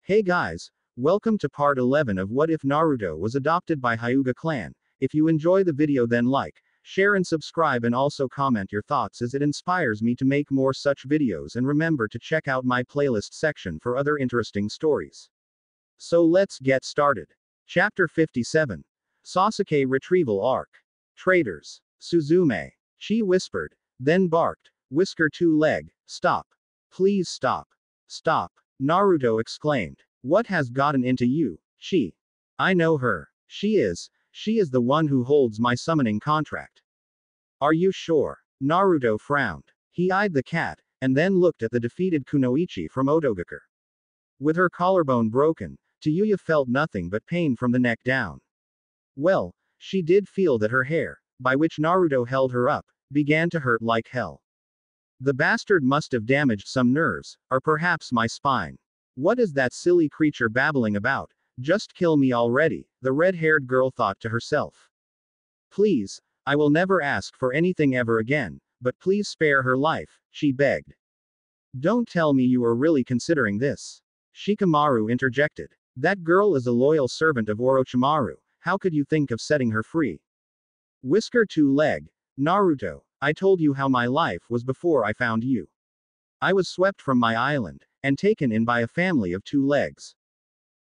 Hey guys, welcome to part 11 of What If Naruto Was Adopted by Hyuga Clan. If you enjoy the video then like, share and subscribe and also comment your thoughts as it inspires me to make more such videos, and remember to check out my playlist section for other interesting stories. So let's get started. Chapter 57. Sasuke Retrieval Arc. Traitors. Suzume. She whispered, then barked, Whisker Two-Leg, stop. Please stop. Stop. Naruto exclaimed. What has gotten into you? She. I know her. She is the one who holds my summoning contract. Are you sure? Naruto frowned. He eyed the cat, and then looked at the defeated Kunoichi from Otogakure. With her collarbone broken, Tayuya felt nothing but pain from the neck down. Well, she did feel that her hair, by which Naruto held her up, began to hurt like hell. The bastard must have damaged some nerves, or perhaps my spine. What is that silly creature babbling about? Just kill me already, the red-haired girl thought to herself. Please, I will never ask for anything ever again, but please spare her life, she begged. Don't tell me you are really considering this. Shikamaru interjected. That girl is a loyal servant of Orochimaru, how could you think of setting her free? Whisker Two-Leg. Naruto, I told you how my life was before I found you. I was swept from my island, and taken in by a family of two legs.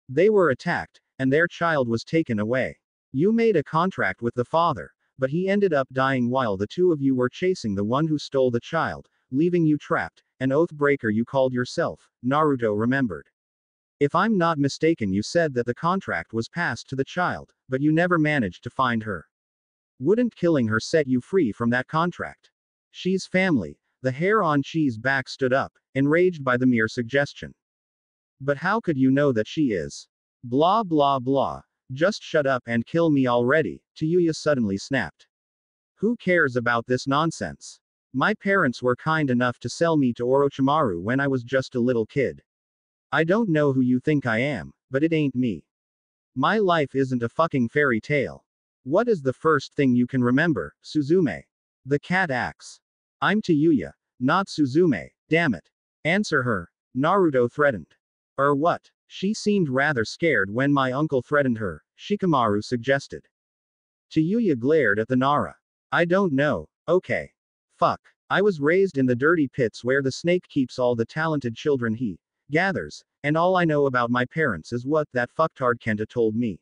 They were attacked, and their child was taken away. You made a contract with the father, but he ended up dying while the two of you were chasing the one who stole the child, leaving you trapped, an oath breaker you called yourself, Naruto remembered. If I'm not mistaken, you said that the contract was passed to the child, but you never managed to find her. Wouldn't killing her set you free from that contract? She's family. The hair on Chi's back stood up, enraged by the mere suggestion. But how could you know that she is? Blah blah blah. Just shut up and kill me already, Tayuya suddenly snapped. Who cares about this nonsense? My parents were kind enough to sell me to Orochimaru when I was just a little kid. I don't know who you think I am, but it ain't me. My life isn't a fucking fairy tale. What is the first thing you can remember, Suzume? The cat acts. I'm Tayuya, not Suzume, damn it. Answer her, Naruto threatened. What? She seemed rather scared when my uncle threatened her, Shikamaru suggested. Tayuya glared at the Nara. I don't know, okay. Fuck. I was raised in the dirty pits where the snake keeps all the talented children he gathers, and all I know about my parents is what that fucktard Kenta told me.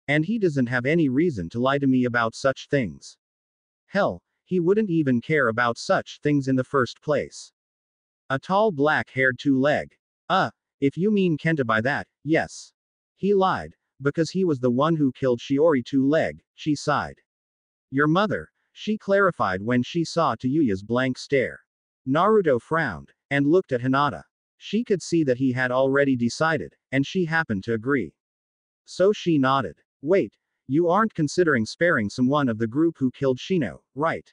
And he doesn't have any reason to lie to me about such things. Hell, he wouldn't even care about such things in the first place. A tall black-haired two-leg. If you mean Kenta by that, yes. He lied, because he was the one who killed Shiori Two-Leg, she sighed. Your mother, she clarified when she saw Tayuya's blank stare. Naruto frowned, and looked at Hinata. She could see that he had already decided, and she happened to agree. So she nodded. Wait, you aren't considering sparing someone of the group who killed Shino, right?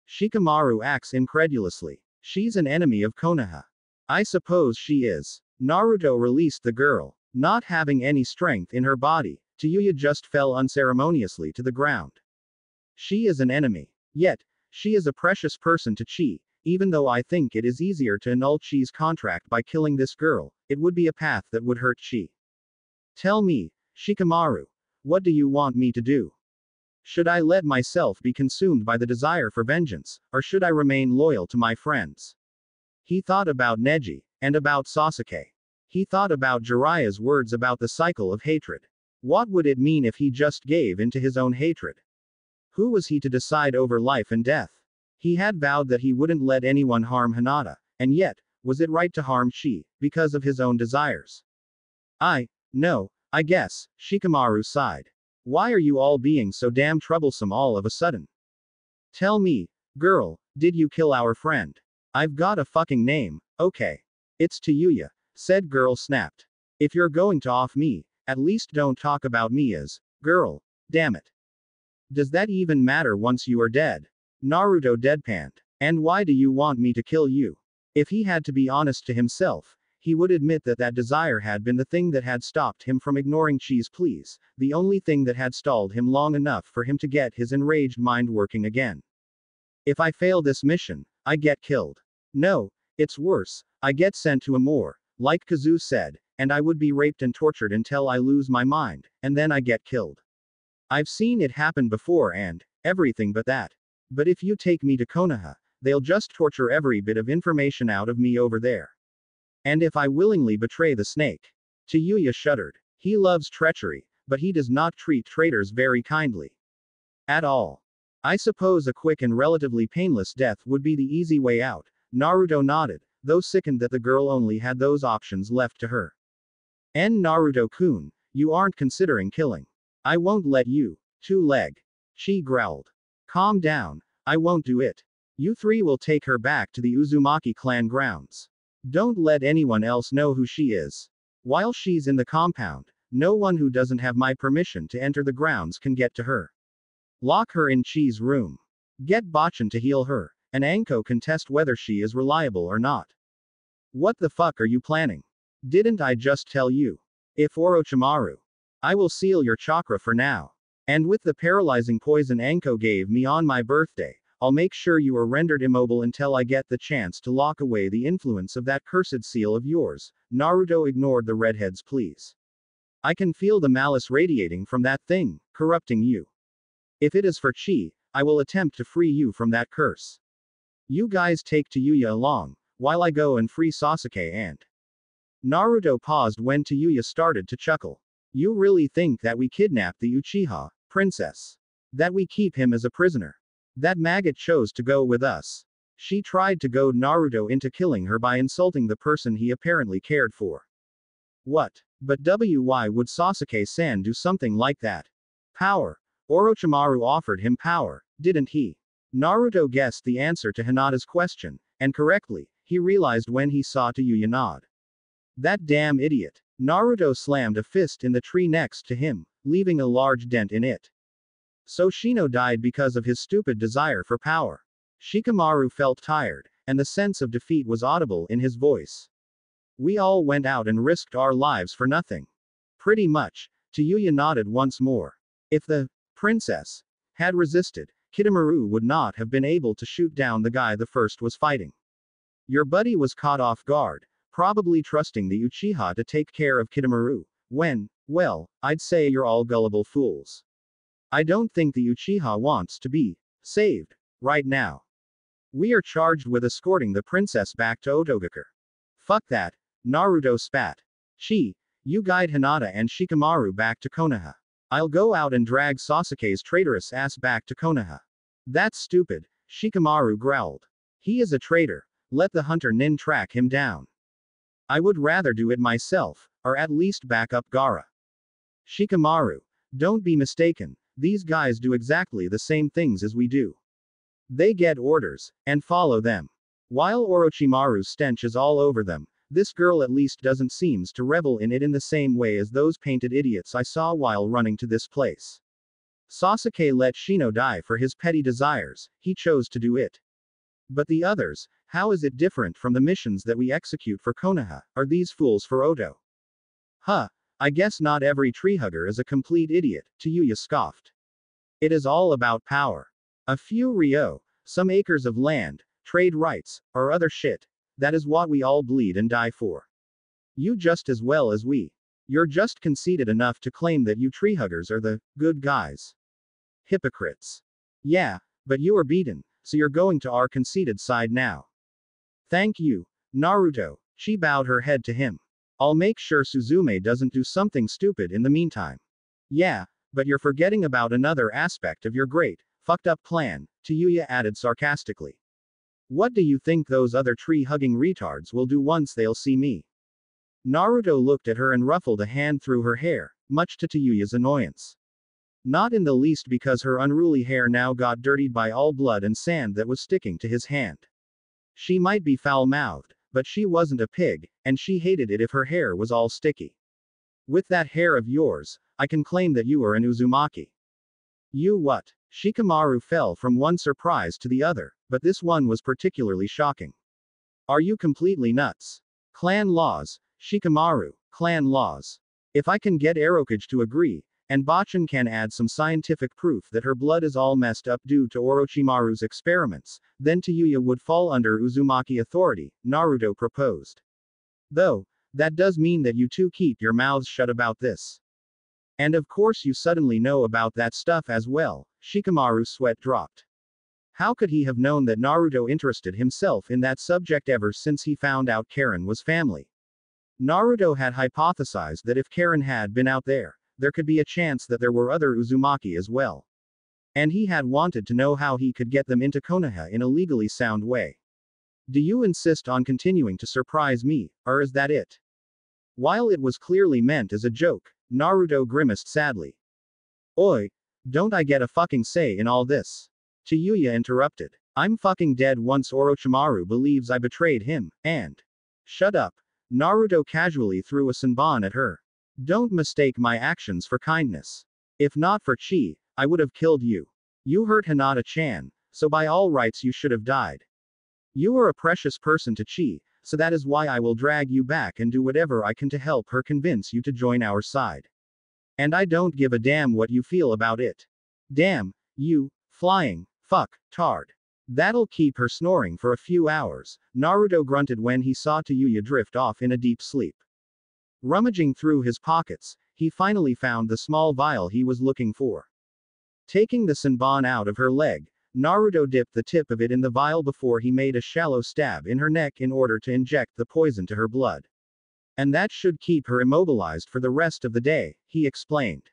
Shikamaru acts incredulously. She's an enemy of Konoha. I suppose she is. Naruto released the girl. Not having any strength in her body, Tayuya just fell unceremoniously to the ground. She is an enemy. Yet, she is a precious person to Chi. Even though I think it is easier to annul Chi's contract by killing this girl, it would be a path that would hurt Chi. Tell me, Shikamaru. What do you want me to do? Should I let myself be consumed by the desire for vengeance, or should I remain loyal to my friends? He thought about Neji, and about Sasuke. He thought about Jiraiya's words about the cycle of hatred. What would it mean if he just gave in to his own hatred? Who was he to decide over life and death? He had vowed that he wouldn't let anyone harm Hinata, and yet, was it right to harm Chi, because of his own desires? No. I guess, Shikamaru sighed. Why are you all being so damn troublesome all of a sudden? Tell me, girl, did you kill our friend? I've got a fucking name, okay. It's Tayuya, said girl snapped. If you're going to off me, at least don't talk about me as, girl, damn it. Does that even matter once you are dead? Naruto deadpanned. And why do you want me to kill you? If he had to be honest to himself, he would admit that that desire had been the thing that had stopped him from ignoring Chi's pleas, the only thing that had stalled him long enough for him to get his enraged mind working again. If I fail this mission, I get killed. No, it's worse, I get sent to Amor, like Kazu said, and I would be raped and tortured until I lose my mind, and then I get killed. I've seen it happen before and everything but that. But if you take me to Konoha, they'll just torture every bit of information out of me over there. And if I willingly betray the snake. Hyuga shuddered. He loves treachery, but he does not treat traitors very kindly. At all. I suppose a quick and relatively painless death would be the easy way out. Naruto nodded, though sickened that the girl only had those options left to her. Naruto-kun, you aren't considering killing. I won't let you. Two-leg. She growled. Calm down, I won't do it. You three will take her back to the Uzumaki clan grounds. Don't let anyone else know who she is. While she's in the compound, no one who doesn't have my permission to enter the grounds can get to her. Lock her in Chi's room. Get Bachan to heal her, and Anko can test whether she is reliable or not. What the fuck are you planning? Didn't I just tell you? If Orochimaru. I will seal your chakra for now. And with the paralyzing poison Anko gave me on my birthday, I'll make sure you are rendered immobile until I get the chance to lock away the influence of that cursed seal of yours. Naruto ignored the redhead's pleas. I can feel the malice radiating from that thing, corrupting you. If it is for Chi, I will attempt to free you from that curse. You guys take Hyuga along, while I go and free Sasuke and... Naruto paused when Hyuga started to chuckle. You really think that we kidnapped the Uchiha princess? That we keep him as a prisoner? That maggot chose to go with us. She tried to goad Naruto into killing her by insulting the person he apparently cared for. What? But why would Sasuke-san do something like that? Power. Orochimaru offered him power, didn't he? Naruto guessed the answer to Hinata's question, and correctly, he realized when he saw Hyuga nod. That damn idiot. Naruto slammed a fist in the tree next to him, leaving a large dent in it. So Shino died because of his stupid desire for power. Shikamaru felt tired, and the sense of defeat was audible in his voice. We all went out and risked our lives for nothing. Pretty much. Hyuga nodded once more. If the princess had resisted, Kitamura would not have been able to shoot down the guy the first was fighting. Your buddy was caught off guard, probably trusting the Uchiha to take care of Kitamura, when, well, I'd say you're all gullible fools. I don't think the Uchiha wants to be saved right now. We are charged with escorting the princess back to Otogakure. Fuck that, Naruto spat. Chi, you guide Hinata and Shikamaru back to Konoha. I'll go out and drag Sasuke's traitorous ass back to Konoha. That's stupid, Shikamaru growled. He is a traitor, let the hunter nin track him down. I would rather do it myself, or at least back up Gaara. Shikamaru, don't be mistaken, these guys do exactly the same things as we do. They get orders, and follow them. While Orochimaru's stench is all over them, this girl at least doesn't seem to revel in it in the same way as those painted idiots I saw while running to this place. Sasuke let Shino die for his petty desires, he chose to do it. But the others, how is it different from the missions that we execute for Konoha? Are these fools for Oto? Huh, I guess not every treehugger is a complete idiot, Hyuga scoffed. It is all about power. A few ryo, some acres of land, trade rights, or other shit. That is what we all bleed and die for. You just as well as we. You're just conceited enough to claim that you treehuggers are the good guys. Hypocrites. Yeah, but you are beaten, so you're going to our conceited side now. Thank you, Naruto. She bowed her head to him. I'll make sure Suzume doesn't do something stupid in the meantime. Yeah, but you're forgetting about another aspect of your great, fucked up plan, Hyuga added sarcastically. What do you think those other tree-hugging retards will do once they'll see me? Naruto looked at her and ruffled a hand through her hair, much to Hyuga's annoyance. Not in the least because her unruly hair now got dirtied by all blood and sand that was sticking to his hand. She might be foul-mouthed, but she wasn't a pig, and she hated it if her hair was all sticky. With that hair of yours, I can claim that you are an Uzumaki. You what? Shikamaru fell from one surprise to the other, but this one was particularly shocking. Are you completely nuts? Clan laws, Shikamaru, clan laws. If I can get Hokage to agree, and Bachan can add some scientific proof that her blood is all messed up due to Orochimaru's experiments, then Hyuga would fall under Uzumaki authority, Naruto proposed. Though, That does mean that you two keep your mouths shut about this. And of course you suddenly know about that stuff as well. Shikamaru's sweat dropped. How could he have known that Naruto interested himself in that subject ever since he found out Karen was family? Naruto had hypothesized that if Karen had been out there, there could be a chance that there were other Uzumaki as well. And he had wanted to know how he could get them into Konoha in a legally sound way. Do you insist on continuing to surprise me, or is that it? While it was clearly meant as a joke, Naruto grimaced sadly. Oi, don't I get a fucking say in all this? Hyuga interrupted. I'm fucking dead once Orochimaru believes I betrayed him, and… Shut up. Naruto casually threw a senbon at her. Don't mistake my actions for kindness. If not for Chi, I would have killed you. You hurt Hinata-chan, so by all rights you should have died. You are a precious person to Chi, so that is why I will drag you back and do whatever I can to help her convince you to join our side. And I don't give a damn what you feel about it. Damn, you, flying, fuck, tard. That'll keep her snoring for a few hours, Naruto grunted when he saw Hyuga drift off in a deep sleep. Rummaging through his pockets, he finally found the small vial he was looking for. Taking the senbon out of her leg, Naruto dipped the tip of it in the vial before he made a shallow stab in her neck in order to inject the poison to her blood. And that should keep her immobilized for the rest of the day, he explained.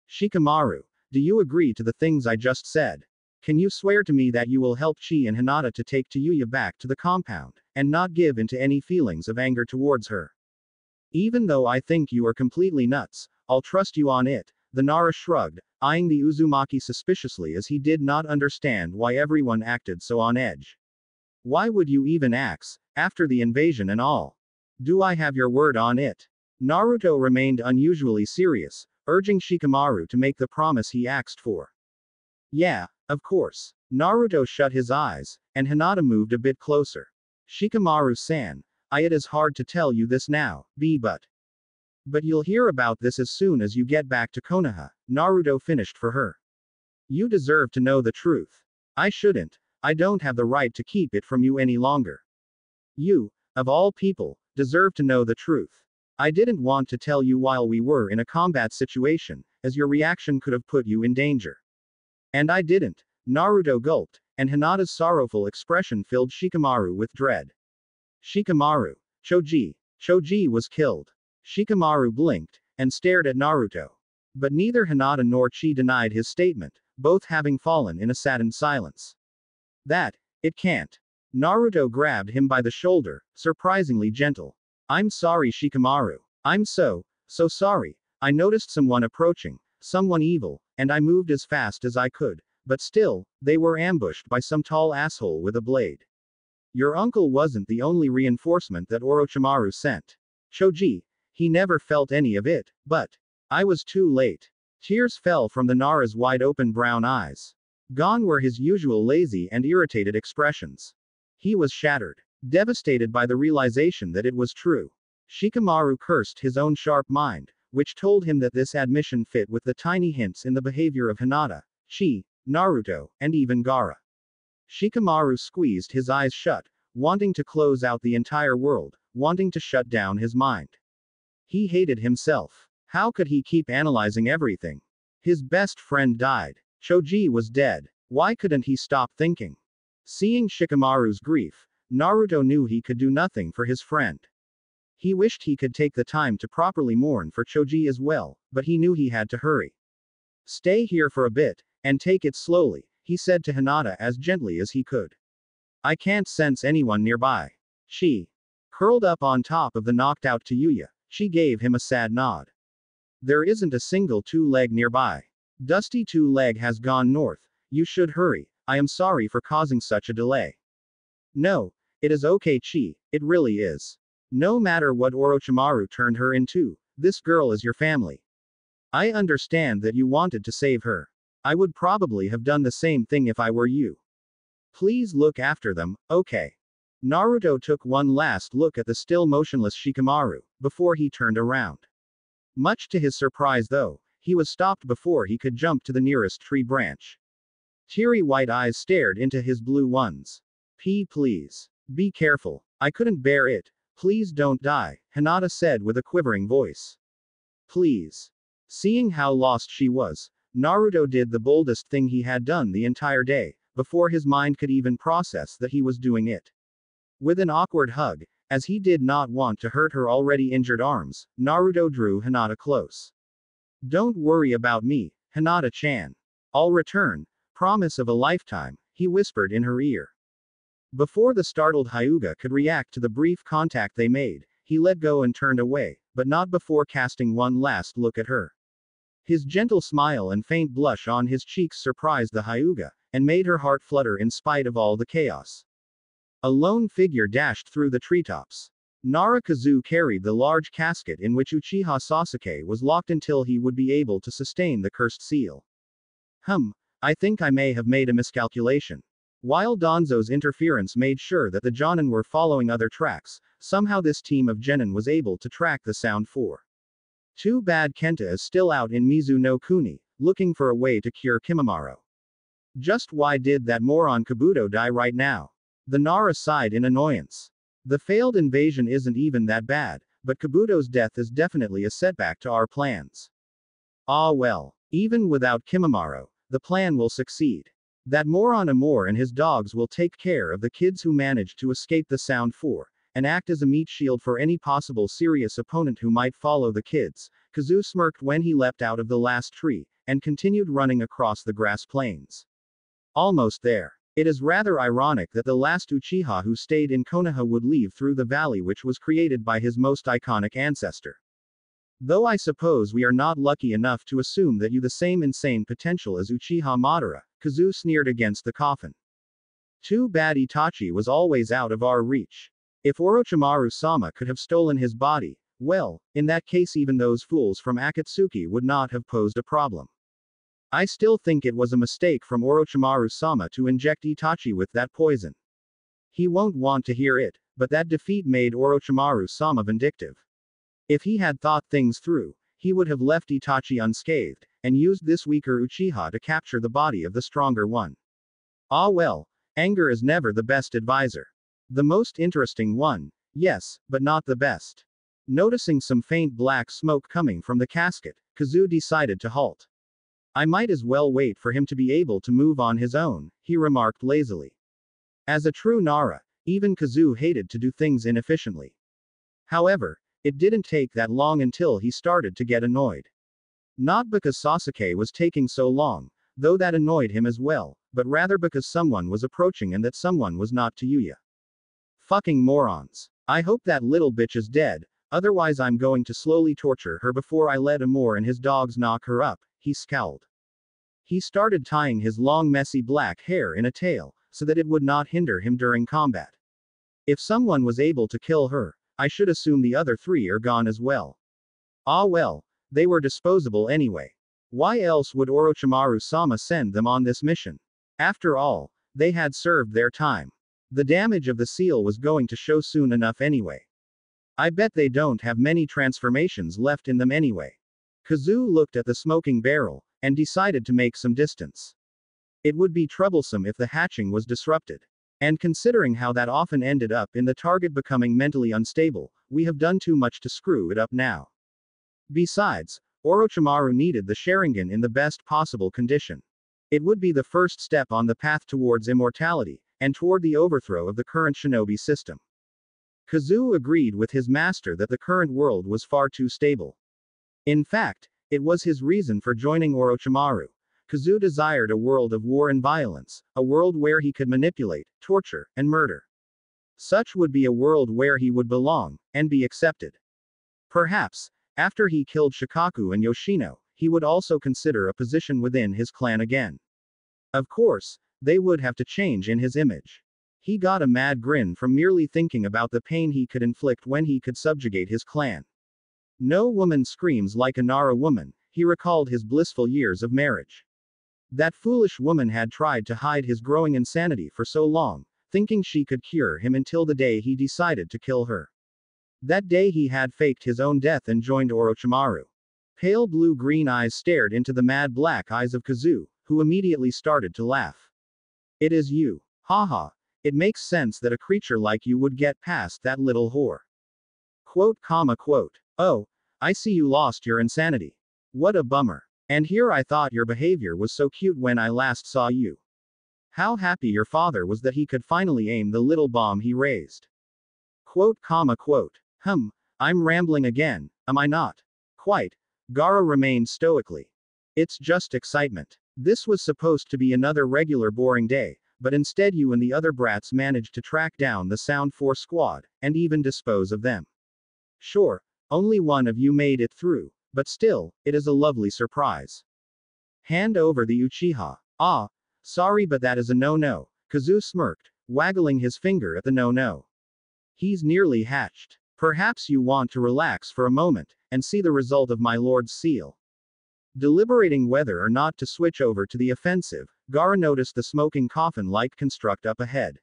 Shikamaru, do you agree to the things I just said? Can you swear to me that you will help Chi and Hinata to take Hyuga back to the compound, and not give in to any feelings of anger towards her? Even though I think you are completely nuts, I'll trust you on it, the Nara shrugged, eyeing the Uzumaki suspiciously as he did not understand why everyone acted so on edge. Why would you even ask, after the invasion and all? Do I have your word on it? Naruto remained unusually serious, urging Shikamaru to make the promise he asked for. Yeah, of course. Naruto shut his eyes, and Hinata moved a bit closer. Shikamaru-san, it is hard to tell you this now, but you'll hear about this as soon as you get back to Konoha, Naruto finished for her. You deserve to know the truth. I shouldn't. I don't have the right to keep it from you any longer. You, of all people, deserve to know the truth. I didn't want to tell you while we were in a combat situation, as your reaction could have put you in danger. And I didn't. Naruto gulped, and Hinata's sorrowful expression filled Shikamaru with dread. Shikamaru. Choji was killed. Shikamaru blinked, and stared at Naruto. But neither Hinata nor Chi denied his statement, both having fallen in a saddened silence. It can't. Naruto grabbed him by the shoulder, surprisingly gentle. I'm sorry Shikamaru. I'm so sorry. I noticed someone approaching, someone evil, and I moved as fast as I could, but still, they were ambushed by some tall asshole with a blade. Your uncle wasn't the only reinforcement that Orochimaru sent. Choji, he never felt any of it, but I was too late. Tears fell from the Nara's wide-open brown eyes. Gone were his usual lazy and irritated expressions. He was shattered, devastated by the realization that it was true. Shikamaru cursed his own sharp mind, which told him that this admission fit with the tiny hints in the behavior of Hinata, Chi, Naruto, and even Gaara. Shikamaru squeezed his eyes shut, wanting to close out the entire world, wanting to shut down his mind. He hated himself. How could he keep analyzing everything? His best friend died. Choji was dead. Why couldn't he stop thinking? Seeing Shikamaru's grief, Naruto knew he could do nothing for his friend. He wished he could take the time to properly mourn for Choji as well, but he knew he had to hurry. Stay here for a bit, and take it slowly, he said to Hinata as gently as he could. I can't sense anyone nearby. Chi. Curled up on top of the knocked-out Hyuga, she gave him a sad nod. There isn't a single two-leg nearby. Dusty Two-Leg has gone north. You should hurry. I am sorry for causing such a delay. No, it is okay Chi, it really is. No matter what Orochimaru turned her into, this girl is your family. I understand that you wanted to save her. I would probably have done the same thing if I were you. Please look after them, okay? Naruto took one last look at the still motionless Shikamaru, before he turned around. Much to his surprise though, he was stopped before he could jump to the nearest tree branch. Teary white eyes stared into his blue ones. Please. Be careful. I couldn't bear it, Please don't die, Hinata said with a quivering voice. Please. Seeing how lost she was, Naruto did the boldest thing he had done the entire day, before his mind could even process that he was doing it. With an awkward hug, as he did not want to hurt her already injured arms, Naruto drew Hinata close. Don't worry about me, Hinata-chan. I'll return. Promise of a lifetime, he whispered in her ear. Before the startled Hyuga could react to the brief contact they made, he let go and turned away, but not before casting one last look at her. His gentle smile and faint blush on his cheeks surprised the Hyuga, and made her heart flutter in spite of all the chaos. A lone figure dashed through the treetops. Kazu carried the large casket in which Uchiha Sasuke was locked until he would be able to sustain the cursed seal. I think I may have made a miscalculation. While Danzo's interference made sure that the Jonin were following other tracks, somehow this team of genin was able to track the sound for. Too bad Kenta is still out in Mizu no Kuni, looking for a way to cure Kimimaro. Just why did that moron Kabuto die right now? The Nara sighed in annoyance. The failed invasion isn't even that bad, but Kabuto's death is definitely a setback to our plans. Ah well, even without Kimimaro, the plan will succeed. That moron Amor and his dogs will take care of the kids who managed to escape the Sound 4, and act as a meat shield for any possible serious opponent who might follow the kids. Kazu smirked when he leapt out of the last tree, and continued running across the grass plains. Almost there. It is rather ironic that the last Uchiha who stayed in Konoha would leave through the valley which was created by his most iconic ancestor. Though I suppose we are not lucky enough to assume that you the same insane potential as Uchiha Madara, Kazu sneered against the coffin. Too bad Itachi was always out of our reach. If Orochimaru-sama could have stolen his body, well, in that case even those fools from Akatsuki would not have posed a problem. I still think it was a mistake from Orochimaru-sama to inject Itachi with that poison. He won't want to hear it, but that defeat made Orochimaru-sama vindictive. If he had thought things through, he would have left Itachi unscathed, and used this weaker Uchiha to capture the body of the stronger one. Ah well, anger is never the best advisor. The most interesting one, yes, but not the best. Noticing some faint black smoke coming from the casket, Kazu decided to halt. I might as well wait for him to be able to move on his own, he remarked lazily. As a true Nara, even Kazu hated to do things inefficiently. However, it didn't take that long until he started to get annoyed. Not because Sasuke was taking so long, though that annoyed him as well, but rather because someone was approaching and that someone was not Hyuga. Fucking morons. I hope that little bitch is dead, otherwise I'm going to slowly torture her before I let Amor and his dogs knock her up, he scowled. He started tying his long messy black hair in a tail, so that it would not hinder him during combat. If someone was able to kill her, I should assume the other three are gone as well. Ah well, they were disposable anyway. Why else would Orochimaru-sama send them on this mission? After all, they had served their time. The damage of the seal was going to show soon enough anyway. I bet they don't have many transformations left in them anyway. Kazu looked at the smoking barrel, and decided to make some distance. It would be troublesome if the hatching was disrupted. And considering how that often ended up in the target becoming mentally unstable, we have done too much to screw it up now. Besides, Orochimaru needed the Sharingan in the best possible condition. It would be the first step on the path towards immortality, and toward the overthrow of the current shinobi system. Kazu agreed with his master that the current world was far too stable. In fact, it was his reason for joining Orochimaru. Kazu desired a world of war and violence, a world where he could manipulate, torture, and murder. Such would be a world where he would belong, and be accepted. Perhaps, after he killed Shikaku and Yoshino, he would also consider a position within his clan again. Of course, they would have to change in his image. He got a mad grin from merely thinking about the pain he could inflict when he could subjugate his clan. No woman screams like a Nara woman, he recalled his blissful years of marriage. That foolish woman had tried to hide his growing insanity for so long, thinking she could cure him until the day he decided to kill her. That day he had faked his own death and joined Orochimaru. Pale blue-green eyes stared into the mad black eyes of Kazu, who immediately started to laugh. It is you. Haha. It makes sense that a creature like you would get past that little whore. Quote. Oh, I see you lost your insanity. What a bummer. And here I thought your behavior was so cute when I last saw you. How happy your father was that he could finally aim the little bomb he raised. Quote. I'm rambling again, am I not? Quite. Gaara remained stoically. It's just excitement. This was supposed to be another regular boring day, but instead you and the other brats managed to track down the Sound Force squad, and even dispose of them. Sure, only one of you made it through, but still, it is a lovely surprise. Hand over the Uchiha. Ah, sorry but that is a no-no, Kazu smirked, waggling his finger at the no-no. He's nearly hatched. Perhaps you want to relax for a moment, and see the result of my lord's seal. Deliberating whether or not to switch over to the offensive, Gaara noticed the smoking coffin-like construct up ahead.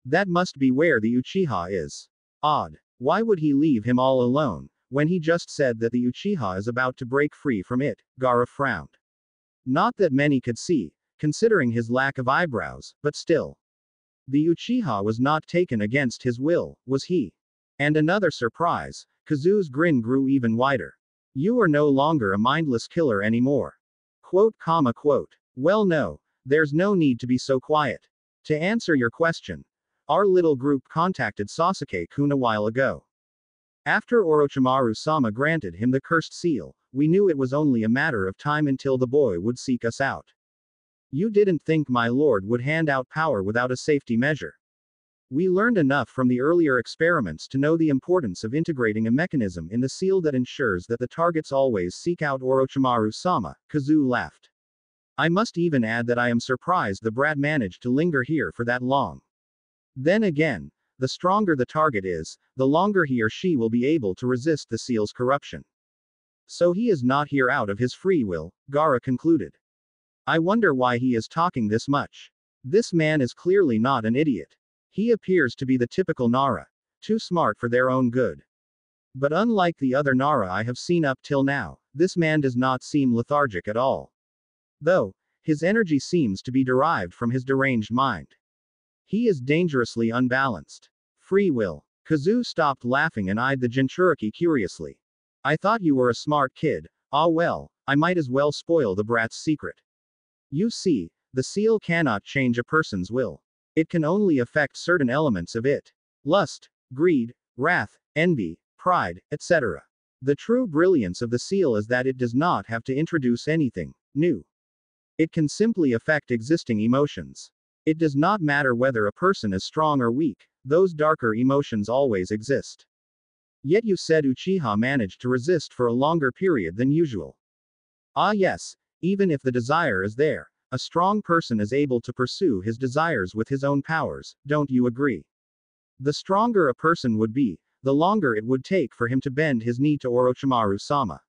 That must be where the Uchiha is. Odd. Why would he leave him all alone, when he just said that the Uchiha is about to break free from it? Gaara frowned. Not that many could see, considering his lack of eyebrows, but still. The Uchiha was not taken against his will, was he? And another surprise, Kazu's grin grew even wider. You are no longer a mindless killer anymore. Quote. Well no, there's no need to be so quiet. To answer your question, our little group contacted Sasuke-kun a while ago. After Orochimaru-sama granted him the cursed seal, we knew it was only a matter of time until the boy would seek us out. You didn't think my lord would hand out power without a safety measure. We learned enough from the earlier experiments to know the importance of integrating a mechanism in the seal that ensures that the targets always seek out Orochimaru-sama. Kazu laughed. I must even add that I am surprised the brat managed to linger here for that long. Then again, the stronger the target is, the longer he or she will be able to resist the seal's corruption. So he is not here out of his free will, Gaara concluded. I wonder why he is talking this much. This man is clearly not an idiot. He appears to be the typical Nara, too smart for their own good. But unlike the other Nara I have seen up till now, this man does not seem lethargic at all. Though, his energy seems to be derived from his deranged mind. He is dangerously unbalanced. Free will. Kazu stopped laughing and eyed the Jinchuriki curiously. I thought you were a smart kid. Ah well, I might as well spoil the brat's secret. You see, the seal cannot change a person's will. It can only affect certain elements of it. Lust, greed, wrath, envy, pride, etc. The true brilliance of the seal is that it does not have to introduce anything new. It can simply affect existing emotions. It does not matter whether a person is strong or weak, those darker emotions always exist. Yet you said Uchiha managed to resist for a longer period than usual. Ah yes, even if the desire is there, a strong person is able to pursue his desires with his own powers, don't you agree? The stronger a person would be, the longer it would take for him to bend his knee to Orochimaru-sama.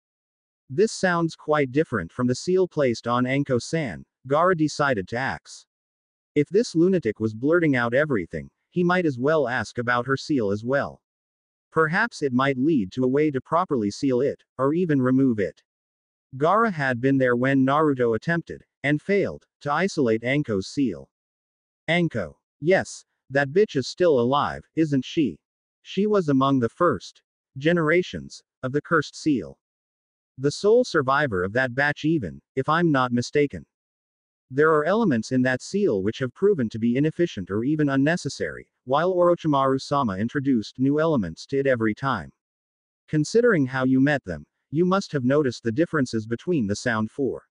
This sounds quite different from the seal placed on Anko-san, Gaara decided to axe. If this lunatic was blurting out everything, he might as well ask about her seal as well. Perhaps it might lead to a way to properly seal it, or even remove it. Gaara had been there when Naruto attempted, and failed, to isolate Anko's seal. Anko. Yes, that bitch is still alive, isn't she? She was among the first generations of the cursed seal. The sole survivor of that batch even, if I'm not mistaken. There are elements in that seal which have proven to be inefficient or even unnecessary, while Orochimaru-sama introduced new elements to it every time. Considering how you met them, you must have noticed the differences between the Sound Four.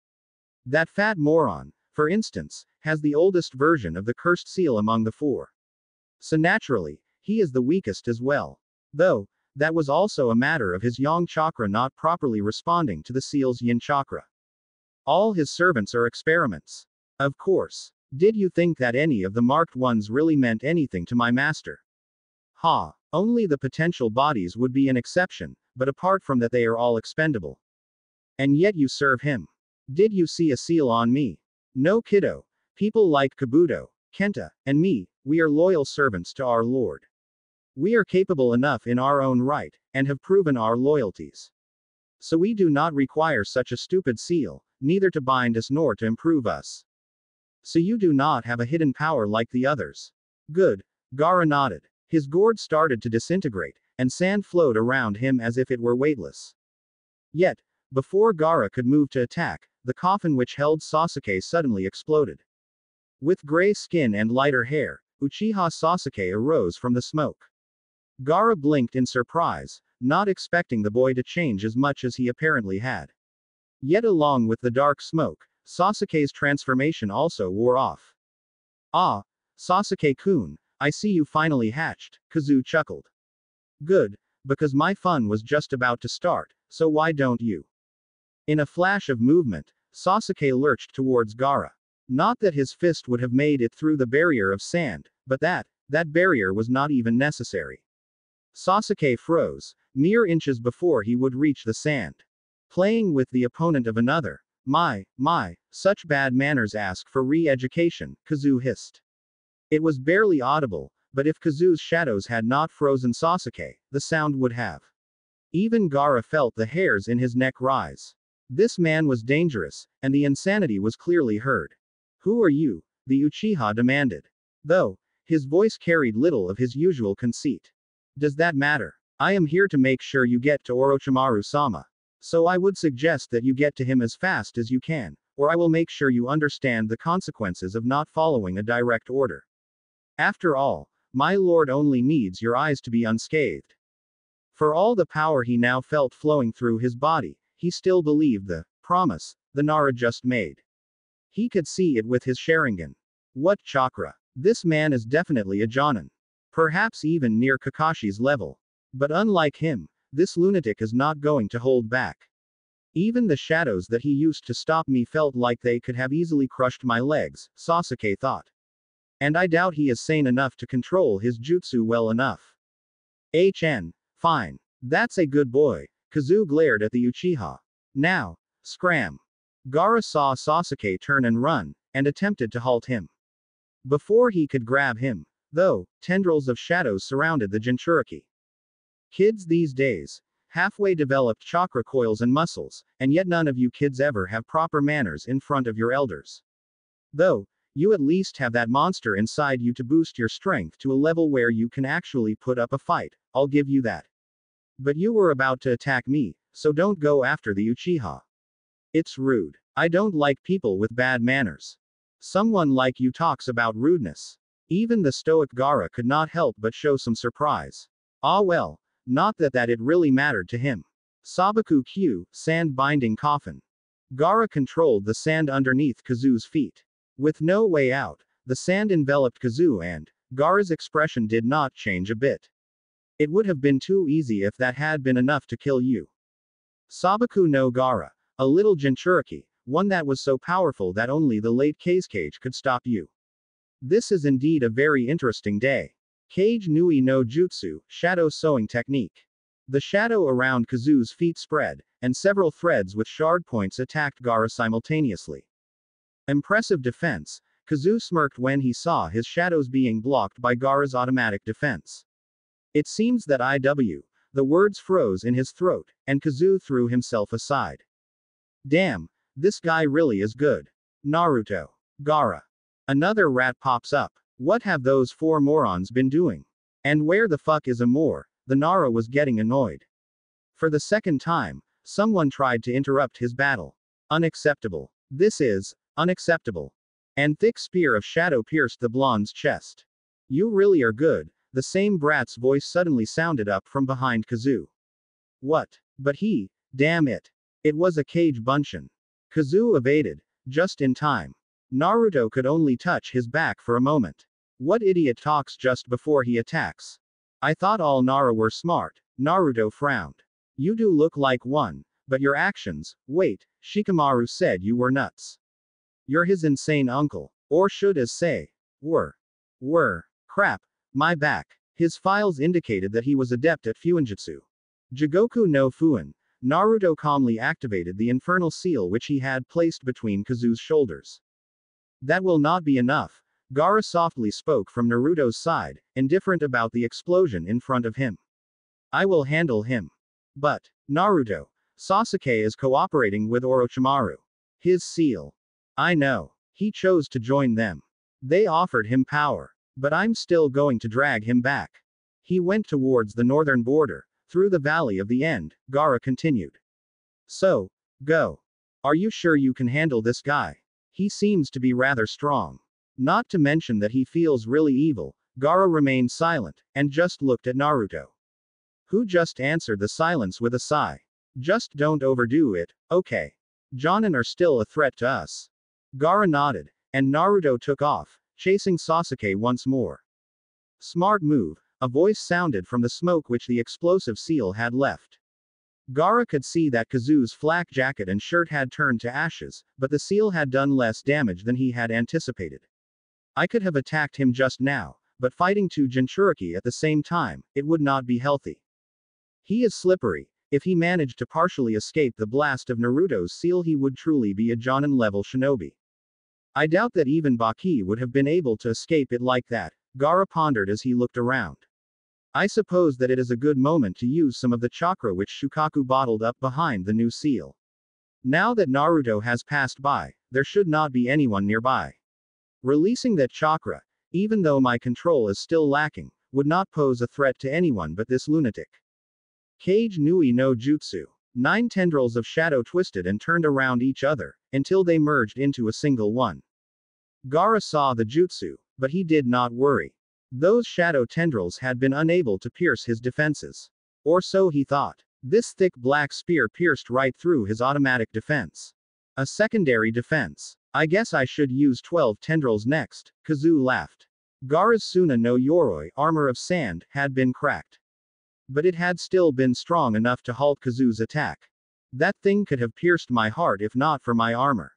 That fat moron, for instance, has the oldest version of the cursed seal among the four. So naturally, he is the weakest as well. Though, that was also a matter of his yang chakra not properly responding to the seal's yin chakra. All his servants are experiments. Of course. Did you think that any of the marked ones really meant anything to my master? Ha! Only the potential bodies would be an exception, but apart from that they are all expendable. And yet you serve him. Did you see a seal on me? No kiddo. People like Kabuto, Kenta, and me, we are loyal servants to our lord. We are capable enough in our own right, and have proven our loyalties. So we do not require such a stupid seal, neither to bind us nor to improve us. So you do not have a hidden power like the others. Good. Gaara nodded. His gourd started to disintegrate, and sand flowed around him as if it were weightless. Yet, before Gaara could move to attack, the coffin which held Sasuke suddenly exploded. With gray skin and lighter hair, Uchiha Sasuke arose from the smoke. Gaara blinked in surprise, not expecting the boy to change as much as he apparently had. Yet along with the dark smoke, Sasuke's transformation also wore off. "Ah, Sasuke-kun, I see you finally hatched," Kazu chuckled. "Good, because my fun was just about to start, so why don't you?" In a flash of movement, Sasuke lurched towards Gaara. Not that his fist would have made it through the barrier of sand, but that barrier was not even necessary. Sasuke froze, mere inches before he would reach the sand. Playing with the opponent of another. My, such bad manners ask for re-education, Kazu hissed. It was barely audible, but if Kazu's shadows had not frozen Sasuke, the sound would have. Even Gaara felt the hairs in his neck rise. This man was dangerous, and the insanity was clearly heard. "Who are you?" the Uchiha demanded. Though his voice carried little of his usual conceit. "Does that matter? I am here to make sure you get to Orochimaru-sama. So I would suggest that you get to him as fast as you can, or I will make sure you understand the consequences of not following a direct order. After all, my lord only needs your eyes to be unscathed." For all the power he now felt flowing through his body, he still believed the promise the Nara just made. He could see it with his Sharingan. What chakra? This man is definitely a Jonin. Perhaps even near Kakashi's level. But unlike him, this lunatic is not going to hold back. Even the shadows that he used to stop me felt like they could have easily crushed my legs, Sasuke thought. And I doubt he is sane enough to control his jutsu well enough. Fine. That's a good boy. Kazu glared at the Uchiha. Now, scram. Gaara saw Sasuke turn and run, and attempted to halt him. Before he could grab him, though, tendrils of shadows surrounded the Jinchuriki. Kids these days, halfway developed chakra coils and muscles, and yet none of you kids ever have proper manners in front of your elders. Though, you at least have that monster inside you to boost your strength to a level where you can actually put up a fight, I'll give you that. But you were about to attack me, so don't go after the Uchiha. It's rude. I don't like people with bad manners. Someone like you talks about rudeness. Even the stoic Gaara could not help but show some surprise. Ah well, not that it really mattered to him. Sabaku Q, sand binding coffin. Gaara controlled the sand underneath Kazu's feet. With no way out, the sand enveloped Kazu and Gaara's expression did not change a bit. It would have been too easy if that had been enough to kill you. Sabaku no Gaara, a little Jinchuriki, one that was so powerful that only the late Kazekage could stop you. This is indeed a very interesting day. Kage Nui no Jutsu, shadow sewing technique. The shadow around Kazu's feet spread, and several threads with shard points attacked Gaara simultaneously. Impressive defense, Kazu smirked when he saw his shadows being blocked by Gaara's automatic defense. It seems that the words froze in his throat, and Kazu threw himself aside. Damn, this guy really is good. Naruto. Gaara. Another rat pops up. What have those four morons been doing? And where the fuck is Amor? The Nara was getting annoyed. For the second time, someone tried to interrupt his battle. Unacceptable. This is unacceptable. And thick spear of shadow pierced the blonde's chest. You really are good. The same brat's voice suddenly sounded up from behind Kazu. What? But damn it. It was a Kage Bunshin. Kazu evaded, just in time. Naruto could only touch his back for a moment. What idiot talks just before he attacks? I thought all Nara were smart. Naruto frowned. You do look like one, but your actions, wait, Shikamaru said you were nuts. You're his insane uncle. Or should I say, were. Crap, my back. His files indicated that he was adept at Fuinjutsu. Jigoku no Fuin. Naruto calmly activated the infernal seal which he had placed between Kazu's shoulders. That will not be enough, Gaara softly spoke from Naruto's side, indifferent about the explosion in front of him. I will handle him. But, Naruto, Sasuke is cooperating with Orochimaru. His seal. I know. He chose to join them. They offered him power. But I'm still going to drag him back. He went towards the northern border, through the valley of the end, Gaara continued. So, go. Are you sure you can handle this guy? He seems to be rather strong. Not to mention that he feels really evil. Gaara remained silent, and just looked at Naruto. Who just answered the silence with a sigh. Just don't overdo it, okay? Jonin are still a threat to us. Gaara nodded, and Naruto took off, chasing Sasuke once more. Smart move, a voice sounded from the smoke which the explosive seal had left. Gaara could see that Kazu's flak jacket and shirt had turned to ashes, but the seal had done less damage than he had anticipated. I could have attacked him just now, but fighting two Jinchuriki at the same time, it would not be healthy. He is slippery. If he managed to partially escape the blast of Naruto's seal, he would truly be a Jonin-level shinobi. I doubt that even Baki would have been able to escape it like that, Gaara pondered as he looked around. I suppose that it is a good moment to use some of the chakra which Shukaku bottled up behind the new seal. Now that Naruto has passed by, there should not be anyone nearby. Releasing that chakra, even though my control is still lacking, would not pose a threat to anyone but this lunatic. Kage Nui no Jutsu. 9 tendrils of shadow twisted and turned around each other, until they merged into a single one. Gaara saw the jutsu, but he did not worry. Those shadow tendrils had been unable to pierce his defenses. Or so he thought. This thick black spear pierced right through his automatic defense. A secondary defense. I guess I should use 12 tendrils next, Kazu laughed. Gaara's Suna no Yoroi, armor of sand, had been cracked. But it had still been strong enough to halt Kazu's attack. That thing could have pierced my heart if not for my armor.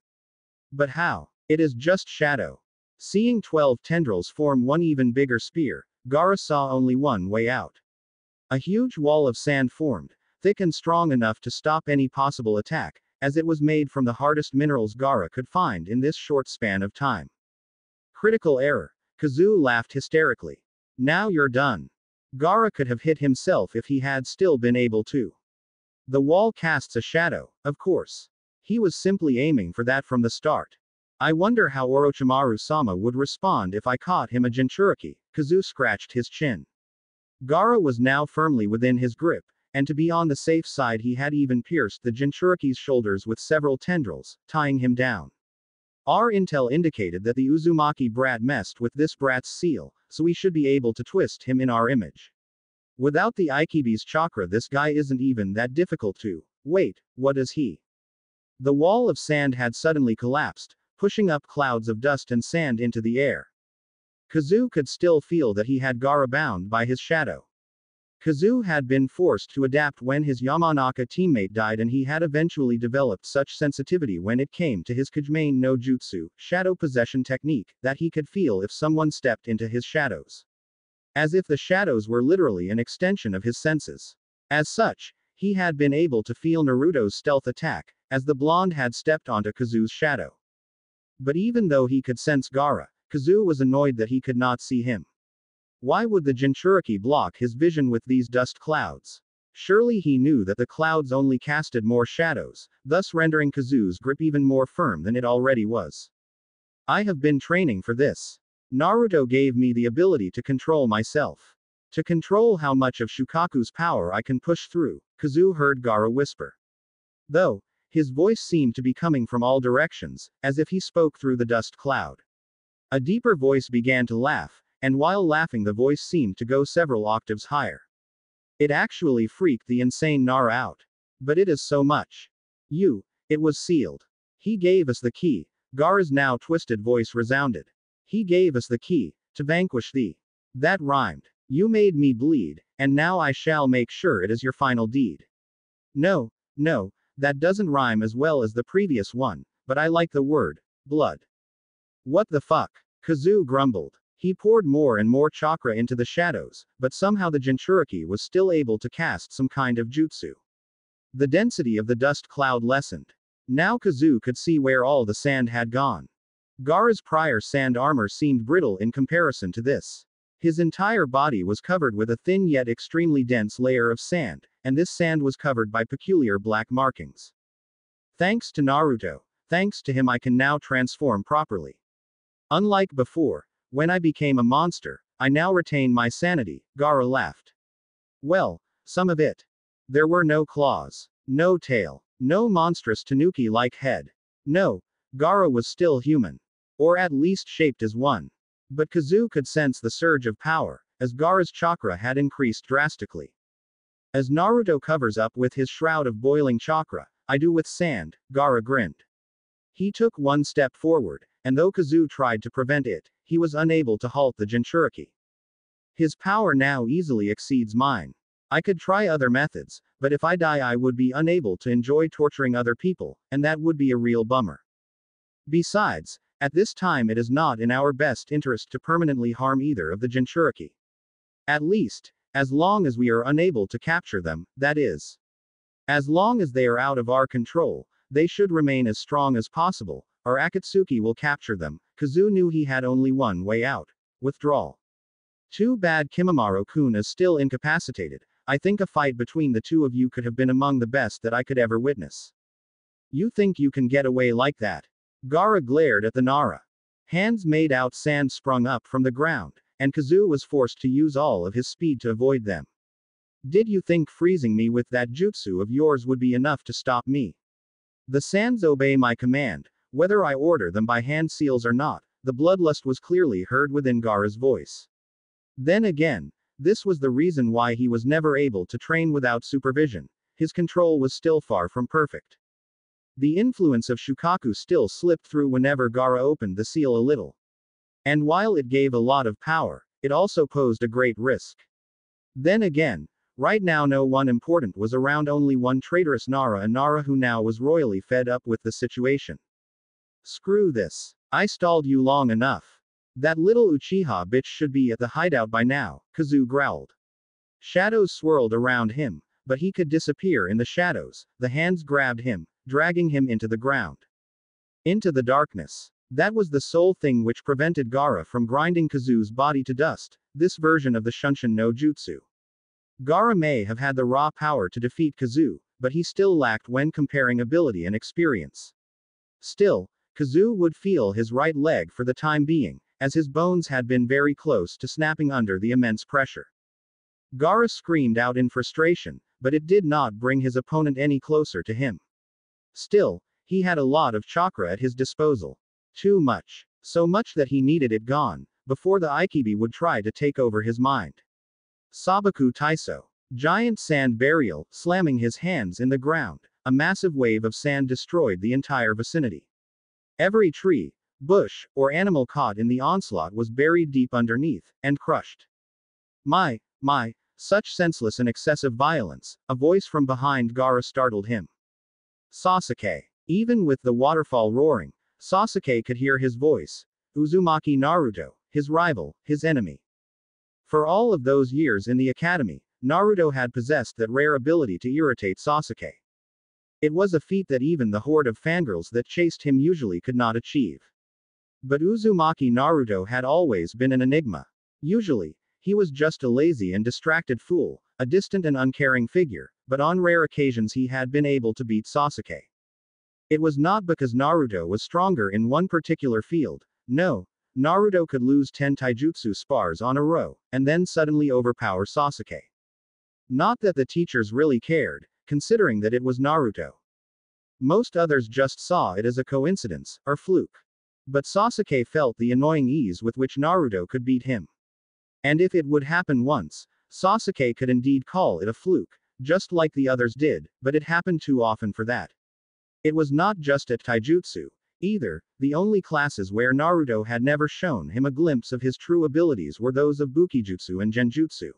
But how? It is just shadow. Seeing 12 tendrils form one even bigger spear, Gaara saw only one way out. A huge wall of sand formed, thick and strong enough to stop any possible attack, as it was made from the hardest minerals Gaara could find in this short span of time. Critical error. Kazu laughed hysterically. Now you're done. Gaara could have hit himself if he had still been able to. The wall casts a shadow, of course. He was simply aiming for that from the start. I wonder how Orochimaru-sama would respond if I caught him a Jinchuriki. Kazu scratched his chin. Gaara was now firmly within his grip, and to be on the safe side he had even pierced the Jinchuriki's shoulders with several tendrils, tying him down. Our intel indicated that the Uzumaki brat messed with this brat's seal, so we should be able to twist him in our image. Without the Aikibi's chakra this guy isn't even that difficult to. Wait, what is he? The wall of sand had suddenly collapsed, pushing up clouds of dust and sand into the air. Kazu could still feel that he had Gaara bound by his shadow. Kazu had been forced to adapt when his Yamanaka teammate died, and he had eventually developed such sensitivity when it came to his Kajimane no Jutsu, shadow possession technique, that he could feel if someone stepped into his shadows. As if the shadows were literally an extension of his senses. As such, he had been able to feel Naruto's stealth attack, as the blonde had stepped onto Kazu's shadow. But even though he could sense Gaara, Kazu was annoyed that he could not see him. Why would the Jinchuriki block his vision with these dust clouds? Surely he knew that the clouds only casted more shadows, thus rendering Kazu's grip even more firm than it already was. I have been training for this. Naruto gave me the ability to control myself. To control how much of Shukaku's power I can push through, Kazu heard Gaara whisper. Though, his voice seemed to be coming from all directions, as if he spoke through the dust cloud. A deeper voice began to laugh, and while laughing the voice seemed to go several octaves higher. It actually freaked the insane Nara out. But it is so much. It was sealed. He gave us the key. Gaara's now twisted voice resounded. He gave us the key, to vanquish thee. That rhymed. You made me bleed, and now I shall make sure it is your final deed. No, that doesn't rhyme as well as the previous one, but I like the word, blood. What the fuck? Kazu grumbled. He poured more and more chakra into the shadows, but somehow the Jinchuriki was still able to cast some kind of jutsu. The density of the dust cloud lessened. Now Kazu could see where all the sand had gone. Gaara's prior sand armor seemed brittle in comparison to this. His entire body was covered with a thin yet extremely dense layer of sand, and this sand was covered by peculiar black markings. Thanks to Naruto. Thanks to him I can now transform properly. Unlike before, when I became a monster, I now retain my sanity, Gaara laughed. Well, some of it. There were no claws, no tail, no monstrous tanuki-like head. No, Gaara was still human. Or at least shaped as one. But Kazoo could sense the surge of power, as Gaara's chakra had increased drastically. As Naruto covers up with his shroud of boiling chakra, I do with sand, Gaara grinned. He took one step forward, and though Kazoo tried to prevent it, he was unable to halt the Jinchuriki. His power now easily exceeds mine. I could try other methods, but if I die I would be unable to enjoy torturing other people, and that would be a real bummer. Besides, at this time it is not in our best interest to permanently harm either of the Jinchuriki. At least, as long as we are unable to capture them, that is. As long as they are out of our control, they should remain as strong as possible, or Akatsuki will capture them. Kazoo knew he had only one way out: withdrawal. Too bad Kimimaro-kun is still incapacitated. I think a fight between the two of you could have been among the best that I could ever witness. You think you can get away like that? Gaara glared at the Nara. Hands made out sand sprung up from the ground, and Kazoo was forced to use all of his speed to avoid them. Did you think freezing me with that jutsu of yours would be enough to stop me? The sands obey my command, whether I order them by hand seals or not. The bloodlust was clearly heard within Gaara's voice. Then again, this was the reason why he was never able to train without supervision. His control was still far from perfect. The influence of Shukaku still slipped through whenever Gaara opened the seal a little. And while it gave a lot of power, it also posed a great risk. Then again, right now no one important was around, only one traitorous Nara, a Nara who now was royally fed up with the situation. Screw this. I stalled you long enough. That little Uchiha bitch should be at the hideout by now, Kazoo growled. Shadows swirled around him, but he could disappear in the shadows. The hands grabbed him, dragging him into the ground. Into the darkness. That was the sole thing which prevented Gaara from grinding Kazoo's body to dust, this version of the Shunshin no Jutsu. Gaara may have had the raw power to defeat Kazoo, but he still lacked when comparing ability and experience. Still, Kazoo would feel his right leg for the time being, as his bones had been very close to snapping under the immense pressure. Gaara screamed out in frustration, but it did not bring his opponent any closer to him. Still, he had a lot of chakra at his disposal. Too much. So much that he needed it gone, before the Aikibi would try to take over his mind. Sabaku Taiso. Giant sand burial, slamming his hands in the ground. A massive wave of sand destroyed the entire vicinity. Every tree, bush, or animal caught in the onslaught was buried deep underneath, and crushed. My, such senseless and excessive violence, a voice from behind Gaara startled him. Sasuke. Even with the waterfall roaring, Sasuke could hear his voice. Uzumaki Naruto, his rival, his enemy. For all of those years in the academy, Naruto had possessed that rare ability to irritate Sasuke. It was a feat that even the horde of fangirls that chased him usually could not achieve. But Uzumaki Naruto had always been an enigma. Usually, he was just a lazy and distracted fool, a distant and uncaring figure, but on rare occasions he had been able to beat Sasuke. It was not because Naruto was stronger in one particular field. No, Naruto could lose 10 taijutsu spars on a row, and then suddenly overpower Sasuke. Not that the teachers really cared, considering that it was Naruto. Most others just saw it as a coincidence, or fluke. But Sasuke felt the annoying ease with which Naruto could beat him. And if it would happen once, Sasuke could indeed call it a fluke, just like the others did, but it happened too often for that. It was not just at taijutsu, either. The only classes where Naruto had never shown him a glimpse of his true abilities were those of Bukijutsu and Genjutsu.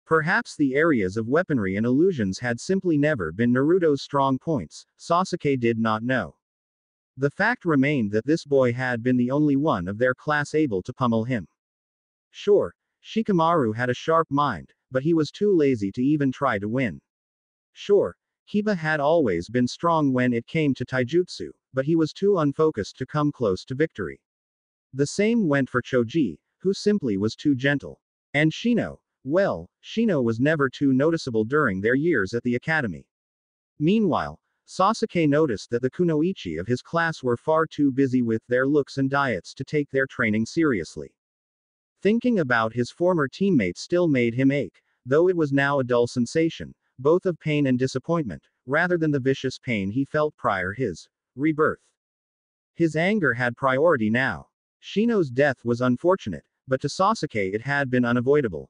Perhaps the areas of weaponry and illusions had simply never been Naruto's strong points. Sasuke did not know. The fact remained that this boy had been the only one of their class able to pummel him. Sure, Shikamaru had a sharp mind, but he was too lazy to even try to win. Sure, Kiba had always been strong when it came to taijutsu, but he was too unfocused to come close to victory. The same went for Choji, who simply was too gentle. And Shino, well, Shino was never too noticeable during their years at the academy. Meanwhile, Sasuke noticed that the kunoichi of his class were far too busy with their looks and diets to take their training seriously. Thinking about his former teammates still made him ache, though it was now a dull sensation, both of pain and disappointment, rather than the vicious pain he felt prior his rebirth. His anger had priority now. Shino's death was unfortunate, but to Sasuke it had been unavoidable.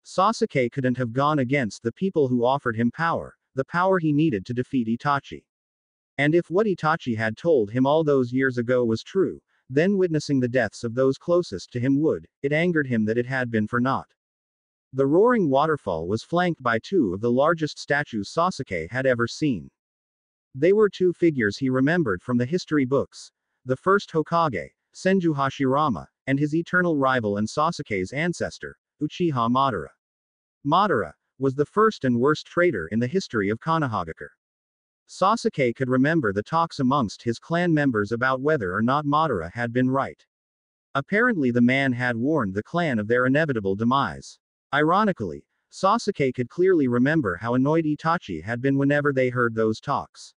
Sasuke couldn't have gone against the people who offered him power, the power he needed to defeat Itachi. And if what Itachi had told him all those years ago was true, then witnessing the deaths of those closest to him it angered him that it had been for naught. The roaring waterfall was flanked by two of the largest statues Sasuke had ever seen. They were two figures he remembered from the history books. The first Hokage, Senju Hashirama, and his eternal rival and Sasuke's ancestor, Uchiha Madara. Madara was the first and worst traitor in the history of Konoha. Sasuke could remember the talks amongst his clan members about whether or not Madara had been right. Apparently the man had warned the clan of their inevitable demise. Ironically, Sasuke could clearly remember how annoyed Itachi had been whenever they heard those talks.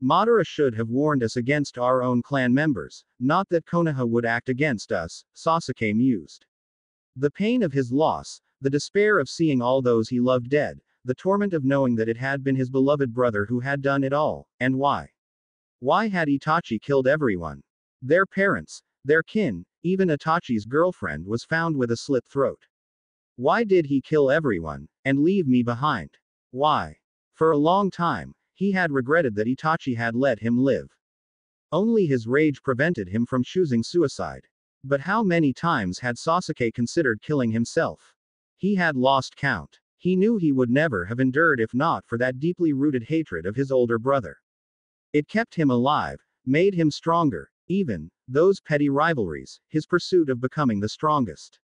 Madara should have warned us against our own clan members, not that Konoha would act against us, Sasuke mused. The pain of his loss, the despair of seeing all those he loved dead, the torment of knowing that it had been his beloved brother who had done it all, and why? Why had Itachi killed everyone? Their parents, their kin, even Itachi's girlfriend was found with a slit throat. Why did he kill everyone, and leave me behind? Why? For a long time, he had regretted that Itachi had let him live. Only his rage prevented him from choosing suicide. But how many times had Sasuke considered killing himself? He had lost count. He knew he would never have endured if not for that deeply rooted hatred of his older brother. It kept him alive, made him stronger, even those petty rivalries, his pursuit of becoming the strongest.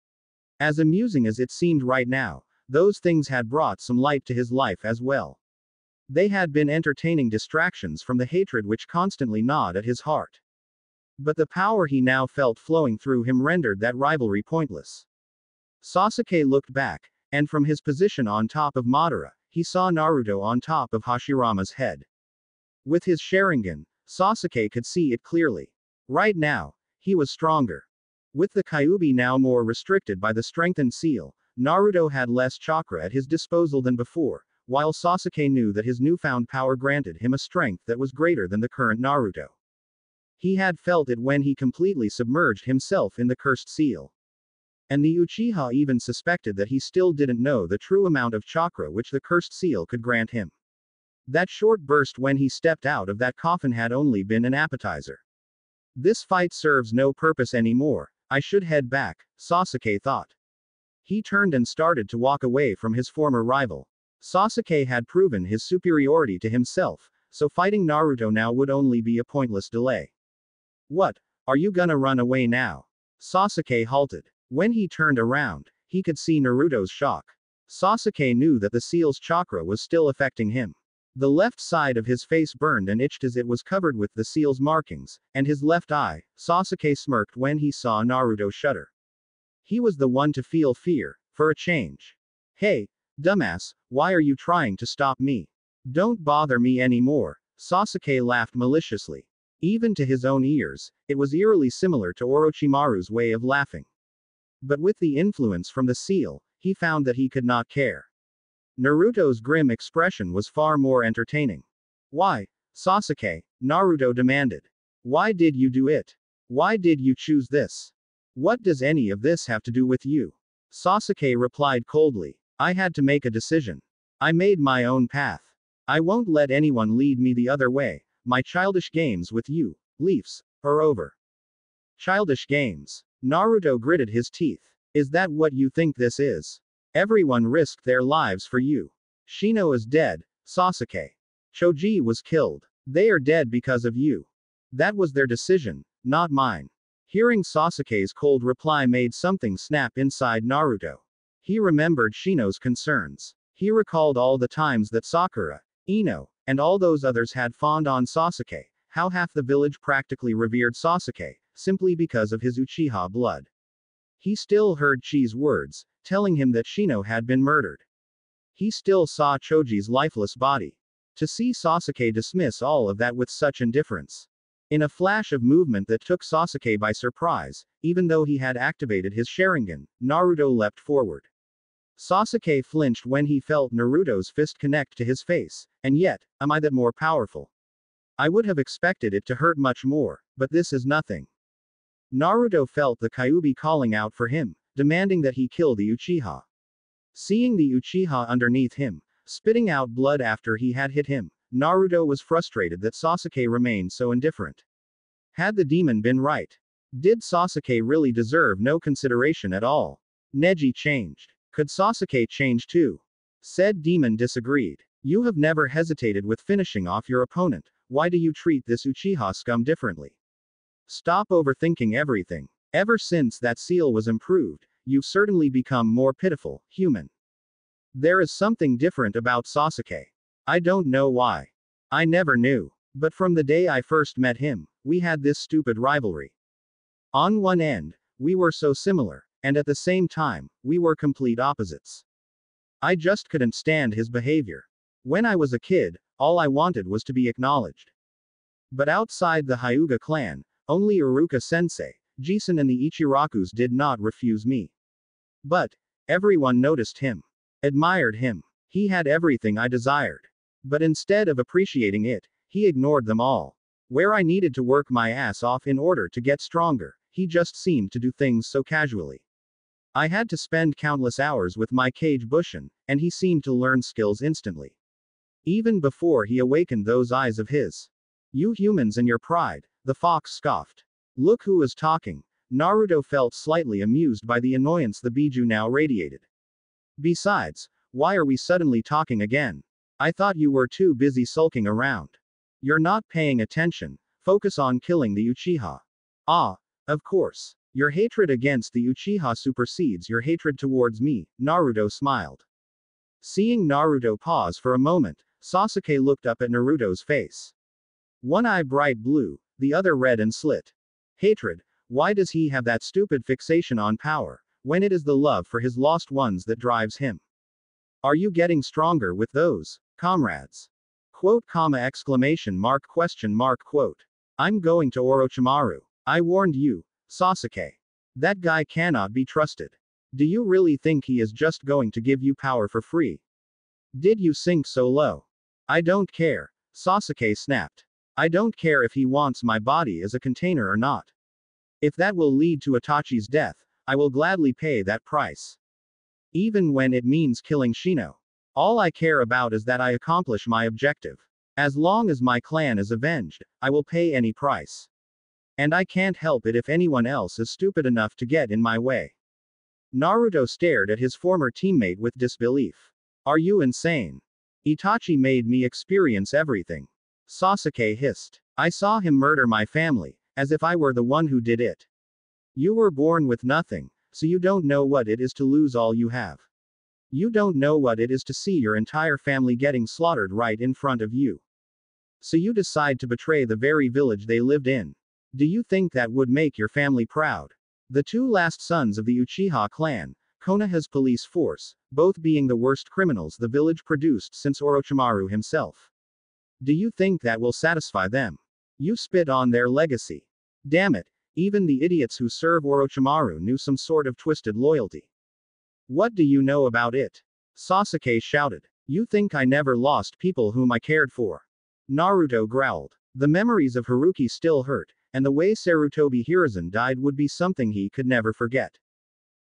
As amusing as it seemed right now, those things had brought some light to his life as well. They had been entertaining distractions from the hatred which constantly gnawed at his heart. But the power he now felt flowing through him rendered that rivalry pointless. Sasuke looked back, and from his position on top of Madara, he saw Naruto on top of Hashirama's head. With his Sharingan, Sasuke could see it clearly. Right now, he was stronger. With the Kyuubi now more restricted by the strengthened seal, Naruto had less chakra at his disposal than before, while Sasuke knew that his newfound power granted him a strength that was greater than the current Naruto. He had felt it when he completely submerged himself in the cursed seal. And the Uchiha even suspected that he still didn't know the true amount of chakra which the cursed seal could grant him. That short burst when he stepped out of that coffin had only been an appetizer. This fight serves no purpose anymore, I should head back, Sasuke thought. He turned and started to walk away from his former rival. Sasuke had proven his superiority to himself, so fighting Naruto now would only be a pointless delay. What? Are you gonna run away now? Sasuke halted. When he turned around, he could see Naruto's shock. Sasuke knew that the seal's chakra was still affecting him. The left side of his face burned and itched as it was covered with the seal's markings, and his left eye, Sasuke smirked when he saw Naruto shudder. He was the one to feel fear, for a change. Hey, dumbass, why are you trying to stop me? Don't bother me anymore, Sasuke laughed maliciously. Even to his own ears, it was eerily similar to Orochimaru's way of laughing. But with the influence from the seal, he found that he could not care. Naruto's grim expression was far more entertaining. Why, Sasuke? Naruto demanded. Why did you do it? Why did you choose this? What does any of this have to do with you? Sasuke replied coldly. I had to make a decision. I made my own path. I won't let anyone lead me the other way. My childish games with you, Leafs, are over. Childish games. Naruto gritted his teeth. Is that what you think this is? Everyone risked their lives for you. Shino is dead, Sasuke. Choji was killed. They are dead because of you. That was their decision, not mine. Hearing Sasuke's cold reply made something snap inside Naruto. He remembered Shino's concerns. He recalled all the times that Sakura, Ino, and all those others had fawned on Sasuke, how half the village practically revered Sasuke, simply because of his Uchiha blood. He still heard Chi's words, telling him that Shino had been murdered. He still saw Choji's lifeless body. To see Sasuke dismiss all of that with such indifference. In a flash of movement that took Sasuke by surprise, even though he had activated his Sharingan, Naruto leapt forward. Sasuke flinched when he felt Naruto's fist connect to his face, and yet, am I that more powerful? I would have expected it to hurt much more, but this is nothing. Naruto felt the Kyuubi calling out for him, demanding that he kill the Uchiha. Seeing the Uchiha underneath him, spitting out blood after he had hit him, Naruto was frustrated that Sasuke remained so indifferent. Had the demon been right? Did Sasuke really deserve no consideration at all? Neji changed. Could Sasuke change too? Said demon disagreed. You have never hesitated with finishing off your opponent, why do you treat this Uchiha scum differently? Stop overthinking everything. Ever since that seal was improved, you've certainly become more pitiful, human. There is something different about Sasuke. I don't know why. I never knew. But from the day I first met him, we had this stupid rivalry. On one end, we were so similar, and at the same time, we were complete opposites. I just couldn't stand his behavior. When I was a kid, all I wanted was to be acknowledged. But outside the Hyuga clan, only Iruka-sensei, Jisen and the Ichirakus did not refuse me. But everyone noticed him. Admired him. He had everything I desired. But instead of appreciating it, he ignored them all. Where I needed to work my ass off in order to get stronger, he just seemed to do things so casually. I had to spend countless hours with my Kage Bushin, and he seemed to learn skills instantly. Even before he awakened those eyes of his. You humans and your pride, the fox scoffed. Look who is talking. Naruto felt slightly amused by the annoyance the Biju now radiated. Besides, why are we suddenly talking again? I thought you were too busy sulking around. You're not paying attention, focus on killing the Uchiha. Ah, of course. Your hatred against the Uchiha supersedes your hatred towards me, Naruto smiled. Seeing Naruto pause for a moment, Sasuke looked up at Naruto's face. One eye bright blue, the other red and slit. Hatred, why does he have that stupid fixation on power, when it is the love for his lost ones that drives him? Are you getting stronger with those comrades? Quote, comma, exclamation mark, question mark, quote. I'm going to Orochimaru. I warned you, Sasuke. That guy cannot be trusted. Do you really think he is just going to give you power for free? Did you sink so low? I don't care, Sasuke snapped. I don't care if he wants my body as a container or not. If that will lead to Itachi's death, I will gladly pay that price. Even when it means killing Shino. All I care about is that I accomplish my objective. As long as my clan is avenged, I will pay any price. And I can't help it if anyone else is stupid enough to get in my way. Naruto stared at his former teammate with disbelief. Are you insane? Itachi made me experience everything. Sasuke hissed. I saw him murder my family, as if I were the one who did it. You were born with nothing, so you don't know what it is to lose all you have. You don't know what it is to see your entire family getting slaughtered right in front of you. So you decide to betray the very village they lived in. Do you think that would make your family proud? The two last sons of the Uchiha clan, Konoha's police force, both being the worst criminals the village produced since Orochimaru himself. Do you think that will satisfy them? You spit on their legacy. Damn it, even the idiots who serve Orochimaru knew some sort of twisted loyalty. What do you know about it? Sasuke shouted. You think I never lost people whom I cared for? Naruto growled. The memories of Haruki still hurt, and the way Sarutobi Hiruzen died would be something he could never forget.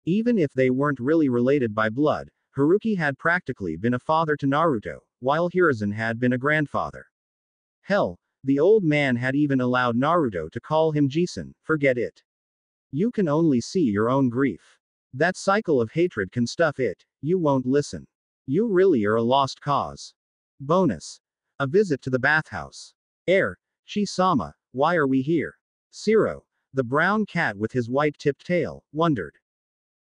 Even if they weren't really related by blood, Haruki had practically been a father to Naruto, while Hiruzen had been a grandfather. Hell, the old man had even allowed Naruto to call him Jisen, forget it. You can only see your own grief. That cycle of hatred can stuff it, you won't listen. You really are a lost cause. Bonus. A visit to the bathhouse. Chi-sama, why are we here? Siro, the brown cat with his white-tipped tail, wondered.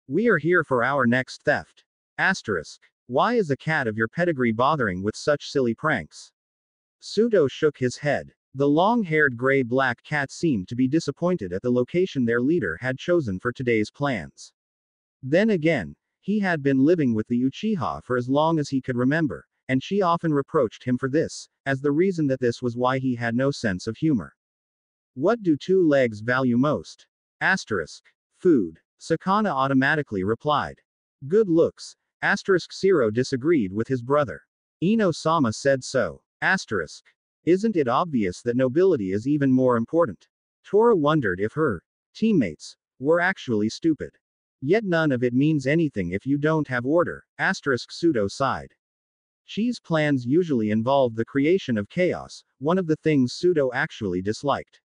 We are here for our next theft. Asterisk. Why is a cat of your pedigree bothering with such silly pranks? Sudo shook his head. The long-haired gray-black cat seemed to be disappointed at the location their leader had chosen for today's plans. Then again, he had been living with the Uchiha for as long as he could remember, and she often reproached him for this, as the reason that this was why he had no sense of humor. What do two legs value most? Asterisk. Food. Sakana automatically replied. Good looks. Asterisk. Zero disagreed with his brother. Ino-sama said so. Asterisk. Isn't it obvious that nobility is even more important? Tora wondered if her teammates were actually stupid. Yet none of it means anything if you don't have order. Asterisk. Pseudo sighed. Chi's plans usually involved the creation of chaos, one of the things Pseudo actually disliked.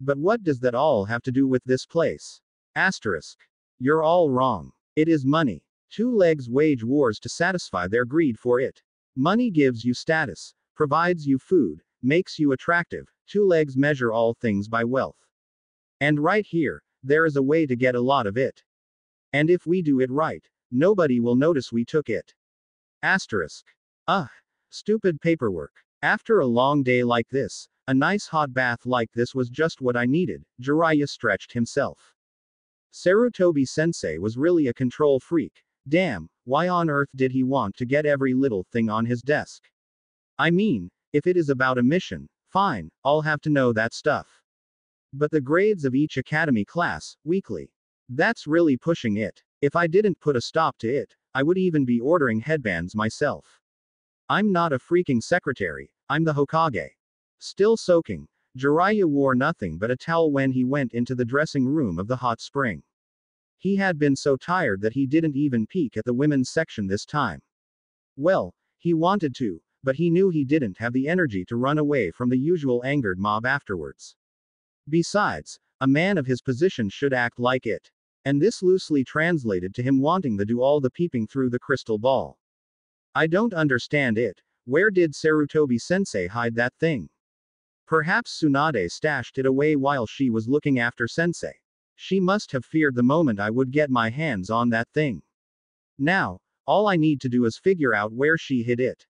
But what does that all have to do with this place? Asterisk. You're all wrong. It is money. Two legs wage wars to satisfy their greed for it. Money gives you status, provides you food, makes you attractive. Two legs measure all things by wealth. And right here, there is a way to get a lot of it. And if we do it right, nobody will notice we took it. Asterisk. Ugh. Stupid paperwork. After a long day like this, a nice hot bath like this was just what I needed. Jiraiya stretched himself. Sarutobi-sensei was really a control freak. Damn, why on earth did he want to get every little thing on his desk? I mean, if it is about a mission, fine, I'll have to know that stuff. But the grades of each academy class, weekly. That's really pushing it. If I didn't put a stop to it, I would even be ordering headbands myself. I'm not a freaking secretary, I'm the Hokage. Still soaking, Jiraiya wore nothing but a towel when he went into the dressing room of the hot spring. He had been so tired that he didn't even peek at the women's section this time. Well, he wanted to, but he knew he didn't have the energy to run away from the usual angered mob afterwards. Besides, a man of his position should act like it. And this loosely translated to him wanting to do all the peeping through the crystal ball. I don't understand it. Where did Sarutobi-sensei hide that thing? Perhaps Tsunade stashed it away while she was looking after sensei. She must have feared the moment I would get my hands on that thing. Now, all I need to do is figure out where she hid it.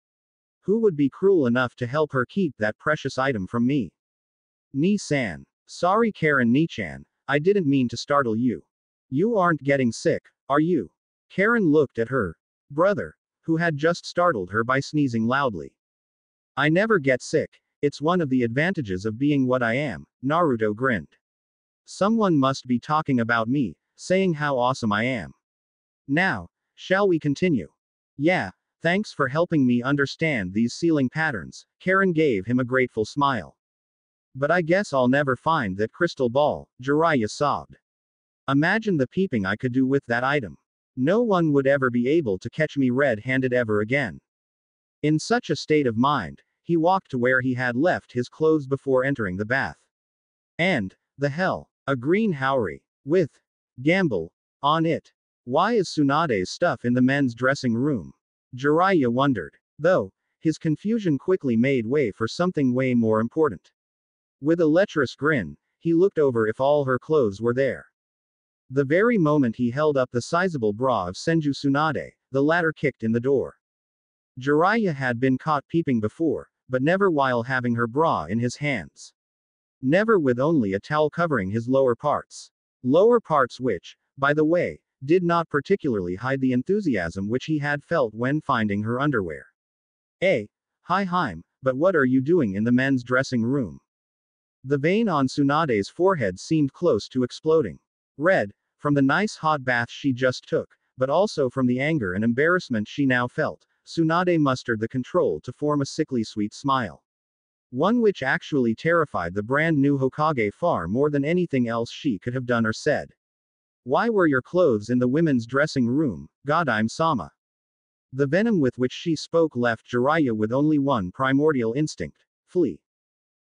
Who would be cruel enough to help her keep that precious item from me? Ni-san. Sorry Karen Ni-chan, I didn't mean to startle you. You aren't getting sick, are you? Karen looked at her brother, who had just startled her by sneezing loudly. I never get sick, it's one of the advantages of being what I am, Naruto grinned. Someone must be talking about me, saying how awesome I am. Now, shall we continue? Yeah, thanks for helping me understand these ceiling patterns, Karen gave him a grateful smile. But I guess I'll never find that crystal ball, Jiraiya sobbed. Imagine the peeping I could do with that item. No one would ever be able to catch me red-handed ever again. In such a state of mind, he walked to where he had left his clothes before entering the bath. And, the hell, a green haori, with gamble on it. Why is Tsunade's stuff in the men's dressing room? Jiraiya wondered. Though, his confusion quickly made way for something way more important. With a lecherous grin, he looked over if all her clothes were there. The very moment he held up the sizable bra of Senju Tsunade, the latter kicked in the door. Jiraiya had been caught peeping before, but never while having her bra in his hands. Never with only a towel covering his lower parts. Lower parts which, by the way, did not particularly hide the enthusiasm which he had felt when finding her underwear. Hi Heim, but what are you doing in the men's dressing room? The vein on Tsunade's forehead seemed close to exploding. Red, from the nice hot bath she just took, but also from the anger and embarrassment she now felt, Tsunade mustered the control to form a sickly sweet smile. One which actually terrified the brand new Hokage far more than anything else she could have done or said. Why were your clothes in the women's dressing room, Godime-sama? The venom with which she spoke left Jiraiya with only one primordial instinct: flee.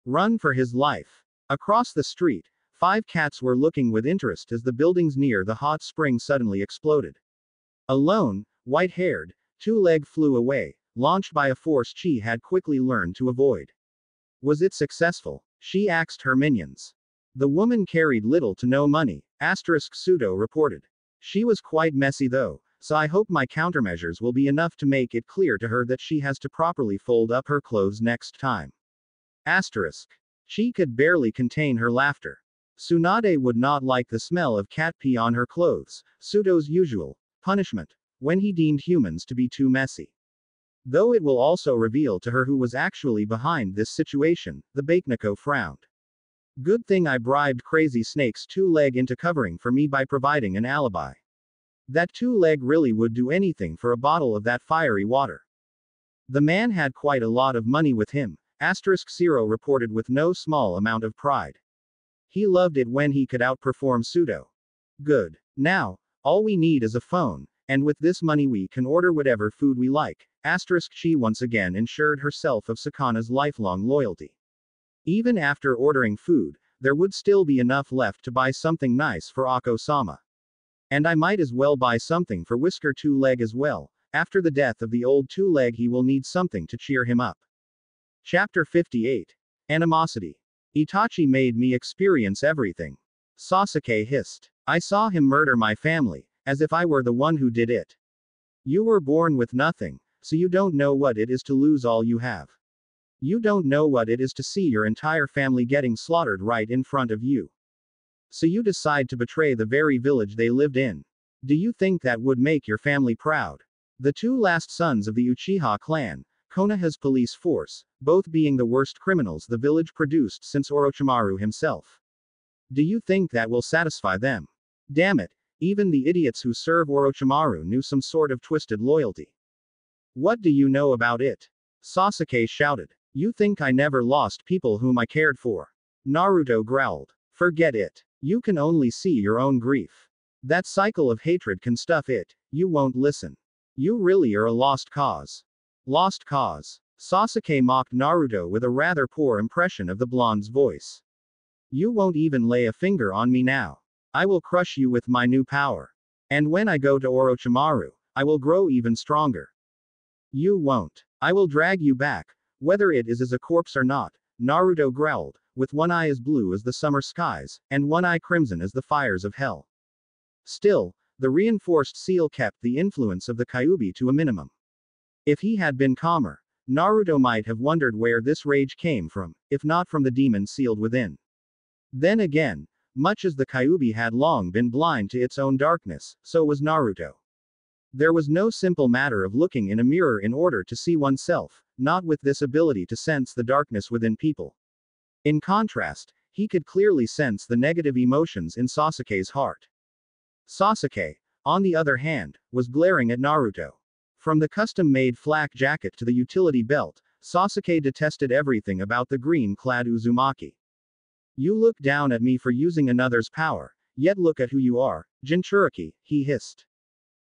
Run for his life. Across the street, 5 cats were looking with interest as the buildings near the hot spring suddenly exploded. Alone, white-haired, Two-Leg flew away, launched by a force Chi had quickly learned to avoid. Was it successful? She asked her minions. The woman carried little to no money, Pseudo reported. She was quite messy though, so I hope my countermeasures will be enough to make it clear to her that she has to properly fold up her clothes next time. She could barely contain her laughter. Tsunade would not like the smell of cat pee on her clothes, Pseudo's usual punishment, when he deemed humans to be too messy. Though it will also reveal to her who was actually behind this situation, the Bakeneko frowned. Good thing I bribed Crazy Snake's two-leg into covering for me by providing an alibi. That two-leg really would do anything for a bottle of that fiery water. The man had quite a lot of money with him, Zero reported with no small amount of pride. He loved it when he could outperform Pseudo. Good. Now, all we need is a phone, and with this money we can order whatever food we like. She once again ensured herself of Sakana's lifelong loyalty. Even after ordering food, there would still be enough left to buy something nice for Ako-sama. And I might as well buy something for Whisker Two-Leg as well. After the death of the old Two-Leg he will need something to cheer him up. Chapter 58. Animosity. Itachi made me experience everything. Sasuke hissed. I saw him murder my family, as if I were the one who did it. You were born with nothing, so you don't know what it is to lose all you have. You don't know what it is to see your entire family getting slaughtered right in front of you. So you decide to betray the very village they lived in. Do you think that would make your family proud? The two last sons of the Uchiha clan, Konoha's police force, both being the worst criminals the village produced since Orochimaru himself. Do you think that will satisfy them? Damn it, even the idiots who serve Orochimaru knew some sort of twisted loyalty. What do you know about it? Sasuke shouted. You think I never lost people whom I cared for? Naruto growled. Forget it. You can only see your own grief. That cycle of hatred can stuff it. You won't listen. You really are a lost cause. Lost cause. Sasuke mocked Naruto with a rather poor impression of the blonde's voice. You won't even lay a finger on me now. I will crush you with my new power. And when I go to Orochimaru, I will grow even stronger. You won't. I will drag you back, whether it is as a corpse or not, Naruto growled, with one eye as blue as the summer skies, and one eye crimson as the fires of hell. Still, the reinforced seal kept the influence of the Kyuubi to a minimum. If he had been calmer, Naruto might have wondered where this rage came from, if not from the demon sealed within. Then again, much as the Kyuubi had long been blind to its own darkness, so was Naruto. There was no simple matter of looking in a mirror in order to see oneself, not with this ability to sense the darkness within people. In contrast, he could clearly sense the negative emotions in Sasuke's heart. Sasuke, on the other hand, was glaring at Naruto. From the custom-made flak jacket to the utility belt, Sasuke detested everything about the green-clad Uzumaki. You look down at me for using another's power, yet look at who you are, Jinchuriki, he hissed.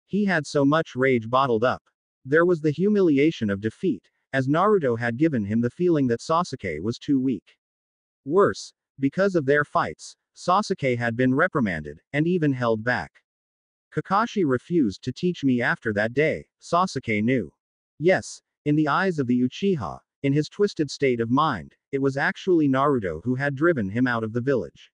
He had so much rage bottled up. There was the humiliation of defeat, as Naruto had given him the feeling that Sasuke was too weak. Worse, because of their fights, Sasuke had been reprimanded, and even held back. Kakashi refused to teach me after that day, Sasuke knew. Yes, in the eyes of the Uchiha, in his twisted state of mind, it was actually Naruto who had driven him out of the village.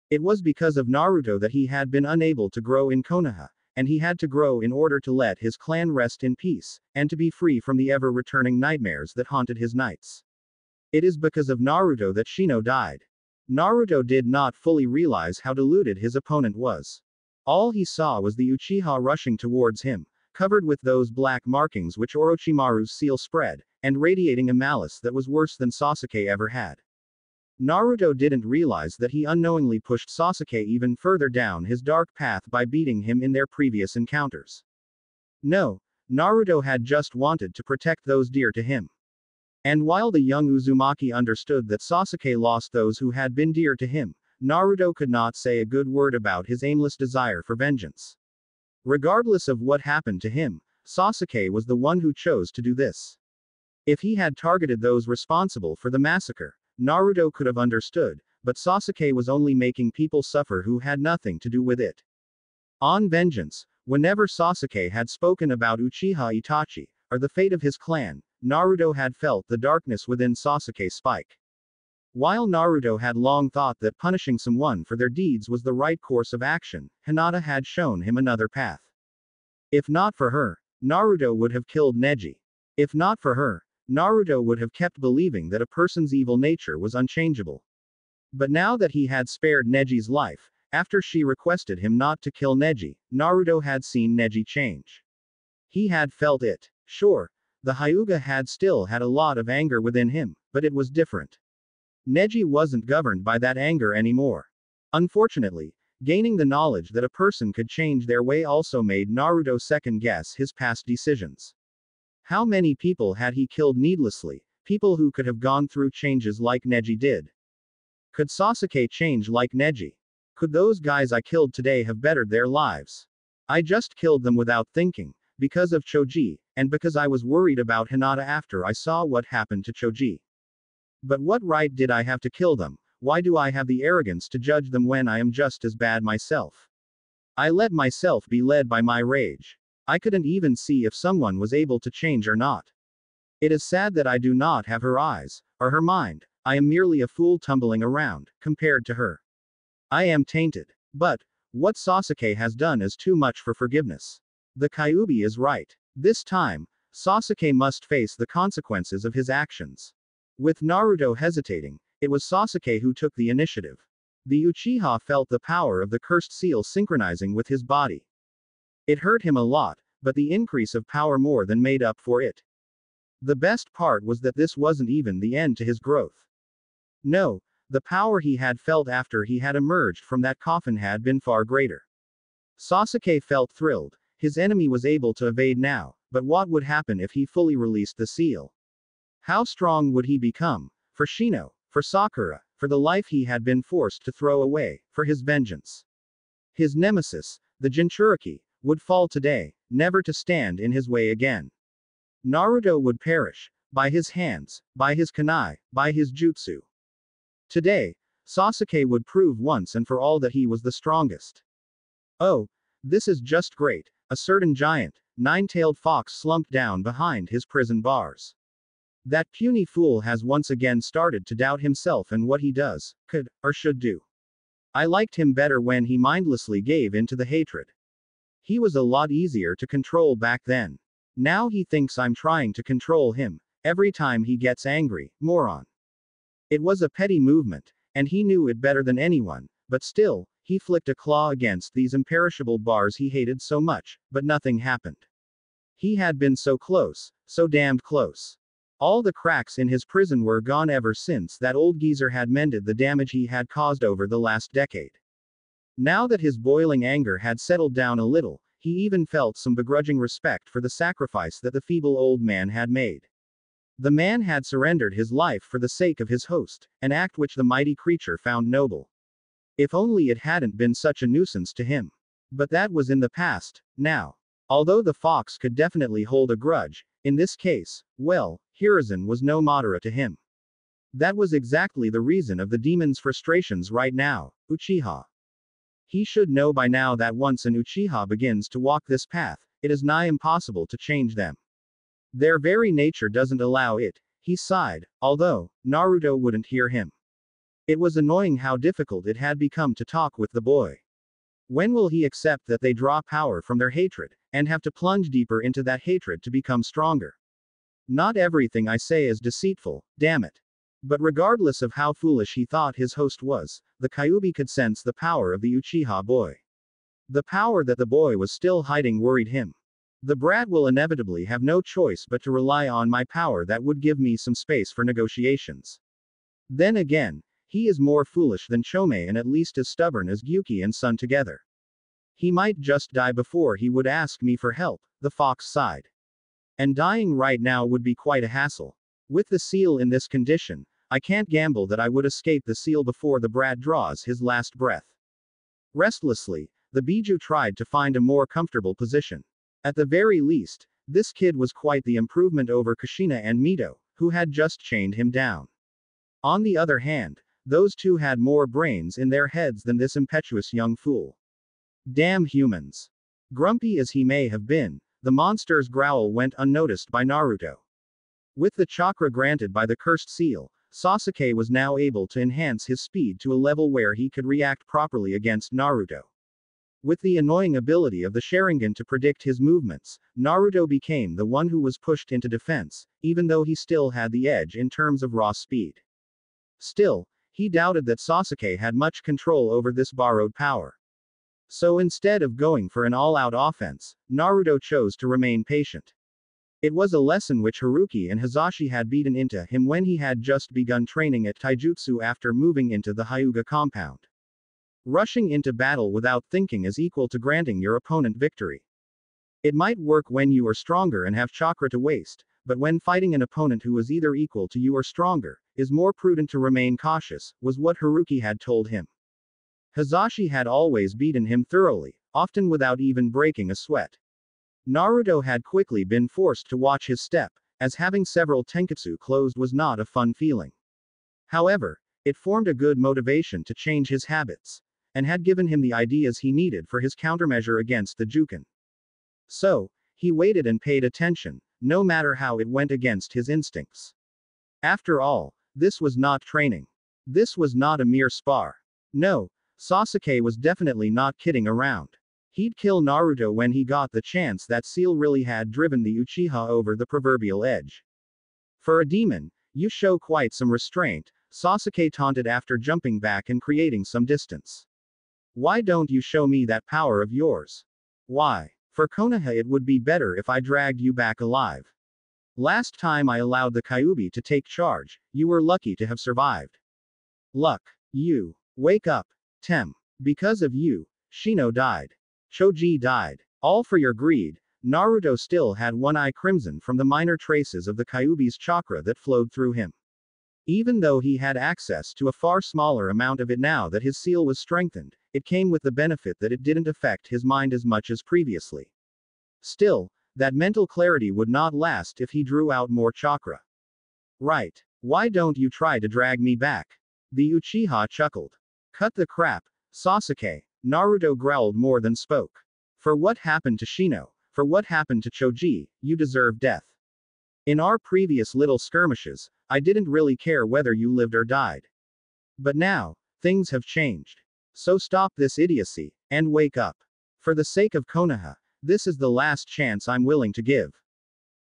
It was because of Naruto that he had been unable to grow in Konoha, and he had to grow in order to let his clan rest in peace, and to be free from the ever-returning nightmares that haunted his nights. It is because of Naruto that Shino died. Naruto did not fully realize how deluded his opponent was. All he saw was the Uchiha rushing towards him, covered with those black markings which Orochimaru's seal spread, and radiating a malice that was worse than Sasuke ever had. Naruto didn't realize that he unknowingly pushed Sasuke even further down his dark path by beating him in their previous encounters. No, Naruto had just wanted to protect those dear to him. And while the young Uzumaki understood that Sasuke lost those who had been dear to him, Naruto could not say a good word about his aimless desire for vengeance. Regardless of what happened to him, Sasuke was the one who chose to do this. If he had targeted those responsible for the massacre, Naruto could have understood, but Sasuke was only making people suffer who had nothing to do with it. On vengeance, whenever Sasuke had spoken about Uchiha Itachi, or the fate of his clan, Naruto had felt the darkness within Sasuke spike. While Naruto had long thought that punishing someone for their deeds was the right course of action, Hinata had shown him another path. If not for her, Naruto would have killed Neji. If not for her, Naruto would have kept believing that a person's evil nature was unchangeable. But now that he had spared Neji's life, after she requested him not to kill Neji, Naruto had seen Neji change. He had felt it. Sure, the Hyuga had still had a lot of anger within him, but it was different. Neji wasn't governed by that anger anymore. Unfortunately, gaining the knowledge that a person could change their way also made Naruto second guess his past decisions. How many people had he killed needlessly, people who could have gone through changes like Neji did? Could Sasuke change like Neji? Could those guys I killed today have bettered their lives? I just killed them without thinking, because of Choji, and because I was worried about Hinata after I saw what happened to Choji. But what right did I have to kill them? Why do I have the arrogance to judge them when I am just as bad myself? I let myself be led by my rage. I couldn't even see if someone was able to change or not. It is sad that I do not have her eyes, or her mind. I am merely a fool tumbling around, compared to her. I am tainted. But, what Sasuke has done is too much for forgiveness. The Kyuubi is right. This time, Sasuke must face the consequences of his actions. With Naruto hesitating, it was Sasuke who took the initiative. The Uchiha felt the power of the cursed seal synchronizing with his body. It hurt him a lot, but the increase of power more than made up for it. The best part was that this wasn't even the end to his growth. No, the power he had felt after he had emerged from that coffin had been far greater. Sasuke felt thrilled. His enemy was able to evade now, but what would happen if he fully released the seal? How strong would he become? For Shino, for Sakura, for the life he had been forced to throw away, for his vengeance. His nemesis, the Jinchuriki, would fall today, never to stand in his way again. Naruto would perish, by his hands, by his kunai, by his jutsu. Today, Sasuke would prove once and for all that he was the strongest. Oh, this is just great, a certain giant, nine-tailed fox slumped down behind his prison bars. That puny fool has once again started to doubt himself and what he does, could, or should do. I liked him better when he mindlessly gave in to the hatred. He was a lot easier to control back then. Now he thinks I'm trying to control him, every time he gets angry, moron. It was a petty movement, and he knew it better than anyone, but still, he flicked a claw against these imperishable bars he hated so much, but nothing happened. He had been so close, so damned close. All the cracks in his prison were gone ever since that old geezer had mended the damage he had caused over the last decade. Now that his boiling anger had settled down a little, he even felt some begrudging respect for the sacrifice that the feeble old man had made. The man had surrendered his life for the sake of his host, an act which the mighty creature found noble. If only it hadn't been such a nuisance to him. But that was in the past, now. Although the fox could definitely hold a grudge, in this case, well, Hiruzen was no Madara to him. That was exactly the reason of the demon's frustrations right now, Uchiha. He should know by now that once an Uchiha begins to walk this path, it is nigh impossible to change them. Their very nature doesn't allow it, he sighed, although, Naruto wouldn't hear him. It was annoying how difficult it had become to talk with the boy. When will he accept that they draw power from their hatred, and have to plunge deeper into that hatred to become stronger? Not everything I say is deceitful, damn it. But regardless of how foolish he thought his host was, the Kyuubi could sense the power of the Uchiha boy. The power that the boy was still hiding worried him. The brat will inevitably have no choice but to rely on my power that would give me some space for negotiations. Then again, he is more foolish than Chome and at least as stubborn as Gyuki and Sun together. He might just die before he would ask me for help, the fox sighed. And dying right now would be quite a hassle. With the seal in this condition, I can't gamble that I would escape the seal before the brat draws his last breath. Restlessly, the Biju tried to find a more comfortable position. At the very least, this kid was quite the improvement over Kushina and Mito, who had just chained him down. On the other hand, those two had more brains in their heads than this impetuous young fool. Damn humans. Grumpy as he may have been, the monster's growl went unnoticed by Naruto. With the chakra granted by the cursed seal, Sasuke was now able to enhance his speed to a level where he could react properly against Naruto. With the annoying ability of the Sharingan to predict his movements, Naruto became the one who was pushed into defense, even though he still had the edge in terms of raw speed. Still, he doubted that Sasuke had much control over this borrowed power. So instead of going for an all-out offense, Naruto chose to remain patient. It was a lesson which Haruki and Hizashi had beaten into him when he had just begun training at taijutsu after moving into the Hyuga compound. Rushing into battle without thinking is equal to granting your opponent victory. It might work when you are stronger and have chakra to waste, but when fighting an opponent who is either equal to you or stronger, is more prudent to remain cautious, was what Haruki had told him. Hizashi had always beaten him thoroughly, often without even breaking a sweat. Naruto had quickly been forced to watch his step, as having several tenketsu closed was not a fun feeling. However, it formed a good motivation to change his habits, and had given him the ideas he needed for his countermeasure against the Juken. So, he waited and paid attention, no matter how it went against his instincts. After all, this was not training. This was not a mere spar. No, Sasuke was definitely not kidding around. He'd kill Naruto when he got the chance. That seal really had driven the Uchiha over the proverbial edge. For a demon, you show quite some restraint, Sasuke taunted after jumping back and creating some distance. Why don't you show me that power of yours? Why? For Konoha it would be better if I dragged you back alive. Last time I allowed the Kyuubi to take charge, you were lucky to have survived. Luck. You. Wake up. Tem. Because of you, Shino died. Choji died. All for your greed. Naruto still had one eye crimson from the minor traces of the Kyuubi's chakra that flowed through him. Even though he had access to a far smaller amount of it now that his seal was strengthened, it came with the benefit that it didn't affect his mind as much as previously. Still, that mental clarity would not last if he drew out more chakra. Right. Why don't you try to drag me back? The Uchiha chuckled. Cut the crap, Sasuke. Naruto growled more than spoke. For what happened to Shino, for what happened to Choji, you deserve death. In our previous little skirmishes, I didn't really care whether you lived or died. But now, things have changed. So stop this idiocy, and wake up. For the sake of Konoha, this is the last chance I'm willing to give.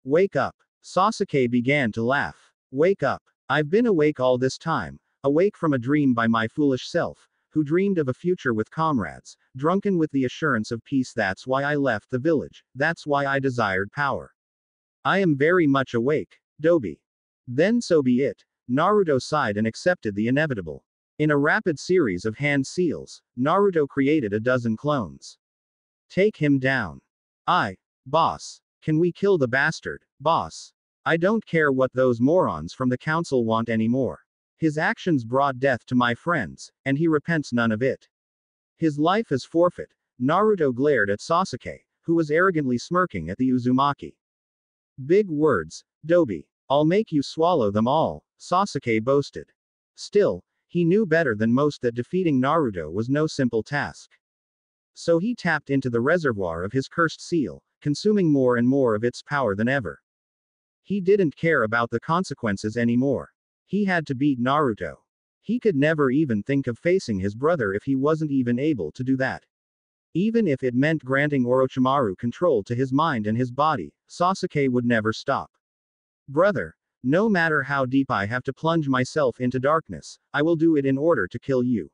Wake up. Sasuke began to laugh. Wake up. I've been awake all this time, awake from a dream by my foolish self, who dreamed of a future with comrades, drunken with the assurance of peace. That's why I left the village, that's why I desired power. I am very much awake, Dobi. Then so be it. Naruto sighed and accepted the inevitable. In a rapid series of hand seals, Naruto created a dozen clones. Take him down. Boss. Can we kill the bastard, boss? I don't care what those morons from the council want anymore. His actions brought death to my friends, and he repents none of it. His life is forfeit. Naruto glared at Sasuke, who was arrogantly smirking at the Uzumaki. Big words, Dobi. I'll make you swallow them all, Sasuke boasted. Still, he knew better than most that defeating Naruto was no simple task. So he tapped into the reservoir of his cursed seal, consuming more and more of its power than ever. He didn't care about the consequences anymore. He had to beat Naruto. He could never even think of facing his brother if he wasn't even able to do that. Even if it meant granting Orochimaru control to his mind and his body, Sasuke would never stop. Brother, no matter how deep I have to plunge myself into darkness, I will do it in order to kill you.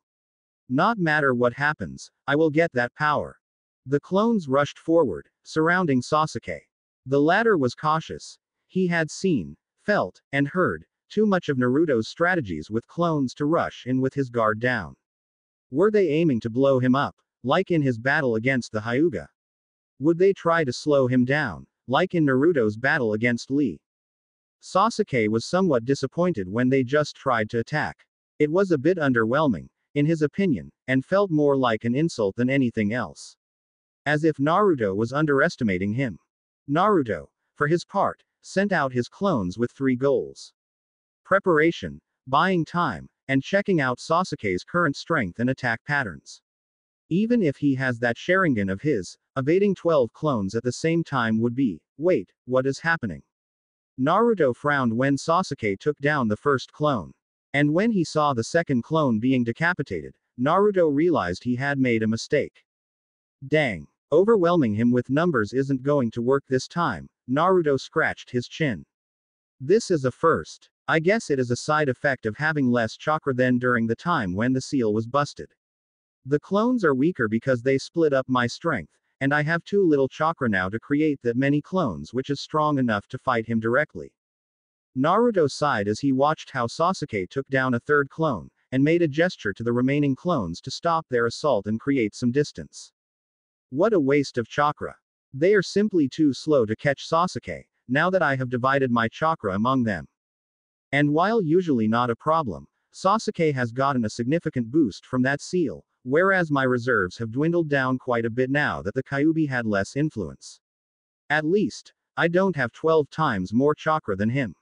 Not matter what happens, I will get that power. The clones rushed forward, surrounding Sasuke. The latter was cautious. He had seen, felt, and heard too much of Naruto's strategies with clones to rush in with his guard down. Were they aiming to blow him up, like in his battle against the Hyuga? Would they try to slow him down, like in Naruto's battle against Lee? Sasuke was somewhat disappointed when they just tried to attack. It was a bit underwhelming, in his opinion, and felt more like an insult than anything else. As if Naruto was underestimating him. Naruto, for his part, sent out his clones with 3 goals. Preparation, buying time, and checking out Sasuke's current strength and attack patterns. Even if he has that Sharingan of his, evading 12 clones at the same time would be, wait, what is happening? Naruto frowned when Sasuke took down the first clone. And when he saw the second clone being decapitated, Naruto realized he had made a mistake. Dang. Overwhelming him with numbers isn't going to work this time, Naruto scratched his chin. This is a first. I guess it is a side effect of having less chakra than during the time when the seal was busted. The clones are weaker because they split up my strength, and I have too little chakra now to create that many clones which is strong enough to fight him directly. Naruto sighed as he watched how Sasuke took down a third clone, and made a gesture to the remaining clones to stop their assault and create some distance. What a waste of chakra. They are simply too slow to catch Sasuke, now that I have divided my chakra among them. And while usually not a problem, Sasuke has gotten a significant boost from that seal, whereas my reserves have dwindled down quite a bit now that the Kyuubi had less influence. At least, I don't have 12 times more chakra than him.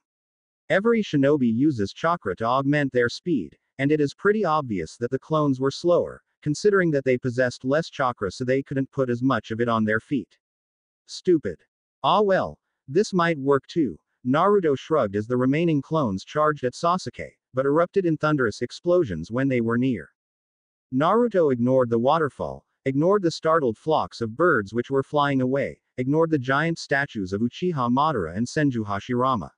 Every shinobi uses chakra to augment their speed, and it is pretty obvious that the clones were slower, considering that they possessed less chakra so they couldn't put as much of it on their feet. Stupid. Ah well, this might work too. Naruto shrugged as the remaining clones charged at Sasuke, but erupted in thunderous explosions when they were near. Naruto ignored the waterfall, ignored the startled flocks of birds which were flying away, ignored the giant statues of Uchiha Madara and Senju Hashirama.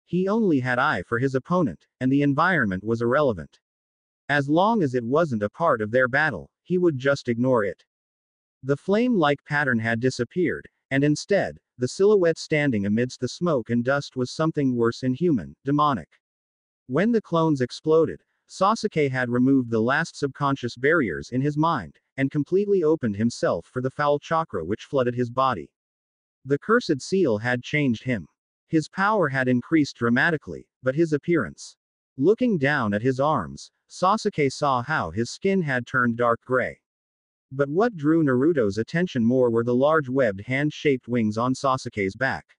He only had eye for his opponent, and the environment was irrelevant. As long as it wasn't a part of their battle, he would just ignore it. The flame-like pattern had disappeared, and instead, the silhouette standing amidst the smoke and dust was something worse inhuman, demonic. When the clones exploded, Sasuke had removed the last subconscious barriers in his mind, and completely opened himself for the foul chakra which flooded his body. The cursed seal had changed him. His power had increased dramatically, but his appearance. Looking down at his arms, Sasuke saw how his skin had turned dark gray. But what drew Naruto's attention more were the large webbed hand-shaped wings on Sasuke's back.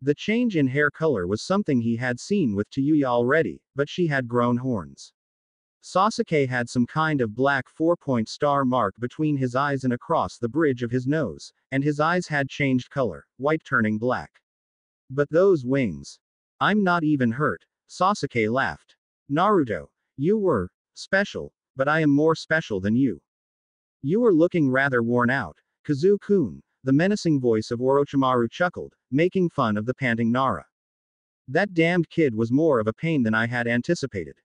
The change in hair color was something he had seen with Hyuga already, but she had grown horns. Sasuke had some kind of black four-point star mark between his eyes and across the bridge of his nose, and his eyes had changed color, white turning black. But those wings. I'm not even hurt, Sasuke laughed. Naruto, you were special, but I am more special than you. You were looking rather worn out, Kazu-kun, the menacing voice of Orochimaru chuckled, making fun of the panting Nara. That damned kid was more of a pain than I had anticipated.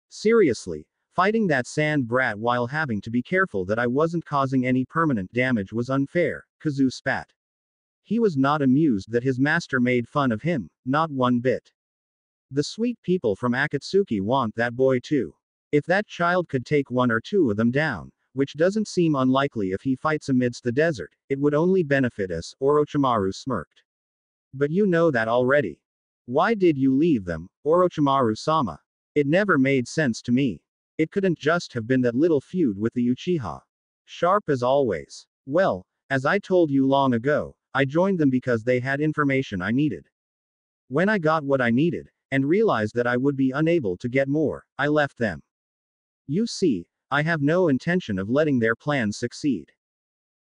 Seriously, fighting that sand brat while having to be careful that I wasn't causing any permanent damage was unfair, Kazu spat. He was not amused that his master made fun of him, not one bit. The sweet people from Akatsuki want that boy too. If that child could take one or two of them down, which doesn't seem unlikely if he fights amidst the desert, it would only benefit us, Orochimaru smirked. But you know that already. Why did you leave them, Orochimaru-sama? It never made sense to me. It couldn't just have been that little feud with the Uchiha. Sharp as always. Well, as I told you long ago, I joined them because they had information I needed. When I got what I needed, and realized that I would be unable to get more, I left them. You see, I have no intention of letting their plans succeed.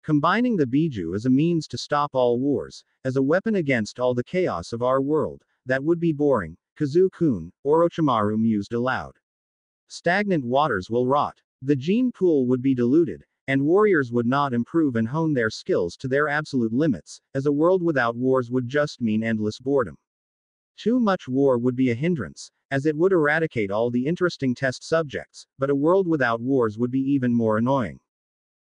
Combining the Biju as a means to stop all wars, as a weapon against all the chaos of our world, that would be boring, Kazu-kun, Orochimaru mused aloud. Stagnant waters will rot. The gene pool would be diluted, and warriors would not improve and hone their skills to their absolute limits, as a world without wars would just mean endless boredom. Too much war would be a hindrance, as it would eradicate all the interesting test subjects, but a world without wars would be even more annoying.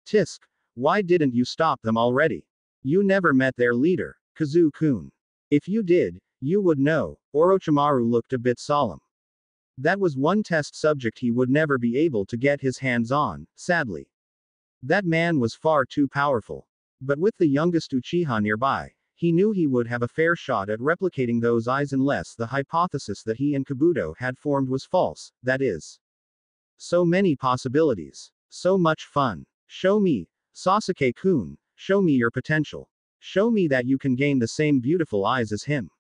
Tisk, why didn't you stop them already? You never met their leader, Kazu-kun. If you did, you would know. Orochimaru looked a bit solemn. That was one test subject he would never be able to get his hands on, sadly. That man was far too powerful. But with the youngest Uchiha nearby, he knew he would have a fair shot at replicating those eyes unless the hypothesis that he and Kabuto had formed was false, that is. So many possibilities. So much fun. Show me, Sasuke-kun, show me your potential. Show me that you can gain the same beautiful eyes as him.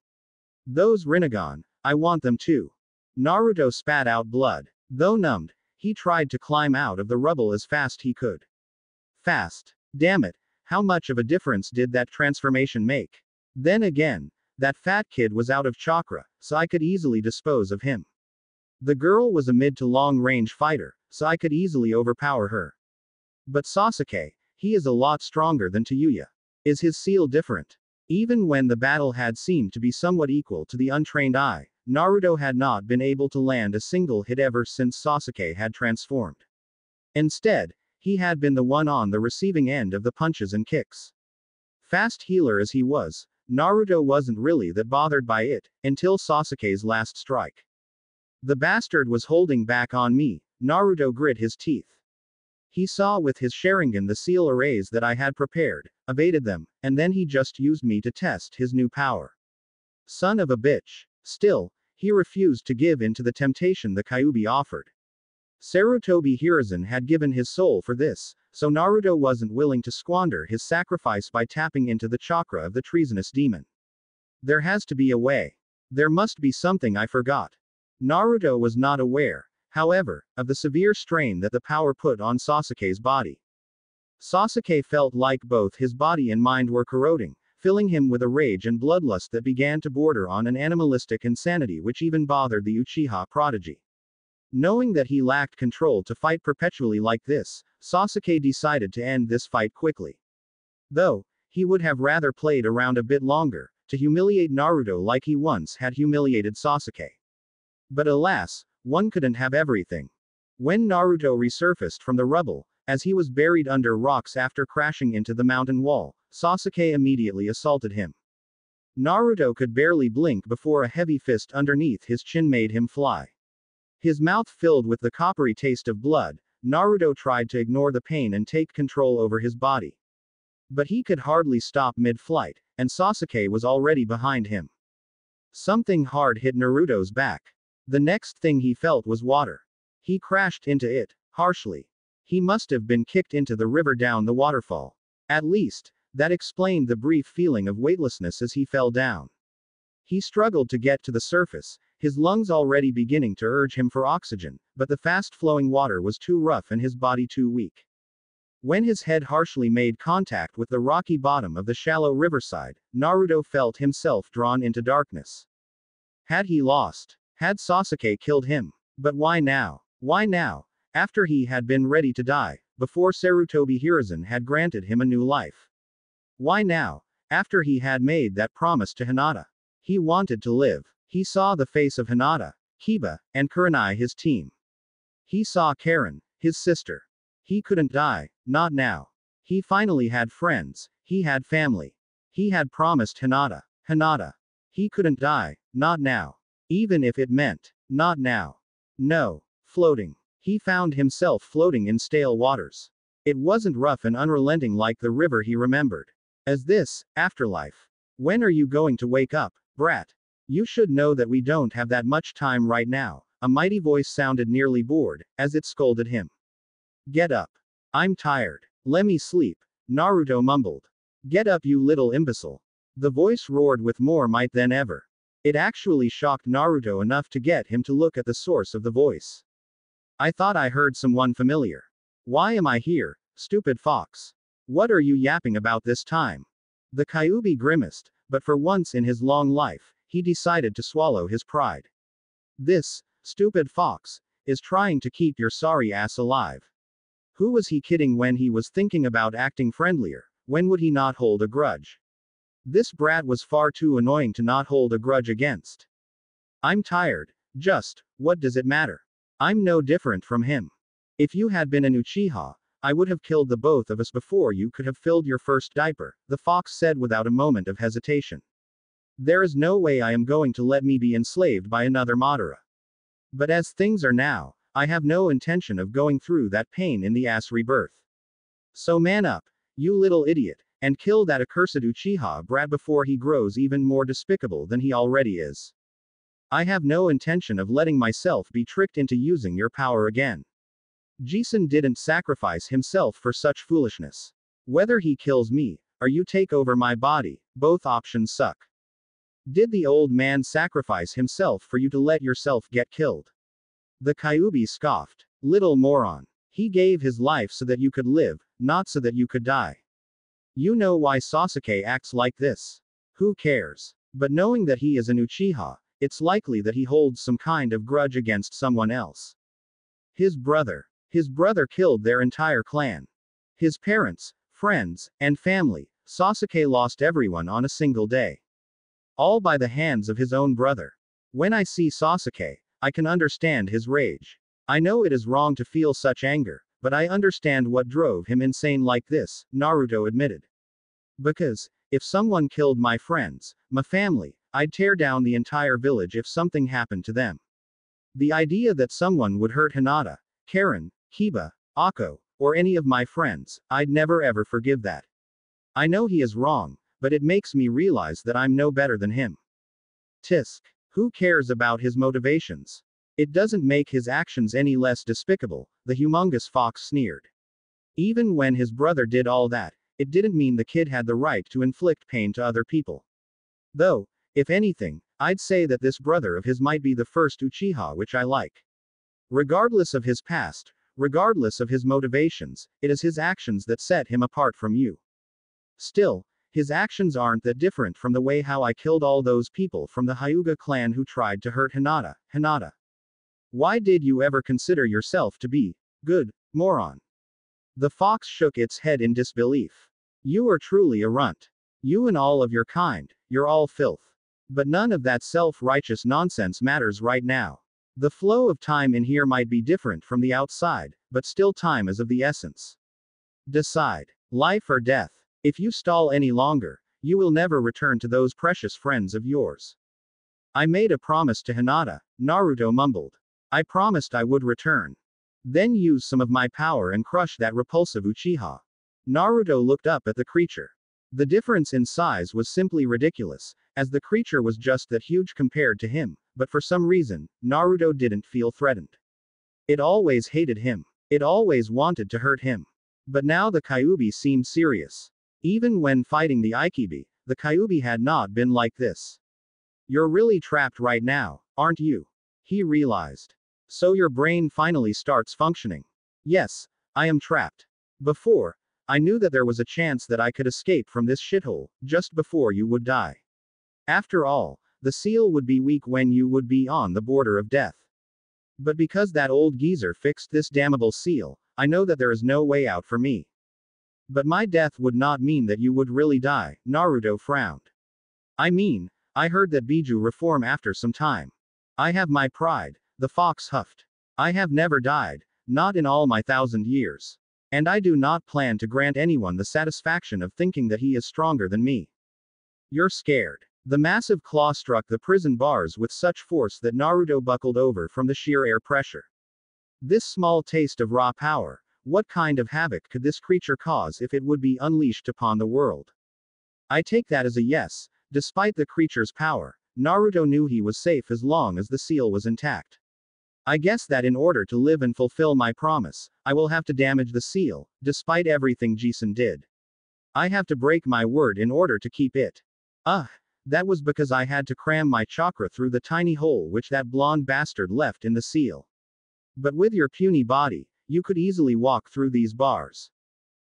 Those Rinnegan, I want them too. Naruto spat out blood. Though numbed, he tried to climb out of the rubble as fast he could. Fast. Damn it, how much of a difference did that transformation make? Then again, that fat kid was out of chakra, so I could easily dispose of him. The girl was a mid to long range fighter, so I could easily overpower her. But Sasuke, he is a lot stronger than Hyuga. Is his seal different? Even when the battle had seemed to be somewhat equal to the untrained eye, Naruto had not been able to land a single hit ever since Sasuke had transformed. Instead, He had been the one on the receiving end of the punches and kicks. Fast healer as he was, Naruto wasn't really that bothered by it, until Sasuke's last strike. The bastard was holding back on me. Naruto grit his teeth. He saw with his Sharingan the seal arrays that I had prepared, evaded them, and then he just used me to test his new power. Son of a bitch. Still, he refused to give in to the temptation the Kyuubi offered. Sarutobi Hiruzen had given his soul for this, so Naruto wasn't willing to squander his sacrifice by tapping into the chakra of the treasonous demon. There has to be a way. There must be something I forgot. Naruto was not aware, however, of the severe strain that the power put on Sasuke's body. Sasuke felt like both his body and mind were corroding, filling him with a rage and bloodlust that began to border on an animalistic insanity which even bothered the Uchiha prodigy. Knowing that he lacked control to fight perpetually like this, Sasuke decided to end this fight quickly. Though, he would have rather played around a bit longer, to humiliate Naruto like he once had humiliated Sasuke. But alas, one couldn't have everything. When Naruto resurfaced from the rubble, as he was buried under rocks after crashing into the mountain wall, Sasuke immediately assaulted him. Naruto could barely blink before a heavy fist underneath his chin made him fly. His mouth filled with the coppery taste of blood, Naruto tried to ignore the pain and take control over his body. But he could hardly stop mid-flight, and Sasuke was already behind him. Something hard hit Naruto's back. The next thing he felt was water. He crashed into it, harshly. He must have been kicked into the river down the waterfall. At least, that explained the brief feeling of weightlessness as he fell down. He struggled to get to the surface, his lungs already beginning to urge him for oxygen, but the fast-flowing water was too rough and his body too weak. When his head harshly made contact with the rocky bottom of the shallow riverside, Naruto felt himself drawn into darkness. Had he lost? Had Sasuke killed him? But why now? Why now? After he had been ready to die, before Sarutobi Hiruzen had granted him a new life. Why now? After he had made that promise to Hinata. He wanted to live. He saw the face of Hinata, Kiba, and Kurenai his team. He saw Karen, his sister. He couldn't die, not now. He finally had friends, he had family. He had promised Hinata. He couldn't die, not now. Even if it meant, not now. No. Floating. He found himself floating in stale waters. It wasn't rough and unrelenting like the river he remembered. As this, afterlife. When are you going to wake up, brat? You should know that we don't have that much time right now. A mighty voice sounded nearly bored, as it scolded him. Get up. I'm tired. Lemme sleep, Naruto mumbled. Get up, you little imbecile. The voice roared with more might than ever. It actually shocked Naruto enough to get him to look at the source of the voice. I thought I heard someone familiar. Why am I here, stupid fox? What are you yapping about this time? The Kyuubi grimaced, but for once in his long life, he decided to swallow his pride. This, stupid fox, is trying to keep your sorry ass alive. Who was he kidding when he was thinking about acting friendlier? When would he not hold a grudge? This brat was far too annoying to not hold a grudge against. I'm tired. Just, what does it matter? I'm no different from him. If you had been an Uchiha, I would have killed the both of us before you could have filled your first diaper, the fox said without a moment of hesitation. There is no way I am going to let me be enslaved by another Madara. But as things are now, I have no intention of going through that pain in the ass rebirth. So man up, you little idiot, and kill that accursed Uchiha brat before he grows even more despicable than he already is. I have no intention of letting myself be tricked into using your power again. Jisen didn't sacrifice himself for such foolishness. Whether he kills me, or you take over my body, both options suck. Did the old man sacrifice himself for you to let yourself get killed? The Kyuubi scoffed. Little moron. He gave his life so that you could live, not so that you could die. You know why Sasuke acts like this. Who cares? But knowing that he is an Uchiha, it's likely that he holds some kind of grudge against someone else. His brother. His brother killed their entire clan. His parents, friends, and family. Sasuke lost everyone on a single day. All by the hands of his own brother. When I see Sasuke, I can understand his rage. I know it is wrong to feel such anger, but I understand what drove him insane like this, Naruto admitted. Because, if someone killed my friends, my family, I'd tear down the entire village if something happened to them. The idea that someone would hurt Hinata, Karen, Kiba, Akko, or any of my friends, I'd never ever forgive that. I know he is wrong, but it makes me realize that I'm no better than him. Tisk. Who cares about his motivations? It doesn't make his actions any less despicable, the humongous fox sneered. Even when his brother did all that, it didn't mean the kid had the right to inflict pain to other people. Though, if anything, I'd say that this brother of his might be the first Uchiha which I like. Regardless of his past, regardless of his motivations, it is his actions that set him apart from you. Still, his actions aren't that different from the way how I killed all those people from the Hyuga clan who tried to hurt Hinata. Hinata. Why did you ever consider yourself to be good, moron? The fox shook its head in disbelief. You are truly a runt. You and all of your kind, you're all filth. But none of that self-righteous nonsense matters right now. The flow of time in here might be different from the outside, but still time is of the essence. Decide. Life or death. If you stall any longer, you will never return to those precious friends of yours. I made a promise to Hinata, Naruto mumbled. I promised I would return. Then use some of my power and crush that repulsive Uchiha. Naruto looked up at the creature. The difference in size was simply ridiculous, as the creature was just that huge compared to him, but for some reason, Naruto didn't feel threatened. It always hated him. It always wanted to hurt him. But now the Kyuubi seemed serious. Even when fighting the Ikibi, the Kyuubi had not been like this. You're really trapped right now, aren't you? He realized. So your brain finally starts functioning. Yes, I am trapped. Before, I knew that there was a chance that I could escape from this shithole, just before you would die. After all, the seal would be weak when you would be on the border of death. But because that old geezer fixed this damnable seal, I know that there is no way out for me. But my death would not mean that you would really die, Naruto frowned. I mean, I heard that Biju reform after some time. I have my pride, the fox huffed. I have never died, not in all my 1,000 years. And I do not plan to grant anyone the satisfaction of thinking that he is stronger than me. You're scared. The massive claw struck the prison bars with such force that Naruto buckled over from the sheer air pressure. This small taste of raw power, what kind of havoc could this creature cause if it would be unleashed upon the world? I take that as a yes. Despite the creature's power, Naruto knew he was safe as long as the seal was intact. I guess that in order to live and fulfill my promise, I will have to damage the seal, despite everything Jisun did. I have to break my word in order to keep it. That was because I had to cram my chakra through the tiny hole which that blonde bastard left in the seal. But with your puny body, you could easily walk through these bars.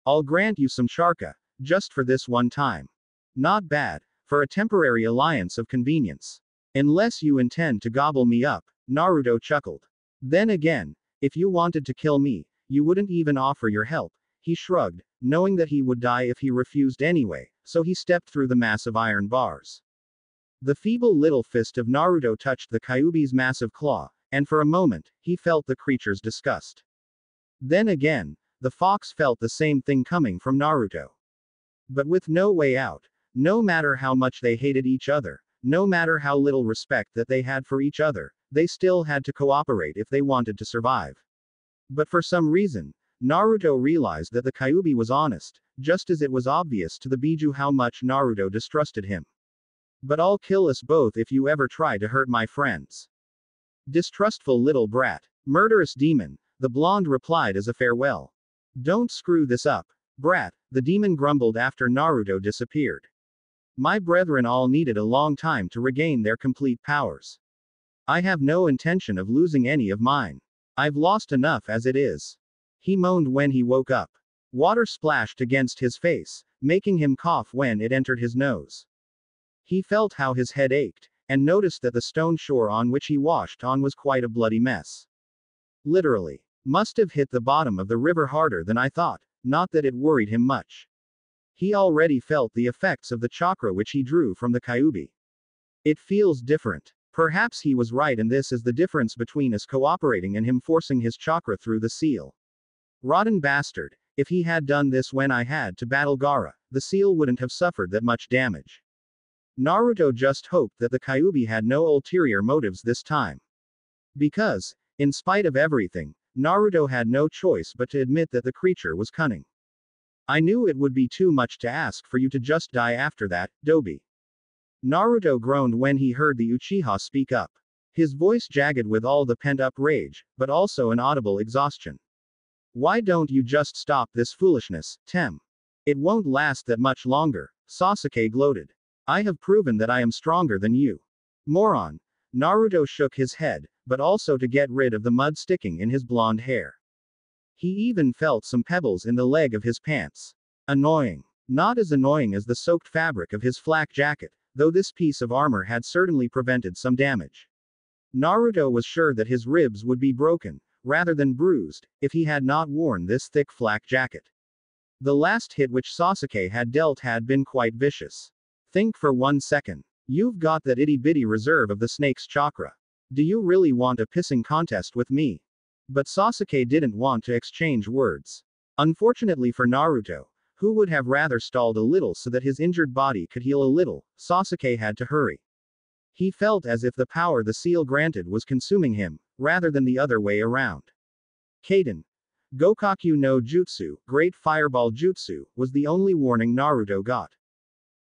I'll grant you some chakra, just for this one time. Not bad, for a temporary alliance of convenience. Unless you intend to gobble me up, Naruto chuckled. Then again, if you wanted to kill me, you wouldn't even offer your help, he shrugged, knowing that he would die if he refused anyway, so he stepped through the massive iron bars. The feeble little fist of Naruto touched the Kyuubi's massive claw, and for a moment, he felt the creature's disgust. Then again, the fox felt the same thing coming from Naruto. But with no way out, no matter how much they hated each other, no matter how little respect that they had for each other, they still had to cooperate if they wanted to survive. But for some reason, Naruto realized that the Kyuubi was honest, just as it was obvious to the Biju how much Naruto distrusted him. But I'll kill us both if you ever try to hurt my friends. Distrustful little brat. Murderous demon, the blonde replied as a farewell. Don't screw this up, brat, the demon grumbled after Naruto disappeared. My brethren all needed a long time to regain their complete powers. I have no intention of losing any of mine. I've lost enough as it is. He moaned when he woke up. Water splashed against his face, making him cough when it entered his nose. He felt how his head ached, and noticed that the stone shore on which he washed on was quite a bloody mess. Literally. Must have hit the bottom of the river harder than I thought, not that it worried him much. He already felt the effects of the chakra which he drew from the Kyuubi. It feels different. Perhaps he was right and this is the difference between us cooperating and him forcing his chakra through the seal. Rotten bastard. If he had done this when I had to battle Gaara, the seal wouldn't have suffered that much damage. Naruto just hoped that the Kyuubi had no ulterior motives this time. Because, in spite of everything, Naruto had no choice but to admit that the creature was cunning. I knew it would be too much to ask for you to just die after that, Dobi. Naruto groaned when he heard the Uchiha speak up. His voice jagged with all the pent-up rage, but also an audible exhaustion. Why don't you just stop this foolishness, Tem? It won't last that much longer, Sasuke gloated. I have proven that I am stronger than you. Moron. Naruto shook his head, but also to get rid of the mud sticking in his blonde hair. He even felt some pebbles in the leg of his pants. Annoying. Not as annoying as the soaked fabric of his flak jacket, though this piece of armor had certainly prevented some damage. Naruto was sure that his ribs would be broken, rather than bruised, if he had not worn this thick flak jacket. The last hit which Sasuke had dealt had been quite vicious. Think for 1 second. You've got that itty-bitty reserve of the snake's chakra. Do you really want a pissing contest with me? But Sasuke didn't want to exchange words. Unfortunately for Naruto, who would have rather stalled a little so that his injured body could heal a little, Sasuke had to hurry. He felt as if the power the seal granted was consuming him, rather than the other way around. Kaden. Gokaku no Jutsu, Great Fireball Jutsu, was the only warning Naruto got.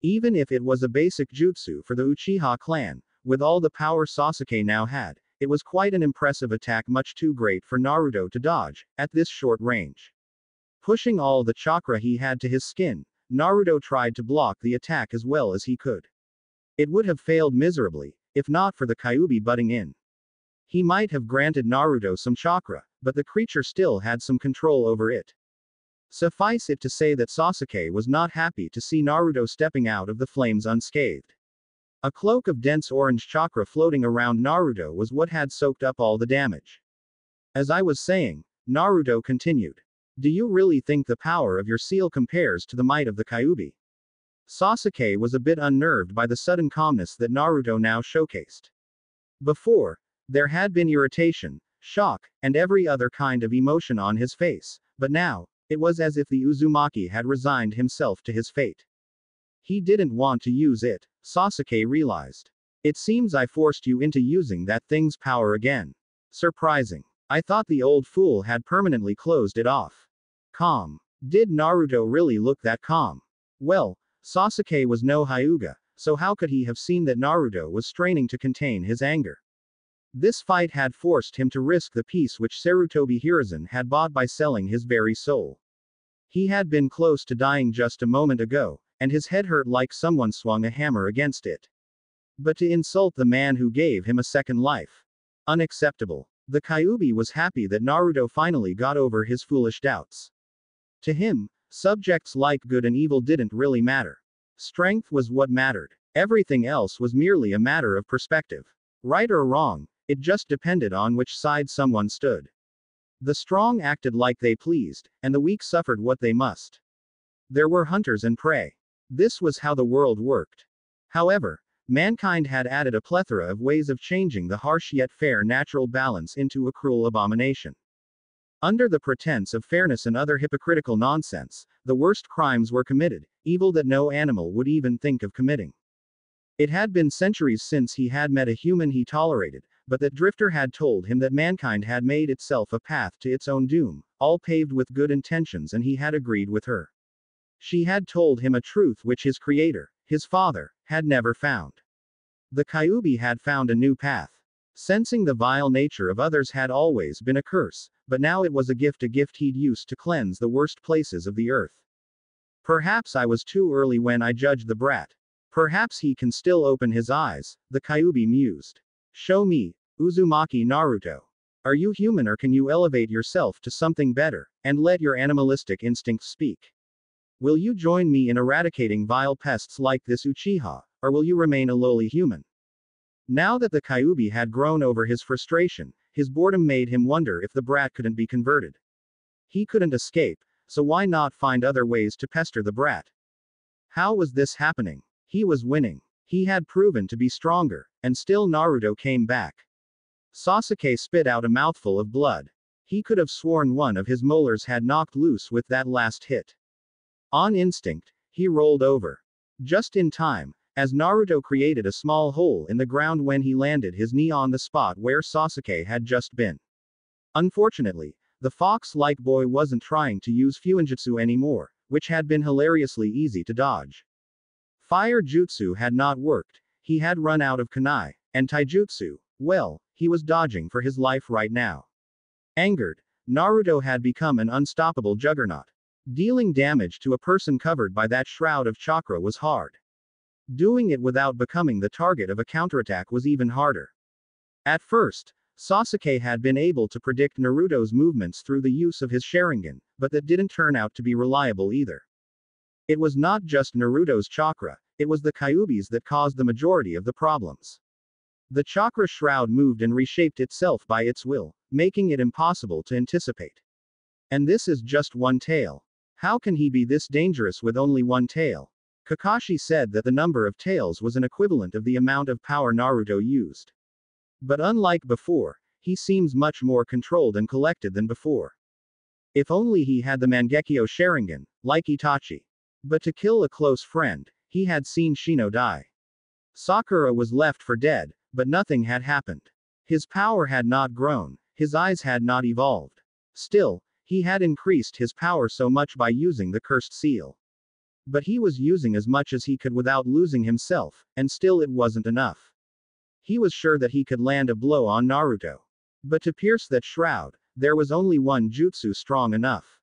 Even if it was a basic jutsu for the Uchiha clan, with all the power Sasuke now had, it was quite an impressive attack, much too great for Naruto to dodge, at this short range. Pushing all the chakra he had to his skin, Naruto tried to block the attack as well as he could. It would have failed miserably, if not for the Kyuubi butting in. He might have granted Naruto some chakra, but the creature still had some control over it. Suffice it to say that Sasuke was not happy to see Naruto stepping out of the flames unscathed. A cloak of dense orange chakra floating around Naruto was what had soaked up all the damage. As I was saying, Naruto continued. Do you really think the power of your seal compares to the might of the Kyuubi? Sasuke was a bit unnerved by the sudden calmness that Naruto now showcased. Before, there had been irritation, shock, and every other kind of emotion on his face, but now, it was as if the Uzumaki had resigned himself to his fate. He didn't want to use it, Sasuke realized. It seems I forced you into using that thing's power again. Surprising. I thought the old fool had permanently closed it off. Calm. Did Naruto really look that calm? Well, Sasuke was no Hyuga, so how could he have seen that Naruto was straining to contain his anger? This fight had forced him to risk the peace which Sarutobi Hiruzen had bought by selling his very soul. He had been close to dying just a moment ago, and his head hurt like someone swung a hammer against it. But to insult the man who gave him a second life. Unacceptable. The Kyuubi was happy that Naruto finally got over his foolish doubts. To him, subjects like good and evil didn't really matter. Strength was what mattered. Everything else was merely a matter of perspective. Right or wrong, it just depended on which side someone stood. The strong acted like they pleased, and the weak suffered what they must. There were hunters and prey. This was how the world worked. However, mankind had added a plethora of ways of changing the harsh yet fair natural balance into a cruel abomination. Under the pretense of fairness and other hypocritical nonsense, the worst crimes were committed, evil that no animal would even think of committing. It had been centuries since he had met a human he tolerated, but that drifter had told him that mankind had made itself a path to its own doom, all paved with good intentions, and he had agreed with her. She had told him a truth which his creator, his father, had never found. The Kyuubi had found a new path. Sensing the vile nature of others had always been a curse, but now it was a gift he'd used to cleanse the worst places of the earth. Perhaps I was too early when I judged the brat. Perhaps he can still open his eyes, the Kyuubi mused. Show me, Uzumaki Naruto. Are you human, or can you elevate yourself to something better, and let your animalistic instincts speak? Will you join me in eradicating vile pests like this Uchiha, or will you remain a lowly human? Now that the Kyuubi had grown over his frustration, his boredom made him wonder if the brat couldn't be converted. He couldn't escape, so why not find other ways to pester the brat? How was this happening? He was winning. He had proven to be stronger, and still Naruto came back. Sasuke spit out a mouthful of blood. He could have sworn one of his molars had knocked loose with that last hit. On instinct, he rolled over. Just in time, as Naruto created a small hole in the ground when he landed his knee on the spot where Sasuke had just been. Unfortunately, the fox-like boy wasn't trying to use Fuinjutsu anymore, which had been hilariously easy to dodge. Fire Jutsu had not worked, he had run out of kunai, and taijutsu, well, he was dodging for his life right now. Angered, Naruto had become an unstoppable juggernaut. Dealing damage to a person covered by that shroud of chakra was hard. Doing it without becoming the target of a counterattack was even harder. At first, Sasuke had been able to predict Naruto's movements through the use of his Sharingan, but that didn't turn out to be reliable either. It was not just Naruto's chakra, it was the Kyubis that caused the majority of the problems. The chakra shroud moved and reshaped itself by its will, making it impossible to anticipate. And this is just one tail. How can he be this dangerous with only one tail? Kakashi said that the number of tails was an equivalent of the amount of power Naruto used. But unlike before, he seems much more controlled and collected than before. If only he had the Mangekyo Sharingan, like Itachi. But to kill a close friend, he had seen Shino die. Sakura was left for dead, but nothing had happened. His power had not grown, his eyes had not evolved. Still, he had increased his power so much by using the cursed seal. But he was using as much as he could without losing himself, and still it wasn't enough. He was sure that he could land a blow on Naruto. But to pierce that shroud, there was only one jutsu strong enough.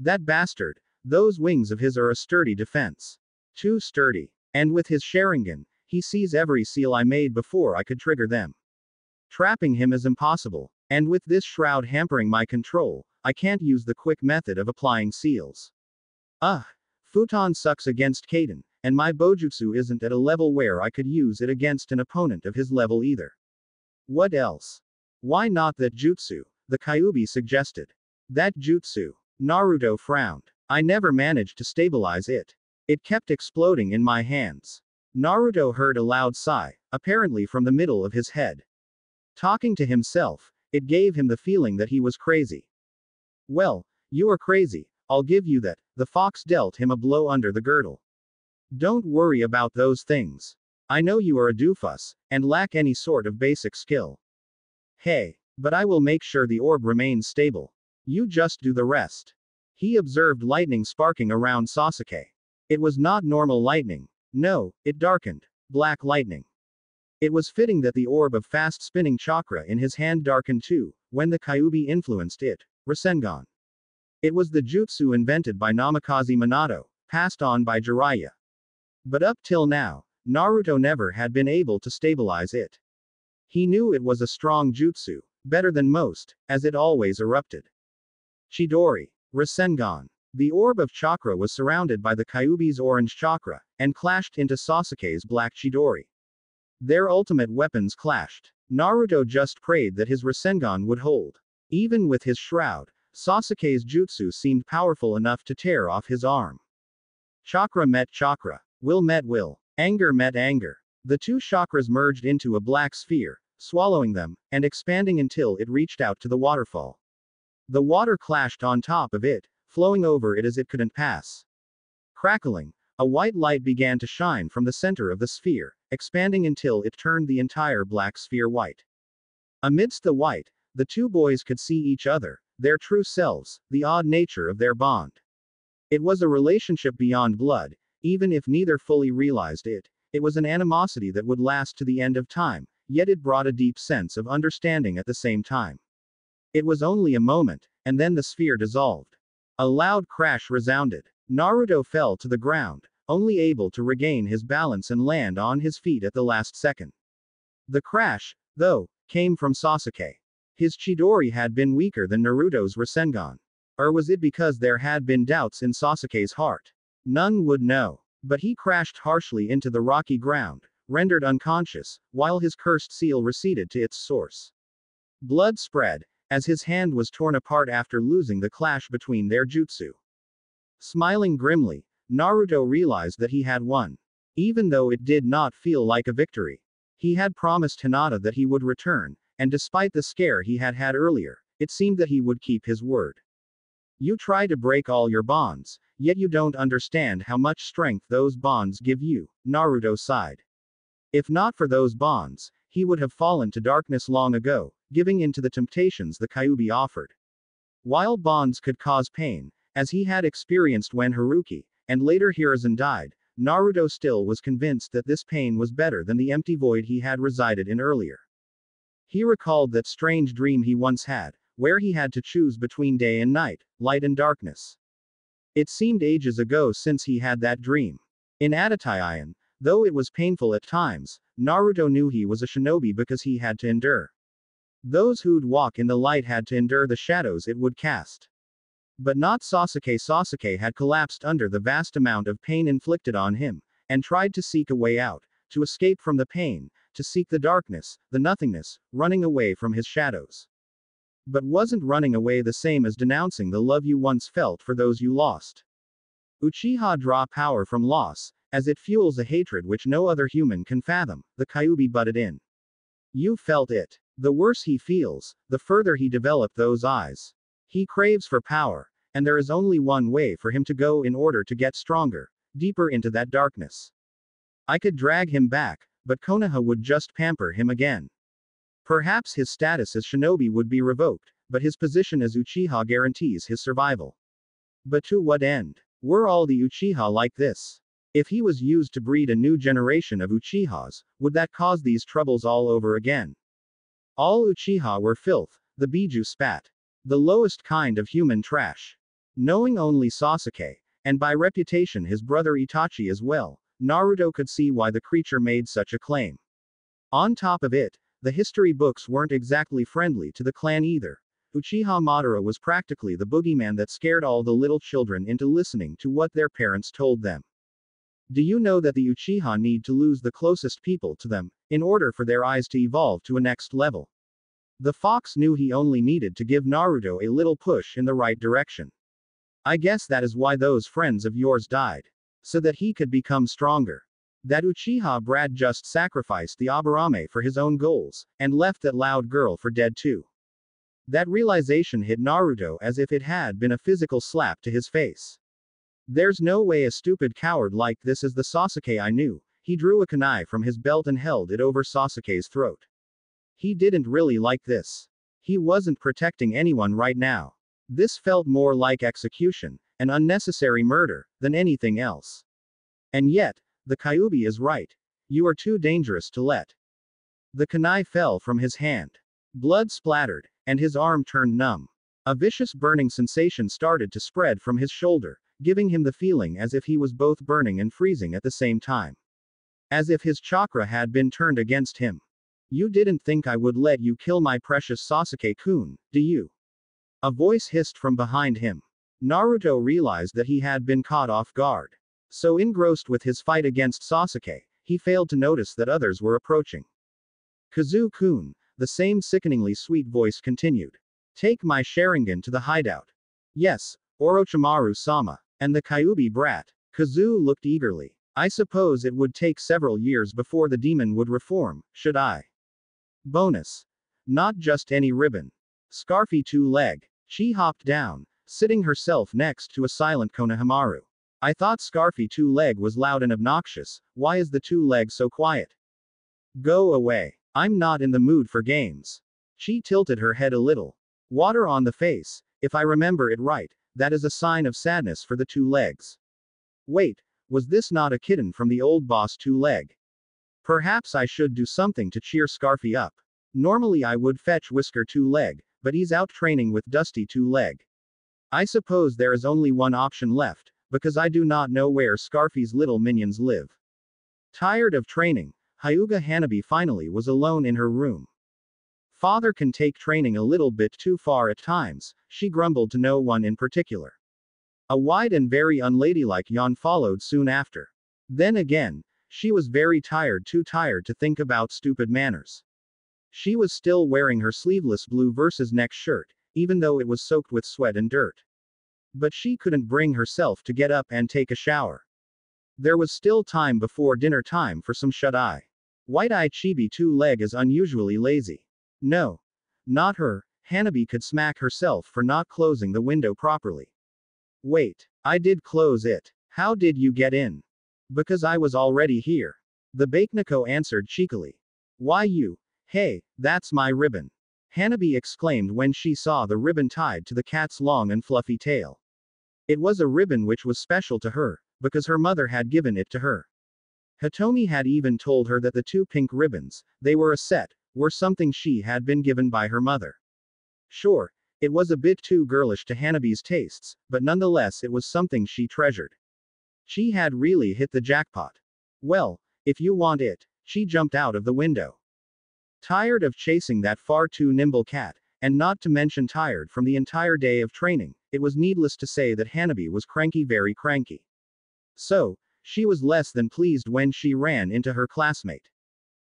That bastard, those wings of his are a sturdy defense. Too sturdy. And with his Sharingan, he sees every seal I made before I could trigger them. Trapping him is impossible. And with this shroud hampering my control, I can't use the quick method of applying seals. Futon sucks against Kaden, and my Bojutsu isn't at a level where I could use it against an opponent of his level either. What else? Why not that jutsu? The Kyubi suggested. That jutsu. Naruto frowned. I never managed to stabilize it. It kept exploding in my hands. Naruto heard a loud sigh, apparently from the middle of his head. Talking to himself, it gave him the feeling that he was crazy. Well, you are crazy, I'll give you that. The fox dealt him a blow under the girdle. Don't worry about those things. I know you are a doofus, and lack any sort of basic skill. Hey, but I will make sure the orb remains stable. You just do the rest. He observed lightning sparking around Sasuke. It was not normal lightning. No, it darkened. Black lightning. It was fitting that the orb of fast-spinning chakra in his hand darkened too, when the Kyubi influenced it. Rasengan. It was the jutsu invented by Namikaze Minato, passed on by Jiraiya. But up till now, Naruto never had been able to stabilize it. He knew it was a strong jutsu, better than most, as it always erupted. Chidori. Rasengan. The orb of chakra was surrounded by the Kyubi's orange chakra, and clashed into Sasuke's black Chidori. Their ultimate weapons clashed. Naruto just prayed that his Rasengan would hold. Even with his shroud, Sasuke's jutsu seemed powerful enough to tear off his arm. Chakra met chakra. Will met will. Anger met anger. The two chakras merged into a black sphere, swallowing them, and expanding until it reached out to the waterfall. The water clashed on top of it, flowing over it as it couldn't pass. Crackling, a white light began to shine from the center of the sphere, expanding until it turned the entire black sphere white. Amidst the white, the two boys could see each other, their true selves, the odd nature of their bond. It was a relationship beyond blood, even if neither fully realized it. It was an animosity that would last to the end of time, yet it brought a deep sense of understanding at the same time. It was only a moment, and then the sphere dissolved. A loud crash resounded. Naruto fell to the ground, only able to regain his balance and land on his feet at the last second. The crash, though, came from Sasuke. His Chidori had been weaker than Naruto's Rasengan. Or was it because there had been doubts in Sasuke's heart? None would know. But he crashed harshly into the rocky ground, rendered unconscious, while his cursed seal receded to its source. Blood spread, as his hand was torn apart after losing the clash between their jutsu. Smiling grimly, Naruto realized that he had won. Even though it did not feel like a victory. He had promised Hinata that he would return, and despite the scare he had had earlier, It seemed that he would keep his word. You try to break all your bonds, yet you don't understand how much strength those bonds give you, Naruto sighed. If not for those bonds, he would have fallen to darkness long ago, giving in to the temptations the Kyuubi offered. While bonds could cause pain, as he had experienced when Haruki, and later Hiruzen died, Naruto still was convinced that this pain was better than the empty void he had resided in earlier. He recalled that strange dream he once had, where he had to choose between day and night, light and darkness. It seemed ages ago since he had that dream. In Aditaian, though it was painful at times, Naruto knew he was a shinobi because he had to endure. Those who'd walk in the light had to endure the shadows it would cast. But not Sasuke. Sasuke had collapsed under the vast amount of pain inflicted on him, and tried to seek a way out, to escape from the pain, to seek the darkness, the nothingness, running away from his shadows. But wasn't running away the same as denouncing the love you once felt for those you lost? Uchiha draw power from loss, as it fuels a hatred which no other human can fathom, the Kyuubi butted in. You felt it. The worse he feels, the further he developed those eyes. He craves for power, and there is only one way for him to go in order to get stronger, deeper into that darkness. I could drag him back, but Konoha would just pamper him again. Perhaps his status as shinobi would be revoked, but his position as Uchiha guarantees his survival. But to what end? Were all the Uchiha like this? If he was used to breed a new generation of Uchihas, would that cause these troubles all over again? All Uchiha were filth, the Biju spat. The lowest kind of human trash. Knowing only Sasuke, and by reputation his brother Itachi as well, Naruto could see why the creature made such a claim. On top of it, the history books weren't exactly friendly to the clan either. Uchiha Madara was practically the boogeyman that scared all the little children into listening to what their parents told them. Do you know that the Uchiha need to lose the closest people to them, in order for their eyes to evolve to a next level? The fox knew he only needed to give Naruto a little push in the right direction. I guess that is why those friends of yours died. So that he could become stronger. That Uchiha brat just sacrificed the Aburame for his own goals, and left that loud girl for dead too. That realization hit Naruto as if it had been a physical slap to his face. There's no way a stupid coward like this is the Sasuke I knew. He drew a kunai from his belt and held it over Sasuke's throat. He didn't really like this. He wasn't protecting anyone right now. This felt more like execution, an unnecessary murder, than anything else. And yet, the Kyuubi is right. You are too dangerous to let. The kunai fell from his hand. Blood splattered, and his arm turned numb. A vicious burning sensation started to spread from his shoulder, giving him the feeling as if he was both burning and freezing at the same time. As if his chakra had been turned against him. You didn't think I would let you kill my precious Sasuke-kun, do you? A voice hissed from behind him. Naruto realized that he had been caught off guard. So engrossed with his fight against Sasuke, he failed to notice that others were approaching. Kazu-kun, the same sickeningly sweet voice continued. Take my Sharingan to the hideout. Yes, Orochimaru-sama. And the Kyuubi brat. Kazu looked eagerly. I suppose it would take several years before the demon would reform, should I? Bonus. Not just any ribbon. Scarfy two-leg. She hopped down, sitting herself next to a silent Konohamaru. I thought Scarfy two-leg was loud and obnoxious, why is the two-leg so quiet? Go away. I'm not in the mood for games. She tilted her head a little. Water on the face, if I remember it right, that is a sign of sadness for the two legs. Wait, was this not a kitten from the old boss two-leg? Perhaps I should do something to cheer Scarfy up. Normally I would fetch Whisker two-leg, but he's out training with Dusty two-leg. I suppose there is only one option left, because I do not know where Scarfy's little minions live. Tired of training, Hyuga Hanabi finally was alone in her room. Father can take training a little bit too far at times, she grumbled to no one in particular. A wide and very unladylike yawn followed soon after. Then again, she was very tired, too tired to think about stupid manners. She was still wearing her sleeveless blue versus neck shirt, even though it was soaked with sweat and dirt. But she couldn't bring herself to get up and take a shower. There was still time before dinner time for some shut-eye. White-Eye Chibi two-leg is unusually lazy. No. Not her. Hanabi could smack herself for not closing the window properly. Wait, I did close it. How did you get in? Because I was already here. The Bakeneko answered cheekily. Why you? Hey, that's my ribbon. Hanabi exclaimed when she saw the ribbon tied to the cat's long and fluffy tail. It was a ribbon which was special to her, because her mother had given it to her. Hitomi had even told her that the two pink ribbons, they were a set, were something she had been given by her mother. Sure, it was a bit too girlish to Hanabi's tastes, but nonetheless it was something she treasured. She had really hit the jackpot. Well, if you want it, she jumped out of the window. Tired of chasing that far too nimble cat, and not to mention tired from the entire day of training, it was needless to say that Hanabi was cranky, very cranky. So, she was less than pleased when she ran into her classmate.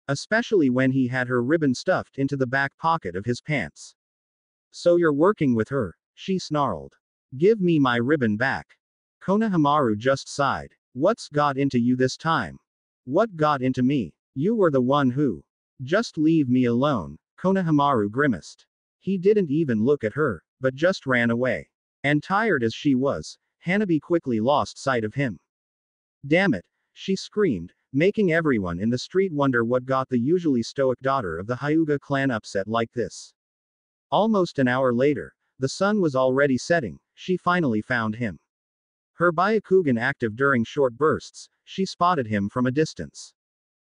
Especially when he had her ribbon stuffed into the back pocket of his pants. So you're working with her, she snarled. Give me my ribbon back. Konohamaru just sighed. What's got into you this time? What got into me? You were the one who. Just leave me alone, Konohamaru grimaced. He didn't even look at her, but just ran away. And tired as she was, Hanabi quickly lost sight of him. Damn it, she screamed, making everyone in the street wonder what got the usually stoic daughter of the Hyuga clan upset like this. Almost an hour later, the sun was already setting, she finally found him. Her Byakugan active during short bursts, she spotted him from a distance.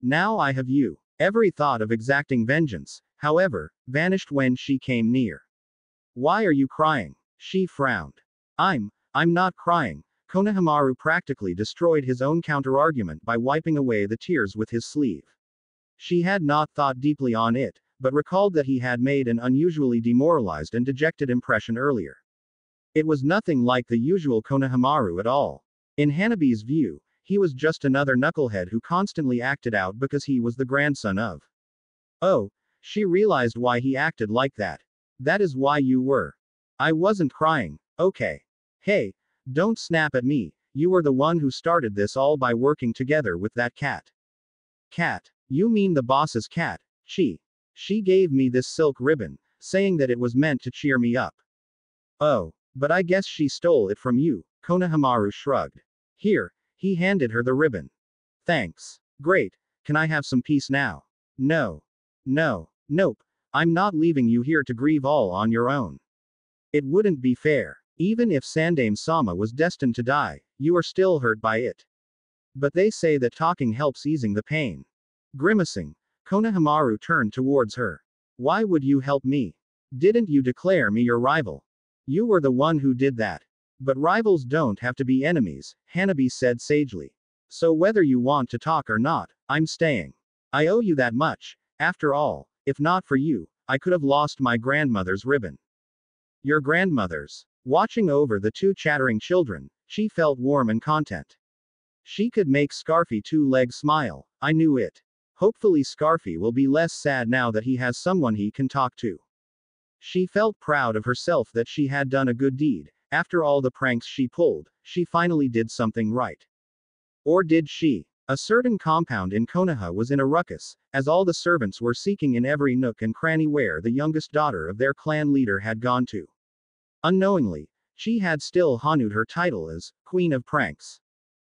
Now I have you. Every thought of exacting vengeance, however, vanished when she came near. Why are you crying? She frowned. I'm not crying. Konohamaru practically destroyed his own counterargument by wiping away the tears with his sleeve. She had not thought deeply on it, but recalled that he had made an unusually demoralized and dejected impression earlier. It was nothing like the usual Konohamaru at all. In Hanabi's view, he was just another knucklehead who constantly acted out because he was the grandson of. Oh, she realized why he acted like that. That is why you were. I wasn't crying, okay. Hey, don't snap at me, you were the one who started this all by working together with that cat. Cat? You mean the boss's cat? She gave me this silk ribbon, saying that it was meant to cheer me up. Oh, but I guess she stole it from you, Konohamaru shrugged. Here, he handed her the ribbon. Thanks. Great, can I have some peace now? No. Nope. I'm not leaving you here to grieve all on your own. It wouldn't be fair. Even if Sandaime-sama was destined to die, you are still hurt by it. But they say that talking helps easing the pain. Grimacing, Konohamaru turned towards her. Why would you help me? Didn't you declare me your rival? You were the one who did that. But rivals don't have to be enemies, Hanabi said sagely. So whether you want to talk or not, I'm staying. I owe you that much. After all, if not for you, I could have lost my grandmother's ribbon. Your grandmother's. Watching over the two chattering children, she felt warm and content. She could make Scarfy two-legs smile, I knew it. Hopefully Scarfy will be less sad now that he has someone he can talk to. She felt proud of herself that she had done a good deed. After all the pranks she pulled, she finally did something right. Or did she? A certain compound in Konoha was in a ruckus, as all the servants were seeking in every nook and cranny where the youngest daughter of their clan leader had gone to. Unknowingly, she had still honored her title as Queen of Pranks.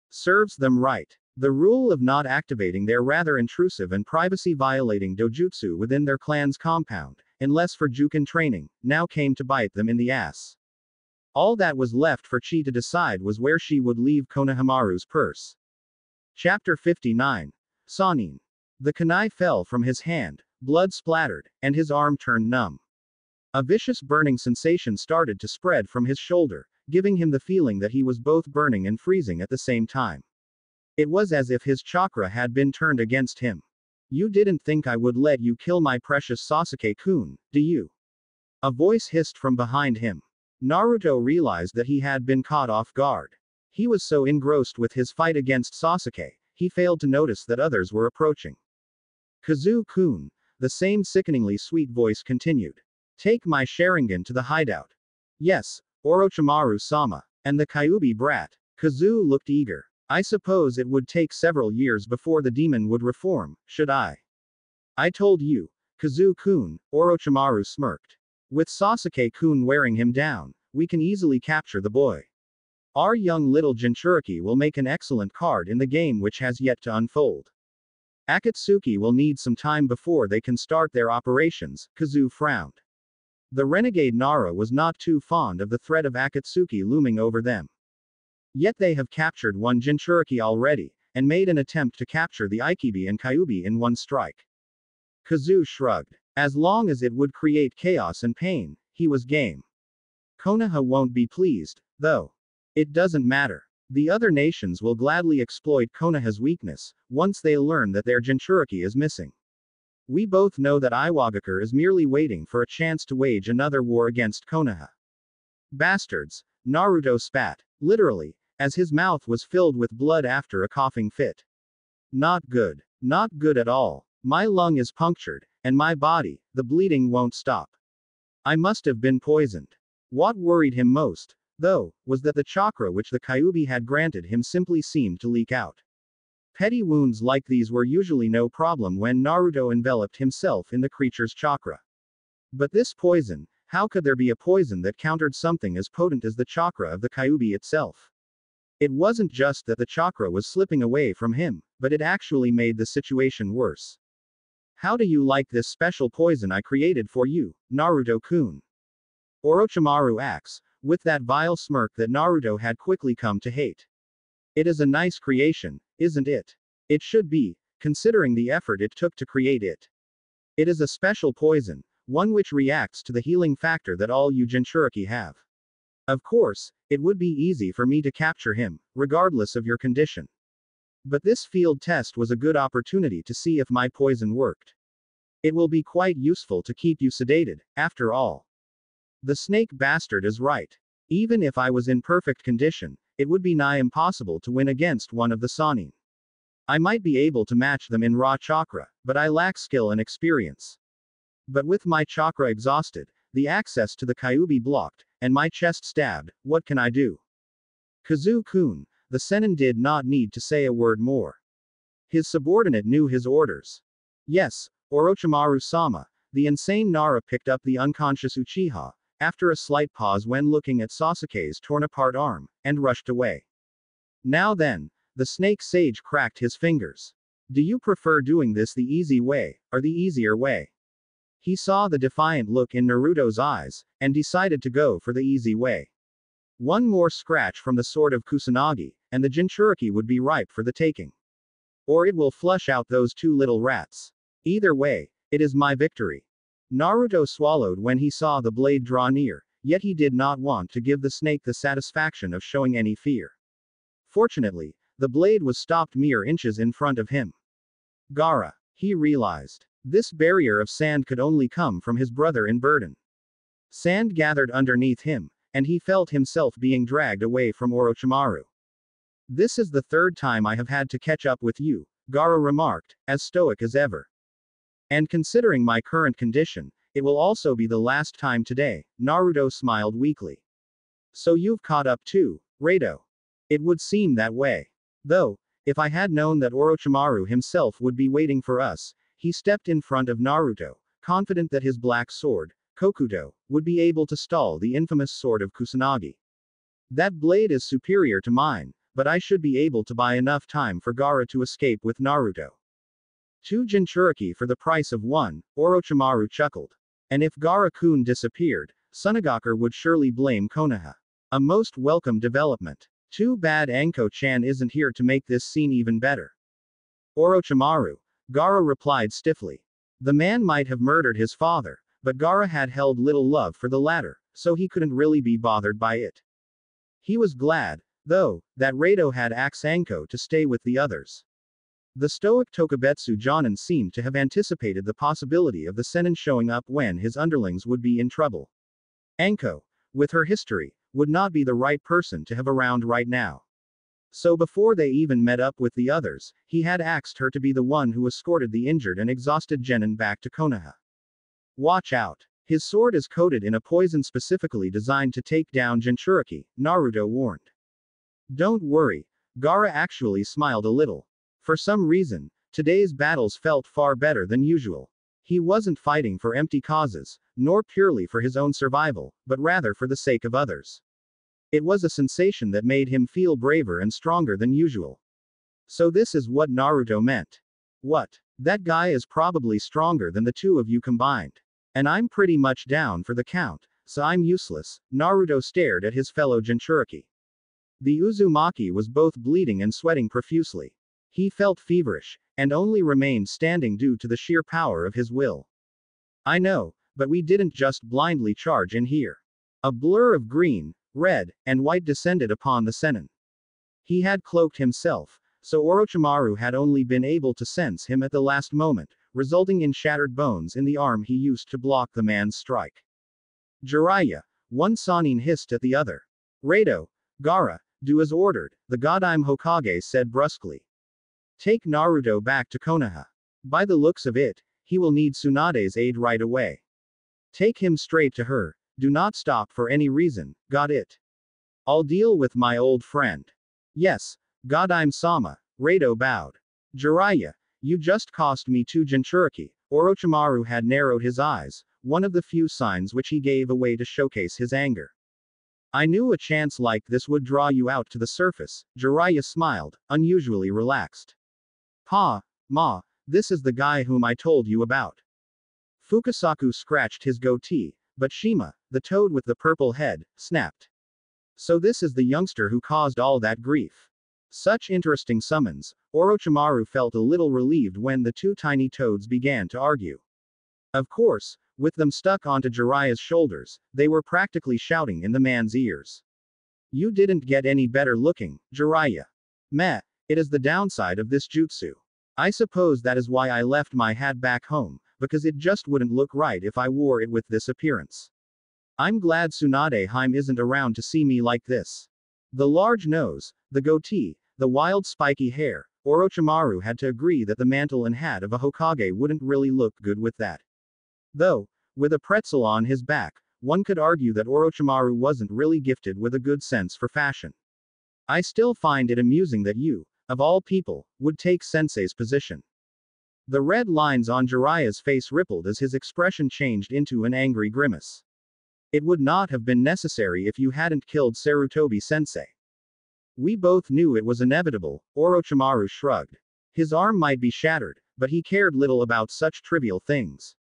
Serves them right. The rule of not activating their rather intrusive and privacy-violating dojutsu within their clan's compound, unless for juken training, now came to bite them in the ass. All that was left for Chi to decide was where she would leave Konohamaru's purse. Chapter 59. Sanin. The kunai fell from his hand, blood splattered, and his arm turned numb. A vicious burning sensation started to spread from his shoulder, giving him the feeling that he was both burning and freezing at the same time. It was as if his chakra had been turned against him. You didn't think I would let you kill my precious Sasuke-kun, do you? A voice hissed from behind him. Naruto realized that he had been caught off guard. He was so engrossed with his fight against Sasuke, he failed to notice that others were approaching. Kazu-kun, the same sickeningly sweet voice continued. Take my Sharingan to the hideout. Yes, Orochimaru-sama. And the Kyuubi brat. Kazu looked eager. I suppose it would take several years before the demon would reform, should I? I told you, Kazu-kun, Orochimaru smirked. With Sasuke-kun wearing him down, we can easily capture the boy. Our young little Jinchuriki will make an excellent card in the game which has yet to unfold. Akatsuki will need some time before they can start their operations, Kazu frowned. The renegade Nara was not too fond of the threat of Akatsuki looming over them. Yet they have captured one Jinchuriki already, and made an attempt to capture the Ikibi and Kyubi in one strike. Kazu shrugged. As long as it would create chaos and pain, he was game. Konoha won't be pleased, though. It doesn't matter. The other nations will gladly exploit Konoha's weakness, once they learn that their Jinchuriki is missing. We both know that Iwagakure is merely waiting for a chance to wage another war against Konoha. Bastards, Naruto spat, literally, as his mouth was filled with blood after a coughing fit. Not good. Not good at all. My lung is punctured, and my body, the bleeding won't stop. I must have been poisoned. What worried him most, though, was that the chakra which the Kyubi had granted him simply seemed to leak out. Petty wounds like these were usually no problem when Naruto enveloped himself in the creature's chakra. But this poison, how could there be a poison that countered something as potent as the chakra of the Kyubi itself? It wasn't just that the chakra was slipping away from him, but it actually made the situation worse. How do you like this special poison I created for you, Naruto-kun? Orochimaru asks, with that vile smirk that Naruto had quickly come to hate. It is a nice creation, isn't it? It should be, considering the effort it took to create it. It is a special poison, one which reacts to the healing factor that all you Jinchuriki have. Of course, it would be easy for me to capture him, regardless of your condition. But this field test was a good opportunity to see if my poison worked. It will be quite useful to keep you sedated, after all. The snake bastard is right. Even if I was in perfect condition, it would be nigh impossible to win against one of the Sannin. I might be able to match them in raw chakra, but I lack skill and experience. But with my chakra exhausted, the access to the Kyubi blocked, and my chest stabbed, what can I do? Kazu-kun, the Sennin did not need to say a word more. His subordinate knew his orders. Yes, Orochimaru-sama, the insane Nara picked up the unconscious Uchiha, after a slight pause when looking at Sasuke's torn-apart arm, and rushed away. Now then, the snake sage cracked his fingers. Do you prefer doing this the easy way, or the easier way? He saw the defiant look in Naruto's eyes, and decided to go for the easy way. One more scratch from the sword of Kusanagi, and the Jinchuriki would be ripe for the taking. Or it will flush out those two little rats. Either way, it is my victory. Naruto swallowed when he saw the blade draw near, yet he did not want to give the snake the satisfaction of showing any fear. Fortunately, the blade was stopped mere inches in front of him. Gaara, he realized. This barrier of sand could only come from his brother in burden. Sand gathered underneath him, and he felt himself being dragged away from Orochimaru. This is the third time I have had to catch up with you, Gaara remarked, as stoic as ever. And considering my current condition, it will also be the last time today, Naruto smiled weakly. So you've caught up too, Rado. It would seem that way. Though, if I had known that Orochimaru himself would be waiting for us, he stepped in front of Naruto, confident that his black sword, Kokuto, would be able to stall the infamous sword of Kusanagi. That blade is superior to mine, but I should be able to buy enough time for Gaara to escape with Naruto. 2 Jinchuriki for the price of 1, Orochimaru chuckled. And if Gaara-kun disappeared, Tsunagakure would surely blame Konoha. A most welcome development. Too bad Anko-chan isn't here to make this scene even better. Orochimaru, Gaara replied stiffly. The man might have murdered his father, but Gaara had held little love for the latter, so he couldn't really be bothered by it. He was glad, though, that Rado had asked Anko to stay with the others. The stoic Tokubetsu Jonin seemed to have anticipated the possibility of the Sennin showing up when his underlings would be in trouble. Anko, with her history, would not be the right person to have around right now. So before they even met up with the others, he had asked her to be the one who escorted the injured and exhausted genin back to Konoha. Watch out. His sword is coated in a poison specifically designed to take down Jinchuriki, Naruto warned. Don't worry. Gaara actually smiled a little. For some reason, today's battles felt far better than usual. He wasn't fighting for empty causes, nor purely for his own survival, but rather for the sake of others. It was a sensation that made him feel braver and stronger than usual. So this is what Naruto meant. What? That guy is probably stronger than the two of you combined. And I'm pretty much down for the count, so I'm useless. Naruto stared at his fellow Jinchuriki. The Uzumaki was both bleeding and sweating profusely. He felt feverish, and only remained standing due to the sheer power of his will. I know, but we didn't just blindly charge in here. A blur of green, red, and white descended upon the Sennin. He had cloaked himself, so Orochimaru had only been able to sense him at the last moment, resulting in shattered bones in the arm he used to block the man's strike. Jiraiya, one Sannin hissed at the other. Rado, Gaara, do as ordered, the Godime Hokage said brusquely. Take Naruto back to Konoha. By the looks of it, he will need Tsunade's aid right away. Take him straight to her, do not stop for any reason, got it? I'll deal with my old friend. Yes, Godime-sama, Rado bowed. Jiraiya, you just cost me 2 Jinchuriki. Orochimaru had narrowed his eyes, one of the few signs which he gave away to showcase his anger. I knew a chance like this would draw you out to the surface, Jiraiya smiled, unusually relaxed. Ma, this is the guy whom I told you about. Fukasaku scratched his goatee, but Shima, the toad with the purple head, snapped. So this is the youngster who caused all that grief. Such interesting summons. Orochimaru felt a little relieved when the 2 tiny toads began to argue. Of course, with them stuck onto Jiraiya's shoulders, they were practically shouting in the man's ears. You didn't get any better looking, Jiraiya. Meh, it is the downside of this jutsu. I suppose that is why I left my hat back home, because it just wouldn't look right if I wore it with this appearance. I'm glad Tsunade-hime isn't around to see me like this. The large nose, the goatee, the wild spiky hair, Orochimaru had to agree that the mantle and hat of a Hokage wouldn't really look good with that. Though, with a pretzel on his back, one could argue that Orochimaru wasn't really gifted with a good sense for fashion. I still find it amusing that you, of all people, would take Sensei's position. The red lines on Jiraiya's face rippled as his expression changed into an angry grimace. It would not have been necessary if you hadn't killed Sarutobi-sensei. We both knew it was inevitable, Orochimaru shrugged. His arm might be shattered, but he cared little about such trivial things.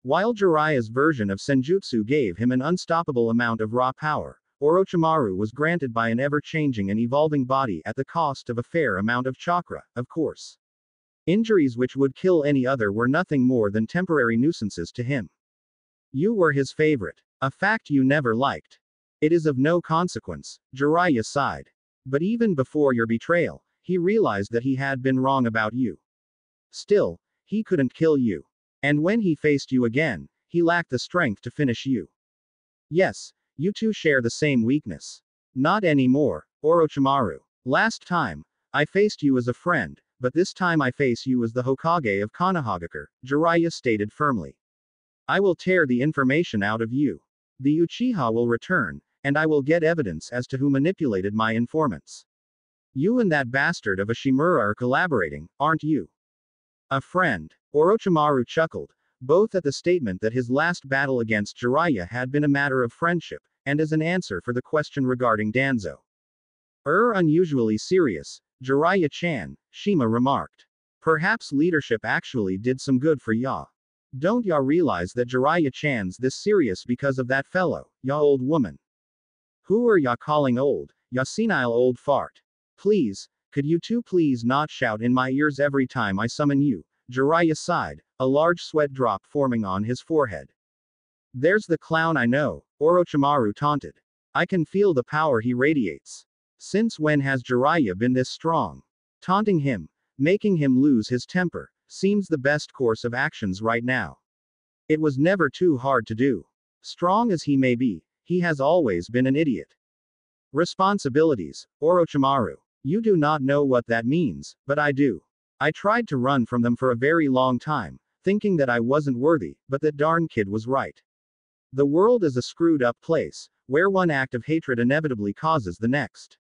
While Jiraiya's version of Senjutsu gave him an unstoppable amount of raw power, Orochimaru was granted by an ever-changing and evolving body at the cost of a fair amount of chakra, of course. Injuries which would kill any other were nothing more than temporary nuisances to him. You were his favorite. A fact you never liked. It is of no consequence, Jiraiya sighed. But even before your betrayal, he realized that he had been wrong about you. Still, he couldn't kill you. And when he faced you again, he lacked the strength to finish you. Yes, you two share the same weakness. Not anymore, Orochimaru. Last time, I faced you as a friend, but this time I face you as the Hokage of Konohagakure, Jiraiya stated firmly. I will tear the information out of you. The Uchiha will return, and I will get evidence as to who manipulated my informants. You and that bastard of a Shimura are collaborating, aren't you? A friend. Orochimaru chuckled, both at the statement that his last battle against Jiraiya had been a matter of friendship, and as an answer for the question regarding Danzo. Unusually serious, Jiraiya-chan, Shima remarked. Perhaps leadership actually did some good for ya. Don't ya realize that Jiraiya-chan's this serious because of that fellow, ya old woman? Who are ya calling old, ya senile old fart? Please, could you two please not shout in my ears every time I summon you? Jiraiya sighed, a large sweat drop forming on his forehead. There's the clown I know, Orochimaru taunted. I can feel the power he radiates. Since when has Jiraiya been this strong? Taunting him, making him lose his temper, seems the best course of actions right now. It was never too hard to do. Strong as he may be, he has always been an idiot. Responsibilities, Orochimaru. You do not know what that means, but I do. I tried to run from them for a very long time, thinking that I wasn't worthy, but that darn kid was right. The world is a screwed up place, where one act of hatred inevitably causes the next.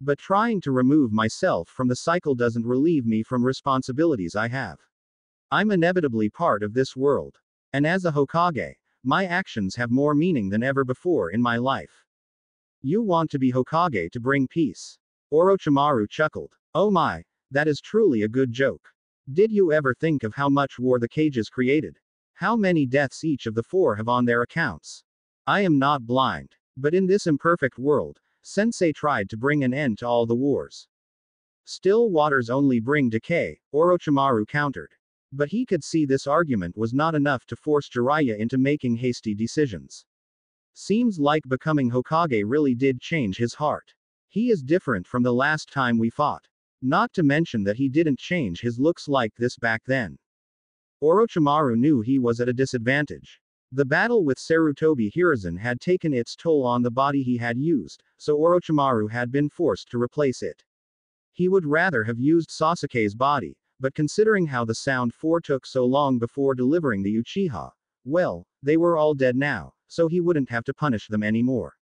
But trying to remove myself from the cycle doesn't relieve me from responsibilities I have. I'm inevitably part of this world. And as a Hokage, my actions have more meaning than ever before in my life. You want to be Hokage to bring peace. Orochimaru chuckled. Oh my, that is truly a good joke. Did you ever think of how much war the cages created? How many deaths each of the four have on their accounts? I am not blind. But in this imperfect world, Sensei tried to bring an end to all the wars. Still waters only bring decay, Orochimaru countered. But he could see this argument was not enough to force Jiraiya into making hasty decisions. Seems like becoming Hokage really did change his heart. He is different from the last time we fought. Not to mention that he didn't change his looks like this back then. Orochimaru knew he was at a disadvantage. The battle with Sarutobi Hiruzen had taken its toll on the body he had used, so Orochimaru had been forced to replace it. He would rather have used Sasuke's body, but considering how the Sound Four took so long before delivering the Uchiha, well, they were all dead now, so he wouldn't have to punish them anymore.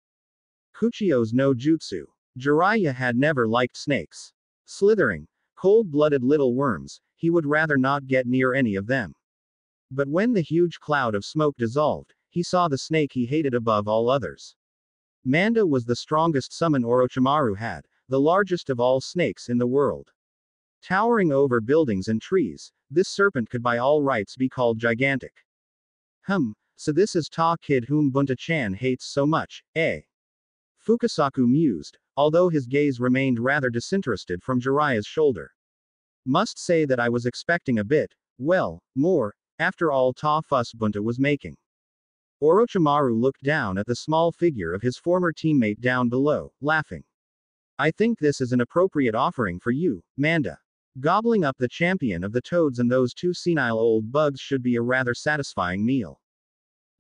Kuchio's no jutsu. Jiraiya had never liked snakes. Slithering, cold-blooded little worms, he would rather not get near any of them. But when the huge cloud of smoke dissolved, he saw the snake he hated above all others. Manda was the strongest summon Orochimaru had, the largest of all snakes in the world. Towering over buildings and trees, this serpent could by all rights be called gigantic. So this is Ta Kid whom Bunta-chan hates so much, eh? Fukasaku mused, although his gaze remained rather disinterested from Jiraiya's shoulder. Must say that I was expecting a bit, well, more, after all Ta fuss Bunta was making. Orochimaru looked down at the small figure of his former teammate down below, laughing. I think this is an appropriate offering for you, Manda. Gobbling up the champion of the toads and those two senile old bugs should be a rather satisfying meal.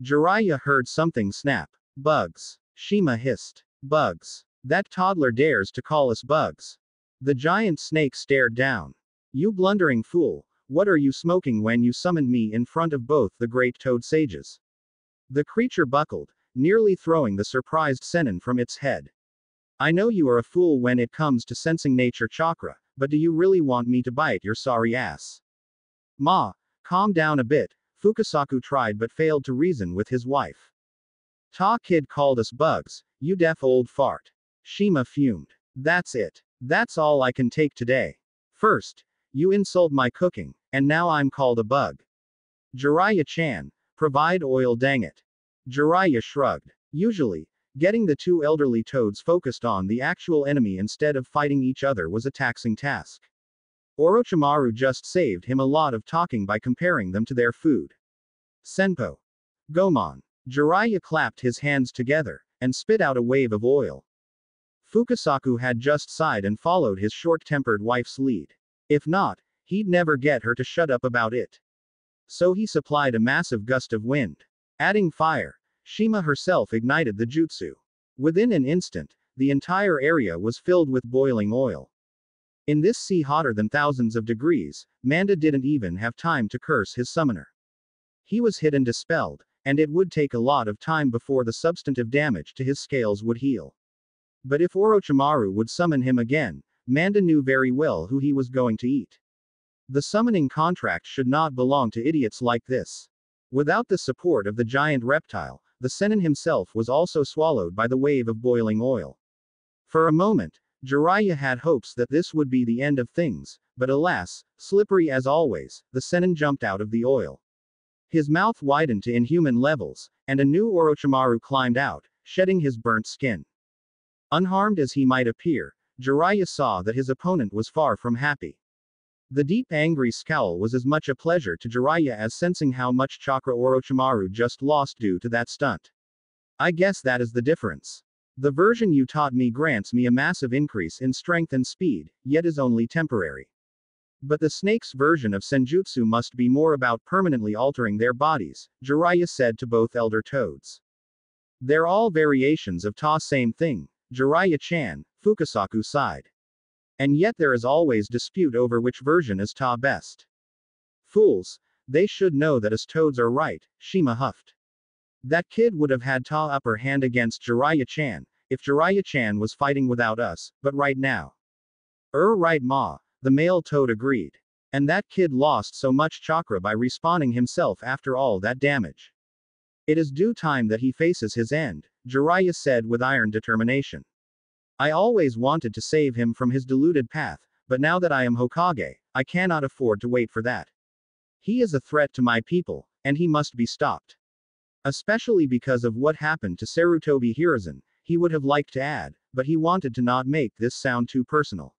Jiraiya heard something snap. Bugs. Shima hissed. Bugs. That toddler dares to call us bugs. The giant snake stared down. You blundering fool, what are you smoking when you summoned me in front of both the great toad sages? The creature buckled, nearly throwing the surprised Sennin from its head. I know you are a fool when it comes to sensing nature chakra, but do you really want me to bite your sorry ass? Ma, calm down a bit, Fukasaku tried but failed to reason with his wife. Ta Kid called us bugs, you deaf old fart. Shima fumed. That's it. That's all I can take today. First, you insult my cooking, and now I'm called a bug. Jiraiya-chan, provide oil dang it. Jiraiya shrugged. Usually, getting the two elderly toads focused on the actual enemy instead of fighting each other was a taxing task. Orochimaru just saved him a lot of talking by comparing them to their food. Senpo. Gomon. Jiraiya clapped his hands together, and spit out a wave of oil. Fukasaku had just sighed and followed his short-tempered wife's lead. If not, he'd never get her to shut up about it. So he supplied a massive gust of wind. Adding fire, Shima herself ignited the jutsu. Within an instant, the entire area was filled with boiling oil. In this sea hotter than thousands of degrees, Manda didn't even have time to curse his summoner. He was hit and dispelled, and it would take a lot of time before the substantive damage to his scales would heal. But if Orochimaru would summon him again, Manda knew very well who he was going to eat. The summoning contract should not belong to idiots like this. Without the support of the giant reptile, the Sennin himself was also swallowed by the wave of boiling oil. For a moment, Jiraiya had hopes that this would be the end of things, but alas, slippery as always, the Sennin jumped out of the oil. His mouth widened to inhuman levels, and a new Orochimaru climbed out, shedding his burnt skin. Unharmed as he might appear, Jiraiya saw that his opponent was far from happy. The deep angry scowl was as much a pleasure to Jiraiya as sensing how much chakra Orochimaru just lost due to that stunt. I guess that is the difference. The version you taught me grants me a massive increase in strength and speed, yet is only temporary. But the snake's version of senjutsu must be more about permanently altering their bodies, Jiraiya said to both elder toads. They're all variations of Ta same thing, Jiraiya-chan, Fukasaku sighed. And yet there is always dispute over which version is Ta best. Fools, they should know that us toads are right, Shima huffed. That kid would have had Ta upper hand against Jiraiya-chan, if Jiraiya-chan was fighting without us, but right now. Right ma, the male toad agreed. And that kid lost so much chakra by respawning himself after all that damage. It is due time that he faces his end, Jiraiya said with iron determination. I always wanted to save him from his deluded path, but now that I am Hokage, I cannot afford to wait for that. He is a threat to my people, and he must be stopped. Especially because of what happened to Sarutobi Hiruzen, he would have liked to add, but he wanted to not make this sound too personal.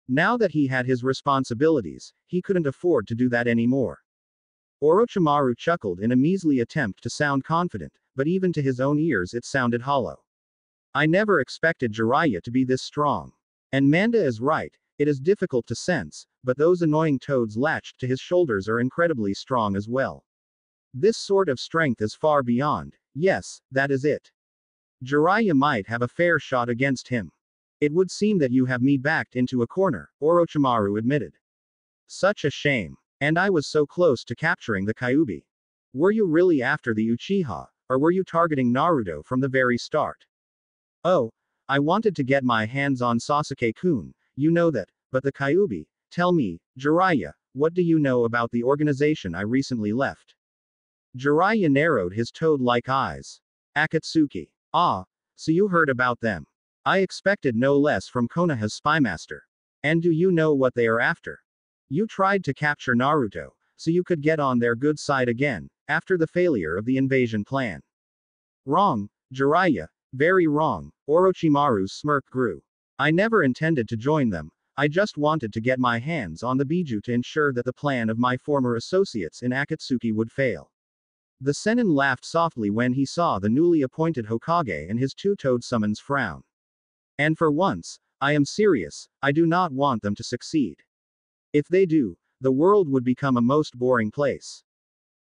Now that he had his responsibilities, he couldn't afford to do that anymore. Orochimaru chuckled in a measly attempt to sound confident, but even to his own ears it sounded hollow. I never expected Jiraiya to be this strong. And Manda is right, it is difficult to sense, but those annoying toads latched to his shoulders are incredibly strong as well. This sort of strength is far beyond, yes, that is it. Jiraiya might have a fair shot against him. It would seem that you have me backed into a corner, Orochimaru admitted. Such a shame. And I was so close to capturing the Kyuubi. Were you really after the Uchiha, or were you targeting Naruto from the very start? Oh, I wanted to get my hands on Sasuke-kun, you know that, but the Kyuubi, tell me, Jiraiya, what do you know about the organization I recently left? Jiraiya narrowed his toad-like eyes. Akatsuki. Ah, so you heard about them. I expected no less from Konoha's spymaster. And do you know what they are after? You tried to capture Naruto, so you could get on their good side again, after the failure of the invasion plan. Wrong, Jiraiya, very wrong, Orochimaru's smirk grew. I never intended to join them, I just wanted to get my hands on the Biju to ensure that the plan of my former associates in Akatsuki would fail. The Sennin laughed softly when he saw the newly appointed Hokage and his two toad summons frown. And for once, I am serious, I do not want them to succeed. If they do, the world would become a most boring place.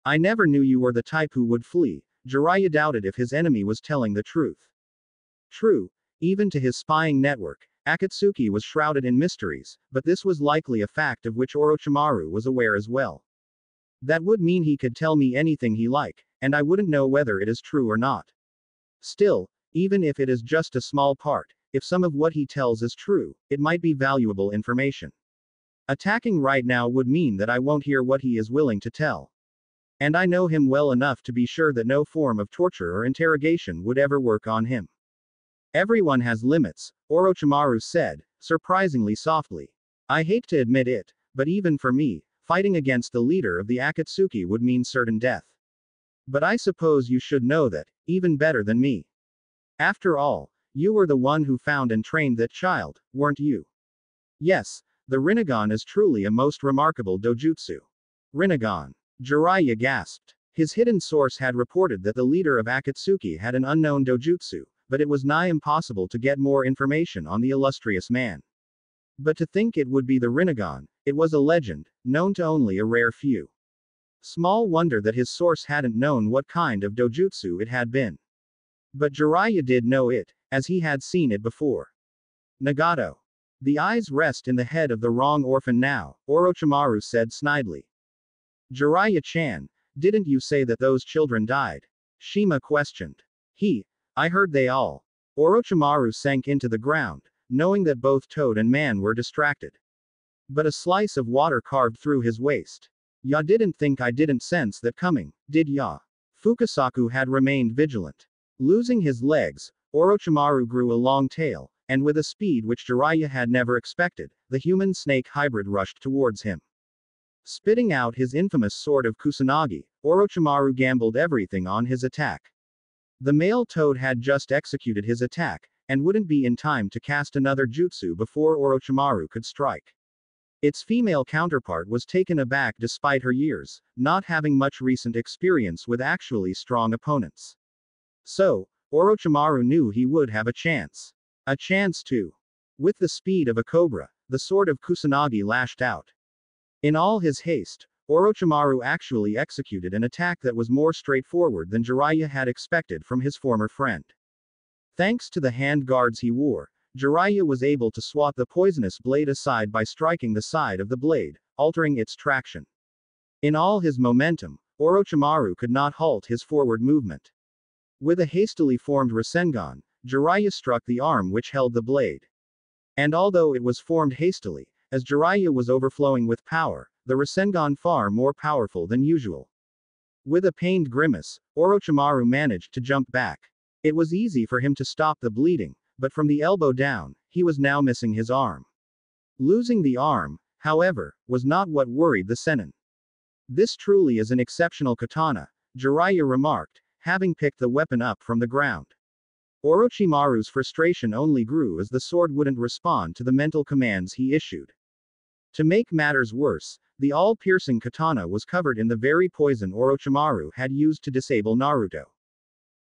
I never knew you were the type who would flee, Jiraiya doubted if his enemy was telling the truth. True, even to his spying network, Akatsuki was shrouded in mysteries, but this was likely a fact of which Orochimaru was aware as well. That would mean he could tell me anything he liked, and I wouldn't know whether it is true or not. Still, even if it is just a small part, if some of what he tells is true, it might be valuable information. Attacking right now would mean that I won't hear what he is willing to tell. And I know him well enough to be sure that no form of torture or interrogation would ever work on him. Everyone has limits, Orochimaru said, surprisingly softly. I hate to admit it, but even for me, fighting against the leader of the Akatsuki would mean certain death. But I suppose you should know that, even better than me. After all, you were the one who found and trained that child, weren't you? Yes, the Rinnegan is truly a most remarkable dojutsu. Rinnegan. Jiraiya gasped. His hidden source had reported that the leader of Akatsuki had an unknown dojutsu, but it was nigh impossible to get more information on the illustrious man. But to think it would be the Rinnegan, it was a legend, known to only a rare few. Small wonder that his source hadn't known what kind of dojutsu it had been. But Jiraiya did know it, as he had seen it before. Nagato. The eyes rest in the head of the wrong orphan now, Orochimaru said snidely. Jiraiya-chan, didn't you say that those children died? Shima questioned. I heard they all. Orochimaru sank into the ground, knowing that both Toad and man were distracted. But a slice of water carved through his waist. Ya didn't think I didn't sense that coming, did ya? Fukasaku had remained vigilant. Losing his legs, Orochimaru grew a long tail, and with a speed which Jiraiya had never expected, the human-snake hybrid rushed towards him. Spitting out his infamous sword of Kusanagi, Orochimaru gambled everything on his attack. The male toad had just executed his attack, and wouldn't be in time to cast another jutsu before Orochimaru could strike. Its female counterpart was taken aback despite her years, not having much recent experience with actually strong opponents. So, Orochimaru knew he would have a chance. A chance too. With the speed of a cobra, the sword of Kusanagi lashed out. In all his haste, Orochimaru actually executed an attack that was more straightforward than Jiraiya had expected from his former friend. Thanks to the hand guards he wore, Jiraiya was able to swat the poisonous blade aside by striking the side of the blade, altering its traction. In all his momentum, Orochimaru could not halt his forward movement. With a hastily formed Rasengan, Jiraiya struck the arm which held the blade. And although it was formed hastily, as Jiraiya was overflowing with power, the Rasengan far more powerful than usual. With a pained grimace, Orochimaru managed to jump back. It was easy for him to stop the bleeding, but from the elbow down, he was now missing his arm. Losing the arm, however, was not what worried the Sennin. This truly is an exceptional katana, Jiraiya remarked, having picked the weapon up from the ground. Orochimaru's frustration only grew as the sword wouldn't respond to the mental commands he issued. To make matters worse, the all-piercing katana was covered in the very poison Orochimaru had used to disable Naruto.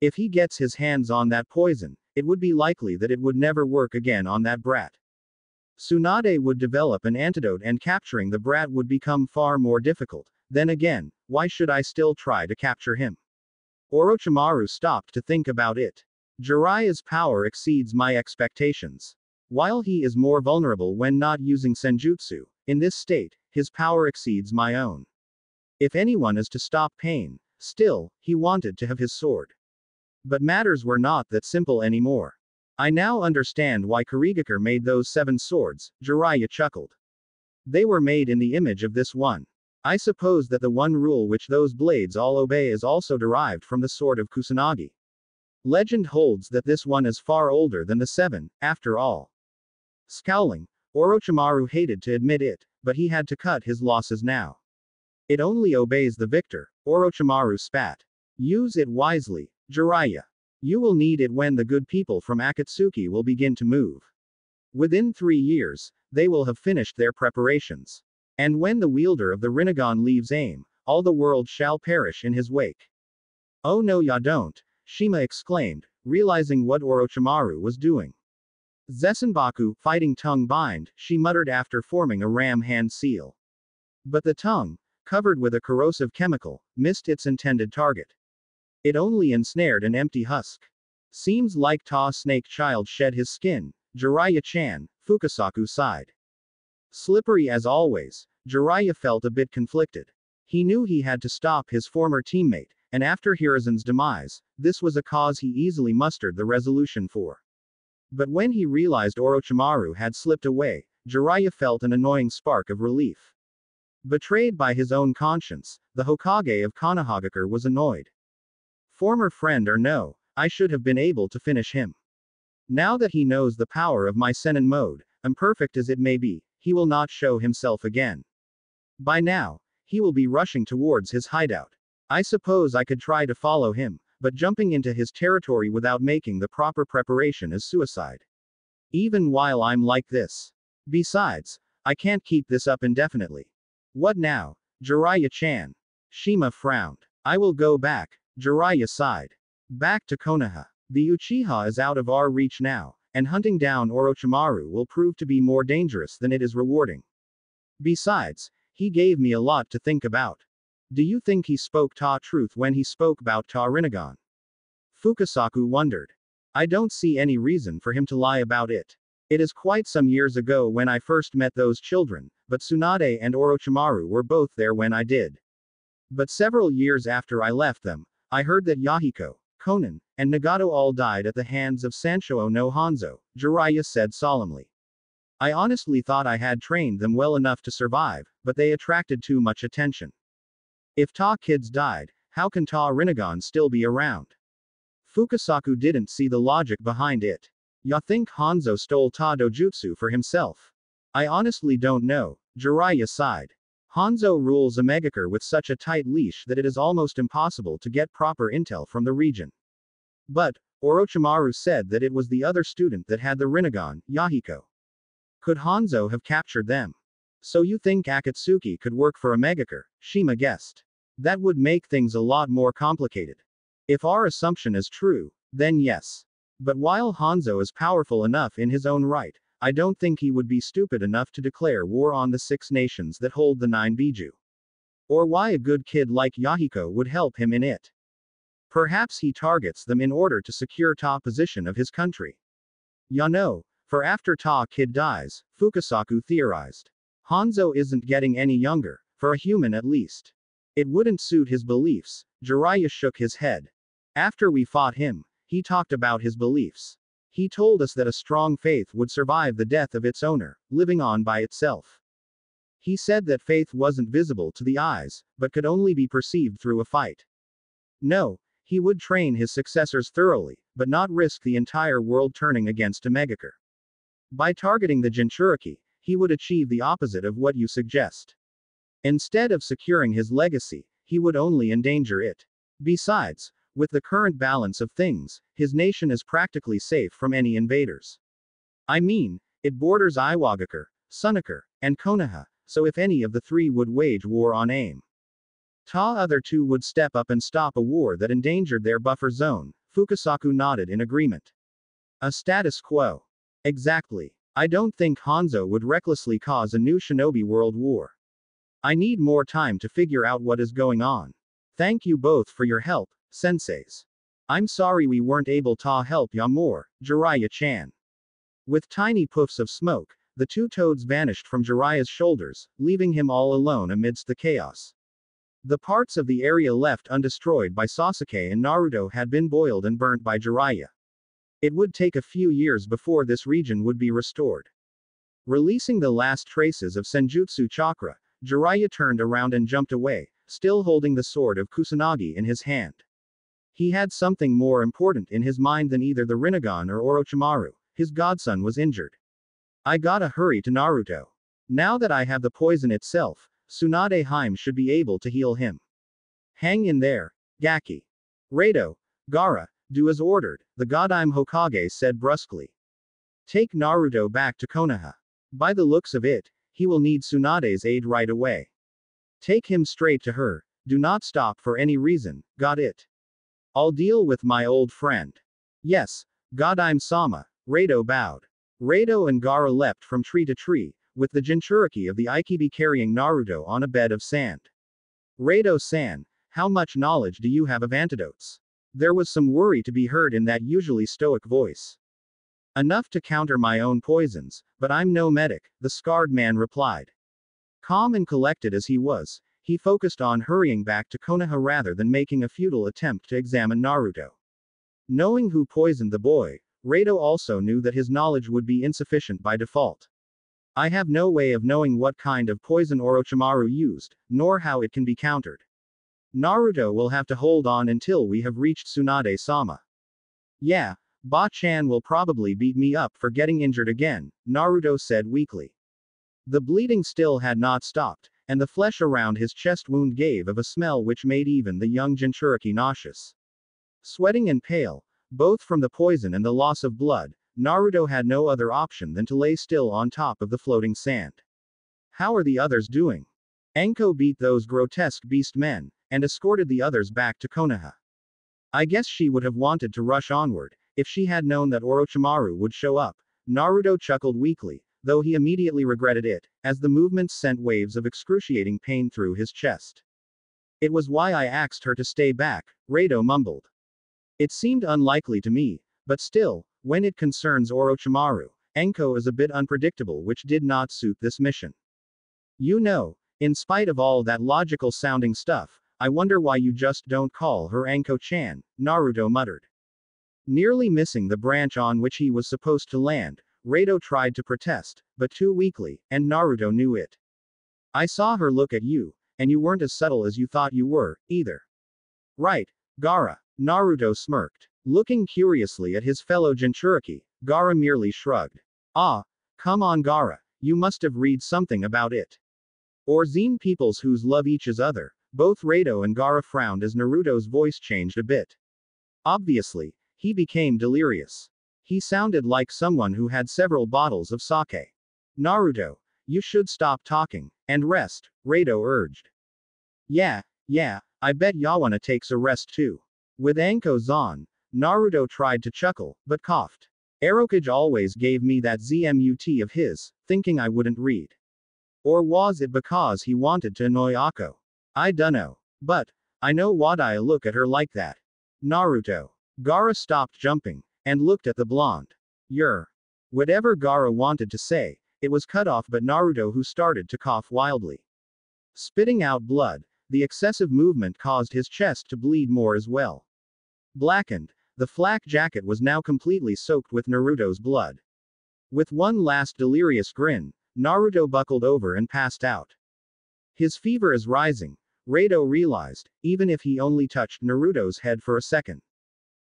If he gets his hands on that poison, it would be likely that it would never work again on that brat. Tsunade would develop an antidote and capturing the brat would become far more difficult. Then again, why should I still try to capture him? Orochimaru stopped to think about it. Jiraiya's power exceeds my expectations. While he is more vulnerable when not using senjutsu, in this state, his power exceeds my own. If anyone is to stop pain, still, he wanted to have his sword. But matters were not that simple anymore. I now understand why Kurigakure made those 7 swords, Jiraiya chuckled. They were made in the image of this one. I suppose that the one rule which those blades all obey is also derived from the sword of Kusanagi. Legend holds that this one is far older than the 7, after all. Scowling, Orochimaru hated to admit it, but he had to cut his losses now. It only obeys the victor, Orochimaru spat. Use it wisely, Jiraiya. You will need it when the good people from Akatsuki will begin to move. Within 3 years, they will have finished their preparations. And when the wielder of the Rinnegan leaves AIM, all the world shall perish in his wake. Oh no, ya don't, Shima exclaimed, realizing what Orochimaru was doing. Zesenbaku, fighting tongue bind, she muttered after forming a ram hand seal. But the tongue, covered with a corrosive chemical, missed its intended target. It only ensnared an empty husk. Seems like Ta snake child shed his skin, Jiraiya-chan, Fukasaku sighed. Slippery as always, Jiraiya felt a bit conflicted. He knew he had to stop his former teammate, and after Hiruzen's demise, this was a cause he easily mustered the resolution for. But when he realized Orochimaru had slipped away, Jiraiya felt an annoying spark of relief. Betrayed by his own conscience, the Hokage of Konoha was annoyed. Former friend or no, I should have been able to finish him. Now that he knows the power of my Sennin mode, imperfect as it may be, he will not show himself again. By now, he will be rushing towards his hideout. I suppose I could try to follow him, but jumping into his territory without making the proper preparation is suicide. Even while I'm like this. Besides, I can't keep this up indefinitely. What now, Jiraiya-chan? Shima frowned. I will go back, Jiraiya sighed. Back to Konoha. The Uchiha is out of our reach now, and hunting down Orochimaru will prove to be more dangerous than it is rewarding. Besides, he gave me a lot to think about. Do you think he spoke Ta truth when he spoke about Ta Rinnegan? Fukasaku wondered. I don't see any reason for him to lie about it. It is quite some years ago when I first met those children, but Tsunade and Orochimaru were both there when I did. But several years after I left them, I heard that Yahiko, Konan, and Nagato all died at the hands of Sanshou no Hanzo, Jiraiya said solemnly. I honestly thought I had trained them well enough to survive, but they attracted too much attention. If Ta kids died, how can Ta Rinnegan still be around? Fukasaku didn't see the logic behind it. Ya think Hanzo stole Ta dojutsu for himself? I honestly don't know, Jiraiya sighed. Hanzo rules Omegakure with such a tight leash that it is almost impossible to get proper intel from the region. But, Orochimaru said that it was the other student that had the Rinnegan, Yahiko. Could Hanzo have captured them? So you think Akatsuki could work for Omegakure, Shima guessed. That would make things a lot more complicated. If our assumption is true, then yes. But while Hanzo is powerful enough in his own right, I don't think he would be stupid enough to declare war on the 6 nations that hold the 9 Biju. Or why a good kid like Yahiko would help him in it. Perhaps he targets them in order to secure Ta position of his country. Ya know, for after Ta kid dies, Fukasaku theorized. Hanzo isn't getting any younger, for a human at least. It wouldn't suit his beliefs, Jiraiya shook his head. After we fought him, he talked about his beliefs. He told us that a strong faith would survive the death of its owner, living on by itself. He said that faith wasn't visible to the eyes, but could only be perceived through a fight. No, he would train his successors thoroughly, but not risk the entire world turning against a Megakure. By targeting the Jinchuriki, he would achieve the opposite of what you suggest. Instead of securing his legacy, he would only endanger it. Besides, with the current balance of things, his nation is practically safe from any invaders. I mean, it borders Iwagakure, Sunakure, and Konoha, so if any of the three would wage war on AIM, other two would step up and stop a war that endangered their buffer zone. Fukasaku nodded in agreement. A status quo. Exactly. I don't think Hanzo would recklessly cause a new shinobi world war. I need more time to figure out what is going on. Thank you both for your help, senseis. I'm sorry we weren't able to help ya more, Jiraiya-chan. With tiny puffs of smoke, the two toads vanished from Jiraiya's shoulders, leaving him all alone amidst the chaos. The parts of the area left undestroyed by Sasuke and Naruto had been boiled and burnt by Jiraiya. It would take a few years before this region would be restored. Releasing the last traces of Senjutsu chakra, Jiraiya turned around and jumped away, still holding the sword of Kusanagi in his hand. He had something more important in his mind than either the Rinnegan or Orochimaru. His godson was injured. I gotta hurry to Naruto. Now that I have the poison itself, Tsunade Hime should be able to heal him. Hang in there, Gaki. Rado, Gaara, do as ordered, the Godime Hokage said brusquely. Take Naruto back to Konoha. By the looks of it, he will need Tsunade's aid right away. Take him straight to her, do not stop for any reason, got it? I'll deal with my old friend. Yes, Godime-sama, Rado bowed. Rado and Gaara leapt from tree to tree, with the Jinchuriki of the Ikibi carrying Naruto on a bed of sand. Rado-san, how much knowledge do you have of antidotes? There was some worry to be heard in that usually stoic voice. Enough to counter my own poisons, but I'm no medic, the scarred man replied. Calm and collected as he was, he focused on hurrying back to Konoha rather than making a futile attempt to examine Naruto. Knowing who poisoned the boy, Rado also knew that his knowledge would be insufficient by default. I have no way of knowing what kind of poison Orochimaru used, nor how it can be countered. Naruto will have to hold on until we have reached Tsunade-sama. Yeah, Ba-chan will probably beat me up for getting injured again, Naruto said weakly. The bleeding still had not stopped, and the flesh around his chest wound gave of a smell which made even the young Jinchuriki nauseous. Sweating and pale, both from the poison and the loss of blood, Naruto had no other option than to lay still on top of the floating sand. How are the others doing? Enko beat those grotesque beast men, and escorted the others back to Konoha. I guess she would have wanted to rush onward, if she had known that Orochimaru would show up. Naruto chuckled weakly, though he immediately regretted it, as the movements sent waves of excruciating pain through his chest. It was why I asked her to stay back, Rado mumbled. It seemed unlikely to me, but still, when it concerns Orochimaru, Enko is a bit unpredictable, which did not suit this mission. You know, in spite of all that logical sounding stuff, I wonder why you just don't call her Enko-chan, Naruto muttered. Nearly missing the branch on which he was supposed to land, Rado tried to protest, but too weakly, and Naruto knew it. I saw her look at you, and you weren't as subtle as you thought you were, either. Right, Gaara, Naruto smirked. Looking curiously at his fellow Jinchuriki, Gaara merely shrugged. Ah, come on Gaara, you must have read something about it. Or seen peoples whose love each other. Both Rado and Gaara frowned as Naruto's voice changed a bit. Obviously, he became delirious. He sounded like someone who had several bottles of sake. Naruto, you should stop talking, and rest, Rado urged. Yeah, I bet Yawana takes a rest too. With Anko-zan, Naruto tried to chuckle, but coughed. Hokage always gave me that ZMUT of his, thinking I wouldn't read. Or was it because he wanted to annoy Akko? I dunno. But, I know why'd I look at her like that. Naruto. Gaara stopped jumping, and looked at the blonde. Whatever Gaara wanted to say, it was cut off but Naruto who started to cough wildly. Spitting out blood, the excessive movement caused his chest to bleed more as well. Blackened, The flak jacket was now completely soaked with Naruto's blood. With one last delirious grin, Naruto buckled over and passed out. His fever is rising, Rado realized, even if he only touched Naruto's head for a second.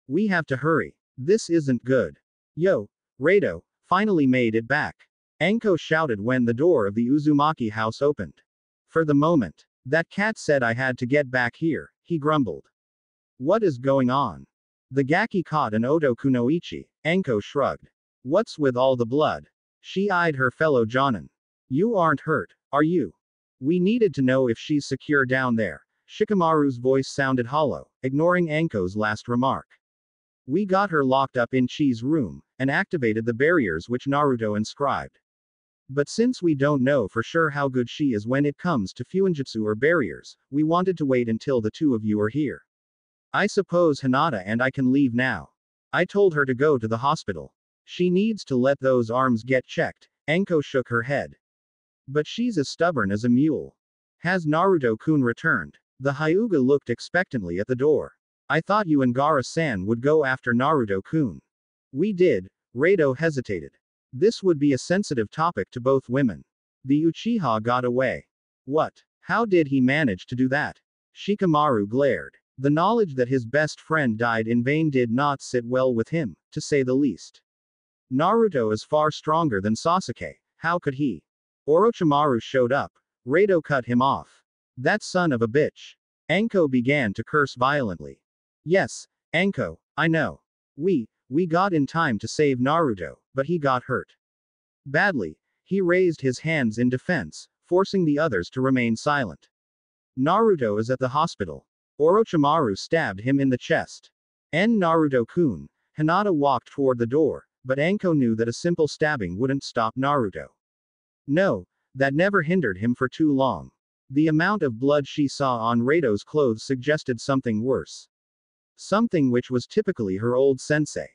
We have to hurry. This isn't good. Yo, Rado, finally made it back. Anko shouted when the door of the Uzumaki house opened. For the moment, that cat said I had to get back here, he grumbled. What is going on? The Gaki caught an Oto Kunoichi, Anko shrugged. What's with all the blood? She eyed her fellow Jonin. You aren't hurt, are you? We needed to know if she's secure down there. Shikamaru's voice sounded hollow, ignoring Anko's last remark. We got her locked up in Chi's room, and activated the barriers which Naruto inscribed. But since we don't know for sure how good she is when it comes to fuinjutsu or barriers, we wanted to wait until the two of you are here. I suppose Hinata and I can leave now. I told her to go to the hospital. She needs to let those arms get checked. Anko shook her head. But she's as stubborn as a mule. Has Naruto-kun returned? The Hyuga looked expectantly at the door. I thought you and Gaara-san would go after Naruto-kun. We did. Rado hesitated. This would be a sensitive topic to both women. The Uchiha got away. What? How did he manage to do that? Shikamaru glared. The knowledge that his best friend died in vain did not sit well with him, to say the least. Naruto is far stronger than Sasuke, how could he? Orochimaru showed up. Rado cut him off. That son of a bitch. Anko began to curse violently. Yes, Anko, I know. We got in time to save Naruto, but he got hurt. Badly. He raised his hands in defense, forcing the others to remain silent. Naruto is at the hospital. Orochimaru stabbed him in the chest. Naruto-kun. Hinata walked toward the door, but Anko knew that a simple stabbing wouldn't stop Naruto. No, that never hindered him for too long. The amount of blood she saw on Rado's clothes suggested something worse. Something which was typically her old sensei.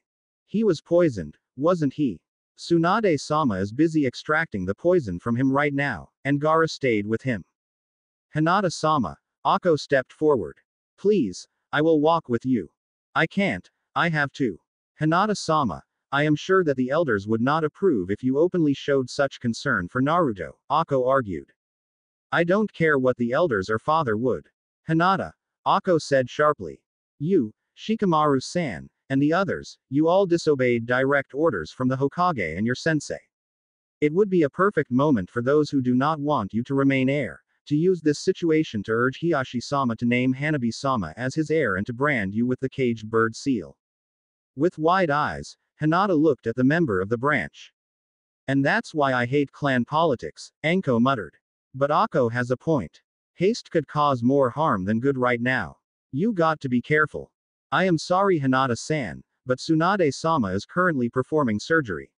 He was poisoned, wasn't he? Tsunade-sama is busy extracting the poison from him right now, and Gaara stayed with him. Hinata-sama. Akko stepped forward. Please, I will walk with you. I can't, I have to. Hinata-sama. I am sure that the elders would not approve if you openly showed such concern for Naruto, Akko argued. I don't care what the elders or father would. Hinata. Akko said sharply. You, Shikamaru-san, and the others, you all disobeyed direct orders from the Hokage and your sensei. It would be a perfect moment for those who do not want you to remain heir, to use this situation to urge Hiashi-sama to name Hanabi-sama as his heir and to brand you with the caged bird seal. With wide eyes, Hinata looked at the member of the branch. And that's why I hate clan politics, Anko muttered. But Akko has a point. Haste could cause more harm than good right now. You got to be careful. I am sorry Hinata-san, but Tsunade-sama is currently performing surgery.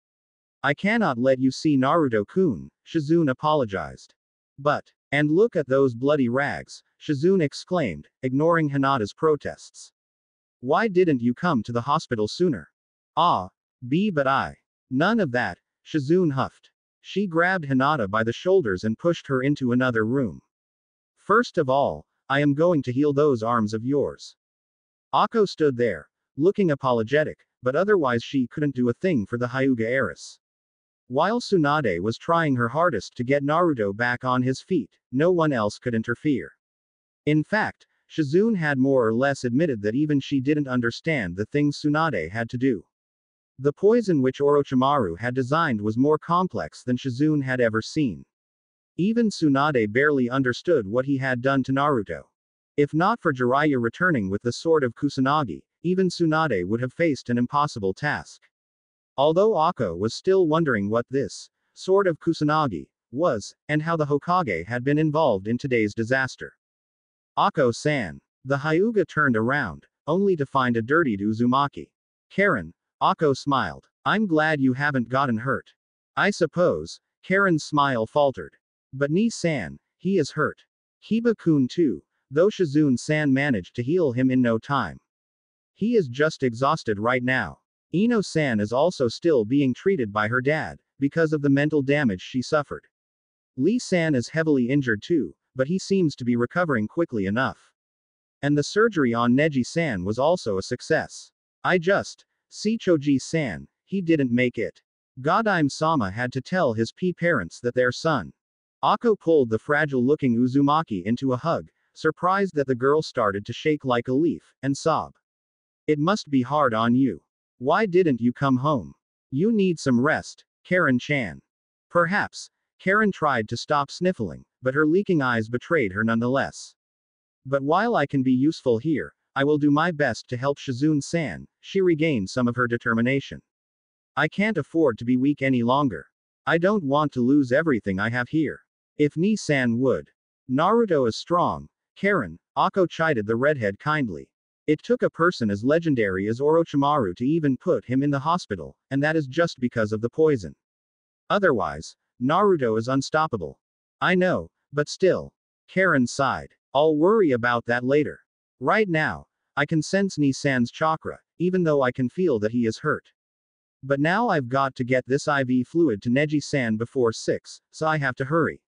I cannot let you see Naruto-kun, Shizune apologized. But, and look at those bloody rags, Shizune exclaimed, ignoring Hinata's protests. Why didn't you come to the hospital sooner? But I. None of that, Shizune huffed. She grabbed Hinata by the shoulders and pushed her into another room. First of all, I am going to heal those arms of yours. Akko stood there, looking apologetic, but otherwise she couldn't do a thing for the Hyuga heiress. While Tsunade was trying her hardest to get Naruto back on his feet, no one else could interfere. In fact, Shizune had more or less admitted that even she didn't understand the things Tsunade had to do. The poison which Orochimaru had designed was more complex than Shizune had ever seen. Even Tsunade barely understood what he had done to Naruto. If not for Jiraiya returning with the sword of Kusanagi, even Tsunade would have faced an impossible task. Although Akko was still wondering what this sword of Kusanagi was, and how the Hokage had been involved in today's disaster. Akko-san. The Hyuga turned around, only to find a dirtied Uzumaki. Karen. Akko smiled. I'm glad you haven't gotten hurt. I suppose. Karen's smile faltered. But Ni-san, he is hurt. Hiba-kun too, though Shizune-san managed to heal him in no time. He is just exhausted right now. Ino-san is also still being treated by her dad, because of the mental damage she suffered. Lee-san is heavily injured too, but he seems to be recovering quickly enough. And the surgery on Neji-san was also a success. I just. See Choji-san, he didn't make it. Godime-sama had to tell his parents that their son. Akko pulled the fragile-looking Uzumaki into a hug, surprised that the girl started to shake like a leaf, and sob. It must be hard on you. Why didn't you come home? You need some rest, Karen-chan. Perhaps. Karen tried to stop sniffling, but her leaking eyes betrayed her nonetheless. But while I can be useful here, I will do my best to help Shizune-san. She regained some of her determination. I can't afford to be weak any longer. I don't want to lose everything I have here. If Ni-san would. Naruto is strong. Karen, Akko chided the redhead kindly. It took a person as legendary as Orochimaru to even put him in the hospital, and that is just because of the poison. Otherwise, Naruto is unstoppable. I know, but still. Karen sighed. I'll worry about that later. Right now, I can sense Ni-san's chakra, even though I can feel that he is hurt. But now I've got to get this IV fluid to Neji-san before 6, so I have to hurry.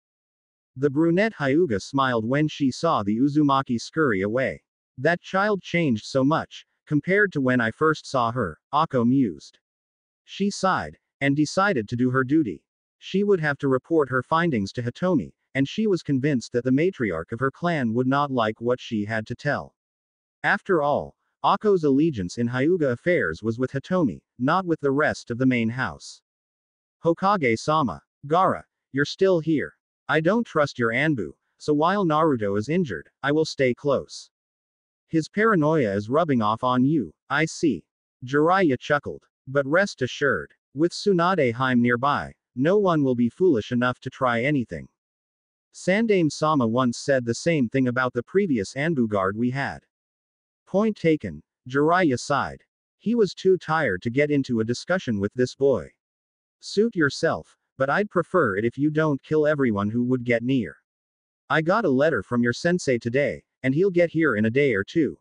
The brunette Hyuga smiled when she saw the Uzumaki scurry away. That child changed so much, compared to when I first saw her, Akko mused. She sighed, and decided to do her duty. She would have to report her findings to Hitomi, and she was convinced that the matriarch of her clan would not like what she had to tell. After all, Akko's allegiance in Hyuga affairs was with Hitomi, not with the rest of the main house. Hokage-sama. Gaara, you're still here. I don't trust your Anbu, so while Naruto is injured, I will stay close. His paranoia is rubbing off on you, I see. Jiraiya chuckled. But rest assured, with Tsunade-hime nearby, no one will be foolish enough to try anything. Sandaime-sama once said the same thing about the previous Anbu guard we had. Point taken, Jiraiya sighed. He was too tired to get into a discussion with this boy. Suit yourself, but I'd prefer it if you don't kill everyone who would get near. I got a letter from your sensei today, and he'll get here in a day or two.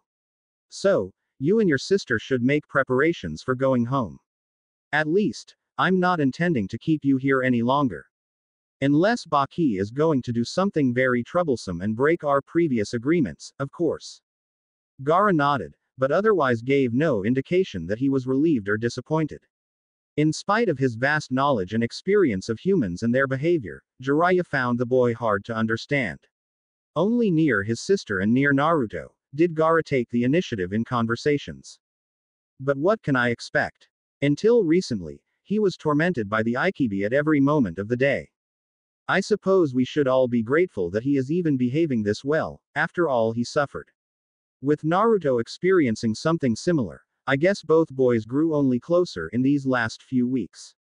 So, you and your sister should make preparations for going home. At least, I'm not intending to keep you here any longer. Unless Baki is going to do something very troublesome and break our previous agreements, of course. Gaara nodded, but otherwise gave no indication that he was relieved or disappointed. In spite of his vast knowledge and experience of humans and their behavior, Jiraiya found the boy hard to understand. Only near his sister and near Naruto did Gaara take the initiative in conversations. But what can I expect? Until recently, he was tormented by the Ikibi at every moment of the day. I suppose we should all be grateful that he is even behaving this well, after all he suffered. With Naruto experiencing something similar, I guess both boys grew only closer in these last few weeks.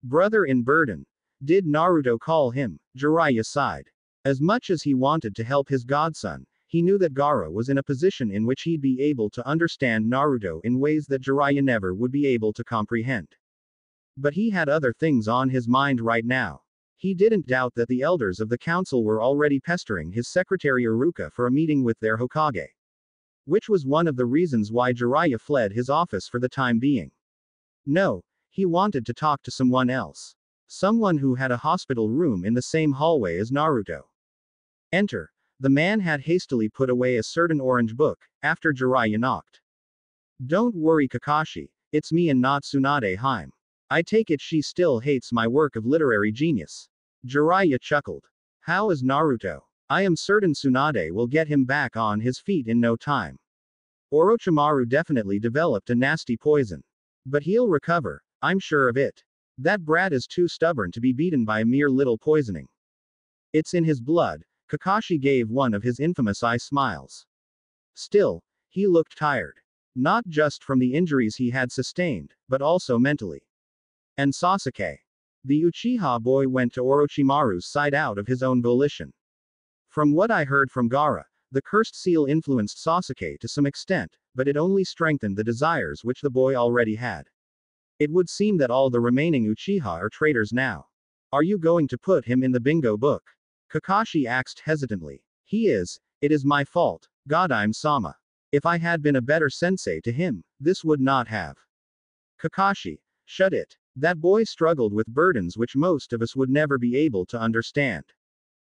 Brother in burden. Did Naruto call him? Jiraiya sighed. As much as he wanted to help his godson, he knew that Gaara was in a position in which he'd be able to understand Naruto in ways that Jiraiya never would be able to comprehend. But he had other things on his mind right now. He didn't doubt that the elders of the council were already pestering his secretary Iruka for a meeting with their Hokage. Which was one of the reasons why Jiraiya fled his office for the time being. No, he wanted to talk to someone else. Someone who had a hospital room in the same hallway as Naruto. Enter. The man had hastily put away a certain orange book, after Jiraiya knocked. Don't worry Kakashi, it's me and not Tsunade-hime. I take it she still hates my work of literary genius. Jiraiya chuckled. How is Naruto? I am certain Tsunade will get him back on his feet in no time. Orochimaru definitely developed a nasty poison. But he'll recover, I'm sure of it. That brat is too stubborn to be beaten by a mere little poisoning. It's in his blood. Kakashi gave one of his infamous eye smiles. Still, he looked tired. Not just from the injuries he had sustained, but also mentally. And Sasuke. The Uchiha boy went to Orochimaru's side out of his own volition. From what I heard from Gaara, the cursed seal influenced Sasuke to some extent, but it only strengthened the desires which the boy already had. It would seem that all the remaining Uchiha are traitors now. Are you going to put him in the bingo book? Kakashi asked hesitantly. He is. It is my fault, Godime-sama. If I had been a better sensei to him, this would not have. Kakashi. Shut it. That boy struggled with burdens which most of us would never be able to understand.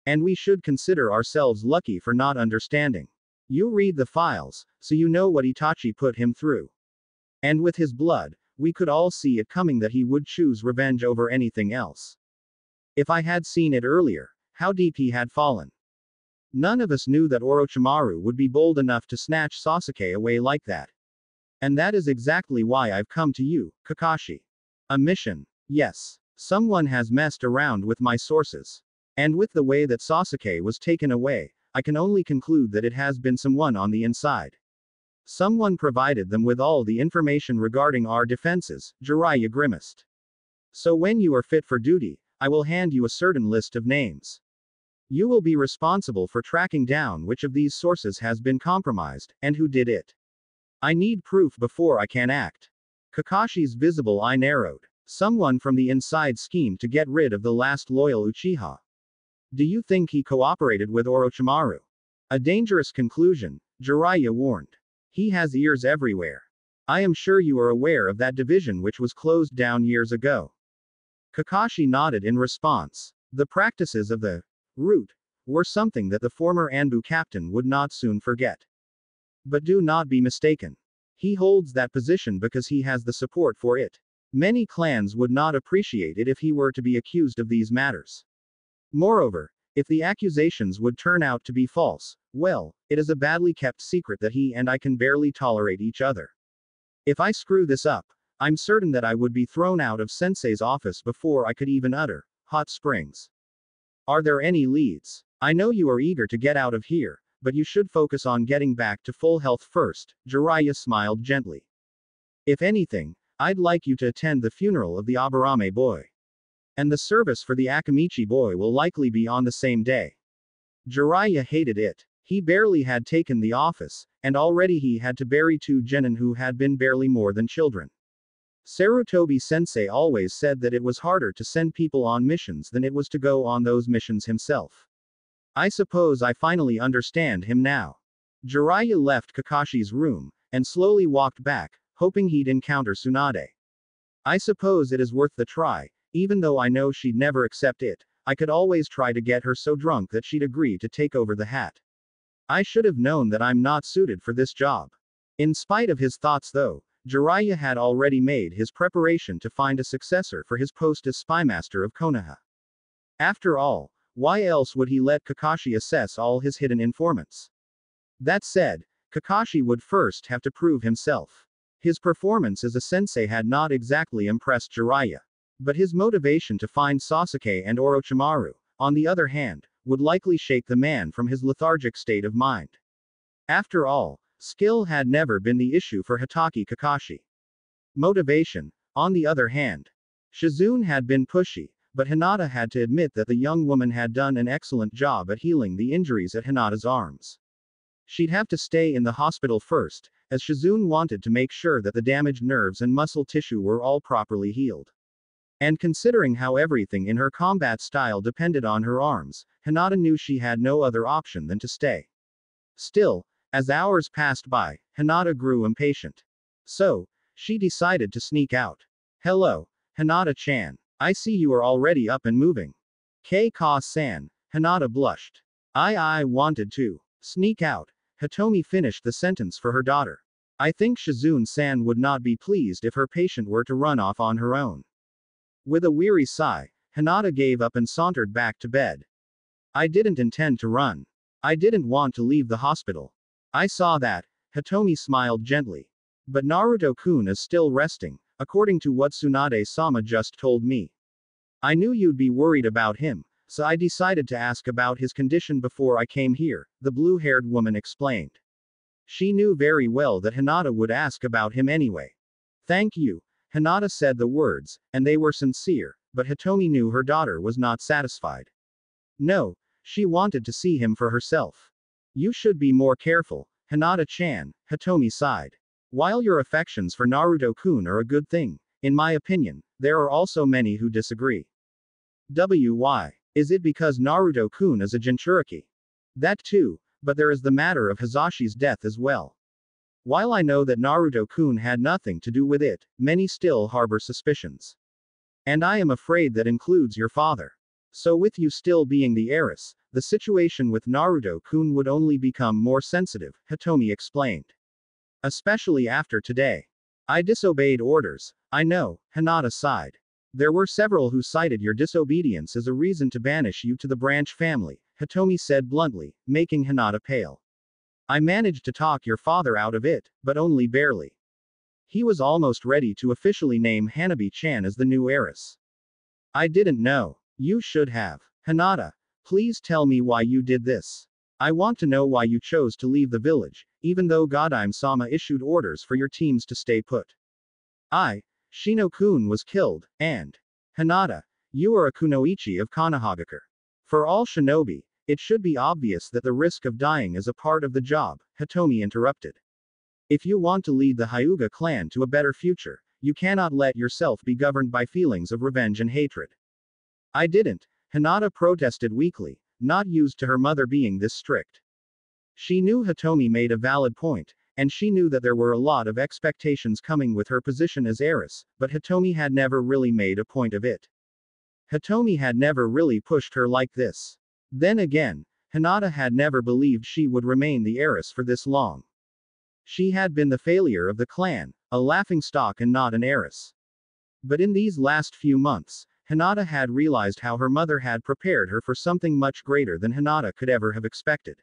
And we should consider ourselves lucky for not understanding. You read the files, so you know what Itachi put him through. And with his blood, we could all see it coming that he would choose revenge over anything else. If I had seen it earlier, how deep he had fallen. None of us knew that Orochimaru would be bold enough to snatch Sasuke away like that. And that is exactly why I've come to you, Kakashi. A mission. Yes. Someone has messed around with my sources. And with the way that Sasuke was taken away, I can only conclude that it has been someone on the inside. Someone provided them with all the information regarding our defenses, Jiraiya grimaced. So when you are fit for duty, I will hand you a certain list of names. You will be responsible for tracking down which of these sources has been compromised, and who did it. I need proof before I can act. Kakashi's visible eye narrowed. Someone from the inside schemed to get rid of the last loyal Uchiha. Do you think he cooperated with Orochimaru? A dangerous conclusion, Jiraiya warned. He has ears everywhere. I am sure you are aware of that division which was closed down years ago. Kakashi nodded in response. The practices of the root were something that the former Anbu captain would not soon forget. But do not be mistaken. He holds that position because he has the support for it. Many clans would not appreciate it if he were to be accused of these matters. Moreover, if the accusations would turn out to be false, well, it is a badly kept secret that he and I can barely tolerate each other. If I screw this up, I'm certain that I would be thrown out of Sensei's office before I could even utter hot springs. Are there any leads? I know you are eager to get out of here, but you should focus on getting back to full health first, Jiraiya smiled gently. If anything, I'd like you to attend the funeral of the Aburame boy. And the service for the Akamichi boy will likely be on the same day. Jiraiya hated it. He barely had taken the office, and already he had to bury two genin who had been barely more than children. Sarutobi-sensei always said that it was harder to send people on missions than it was to go on those missions himself. I suppose I finally understand him now. Jiraiya left Kakashi's room, and slowly walked back, hoping he'd encounter Tsunade. I suppose it is worth the try, even though I know she'd never accept it. I could always try to get her so drunk that she'd agree to take over the hat. I should have known that I'm not suited for this job. In spite of his thoughts though, Jiraiya had already made his preparation to find a successor for his post as spymaster of Konoha. After all, why else would he let Kakashi assess all his hidden informants? That said, Kakashi would first have to prove himself. His performance as a sensei had not exactly impressed Jiraiya. But his motivation to find Sasuke and Orochimaru, on the other hand, would likely shake the man from his lethargic state of mind. After all, skill had never been the issue for Hitaki Kakashi. Motivation, on the other hand. Shizune had been pushy, but Hinata had to admit that the young woman had done an excellent job at healing the injuries at Hinata's arms. She'd have to stay in the hospital first, as Shizune wanted to make sure that the damaged nerves and muscle tissue were all properly healed. And considering how everything in her combat style depended on her arms, Hinata knew she had no other option than to stay. Still, as hours passed by, Hinata grew impatient. So, she decided to sneak out. Hello, Hinata-chan. I see you are already up and moving. Ka-san, Hinata blushed. I wanted to sneak out. Hitomi finished the sentence for her daughter. I think Shizune-san would not be pleased if her patient were to run off on her own. With a weary sigh, Hinata gave up and sauntered back to bed. I didn't intend to run. I didn't want to leave the hospital. I saw that, Hitomi smiled gently. But Naruto-kun is still resting, according to what Tsunade-sama just told me. I knew you'd be worried about him, so I decided to ask about his condition before I came here, the blue-haired woman explained. She knew very well that Hinata would ask about him anyway. Thank you. Hinata said the words, and they were sincere, but Hitomi knew her daughter was not satisfied. No, she wanted to see him for herself. You should be more careful, Hinata-chan, Hitomi sighed. While your affections for Naruto-kun are a good thing, in my opinion, there are also many who disagree. Why? Is it because Naruto-kun is a Jinchuriki? That too, but there is the matter of Hisashi's death as well. While I know that Naruto-kun had nothing to do with it, many still harbor suspicions. And I am afraid that includes your father. So with you still being the heiress, the situation with Naruto-kun would only become more sensitive, Hitomi explained. Especially after today. I disobeyed orders. I know, Hinata sighed. There were several who cited your disobedience as a reason to banish you to the branch family, Hitomi said bluntly, making Hinata pale. I managed to talk your father out of it, but only barely. He was almost ready to officially name Hanabi-chan as the new heiress. I didn't know. You should have. Hinata, please tell me why you did this. I want to know why you chose to leave the village, even though Godime-sama issued orders for your teams to stay put. Shino-kun was killed, and Hinata, you are a kunoichi of Konohagakure. For all shinobi, it should be obvious that the risk of dying is a part of the job, Hitomi interrupted. If you want to lead the Hyuga clan to a better future, you cannot let yourself be governed by feelings of revenge and hatred. I didn't, Hinata protested weakly, not used to her mother being this strict. She knew Hitomi made a valid point, and she knew that there were a lot of expectations coming with her position as heiress, but Hitomi had never really made a point of it. Hitomi had never really pushed her like this. Then again, Hinata had never believed she would remain the heiress for this long. She had been the failure of the clan, a laughingstock and not an heiress. But in these last few months, Hinata had realized how her mother had prepared her for something much greater than Hinata could ever have expected.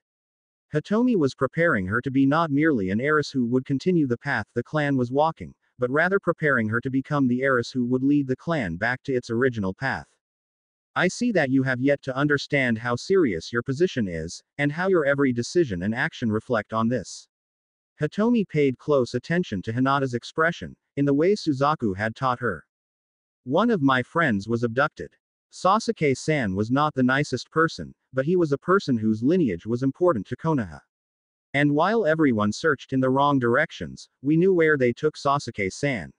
Hitomi was preparing her to be not merely an heiress who would continue the path the clan was walking, but rather preparing her to become the heiress who would lead the clan back to its original path. I see that you have yet to understand how serious your position is, and how your every decision and action reflect on this. Hitomi paid close attention to Hinata's expression, in the way Suzaku had taught her. One of my friends was abducted. Sasuke-san was not the nicest person, but he was a person whose lineage was important to Konoha. And while everyone searched in the wrong directions, we knew where they took Sasuke-san.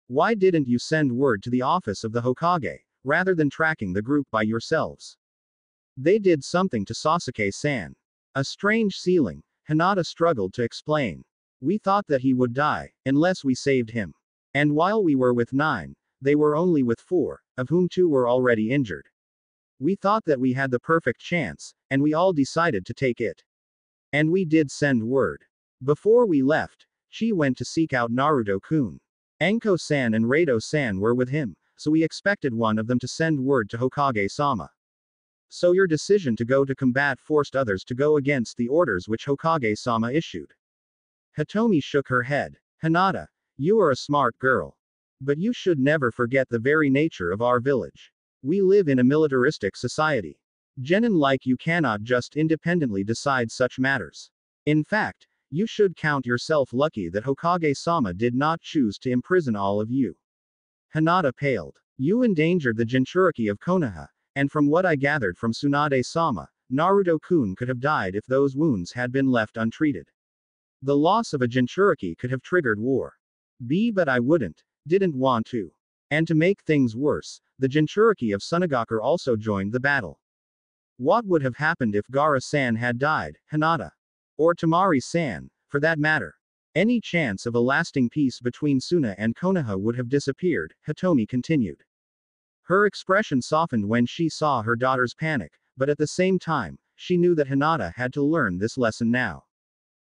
Why didn't you send word to the office of the Hokage, rather than tracking the group by yourselves? They did something to Sasuke-san. A strange ceiling, Hinata struggled to explain. We thought that he would die, unless we saved him. And while we were with 9, they were only with 4, of whom 2 were already injured. We thought that we had the perfect chance, and we all decided to take it. And we did send word. Before we left, Chi went to seek out Naruto-kun. Enko-san and Rado-san were with him, so we expected one of them to send word to Hokage-sama. So your decision to go to combat forced others to go against the orders which Hokage-sama issued. Hitomi shook her head. Hinata, you are a smart girl. But you should never forget the very nature of our village. We live in a militaristic society. Genin like you cannot just independently decide such matters. In fact, you should count yourself lucky that Hokage-sama did not choose to imprison all of you. Hinata paled. You endangered the Jinchuriki of Konoha, and from what I gathered from Tsunade-sama, Naruto-kun could have died if those wounds had been left untreated. The loss of a Jinchuriki could have triggered war. But I didn't want to. And to make things worse, the Jinchuriki of Tsunagakure also joined the battle. What would have happened if Gaara-san had died, Hinata? Or Tamari-san, for that matter? Any chance of a lasting peace between Suna and Konoha would have disappeared, Hitomi continued. Her expression softened when she saw her daughter's panic, but at the same time, she knew that Hinata had to learn this lesson now.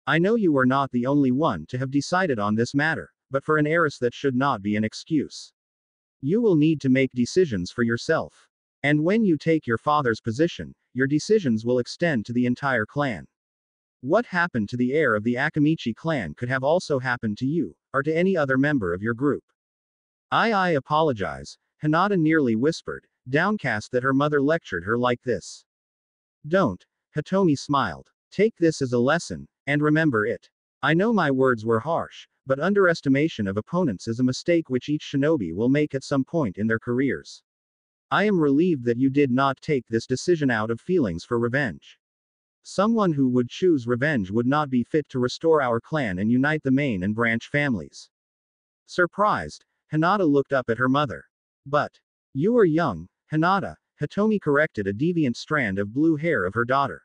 I know you were not the only one to have decided on this matter, but for an heiress that should not be an excuse. You will need to make decisions for yourself. And when you take your father's position, your decisions will extend to the entire clan. What happened to the heir of the Akamichi clan could have also happened to you, or to any other member of your group. I apologize, Hinata nearly whispered, downcast that her mother lectured her like this. Don't, Hitomi smiled. Take this as a lesson, and remember it. I know my words were harsh, but underestimation of opponents is a mistake which each shinobi will make at some point in their careers. I am relieved that you did not take this decision out of feelings for revenge. Someone who would choose revenge would not be fit to restore our clan and unite the main and branch families. Surprised, Hinata looked up at her mother. But, you are young, Hinata, Hitomi corrected a deviant strand of blue hair of her daughter.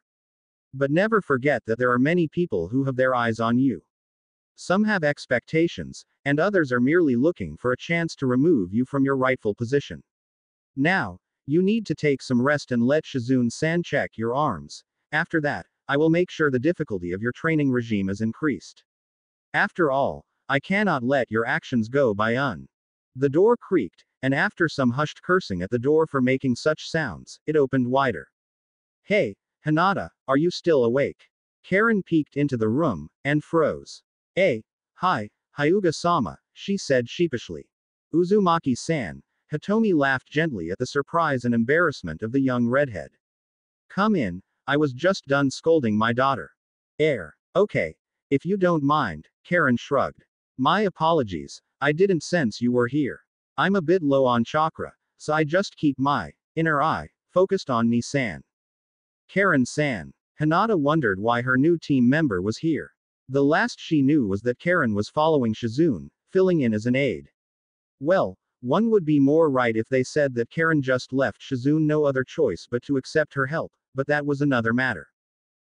But never forget that there are many people who have their eyes on you. Some have expectations, and others are merely looking for a chance to remove you from your rightful position. Now, you need to take some rest and let Shizune-san check your arms. After that, I will make sure the difficulty of your training regime is increased. After all, I cannot let your actions go by un. The door creaked, and after some hushed cursing at the door for making such sounds, it opened wider. Hey, Hinata, are you still awake? Karen peeked into the room, and froze. Hi, Hyuga-sama, she said sheepishly. Uzumaki-san. Hitomi laughed gently at the surprise and embarrassment of the young redhead. Come in, I was just done scolding my daughter. Okay. If you don't mind, Karen shrugged. My apologies, I didn't sense you were here. I'm a bit low on chakra, so I just keep my inner eye focused on Ni-san. Karen-san. Hinata wondered why her new team member was here. The last she knew was that Karen was following Shizune, filling in as an aide. Well, one would be more right if they said that Karen just left Shizune no other choice but to accept her help, but that was another matter.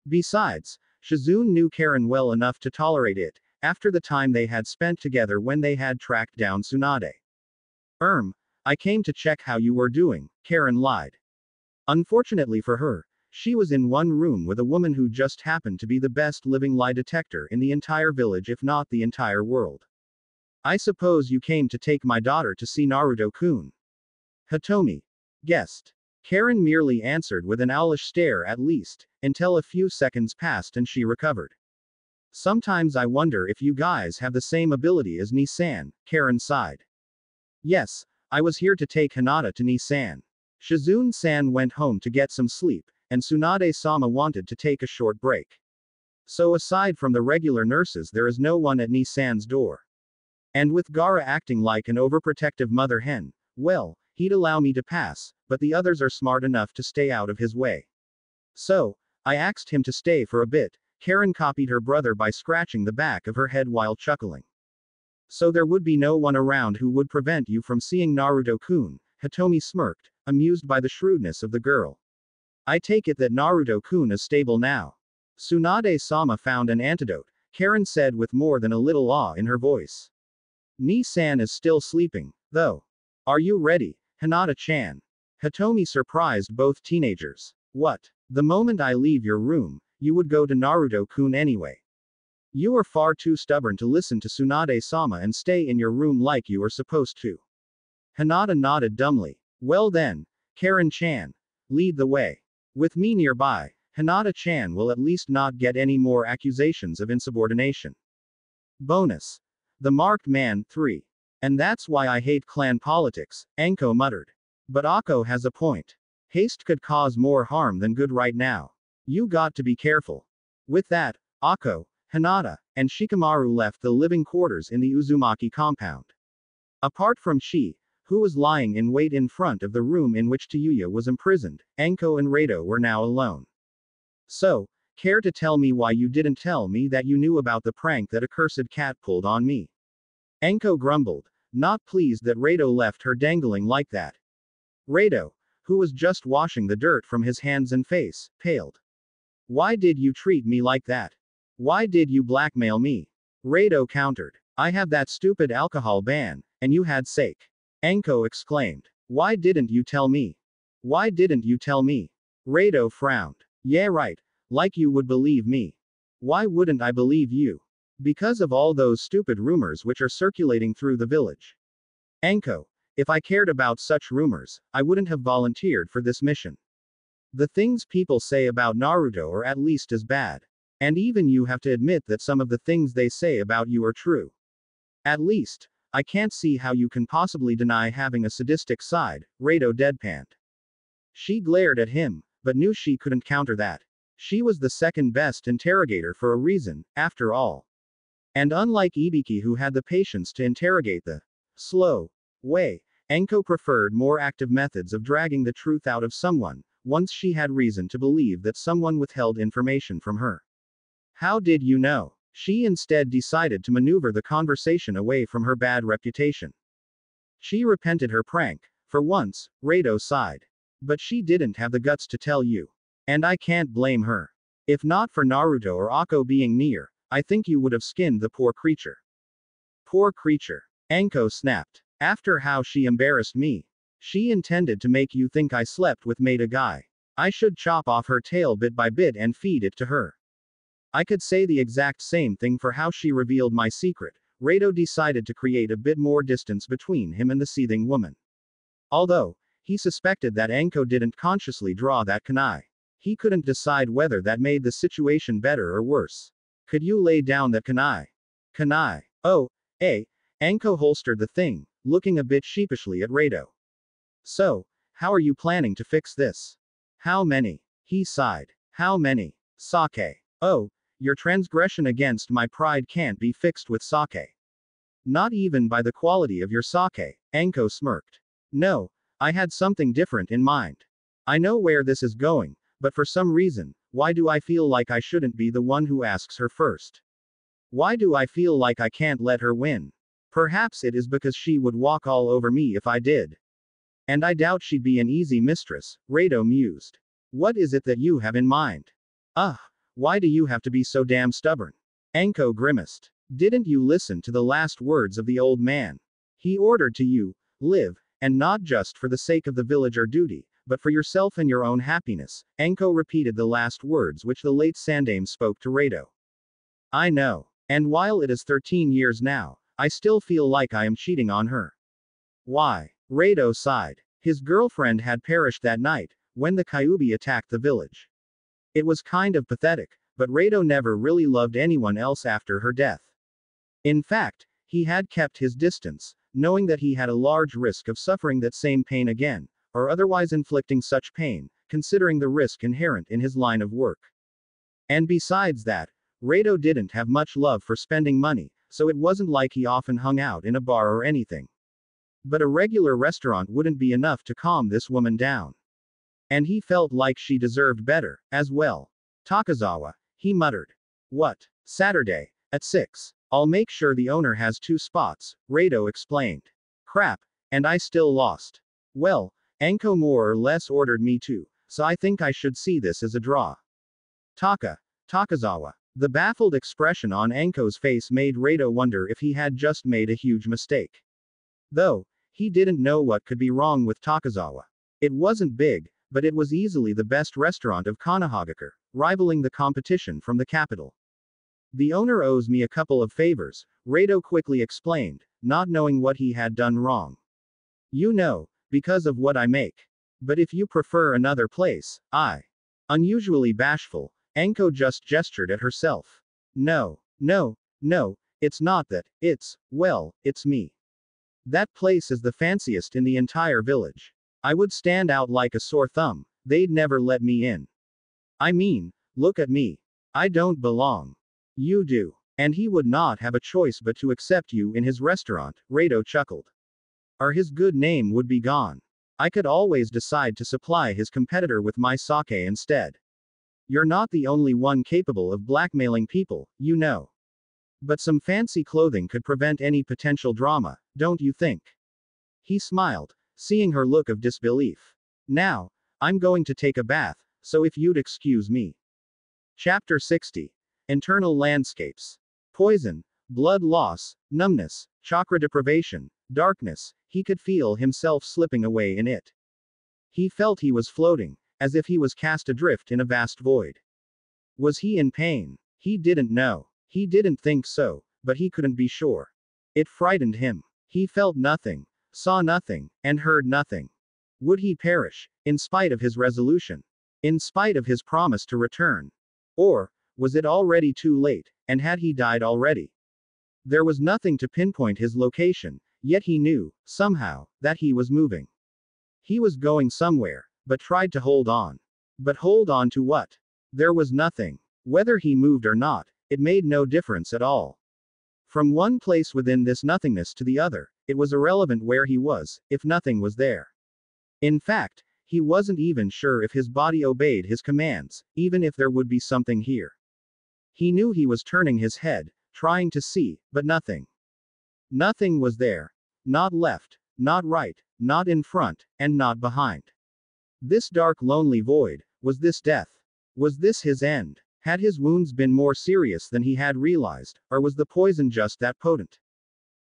Besides, Shizune knew Karen well enough to tolerate it, after the time they had spent together when they had tracked down Tsunade. I came to check how you were doing, Karen lied. Unfortunately for her, she was in one room with a woman who just happened to be the best living lie detector in the entire village if not the entire world. I suppose you came to take my daughter to see Naruto-kun. Hitomi guessed. Karen merely answered with an owlish stare at least, until a few seconds passed and she recovered. Sometimes I wonder if you guys have the same ability as Ni-san, Karen sighed. Yes, I was here to take Hinata to Ni-san. Shizune-san went home to get some sleep, and Tsunade-sama wanted to take a short break. So aside from the regular nurses there is no one at Ni-san's door. And with Gaara acting like an overprotective mother hen, well, he'd allow me to pass, but the others are smart enough to stay out of his way. So, I asked him to stay for a bit. Karen copied her brother by scratching the back of her head while chuckling. So there would be no one around who would prevent you from seeing Naruto-kun, Hitomi smirked, amused by the shrewdness of the girl. I take it that Naruto-kun is stable now. Tsunade-sama found an antidote, Karen said with more than a little awe in her voice. Ni-san is still sleeping, though. Are you ready, Hinata-chan? Hitomi surprised both teenagers. What? The moment I leave your room, you would go to Naruto-kun anyway. You are far too stubborn to listen to Tsunade-sama and stay in your room like you are supposed to. Hinata nodded dumbly. Well then, Karen-chan. Lead the way. With me nearby, Hinata-chan will at least not get any more accusations of insubordination. Bonus. The marked man, 3. And that's why I hate clan politics, Anko muttered. But Akko has a point. Haste could cause more harm than good right now. You got to be careful. With that, Akko, Hinata, and Shikamaru left the living quarters in the Uzumaki compound. Apart from Chi, who was lying in wait in front of the room in which Tayuya was imprisoned, Anko and Rado were now alone. So, care to tell me why you didn't tell me that you knew about the prank that accursed cat pulled on me? Anko grumbled, not pleased that Rado left her dangling like that. Rado, who was just washing the dirt from his hands and face, paled. Why did you treat me like that? Why did you blackmail me? Rado countered. I have that stupid alcohol ban, and you had sake. Anko exclaimed. Why didn't you tell me? Why didn't you tell me? Rado frowned. Yeah right, like you would believe me. Why wouldn't I believe you? Because of all those stupid rumors which are circulating through the village. Anko, if I cared about such rumors, I wouldn't have volunteered for this mission. The things people say about Naruto are at least as bad. And even you have to admit that some of the things they say about you are true. At least, I can't see how you can possibly deny having a sadistic side, Rado deadpanned. She glared at him, but knew she couldn't counter that. She was the second best interrogator for a reason, after all. And unlike Ibiki who had the patience to interrogate the slow way, Anko preferred more active methods of dragging the truth out of someone, once she had reason to believe that someone withheld information from her. How did you know? She instead decided to maneuver the conversation away from her bad reputation. She repented her prank, for once, Rado sighed. But she didn't have the guts to tell you. And I can't blame her. If not for Naruto or Akko being near, I think you would have skinned the poor creature. Poor creature. Anko snapped. After how she embarrassed me. She intended to make you think I slept with Maida Guy. I should chop off her tail bit by bit and feed it to her. I could say the exact same thing for how she revealed my secret, Rado decided to create a bit more distance between him and the seething woman. Although, he suspected that Anko didn't consciously draw that kunai. He couldn't decide whether that made the situation better or worse. Could you lay down that kunai? Kunai. Oh, eh. Anko holstered the thing, looking a bit sheepishly at Rado. So, how are you planning to fix this? How many? He sighed. How many? Sake. Oh, your transgression against my pride can't be fixed with sake. Not even by the quality of your sake, Anko smirked. No, I had something different in mind. I know where this is going, but for some reason, why do I feel like I shouldn't be the one who asks her first? Why do I feel like I can't let her win? Perhaps it is because she would walk all over me if I did. And I doubt she'd be an easy mistress, Rado mused. What is it that you have in mind? Why do you have to be so damn stubborn? Anko grimaced. Didn't you listen to the last words of the old man? He ordered to you, live, and not just for the sake of the village or duty, but for yourself and your own happiness. Anko repeated the last words which the late Sandame spoke to Rado. I know. And while it is 13 years now, I still feel like I am cheating on her. Why? Rado sighed. His girlfriend had perished that night, when the Kyuubi attacked the village. It was kind of pathetic, but Rado never really loved anyone else after her death. In fact, he had kept his distance, knowing that he had a large risk of suffering that same pain again, or otherwise inflicting such pain, considering the risk inherent in his line of work. And besides that, Rado didn't have much love for spending money, so it wasn't like he often hung out in a bar or anything. But a regular restaurant wouldn't be enough to calm this woman down. And he felt like she deserved better, as well. Takazawa, he muttered. What? Saturday, at 6. I'll make sure the owner has 2 spots, Rado explained. Crap, and I still lost. Well, Anko more or less ordered me to, so I think I should see this as a draw. Takazawa. The baffled expression on Anko's face made Rado wonder if he had just made a huge mistake. Though, he didn't know what could be wrong with Takazawa. It wasn't big, but it was easily the best restaurant of Konoha, rivaling the competition from the capital. The owner owes me a couple of favors, Rado quickly explained, not knowing what he had done wrong. You know, because of what I make. But if you prefer another place, Unusually bashful, Anko just gestured at herself. No, it's not that, it's me. That place is the fanciest in the entire village. I would stand out like a sore thumb, they'd never let me in. I mean, look at me. I don't belong. You do. And he would not have a choice but to accept you in his restaurant, Rado chuckled. Or his good name would be gone. I could always decide to supply his competitor with my sake instead. You're not the only one capable of blackmailing people, you know. But some fancy clothing could prevent any potential drama, don't you think? He smiled, seeing her look of disbelief. Now, I'm going to take a bath, so if you'd excuse me. Chapter 60. Internal landscapes. Poison, blood loss, numbness, chakra deprivation, darkness, he could feel himself slipping away in it. He felt he was floating, as if he was cast adrift in a vast void. Was he in pain? He didn't know. He didn't think so, but he couldn't be sure. It frightened him. He felt nothing, saw nothing, and heard nothing. Would he perish, in spite of his resolution? In spite of his promise to return? Or, was it already too late, and had he died already? There was nothing to pinpoint his location, yet he knew, somehow, that he was moving. He was going somewhere, but tried to hold on. But hold on to what? There was nothing. Whether he moved or not, it made no difference at all. From one place within this nothingness to the other, it was irrelevant where he was, if nothing was there. In fact, he wasn't even sure if his body obeyed his commands, even if there would be something here. He knew he was turning his head, trying to see, but nothing. Nothing was there. Not left, not right, not in front, and not behind. This dark lonely void, was this death? Was this his end? Had his wounds been more serious than he had realized, or was the poison just that potent?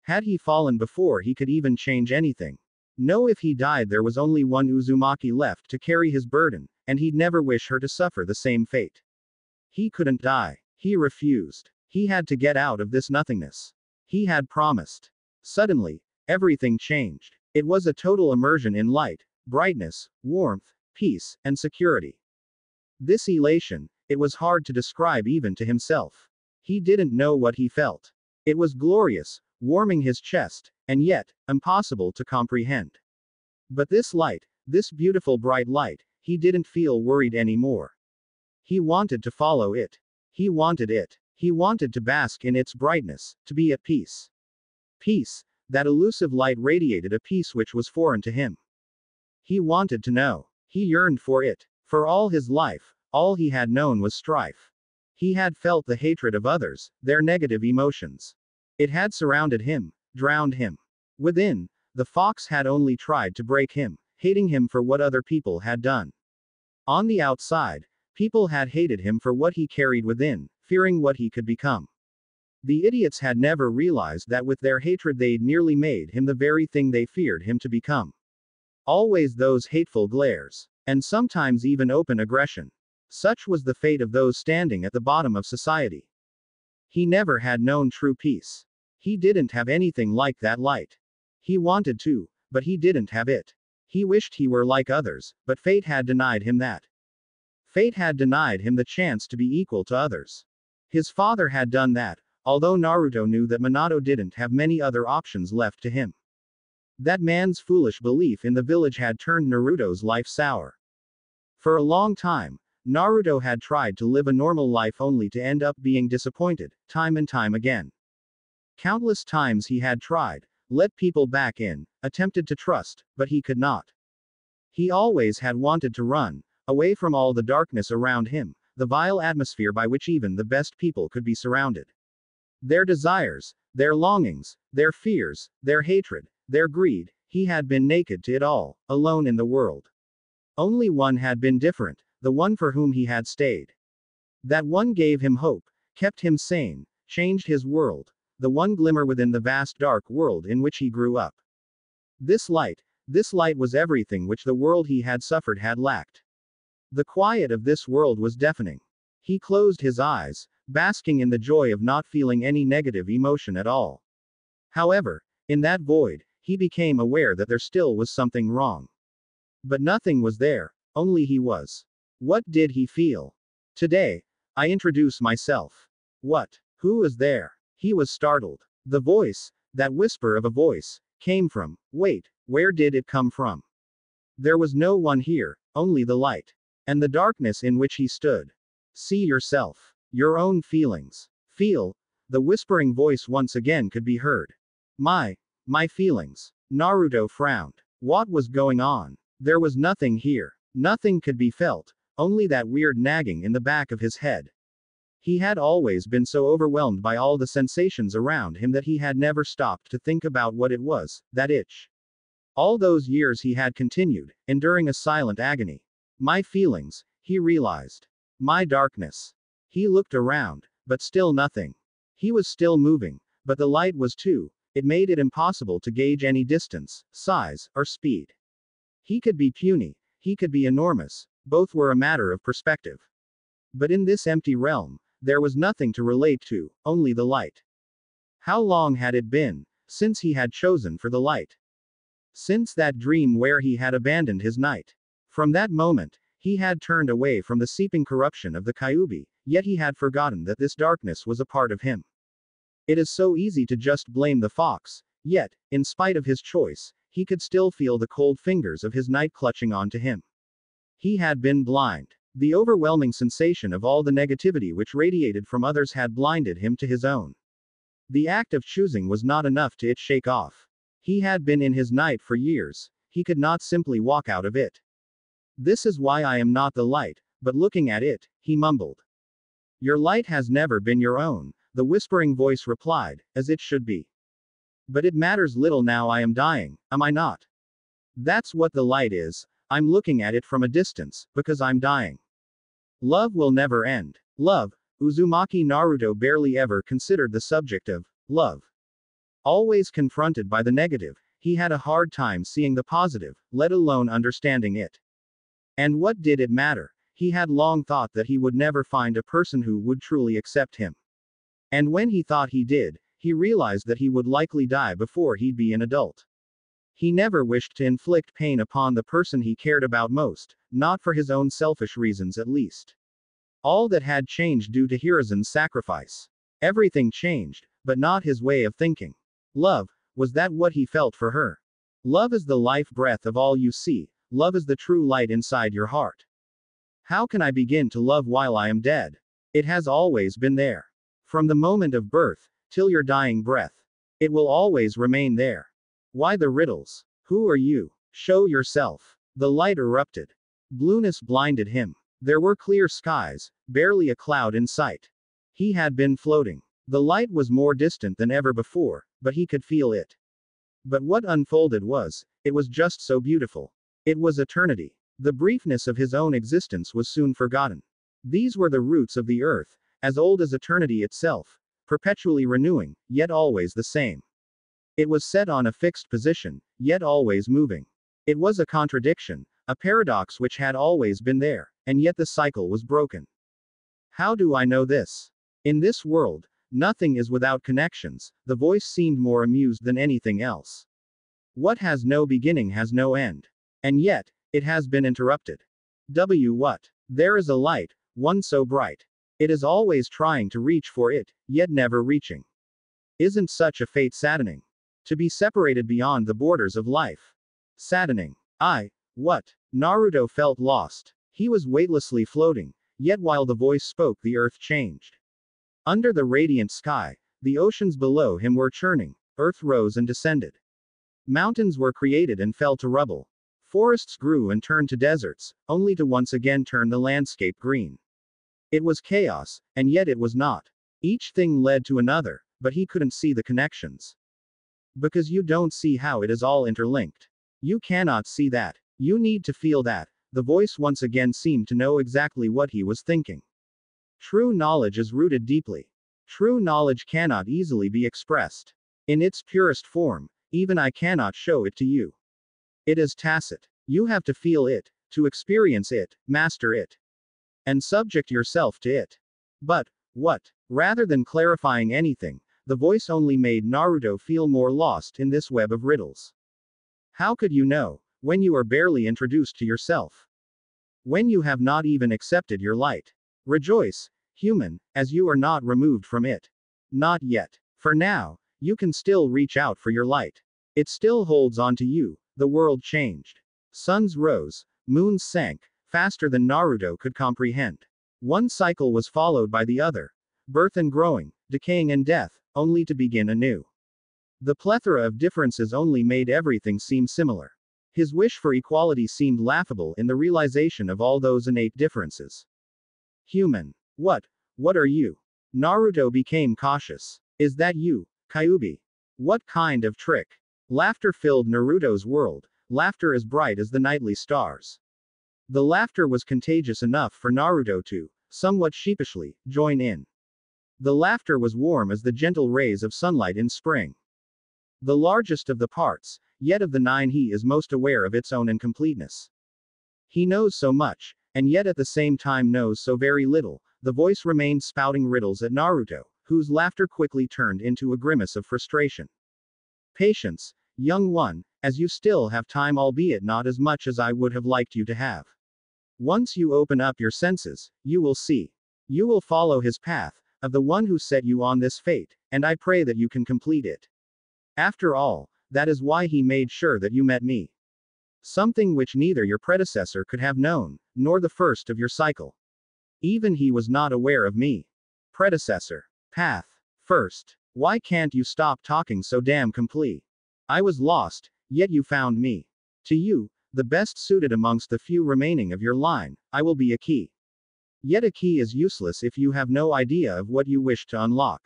Had he fallen before he could even change anything? No, if he died there was only one Uzumaki left to carry his burden, and he'd never wish her to suffer the same fate. He couldn't die. He refused. He had to get out of this nothingness. He had promised. Suddenly, everything changed. It was a total immersion in light, brightness, warmth, peace, and security. This elation, it was hard to describe even to himself. He didn't know what he felt. It was glorious, warming his chest, and yet, impossible to comprehend. But this light, this beautiful bright light, he didn't feel worried anymore. He wanted to follow it. He wanted it. He wanted to bask in its brightness, to be at peace. Peace, that elusive light radiated a peace which was foreign to him. He wanted to know. He yearned for it. For all his life, all he had known was strife. He had felt the hatred of others, their negative emotions. It had surrounded him, drowned him. Within, the fox had only tried to break him, hating him for what other people had done. On the outside, people had hated him for what he carried within, fearing what he could become. The idiots had never realized that with their hatred they'd nearly made him the very thing they feared him to become. Always those hateful glares. And sometimes even open aggression. Such was the fate of those standing at the bottom of society. He never had known true peace. He didn't have anything like that light. He wanted to, but he didn't have it. He wished he were like others, but fate had denied him that. Fate had denied him the chance to be equal to others. His father had done that, although Naruto knew that Minato didn't have many other options left to him. That man's foolish belief in the village had turned Naruto's life sour. For a long time, Naruto had tried to live a normal life only to end up being disappointed, time and time again. Countless times he had tried, let people back in, attempted to trust, but he could not. He always had wanted to run, away from all the darkness around him, the vile atmosphere by which even the best people could be surrounded. Their desires, their longings, their fears, their hatred, their greed, he had been naked to it all, alone in the world. Only one had been different, the one for whom he had stayed. That one gave him hope, kept him sane, changed his world, the one glimmer within the vast dark world in which he grew up. This light was everything which the world he had suffered had lacked. The quiet of this world was deafening. He closed his eyes, basking in the joy of not feeling any negative emotion at all. However, in that void, he became aware that there still was something wrong. But nothing was there, only he was. What did he feel? Today, I introduce myself. What? Who is there? He was startled. The voice, that whisper of a voice, came from, wait, where did it come from? There was no one here, only the light. And the darkness in which he stood. See yourself. Your own feelings. Feel. The whispering voice once again could be heard. My feelings. Naruto frowned. What was going on? There was nothing here. Nothing could be felt, only that weird nagging in the back of his head. He had always been so overwhelmed by all the sensations around him that he had never stopped to think about what it was, that itch. All those years he had continued, enduring a silent agony. My feelings, he realized. My darkness. He looked around, but still nothing. He was still moving, but the light was too. It made it impossible to gauge any distance, size, or speed. He could be puny, he could be enormous, both were a matter of perspective. But in this empty realm, there was nothing to relate to, only the light. How long had it been since he had chosen for the light? Since that dream where he had abandoned his knight. From that moment, he had turned away from the seeping corruption of the Kyuubi, yet he had forgotten that this darkness was a part of him. It is so easy to just blame the fox, yet, in spite of his choice, he could still feel the cold fingers of his knight clutching onto him. He had been blind. The overwhelming sensation of all the negativity which radiated from others had blinded him to his own. The act of choosing was not enough to shake off. He had been in his knight for years, he could not simply walk out of it. This is why I am not the light, but looking at it, he mumbled. Your light has never been your own, the whispering voice replied, as it should be. But it matters little now I am dying, am I not? That's what the light is, I'm looking at it from a distance, because I'm dying. Love will never end. Love, Uzumaki Naruto barely ever considered the subject of love. Always confronted by the negative, he had a hard time seeing the positive, let alone understanding it. And what did it matter? He had long thought that he would never find a person who would truly accept him. And when he thought he did, He realized that he would likely die before he'd be an adult. He never wished to inflict pain upon the person he cared about most, not for his own selfish reasons at least. All that had changed due to Hiruzen's sacrifice. Everything changed, but not his way of thinking. Love, was that what he felt for her? Love is the life breath of all you see, love is the true light inside your heart. How can I begin to love while I am dead? It has always been there. From the moment of birth, till your dying breath. It will always remain there. Why the riddles? Who are you? Show yourself. The light erupted. Blueness blinded him. There were clear skies, barely a cloud in sight. He had been floating. The light was more distant than ever before, but he could feel it. But what unfolded it was just so beautiful. It was eternity. The briefness of his own existence was soon forgotten. These were the roots of the earth, as old as eternity itself, perpetually renewing, yet always the same. It was set on a fixed position, yet always moving. It was a contradiction, a paradox which had always been there, and yet the cycle was broken. How do I know this? In this world, nothing is without connections. The voice seemed more amused than anything else. What has no beginning has no end. And yet, it has been interrupted. What? There is a light, one so bright. It is always trying to reach for it, yet never reaching. Isn't such a fate saddening? To be separated beyond the borders of life. Saddening. What? Naruto felt lost. He was weightlessly floating, yet while the voice spoke the earth changed. Under the radiant sky, the oceans below him were churning, earth rose and descended. Mountains were created and fell to rubble. Forests grew and turned to deserts, only to once again turn the landscape green. It was chaos, and yet it was not. Each thing led to another, but he couldn't see the connections. Because you don't see how it is all interlinked. You cannot see that. You need to feel that. The voice once again seemed to know exactly what he was thinking. True knowledge is rooted deeply. True knowledge cannot easily be expressed. In its purest form, even I cannot show it to you. It is tacit. You have to feel it, to experience it, master it, and subject yourself to it. But, what? Rather than clarifying anything, the voice only made Naruto feel more lost in this web of riddles. How could you know, when you are barely introduced to yourself? When you have not even accepted your light? Rejoice, human, as you are not removed from it. Not yet. For now, you can still reach out for your light. It still holds on to you. The world changed. Suns rose, moons sank, faster than Naruto could comprehend. One cycle was followed by the other. Birth and growing, decaying and death, only to begin anew. The plethora of differences only made everything seem similar. His wish for equality seemed laughable in the realization of all those innate differences. Human. What are you? Naruto became cautious. Is that you, Kyuubi? What kind of trick? Laughter filled Naruto's world, laughter as bright as the nightly stars. The laughter was contagious enough for Naruto to, somewhat sheepishly, join in. The laughter was warm as the gentle rays of sunlight in spring. The largest of the parts, yet of the 9 he is most aware of its own incompleteness. He knows so much, and yet at the same time knows so very little. The voice remained spouting riddles at Naruto, whose laughter quickly turned into a grimace of frustration. Patience, young one, as you still have time, albeit not as much as I would have liked you to have. Once you open up your senses, you will see. You will follow his path, of the one who set you on this fate, and I pray that you can complete it. After all, that is why he made sure that you met me. Something which neither your predecessor could have known, nor the first of your cycle. Even he was not aware of me. Predecessor. Path. First. Why can't you stop talking so damn complete? I was lost, yet you found me. To you, the best suited amongst the few remaining of your line, I will be a key. Yet a key is useless if you have no idea of what you wish to unlock.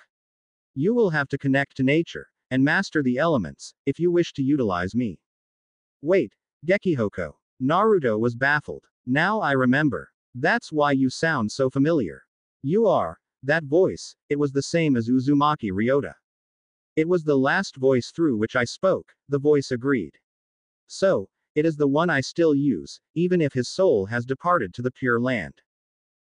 You will have to connect to nature, and master the elements, if you wish to utilize me. Wait, Gekihoko. Naruto was baffled. Now I remember. That's why you sound so familiar. You are. That voice, it was the same as Uzumaki Ryota. It was the last voice through which I spoke, the voice agreed. So, it is the one I still use, even if his soul has departed to the Pure Land.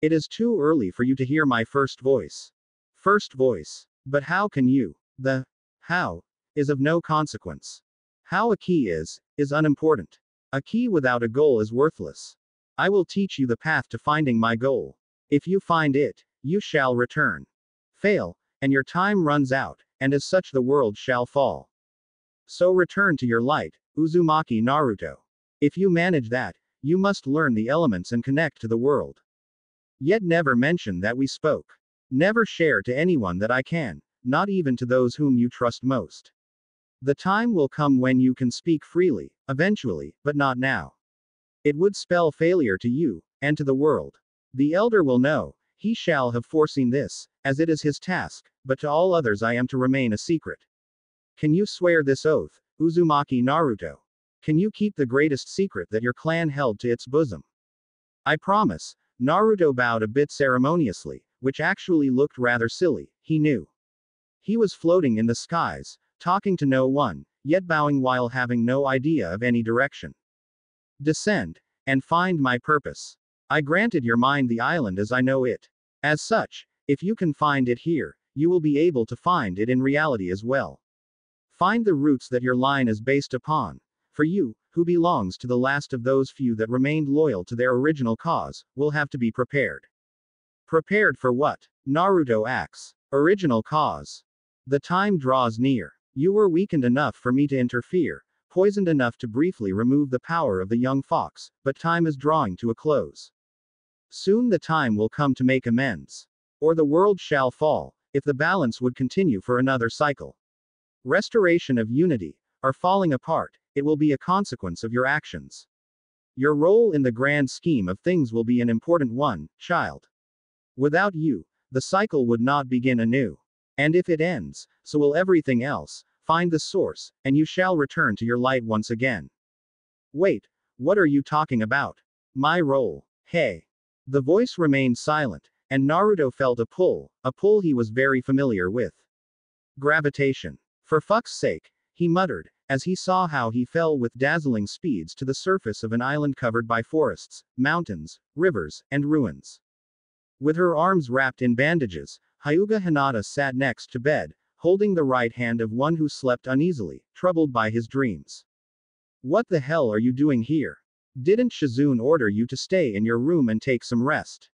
It is too early for you to hear my first voice. First voice. But how can you? The how is of no consequence. How a key is unimportant. A key without a goal is worthless. I will teach you the path to finding my goal. If you find it, you shall return. Fail, and your time runs out, and as such the world shall fall. So return to your light, Uzumaki Naruto. If you manage that, you must learn the elements and connect to the world. Yet never mention that we spoke. Never share to anyone that I can, not even to those whom you trust most. The time will come when you can speak freely, eventually, but not now. It would spell failure to you, and to the world. The elder will know, he shall have foreseen this, as it is his task, but to all others I am to remain a secret. Can you swear this oath, Uzumaki Naruto? Can you keep the greatest secret that your clan held to its bosom? I promise. Naruto bowed a bit ceremoniously, which actually looked rather silly, he knew. He was floating in the skies, talking to no one, yet bowing while having no idea of any direction. Descend, and find my purpose. I granted your mind the island as I know it. As such, if you can find it here, you will be able to find it in reality as well. Find the roots that your line is based upon. For you, who belongs to the last of those few that remained loyal to their original cause, will have to be prepared. Prepared for what? Naruto asks. Original cause. The time draws near. You were weakened enough for me to interfere, poisoned enough to briefly remove the power of the young fox, but time is drawing to a close. Soon the time will come to make amends. Or the world shall fall, if the balance would continue for another cycle. Restoration of unity, or falling apart, it will be a consequence of your actions. Your role in the grand scheme of things will be an important one, child. Without you, the cycle would not begin anew. And if it ends, so will everything else. Find the source, and you shall return to your light once again. Wait, what are you talking about? My role. Hey. The voice remained silent, and Naruto felt a pull he was very familiar with. Gravitation. For fuck's sake, he muttered, as he saw how he fell with dazzling speeds to the surface of an island covered by forests, mountains, rivers, and ruins. With her arms wrapped in bandages, Hyuga Hinata sat next to bed, holding the right hand of one who slept uneasily, troubled by his dreams. What the hell are you doing here? Didn't Shizune order you to stay in your room and take some rest?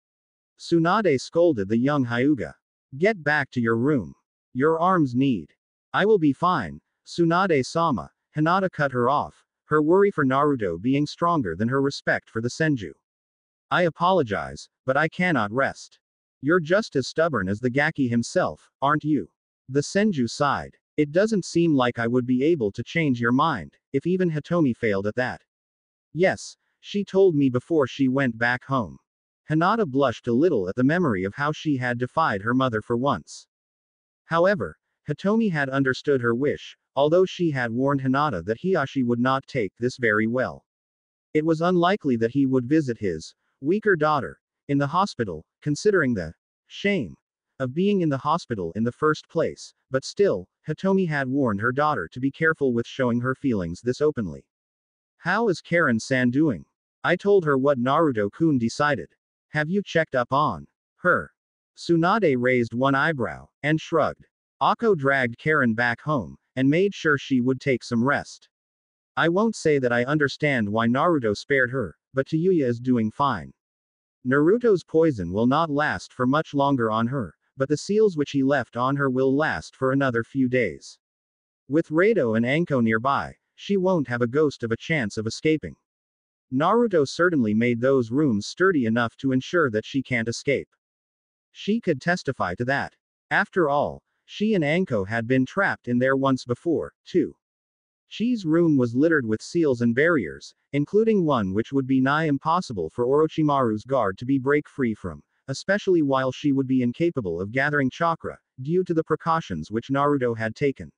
Tsunade scolded the young Hyuga. Get back to your room. Your arms need. I will be fine, Tsunade-sama. Hinata cut her off, her worry for Naruto being stronger than her respect for the Senju. I apologize, but I cannot rest. You're just as stubborn as the Gaki himself, aren't you? The Senju sighed. It doesn't seem like I would be able to change your mind, if even Hitomi failed at that. Yes, she told me before she went back home. Hinata blushed a little at the memory of how she had defied her mother for once. However, Hitomi had understood her wish, although she had warned Hinata that Hiashi would not take this very well. It was unlikely that he would visit his weaker daughter in the hospital, considering the shame of being in the hospital in the first place, but still, Hitomi had warned her daughter to be careful with showing her feelings this openly. How is Karen-san doing? I told her what Naruto-kun decided. Have you checked up on her? Tsunade raised one eyebrow, and shrugged. Akko dragged Karen back home, and made sure she would take some rest. I won't say that I understand why Naruto spared her, but Tayuya is doing fine. Naruto's poison will not last for much longer on her, but the seals which he left on her will last for another few days. With Rado and Anko nearby, she won't have a ghost of a chance of escaping. Naruto certainly made those rooms sturdy enough to ensure that she can't escape. She could testify to that. After all, she and Anko had been trapped in there once before, too. Chi's room was littered with seals and barriers, including one which would be nigh impossible for Orochimaru's guard to be break free from, especially while she would be incapable of gathering chakra, due to the precautions which Naruto had taken.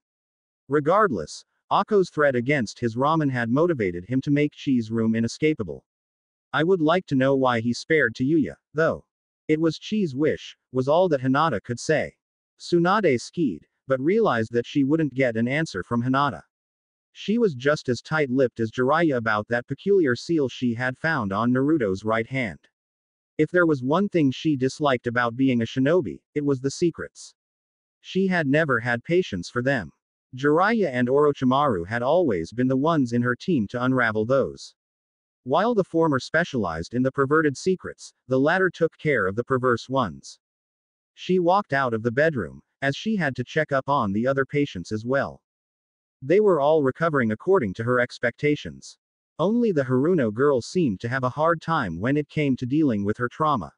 Regardless, Akko's threat against his ramen had motivated him to make Chi's room inescapable. I would like to know why he spared Tayuya, though. It was Chi's wish, was all that Hinata could say. Tsunade skied, but realized that she wouldn't get an answer from Hinata. She was just as tight-lipped as Jiraiya about that peculiar seal she had found on Naruto's right hand. If there was one thing she disliked about being a shinobi, it was the secrets. She had never had patience for them. Jiraiya and Orochimaru had always been the ones in her team to unravel those. While the former specialized in the perverted secrets, the latter took care of the perverse ones. She walked out of the bedroom, as she had to check up on the other patients as well. They were all recovering according to her expectations. Only the Haruno girl seemed to have a hard time when it came to dealing with her trauma.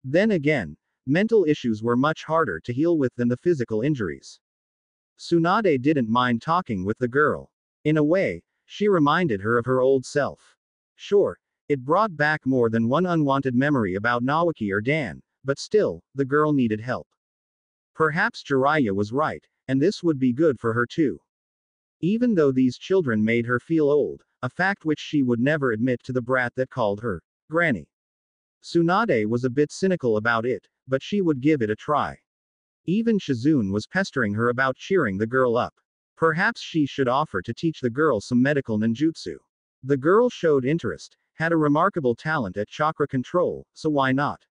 Then again, mental issues were much harder to heal with than the physical injuries. Tsunade didn't mind talking with the girl. In a way, she reminded her of her old self. Sure, it brought back more than one unwanted memory about Naoki or Dan, but still, the girl needed help. Perhaps Jiraiya was right, and this would be good for her too. Even though these children made her feel old, a fact which she would never admit to the brat that called her Granny. Tsunade was a bit cynical about it, but she would give it a try. Even Shizune was pestering her about cheering the girl up. Perhaps she should offer to teach the girl some medical ninjutsu. The girl showed interest, had a remarkable talent at chakra control, so why not?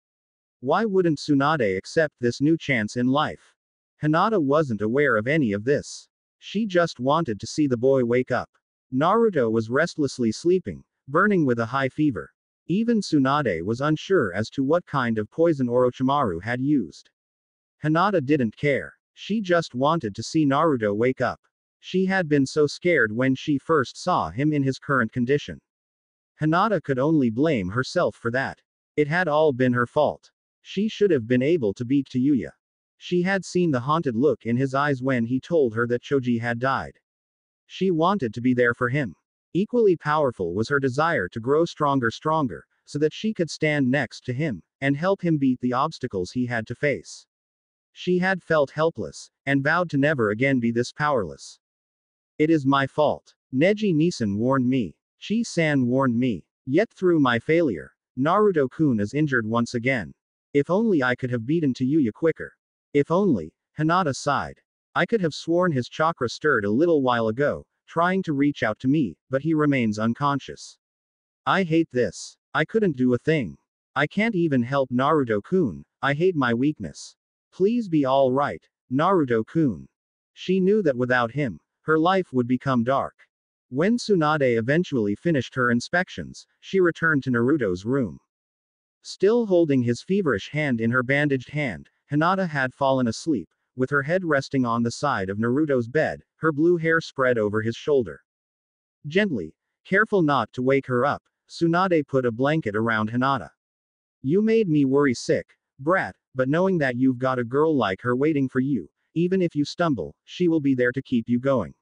Why wouldn't Tsunade accept this new chance in life? Hinata wasn't aware of any of this. She just wanted to see the boy wake up. Naruto was restlessly sleeping, burning with a high fever. Even Tsunade was unsure as to what kind of poison Orochimaru had used. Hinata didn't care. She just wanted to see Naruto wake up. She had been so scared when she first saw him in his current condition. Hinata could only blame herself for that. It had all been her fault. She should have been able to beat Hyuga. She had seen the haunted look in his eyes when he told her that Choji had died. She wanted to be there for him. Equally powerful was her desire to grow stronger, so that she could stand next to him, and help him beat the obstacles he had to face. She had felt helpless, and vowed to never again be this powerless. It is my fault. Neji Nisan warned me. Chi-san warned me. Yet through my failure, Naruto-kun is injured once again. If only I could have beaten Hyuga quicker. If only, Hinata sighed. I could have sworn his chakra stirred a little while ago, trying to reach out to me, but he remains unconscious. I hate this. I couldn't do a thing. I can't even help Naruto-kun. I hate my weakness. Please be all right, Naruto-kun. She knew that without him, her life would become dark. When Tsunade eventually finished her inspections, she returned to Naruto's room. Still holding his feverish hand in her bandaged hand, Hinata had fallen asleep, with her head resting on the side of Naruto's bed, her blue hair spread over his shoulder. Gently, careful not to wake her up, Tsunade put a blanket around Hinata. You made me worry sick, brat, but knowing that you've got a girl like her waiting for you, even if you stumble, she will be there to keep you going.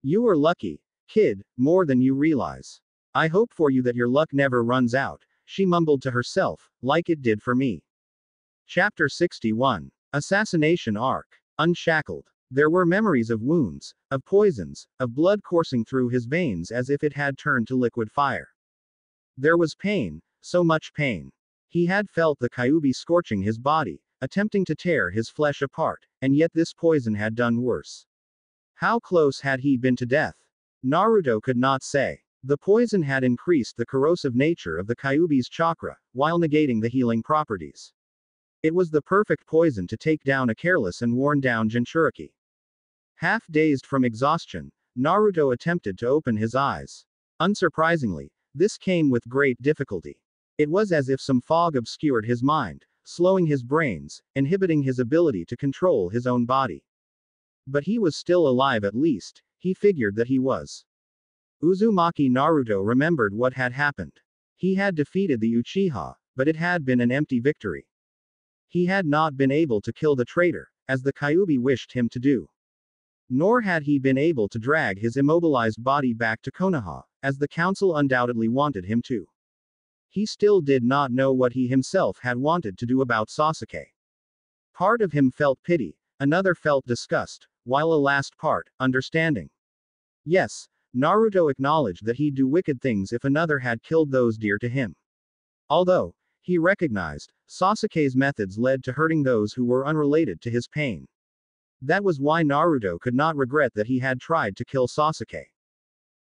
You are lucky, kid, more than you realize. I hope for you that your luck never runs out, she mumbled to herself, like it did for me. Chapter 61. Assassination Arc. Unshackled. There were memories of wounds, of poisons, of blood coursing through his veins as if it had turned to liquid fire. There was pain, so much pain. He had felt the Kyuubi scorching his body, attempting to tear his flesh apart, and yet this poison had done worse. How close had he been to death? Naruto could not say. The poison had increased the corrosive nature of the Kyuubi's chakra, while negating the healing properties. It was the perfect poison to take down a careless and worn-down Jinchuriki. Half dazed from exhaustion, Naruto attempted to open his eyes. Unsurprisingly, this came with great difficulty. It was as if some fog obscured his mind, slowing his brains, inhibiting his ability to control his own body. But he was still alive at least, he figured that he was. Uzumaki Naruto remembered what had happened. He had defeated the Uchiha, but it had been an empty victory. He had not been able to kill the traitor, as the Kyuubi wished him to do. Nor had he been able to drag his immobilized body back to Konoha, as the council undoubtedly wanted him to. He still did not know what he himself had wanted to do about Sasuke. Part of him felt pity, another felt disgust, while a last part, understanding. Yes, Naruto acknowledged that he'd do wicked things if another had killed those dear to him. Although, he recognized, Sasuke's methods led to hurting those who were unrelated to his pain. That was why Naruto could not regret that he had tried to kill Sasuke.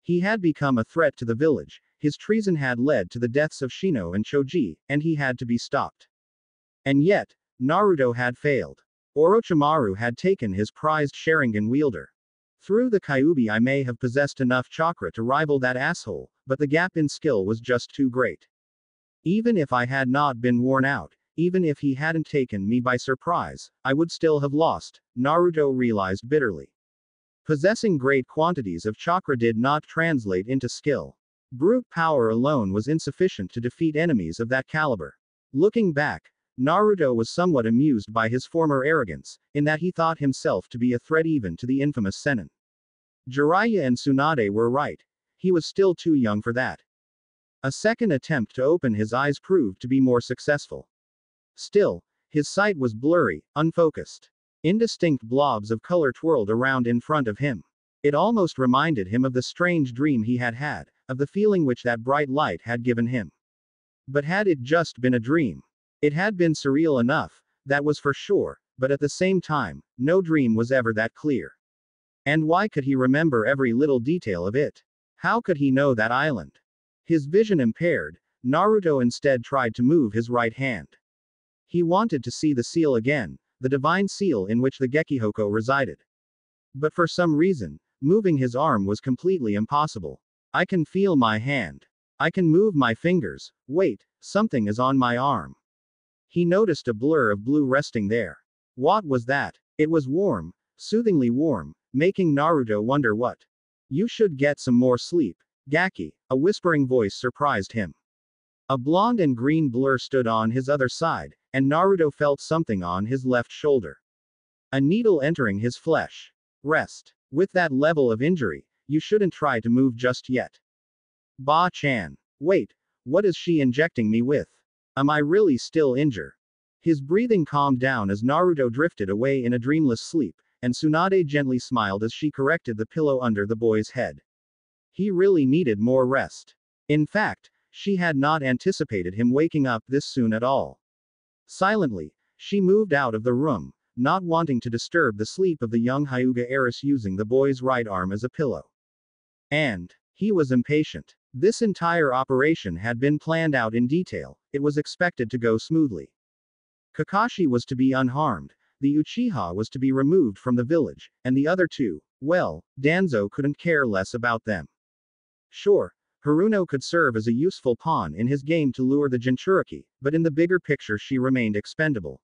He had become a threat to the village, his treason had led to the deaths of Shino and Choji, and he had to be stopped. And yet, Naruto had failed. Orochimaru had taken his prized Sharingan wielder. Through the Kyuubi I may have possessed enough chakra to rival that asshole, but the gap in skill was just too great. Even if I had not been worn out, even if he hadn't taken me by surprise, I would still have lost, Naruto realized bitterly. Possessing great quantities of chakra did not translate into skill. Brute power alone was insufficient to defeat enemies of that caliber. Looking back, Naruto was somewhat amused by his former arrogance, in that he thought himself to be a threat even to the infamous Sennin. Jiraiya and Tsunade were right. He was still too young for that. A second attempt to open his eyes proved to be more successful. Still, his sight was blurry, unfocused. Indistinct blobs of color twirled around in front of him. It almost reminded him of the strange dream he had had, of the feeling which that bright light had given him. But had it just been a dream? It had been surreal enough, that was for sure, but at the same time, no dream was ever that clear. And why could he remember every little detail of it? How could he know that island? His vision impaired, Naruto instead tried to move his right hand. He wanted to see the seal again, the divine seal in which the Gekihoko resided. But for some reason, moving his arm was completely impossible. I can feel my hand. I can move my fingers. Wait, something is on my arm. He noticed a blur of blue resting there. What was that? It was warm, soothingly warm, making Naruto wonder what. You should get some more sleep, Gaki, a whispering voice surprised him. A blonde and green blur stood on his other side, and Naruto felt something on his left shoulder. A needle entering his flesh. Rest. With that level of injury, you shouldn't try to move just yet. Ba-chan. Wait, what is she injecting me with? Am I really still injured? His breathing calmed down as Naruto drifted away in a dreamless sleep, and Tsunade gently smiled as she corrected the pillow under the boy's head. He really needed more rest. In fact, she had not anticipated him waking up this soon at all. Silently, she moved out of the room, not wanting to disturb the sleep of the young Hyuga heiress, using the boy's right arm as a pillow. And he was impatient. This entire operation had been planned out in detail, it was expected to go smoothly. Kakashi was to be unharmed, the Uchiha was to be removed from the village, and the other two, well, Danzo couldn't care less about them. Sure, Haruno could serve as a useful pawn in his game to lure the Jinchuriki, but in the bigger picture she remained expendable.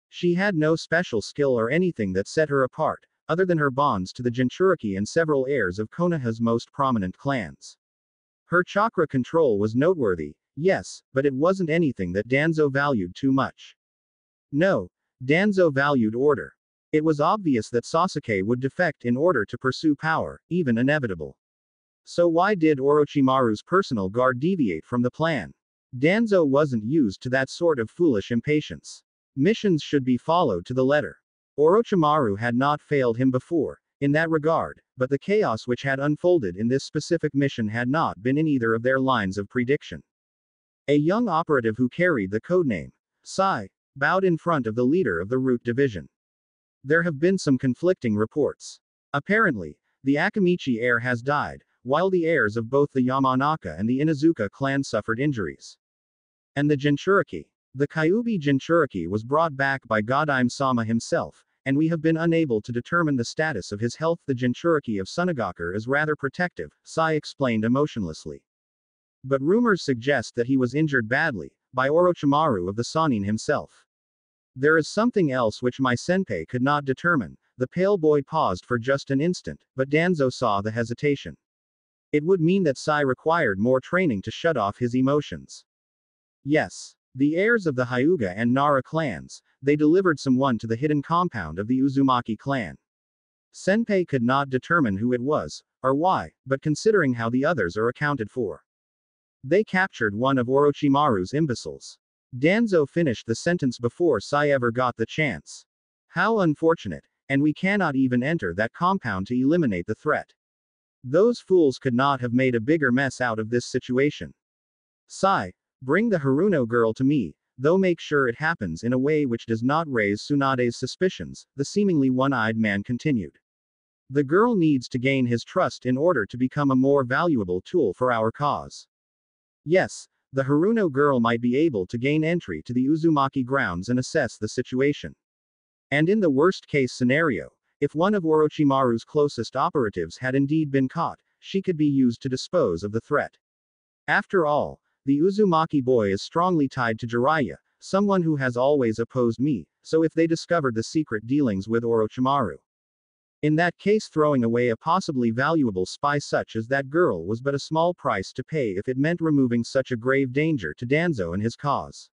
She had no special skill or anything that set her apart, other than her bonds to the Jinchuriki and several heirs of Konoha's most prominent clans. Her chakra control was noteworthy, yes, but it wasn't anything that Danzo valued too much. No, Danzo valued order. It was obvious that Sasuke would defect in order to pursue power, even inevitable. So why did Orochimaru's personal guard deviate from the plan? Danzo wasn't used to that sort of foolish impatience. Missions should be followed to the letter. Orochimaru had not failed him before, in that regard, but the chaos which had unfolded in this specific mission had not been in either of their lines of prediction. A young operative who carried the codename Sai bowed in front of the leader of the Root Division. There have been some conflicting reports. Apparently, the Akamichi heir has died, while the heirs of both the Yamanaka and the Inuzuka clan suffered injuries. And the Jinchuriki. The Kyuubi Jinchuriki was brought back by Godime-sama himself, and we have been unable to determine the status of his health. The Jinchuriki of Sunagakure is rather protective, Sai explained emotionlessly. But rumors suggest that he was injured badly, by Orochimaru of the Sannin himself. There is something else which my senpai could not determine. The pale boy paused for just an instant, but Danzo saw the hesitation. It would mean that Sai required more training to shut off his emotions. Yes. The heirs of the Hyuga and Nara clans, they delivered someone to the hidden compound of the Uzumaki clan. Senpai could not determine who it was, or why, but considering how the others are accounted for. They captured one of Orochimaru's imbeciles. Danzo finished the sentence before Sai ever got the chance. How unfortunate, and we cannot even enter that compound to eliminate the threat. Those fools could not have made a bigger mess out of this situation. Sai, bring the Haruno girl to me, though make sure it happens in a way which does not raise Tsunade's suspicions, the seemingly one-eyed man continued. The girl needs to gain his trust in order to become a more valuable tool for our cause. Yes, the Haruno girl might be able to gain entry to the Uzumaki grounds and assess the situation. And in the worst case scenario, if one of Orochimaru's closest operatives had indeed been caught, she could be used to dispose of the threat. After all, the Uzumaki boy is strongly tied to Jiraiya, someone who has always opposed me, so if they discovered the secret dealings with Orochimaru, in that case throwing away a possibly valuable spy such as that girl was but a small price to pay if it meant removing such a grave danger to Danzo and his cause.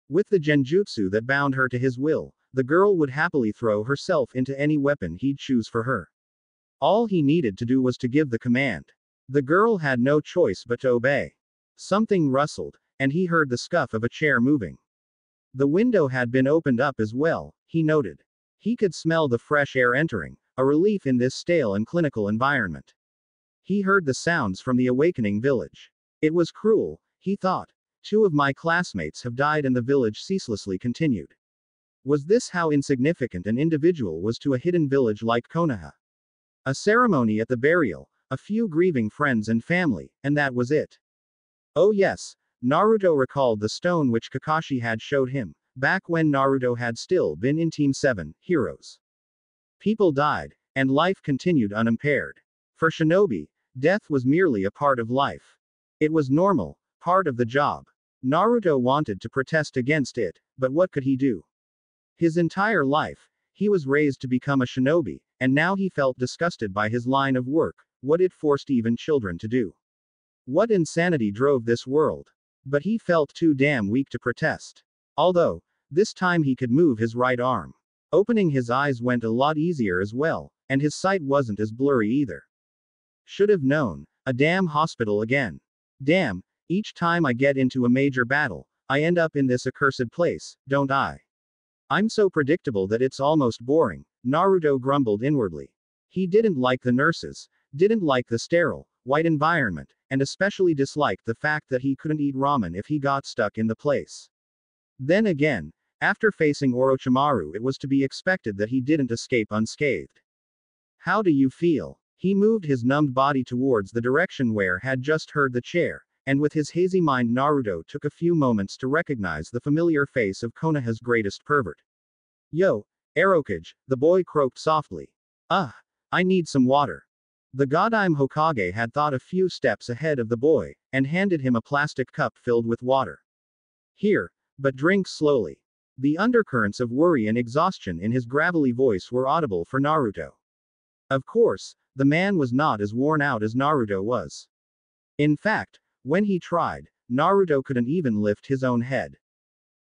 With the genjutsu that bound her to his will, the girl would happily throw herself into any weapon he'd choose for her. All he needed to do was to give the command. The girl had no choice but to obey. Something rustled, and he heard the scuff of a chair moving. The window had been opened up as well, he noted. He could smell the fresh air entering, a relief in this stale and clinical environment. He heard the sounds from the awakening village. It was cruel, he thought. 2 of my classmates have died and the village ceaselessly continued. Was this how insignificant an individual was to a hidden village like Konoha? A ceremony at the burial, a few grieving friends and family, and that was it. Oh yes, Naruto recalled the stone which Kakashi had showed him, back when Naruto had still been in Team 7, Heroes. People died, and life continued unimpaired. For Shinobi, death was merely a part of life. It was normal, part of the job. Naruto wanted to protest against it, but what could he do? His entire life, he was raised to become a shinobi, and now he felt disgusted by his line of work, what it forced even children to do. What insanity drove this world? But he felt too damn weak to protest. Although, this time he could move his right arm. Opening his eyes went a lot easier as well, and his sight wasn't as blurry either. Should have known. A damn hospital again. Damn, each time I get into a major battle, I end up in this accursed place, don't I? I'm so predictable that it's almost boring, Naruto grumbled inwardly. He didn't like the nurses, didn't like the sterile, white environment, and especially disliked the fact that he couldn't eat ramen if he got stuck in the place. Then again, after facing Orochimaru, it was to be expected that he didn't escape unscathed. How do you feel? He moved his numbed body towards the direction where had just heard the chair, and with his hazy mind Naruto took a few moments to recognize the familiar face of Konoha's greatest pervert. Yo, Hokage, the boy croaked softly. I need some water. The Godime Hokage had thought a few steps ahead of the boy, and handed him a plastic cup filled with water. Here, but drink slowly. The undercurrents of worry and exhaustion in his gravelly voice were audible for Naruto. Of course, the man was not as worn out as Naruto was. In fact, when he tried, Naruto couldn't even lift his own head.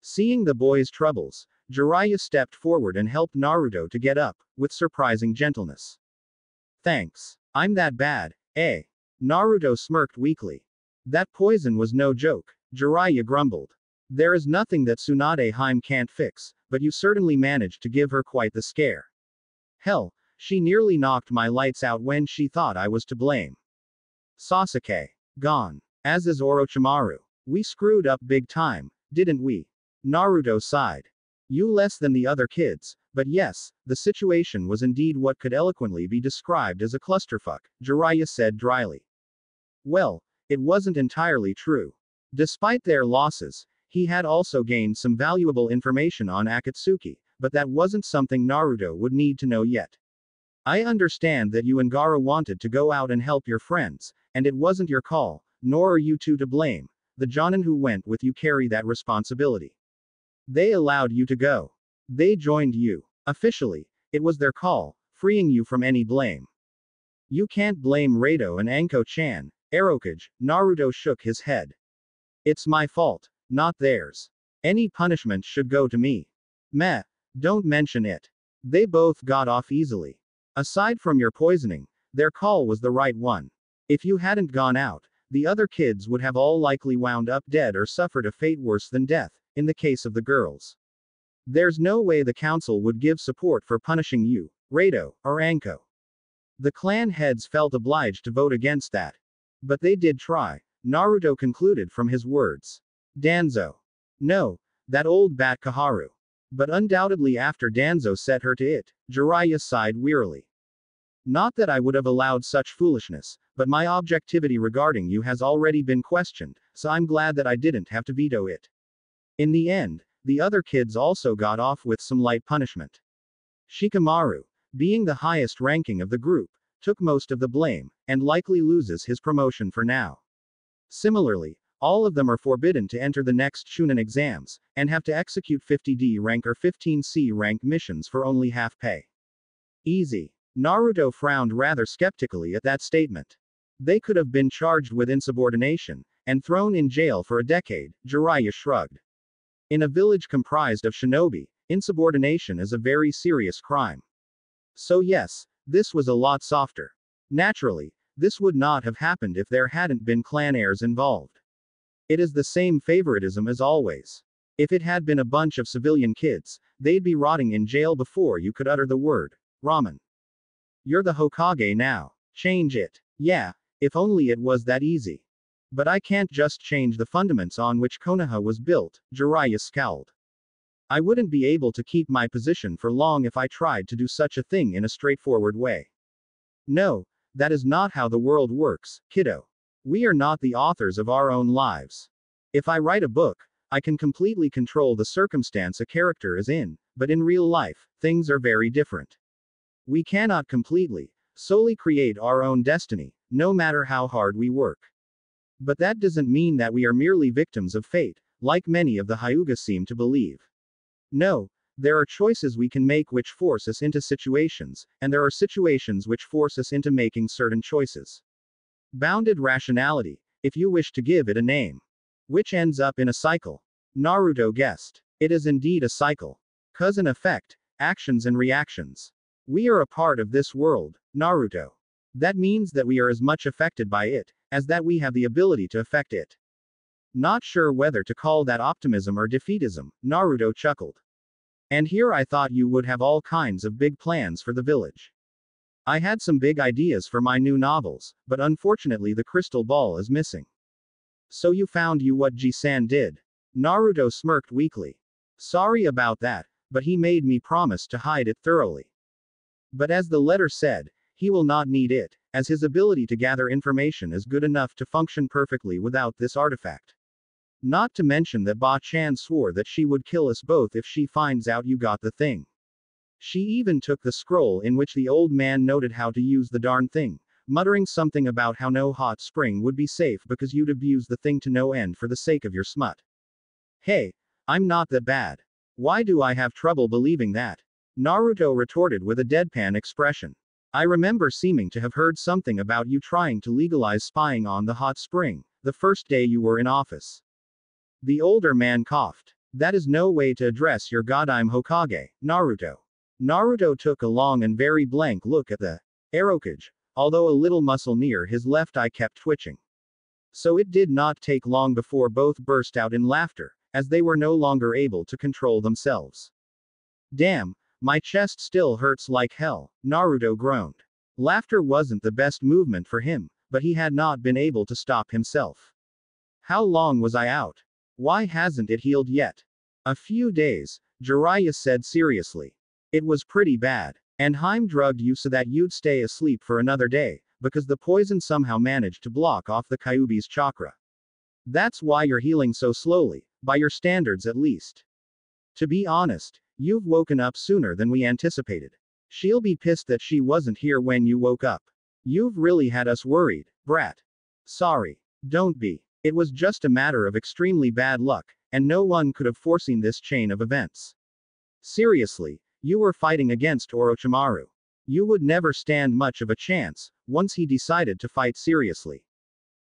Seeing the boy's troubles, Jiraiya stepped forward and helped Naruto to get up, with surprising gentleness. Thanks. I'm that bad, eh? Naruto smirked weakly. That poison was no joke, Jiraiya grumbled. There is nothing that Tsunade Hime can't fix, but you certainly managed to give her quite the scare. Hell, she nearly knocked my lights out when she thought I was to blame. Sasuke. Gone. As is Orochimaru. We screwed up big time, didn't we? Naruto sighed. You less than the other kids, but yes, the situation was indeed what could eloquently be described as a clusterfuck, Jiraiya said dryly. Well, it wasn't entirely true. Despite their losses, he had also gained some valuable information on Akatsuki, but that wasn't something Naruto would need to know yet. I understand that you and Gaara wanted to go out and help your friends, and it wasn't your call, nor are you two to blame. The Jonin who went with you carry that responsibility. They allowed you to go. They joined you. Officially, it was their call, freeing you from any blame. You can't blame Rado and Anko-chan, Hokage. Naruto shook his head. It's my fault, not theirs. Any punishment should go to me. Meh, don't mention it. They both got off easily. Aside from your poisoning, their call was the right one. If you hadn't gone out, the other kids would have all likely wound up dead or suffered a fate worse than death, in the case of the girls. There's no way the council would give support for punishing you, Rado, or Anko. The clan heads felt obliged to vote against that. But they did try, Naruto concluded from his words. Danzo. No, that old bat Kaharu. But undoubtedly after Danzo set her to it, Jiraiya sighed wearily. Not that I would have allowed such foolishness, but my objectivity regarding you has already been questioned, so I'm glad that I didn't have to veto it. In the end, the other kids also got off with some light punishment. Shikamaru, being the highest ranking of the group, took most of the blame, and likely loses his promotion for now. Similarly, all of them are forbidden to enter the next Shunin exams, and have to execute 50D rank or 15C rank missions for only half pay. Easy. Naruto frowned rather skeptically at that statement. They could have been charged with insubordination, and thrown in jail for a decade, Jiraiya shrugged. In a village comprised of shinobi, insubordination is a very serious crime. So yes, this was a lot softer. Naturally, this would not have happened if there hadn't been clan heirs involved. It is the same favoritism as always. If it had been a bunch of civilian kids, they'd be rotting in jail before you could utter the word ramen. You're the Hokage now. Change it. Yeah, if only it was that easy. But I can't just change the fundaments on which Konoha was built, Jiraiya scowled. I wouldn't be able to keep my position for long if I tried to do such a thing in a straightforward way. No, that is not how the world works, kiddo. We are not the authors of our own lives. If I write a book, I can completely control the circumstance a character is in, but in real life, things are very different. We cannot completely, solely create our own destiny, no matter how hard we work. But that doesn't mean that we are merely victims of fate, like many of the Hyuga seem to believe. No, there are choices we can make which force us into situations, and there are situations which force us into making certain choices. Bounded rationality, if you wish to give it a name. Which ends up in a cycle. Naruto guessed. It is indeed a cycle. Cause and effect, actions and reactions. We are a part of this world, Naruto. That means that we are as much affected by it, as that we have the ability to affect it. Not sure whether to call that optimism or defeatism, Naruto chuckled. And here I thought you would have all kinds of big plans for the village. I had some big ideas for my new novels, but unfortunately the crystal ball is missing. So you found what Ji-san did? Naruto smirked weakly. Sorry about that, but he made me promise to hide it thoroughly. But as the letter said, he will not need it, as his ability to gather information is good enough to function perfectly without this artifact. Not to mention that Ba-chan swore that she would kill us both if she finds out you got the thing. She even took the scroll in which the old man noted how to use the darn thing, muttering something about how no hot spring would be safe because you'd abuse the thing to no end for the sake of your smut. Hey, I'm not that bad. Why do I have trouble believing that? Naruto retorted with a deadpan expression. I remember seeming to have heard something about you trying to legalize spying on the hot spring, the first day you were in office. The older man coughed. That is no way to address your goddamn Hokage, Naruto. Naruto took a long and very blank look at the Hokage, although a little muscle near his left eye kept twitching. So it did not take long before both burst out in laughter, as they were no longer able to control themselves. Damn, my chest still hurts like hell, Naruto groaned. Laughter wasn't the best movement for him, but he had not been able to stop himself. How long was I out? Why hasn't it healed yet? A few days, Jiraiya said seriously. It was pretty bad. And Heim drugged you so that you'd stay asleep for another day, because the poison somehow managed to block off the Kyuubi's chakra. That's why you're healing so slowly, by your standards at least. To be honest, you've woken up sooner than we anticipated. She'll be pissed that she wasn't here when you woke up. You've really had us worried, brat. Sorry. Don't be. It was just a matter of extremely bad luck, and no one could have foreseen this chain of events. Seriously, you were fighting against Orochimaru. You would never stand much of a chance, once he decided to fight seriously.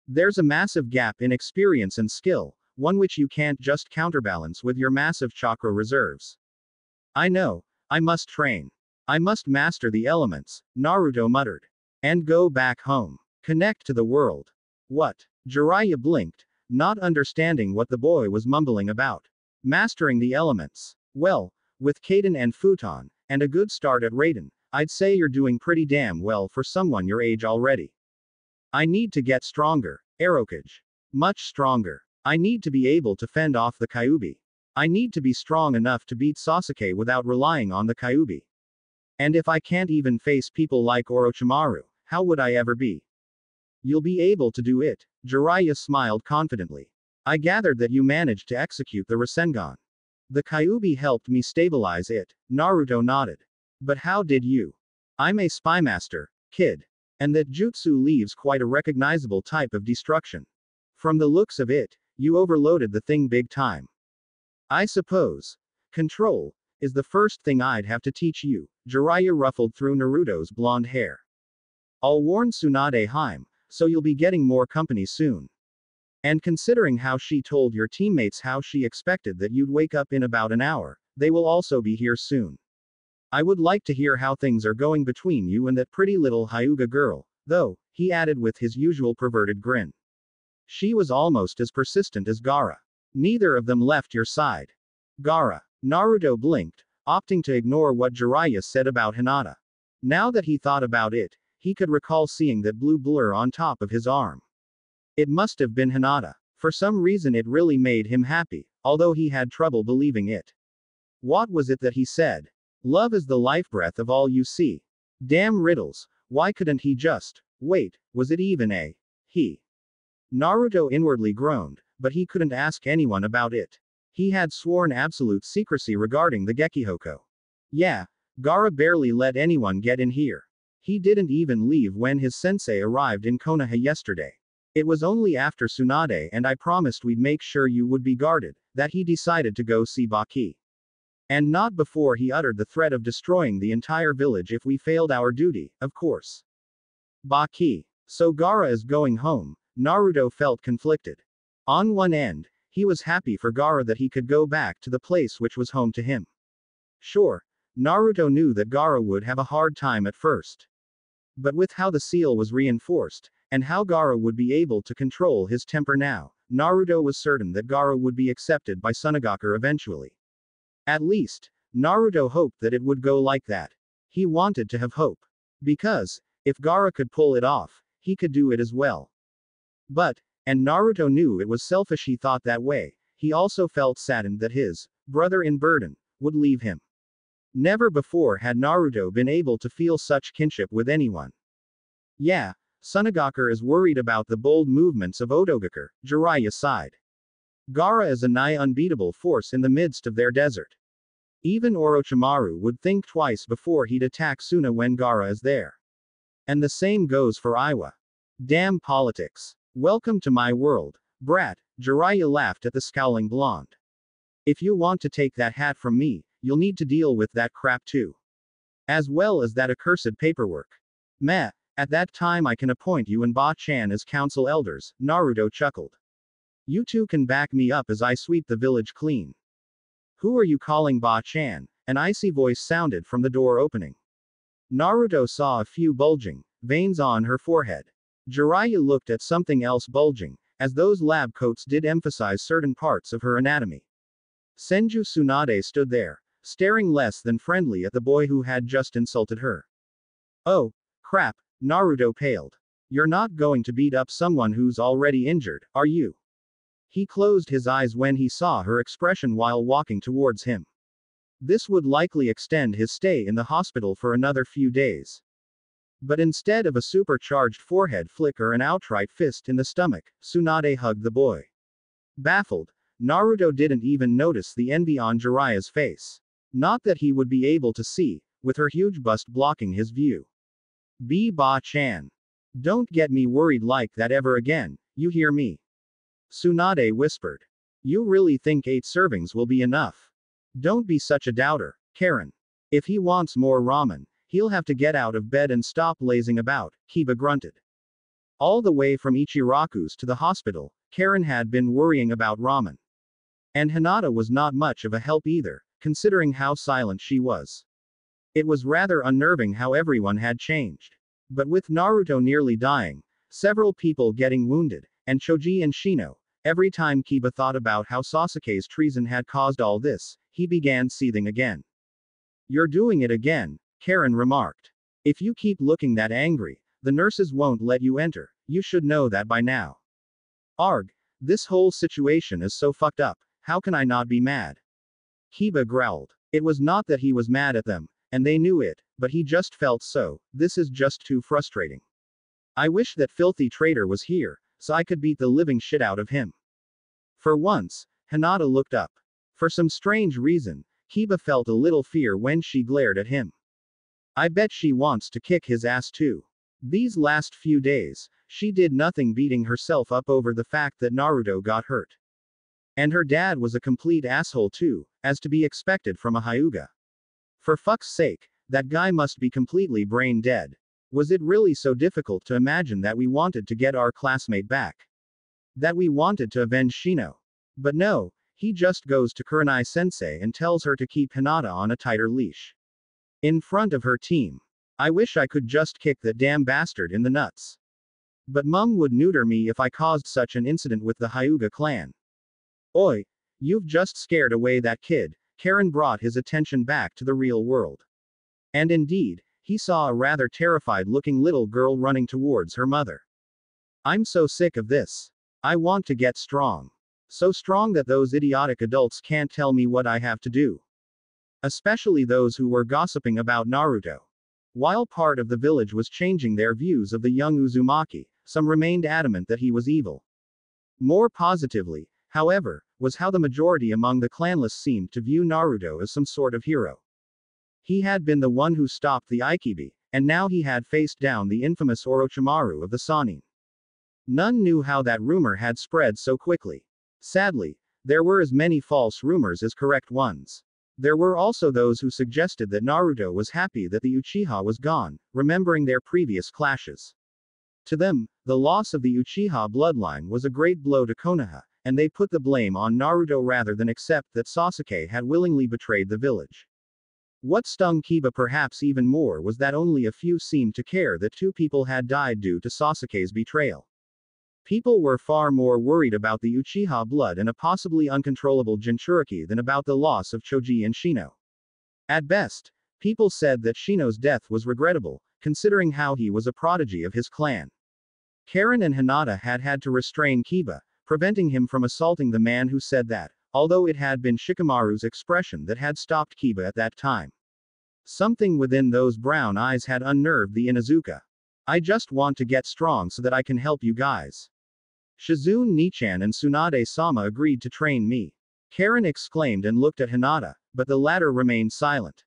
There's a massive gap in experience and skill, one which you can't just counterbalance with your massive chakra reserves. I know, I must train. I must master the elements, Naruto muttered. And go back home. Connect to the world. What? Jiraiya blinked, not understanding what the boy was mumbling about. Mastering the elements. Well, with Kaden and Futon, and a good start at Raiden, I'd say you're doing pretty damn well for someone your age already. I need to get stronger, Hokage. Much stronger. I need to be able to fend off the Kyuubi. I need to be strong enough to beat Sasuke without relying on the Kyuubi. And if I can't even face people like Orochimaru, how would I ever be? You'll be able to do it, Jiraiya smiled confidently. I gathered that you managed to execute the Rasengan. The Kyuubi helped me stabilize it, Naruto nodded. But how did you? I'm a spy master, kid. And that jutsu leaves quite a recognizable type of destruction. From the looks of it, you overloaded the thing big time. I suppose. Control is the first thing I'd have to teach you. Jiraiya ruffled through Naruto's blonde hair. I'll warn Tsunade Hime, so you'll be getting more company soon. And considering how she told your teammates how she expected that you'd wake up in about an hour, they will also be here soon. I would like to hear how things are going between you and that pretty little Hyuga girl, though, he added with his usual perverted grin. She was almost as persistent as Gaara. Neither of them left your side. Gaara. Naruto blinked, opting to ignore what Jiraiya said about Hinata. Now that he thought about it, he could recall seeing that blue blur on top of his arm. It must have been Hinata. For some reason it really made him happy, although he had trouble believing it. What was it that he said? Love is the life breath of all you see. Damn riddles, why couldn't he just, wait, was it even a he? Naruto inwardly groaned, but he couldn't ask anyone about it. He had sworn absolute secrecy regarding the Gekihoko. Yeah, Gaara barely let anyone get in here. He didn't even leave when his sensei arrived in Konoha yesterday. It was only after Tsunade and I promised we'd make sure you would be guarded, that he decided to go see Baki. And not before he uttered the threat of destroying the entire village if we failed our duty, of course. Baki. So Gaara is going home. Naruto felt conflicted. On one end, he was happy for Gaara that he could go back to the place which was home to him. Sure, Naruto knew that Gaara would have a hard time at first. But with how the seal was reinforced, and how Gaara would be able to control his temper now, Naruto was certain that Gaara would be accepted by Tsunade eventually. At least, Naruto hoped that it would go like that. He wanted to have hope. Because, if Gaara could pull it off, he could do it as well. But, and Naruto knew it was selfish he thought that way, he also felt saddened that his brother in burden would leave him. Never before had Naruto been able to feel such kinship with anyone. Yeah, Tsunade is worried about the bold movements of Otogaker, Jiraiya sighed. Gaara is a nigh unbeatable force in the midst of their desert. Even Orochimaru would think twice before he'd attack Suna when Gaara is there. And the same goes for Iwa. Damn politics. Welcome to my world, brat, Jiraiya laughed at the scowling blonde. If you want to take that hat from me, you'll need to deal with that crap too. As well as that accursed paperwork. Meh, at that time I can appoint you and Ba-chan as council elders, Naruto chuckled. You two can back me up as I sweep the village clean. Who are you calling Ba-chan? An icy voice sounded from the door opening. Naruto saw a few bulging veins on her forehead. Jiraiya looked at something else bulging, as those lab coats did emphasize certain parts of her anatomy. Senju Tsunade stood there, staring less than friendly at the boy who had just insulted her. Oh, crap, Naruto paled. You're not going to beat up someone who's already injured, are you? He closed his eyes when he saw her expression while walking towards him. This would likely extend his stay in the hospital for another few days. But instead of a supercharged forehead flick or an outright fist in the stomach, Tsunade hugged the boy. Baffled, Naruto didn't even notice the envy on Jiraiya's face. Not that he would be able to see, with her huge bust blocking his view. Ba-chan. Don't get me worried like that ever again, you hear me? Tsunade whispered. You really think 8 servings will be enough? Don't be such a doubter, Karen. If he wants more ramen, he'll have to get out of bed and stop lazing about, Kiba grunted. All the way from Ichiraku's to the hospital, Karen had been worrying about ramen. And Hinata was not much of a help either, considering how silent she was. It was rather unnerving how everyone had changed. But with Naruto nearly dying, several people getting wounded, and Choji and Shino, every time Kiba thought about how Sasuke's treason had caused all this, he began seething again. You're doing it again, Karen remarked. If you keep looking that angry, the nurses won't let you enter, you should know that by now. Arg, this whole situation is so fucked up, how can I not be mad? Kiba growled. It was not that he was mad at them, and they knew it, but he just felt so, this is just too frustrating. I wish that filthy traitor was here, so I could beat the living shit out of him. For once, Hinata looked up. For some strange reason, Kiba felt a little fear when she glared at him. I bet she wants to kick his ass too. These last few days, she did nothing beating herself up over the fact that Naruto got hurt. And her dad was a complete asshole too, as to be expected from a Hyuga. For fuck's sake, that guy must be completely brain dead. Was it really so difficult to imagine that we wanted to get our classmate back? That we wanted to avenge Shino? But no, he just goes to Kurenai-sensei and tells her to keep Hinata on a tighter leash. In front of her team. I wish I could just kick that damn bastard in the nuts. But mum would neuter me if I caused such an incident with the Hyuga clan. Oi, you've just scared away that kid. Karen brought his attention back to the real world. And indeed, he saw a rather terrified-looking little girl running towards her mother. I'm so sick of this. I want to get strong. So strong that those idiotic adults can't tell me what I have to do. Especially those who were gossiping about Naruto. While part of the village was changing their views of the young Uzumaki, some remained adamant that he was evil. More positively, however, was how the majority among the clanless seemed to view Naruto as some sort of hero. He had been the one who stopped the Ikibi, and now he had faced down the infamous Orochimaru of the Sannin. None knew how that rumor had spread so quickly. Sadly, there were as many false rumors as correct ones. There were also those who suggested that Naruto was happy that the Uchiha was gone, remembering their previous clashes. To them, the loss of the Uchiha bloodline was a great blow to Konoha, and they put the blame on Naruto rather than accept that Sasuke had willingly betrayed the village. What stung Kiba perhaps even more was that only a few seemed to care that two people had died due to Sasuke's betrayal. People were far more worried about the Uchiha blood and a possibly uncontrollable Jinchuriki than about the loss of Choji and Shino. At best, people said that Shino's death was regrettable, considering how he was a prodigy of his clan. Karen and Hinata had had to restrain Kiba, preventing him from assaulting the man who said that, although it had been Shikamaru's expression that had stopped Kiba at that time. Something within those brown eyes had unnerved the Inuzuka. I just want to get strong so that I can help you guys. Shizune Nichan and Tsunade-sama agreed to train me. Karen exclaimed and looked at Hinata, but the latter remained silent.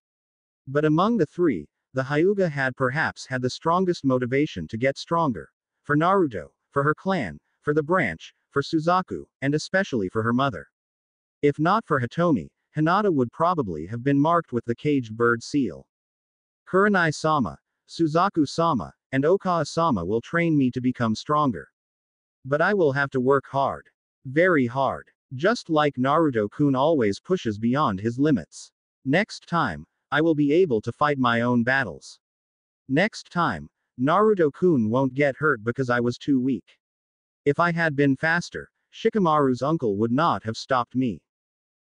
But among the three, the Hyuga had perhaps had the strongest motivation to get stronger. For Naruto, for her clan, for the branch, for Suzaku, and especially for her mother. If not for Hitomi, Hinata would probably have been marked with the caged bird seal. Kurenai-sama, Suzaku-sama, and Okawa-sama will train me to become stronger. But I will have to work hard. Very hard. Just like Naruto-kun always pushes beyond his limits. Next time, I will be able to fight my own battles. Next time, Naruto-kun won't get hurt because I was too weak. If I had been faster, Shikamaru's uncle would not have stopped me.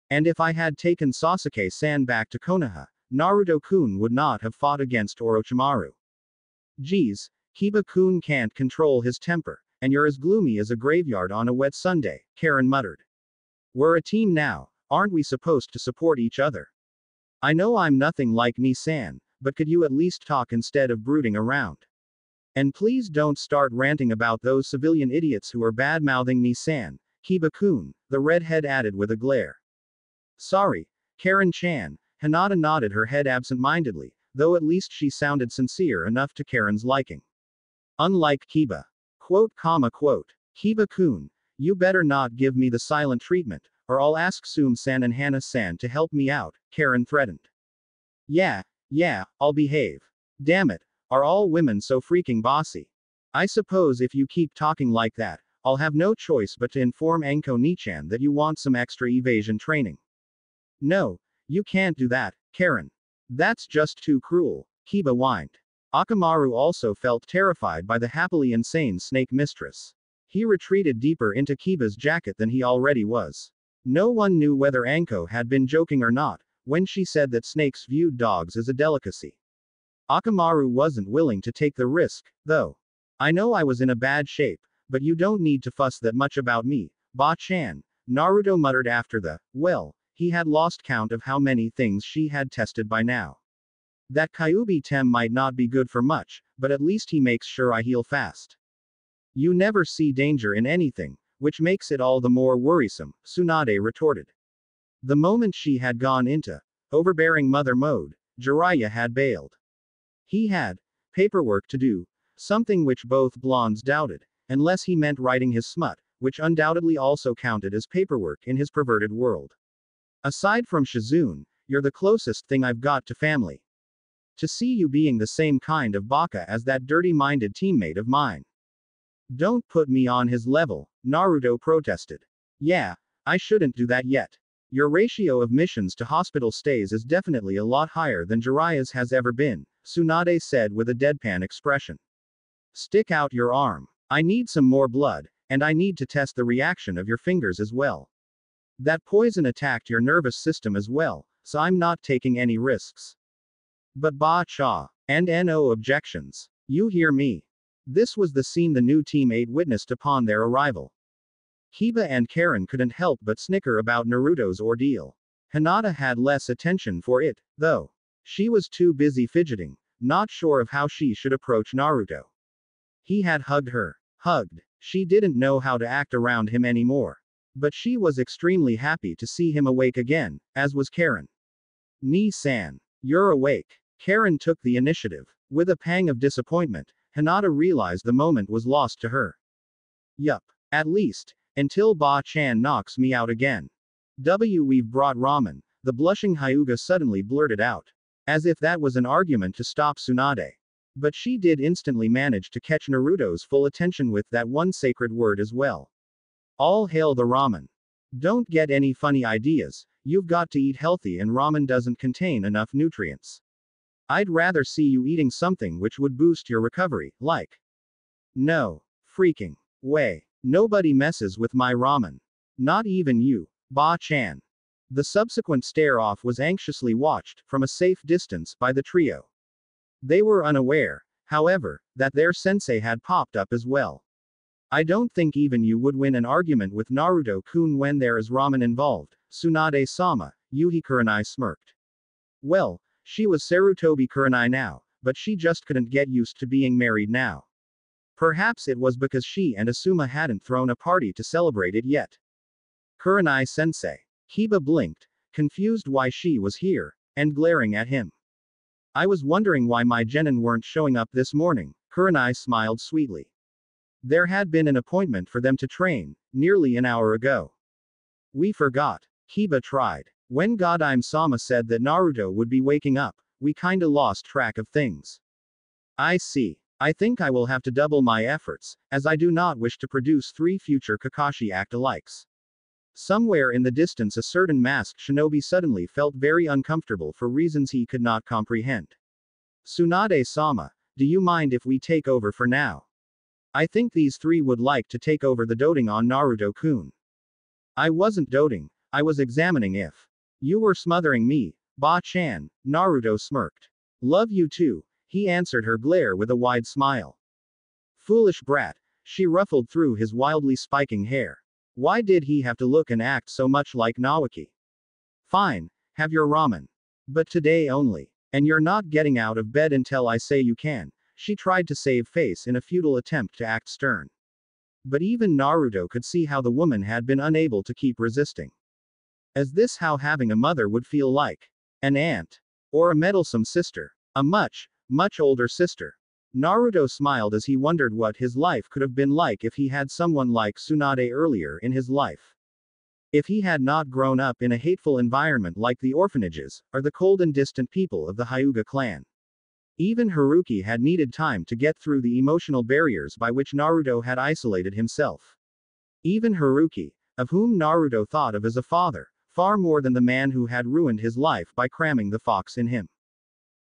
And if I had taken Sasuke-san back to Konoha, Naruto-kun would not have fought against Orochimaru. Geez, Kiba-kun can't control his temper. And you're as gloomy as a graveyard on a wet Sunday, Karen muttered. We're a team now, aren't we supposed to support each other? I know I'm nothing like Ni-san, but could you at least talk instead of brooding around? And please don't start ranting about those civilian idiots who are bad-mouthing Ni-san, Kiba-kun, the redhead added with a glare. Sorry, Karen-chan, Hinata nodded her head absent-mindedly, though at least she sounded sincere enough to Karen's liking. Unlike Kiba. Quote, Kiba-kun, you better not give me the silent treatment, or I'll ask Sum-san and Hana-san to help me out, Karen threatened. Yeah, I'll behave. Damn it, are all women so freaking bossy? I suppose if you keep talking like that, I'll have no choice but to inform Anko Nichan that you want some extra evasion training. No, you can't do that, Karen. That's just too cruel, Kiba whined. Akamaru also felt terrified by the happily insane snake mistress. He retreated deeper into Kiba's jacket than he already was. No one knew whether Anko had been joking or not, when she said that snakes viewed dogs as a delicacy. Akamaru wasn't willing to take the risk, though. I know I was in a bad shape, but you don't need to fuss that much about me, Ba-chan, Naruto muttered after he had lost count of how many things she had tested by now. That Kyubi-tem might not be good for much, but at least he makes sure I heal fast. You never see danger in anything, which makes it all the more worrisome, Tsunade retorted. The moment she had gone into overbearing mother mode, Jiraiya had bailed. He had paperwork to do, something which both blondes doubted, unless he meant writing his smut, which undoubtedly also counted as paperwork in his perverted world. Aside from Shizune, you're the closest thing I've got to family. To see you being the same kind of baka as that dirty-minded teammate of mine. Don't put me on his level, Naruto protested. Yeah, I shouldn't do that yet. Your ratio of missions to hospital stays is definitely a lot higher than Jiraiya's has ever been, Tsunade said with a deadpan expression. Stick out your arm. I need some more blood, and I need to test the reaction of your fingers as well. That poison attacked your nervous system as well, so I'm not taking any risks. But Ba-cha, and no objections. You hear me. This was the scene the new teammate witnessed upon their arrival. Kiba and Karen couldn't help but snicker about Naruto's ordeal. Hinata had less attention for it, though. She was too busy fidgeting, not sure of how she should approach Naruto. He had hugged her. Hugged. She didn't know how to act around him anymore. But she was extremely happy to see him awake again, as was Karen. Ni-san. You're awake. Karen took the initiative. With a pang of disappointment, Hinata realized the moment was lost to her. Yup. At least, until Ba-chan knocks me out again. We've brought ramen, the blushing Hyuga suddenly blurted out. As if that was an argument to stop Tsunade. But she did instantly manage to catch Naruto's full attention with that one sacred word as well. All hail the ramen. Don't get any funny ideas, you've got to eat healthy and ramen doesn't contain enough nutrients. I'd rather see you eating something which would boost your recovery, like. No. Freaking way. Nobody messes with my ramen. Not even you, Ba-chan. The subsequent stare-off was anxiously watched, from a safe distance, by the trio. They were unaware, however, that their sensei had popped up as well. I don't think even you would win an argument with Naruto-kun when there is ramen involved, Tsunade-sama, Yuhi Kurenai smirked. Well, she was Sarutobi Kurenai now, but she just couldn't get used to being married now. Perhaps it was because she and Asuma hadn't thrown a party to celebrate it yet. Kurenai-sensei. Kiba blinked, confused why she was here, and glaring at him. I was wondering why my genin weren't showing up this morning, Kurenai smiled sweetly. There had been an appointment for them to train, nearly an hour ago. We forgot. Kiba tried. When Godime-sama said that Naruto would be waking up, we kinda lost track of things. I see. I think I will have to double my efforts, as I do not wish to produce 3 future Kakashi act-alikes. Somewhere in the distance a certain masked shinobi suddenly felt very uncomfortable for reasons he could not comprehend. Tsunade-sama, do you mind if we take over for now? I think these 3 would like to take over the doting on Naruto-kun. I wasn't doting, I was examining if. You were smothering me, Ba-chan, Naruto smirked. Love you too, he answered her glare with a wide smile. Foolish brat, she ruffled through his wildly spiking hair. Why did he have to look and act so much like Nawaki? Fine, have your ramen. But today only. And you're not getting out of bed until I say you can, she tried to save face in a futile attempt to act stern. But even Naruto could see how the woman had been unable to keep resisting. Is this how having a mother would feel like? An aunt? Or a meddlesome sister? A much, much older sister? Naruto smiled as he wondered what his life could have been like if he had someone like Tsunade earlier in his life. If he had not grown up in a hateful environment like the orphanages, or the cold and distant people of the Hyuga clan. Even Haruki had needed time to get through the emotional barriers by which Naruto had isolated himself. Even Haruki, of whom Naruto thought of as a father, far more than the man who had ruined his life by cramming the fox in him.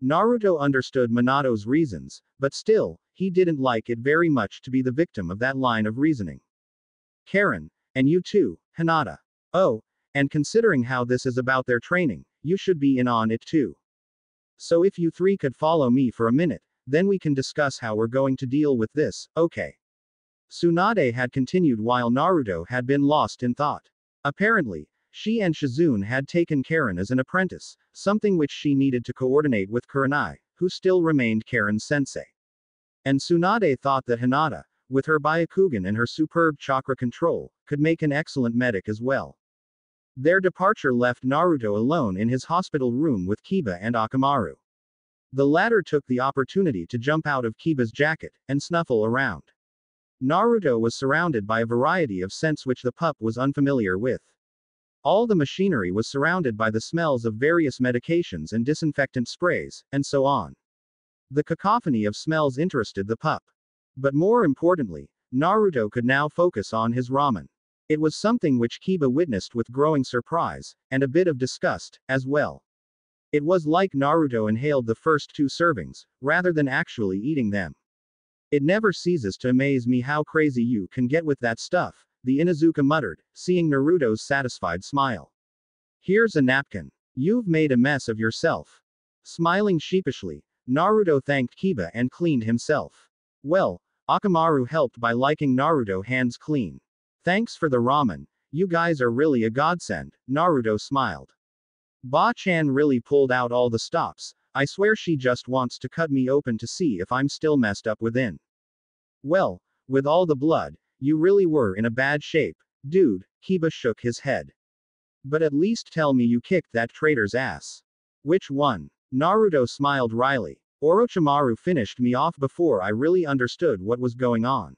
Naruto understood Minato's reasons, but still, he didn't like it very much to be the victim of that line of reasoning. Karen, and you too, Hinata. Oh, and considering how this is about their training, you should be in on it too. So if you 3 could follow me for a minute, then we can discuss how we're going to deal with this, okay? Tsunade had continued while Naruto had been lost in thought. Apparently, she and Shizune had taken Karen as an apprentice, something which she needed to coordinate with Kurenai, who still remained Karen's sensei. And Tsunade thought that Hinata, with her Byakugan and her superb chakra control, could make an excellent medic as well. Their departure left Naruto alone in his hospital room with Kiba and Akamaru. The latter took the opportunity to jump out of Kiba's jacket and snuffle around. Naruto was surrounded by a variety of scents which the pup was unfamiliar with. All the machinery was surrounded by the smells of various medications and disinfectant sprays, and so on. The cacophony of smells interested the pup. But more importantly, Naruto could now focus on his ramen. It was something which Kiba witnessed with growing surprise, and a bit of disgust, as well. It was like Naruto inhaled the first 2 servings, rather than actually eating them. It never ceases to amaze me how crazy you can get with that stuff, the Inuzuka muttered, seeing Naruto's satisfied smile. Here's a napkin. You've made a mess of yourself. Smiling sheepishly, Naruto thanked Kiba and cleaned himself. Well, Akamaru helped by liking Naruto hands clean. Thanks for the ramen, you guys are really a godsend, Naruto smiled. Ba-chan really pulled out all the stops, I swear she just wants to cut me open to see if I'm still messed up within. Well, with all the blood, you really were in a bad shape, dude, Kiba shook his head. But at least tell me you kicked that traitor's ass. Which one? Naruto smiled wryly. Orochimaru finished me off before I really understood what was going on.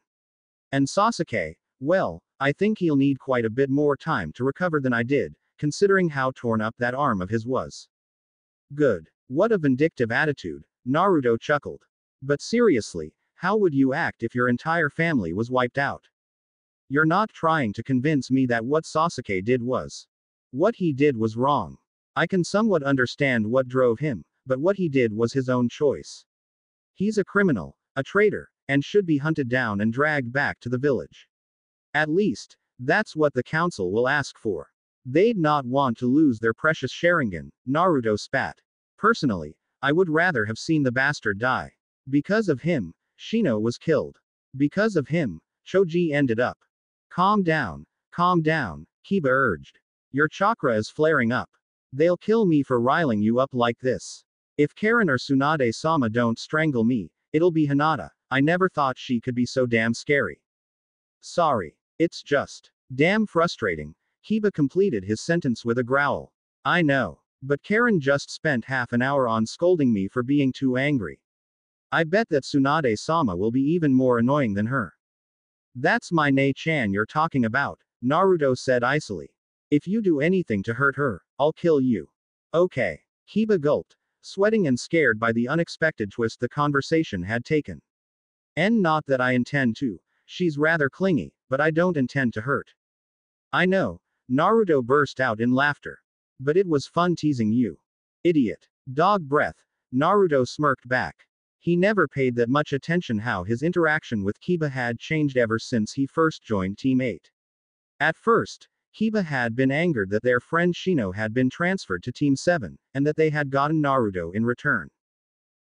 And Sasuke, well, I think he'll need quite a bit more time to recover than I did, considering how torn up that arm of his was. Good. What a vindictive attitude, Naruto chuckled. But seriously, how would you act if your entire family was wiped out? You're not trying to convince me that what Sasuke did was. What he did was wrong. I can somewhat understand what drove him, but what he did was his own choice. He's a criminal, a traitor, and should be hunted down and dragged back to the village. At least, that's what the council will ask for. They'd not want to lose their precious Sharingan, Naruto spat. Personally, I would rather have seen the bastard die. Because of him, Shino was killed. Because of him, Choji ended up. Calm down, Kiba urged. Your chakra is flaring up. They'll kill me for riling you up like this. If Karen or Tsunade-sama don't strangle me, it'll be Hinata. I never thought she could be so damn scary. Sorry. It's just damn frustrating. Kiba completed his sentence with a growl. I know. But Karen just spent half an hour on scolding me for being too angry. I bet that Tsunade-sama will be even more annoying than her. That's my Nei-chan you're talking about, Naruto said icily. If you do anything to hurt her, I'll kill you. Okay. Kiba gulped, sweating and scared by the unexpected twist the conversation had taken. And not that I intend to. She's rather clingy, but I don't intend to hurt. I know. Naruto burst out in laughter. But it was fun teasing you. Idiot. Dog breath. Naruto smirked back. He never paid that much attention how his interaction with Kiba had changed ever since he first joined Team 8. At first, Kiba had been angered that their friend Shino had been transferred to Team 7, and that they had gotten Naruto in return.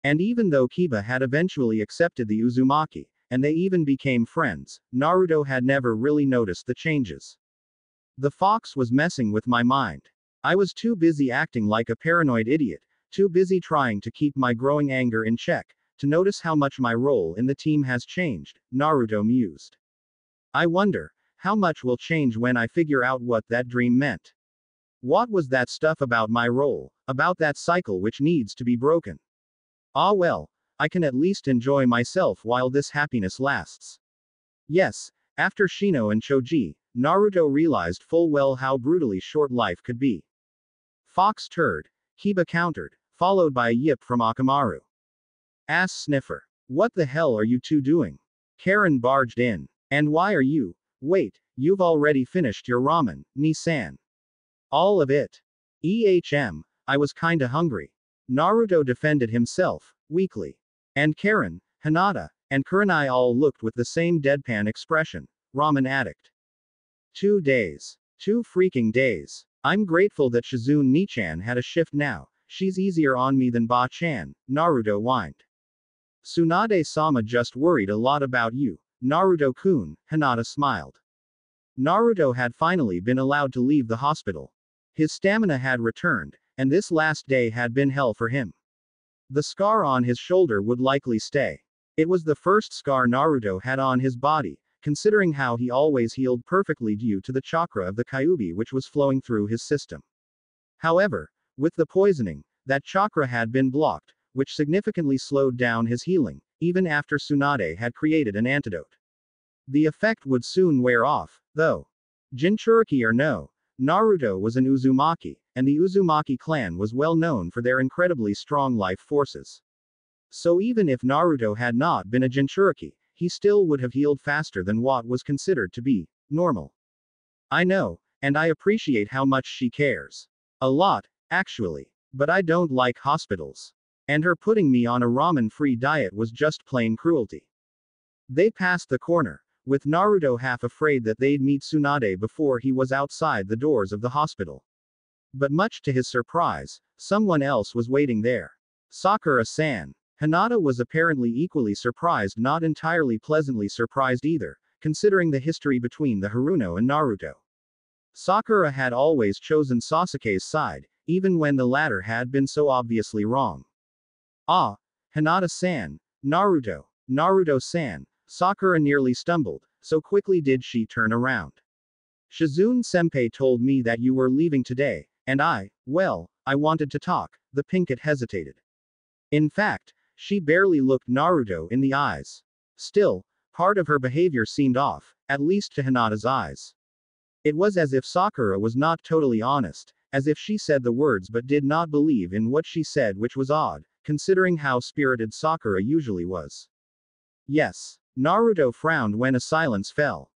And even though Kiba had eventually accepted the Uzumaki, and they even became friends, Naruto had never really noticed the changes. The fox was messing with my mind. I was too busy acting like a paranoid idiot, too busy trying to keep my growing anger in check, to notice how much my role in the team has changed, Naruto mused. I wonder, how much will change when I figure out what that dream meant? What was that stuff about my role, about that cycle which needs to be broken? Ah well, I can at least enjoy myself while this happiness lasts. Yes, after Shino and Choji, Naruto realized full well how brutally short life could be. Fox turd, Kiba countered, followed by a yip from Akamaru. Ass sniffer. What the hell are you two doing? Karen barged in. And why are you? Wait, you've already finished your ramen, Ni-san. All of it. I was kinda hungry. Naruto defended himself, weakly. And Karen, Hinata, and Kurenai all looked with the same deadpan expression. Ramen addict. 2 days. 2 freaking days. I'm grateful that Shizune Nichan had a shift now. She's easier on me than Ba-chan, Naruto whined. Tsunade-sama just worried a lot about you, Naruto-kun, Hinata smiled. Naruto had finally been allowed to leave the hospital. His stamina had returned, and this last day had been hell for him. The scar on his shoulder would likely stay. It was the first scar Naruto had on his body, considering how he always healed perfectly due to the chakra of the Kyuubi which was flowing through his system. However, with the poisoning, that chakra had been blocked, which significantly slowed down his healing, even after Tsunade had created an antidote. The effect would soon wear off, though. Jinchuriki or no, Naruto was an Uzumaki, and the Uzumaki clan was well known for their incredibly strong life forces. So even if Naruto had not been a Jinchuriki, he still would have healed faster than what was considered to be normal. I know, and I appreciate how much she cares. A lot, actually. But I don't like hospitals. And her putting me on a ramen-free diet was just plain cruelty. They passed the corner, with Naruto half afraid that they'd meet Tsunade before he was outside the doors of the hospital. But much to his surprise, someone else was waiting there. Sakura-san. Hinata was apparently equally surprised, not entirely pleasantly surprised either, considering the history between the Haruno and Naruto. Sakura had always chosen Sasuke's side, even when the latter had been so obviously wrong. Ah, Hinata-san, Naruto-san, Sakura nearly stumbled, so quickly did she turn around. Shizune-senpai told me that you were leaving today, and I wanted to talk, the pinkette hesitated. In fact, she barely looked Naruto in the eyes. Still, part of her behavior seemed off, at least to Hinata's eyes. It was as if Sakura was not totally honest, as if she said the words but did not believe in what she said, which was odd, considering how spirited Sakura usually was. Yes. Naruto frowned when a silence fell.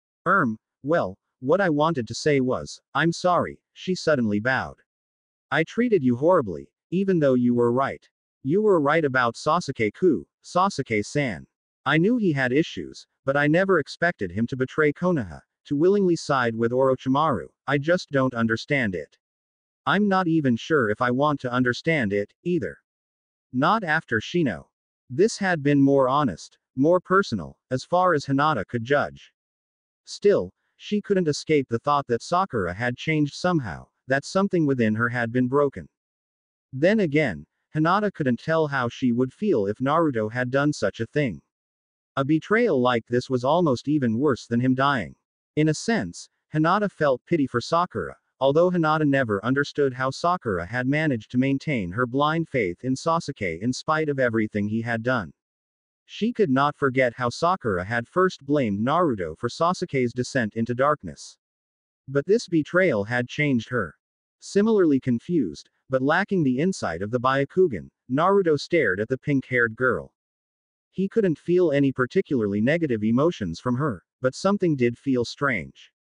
Well, what I wanted to say was, I'm sorry, she suddenly bowed. I treated you horribly, even though you were right. You were right about Sasuke-san. I knew he had issues, but I never expected him to betray Konoha, to willingly side with Orochimaru. I just don't understand it. I'm not even sure if I want to understand it, either. Not after Shino. This had been more honest, more personal, as far as Hinata could judge. Still, she couldn't escape the thought that Sakura had changed somehow, that something within her had been broken. Then again, Hinata couldn't tell how she would feel if Naruto had done such a thing. A betrayal like this was almost even worse than him dying. In a sense, Hinata felt pity for Sakura, although Hinata never understood how Sakura had managed to maintain her blind faith in Sasuke in spite of everything he had done. She could not forget how Sakura had first blamed Naruto for Sasuke's descent into darkness. But this betrayal had changed her. Similarly confused, but lacking the insight of the Byakugan, Naruto stared at the pink-haired girl. He couldn't feel any particularly negative emotions from her, but something did feel strange.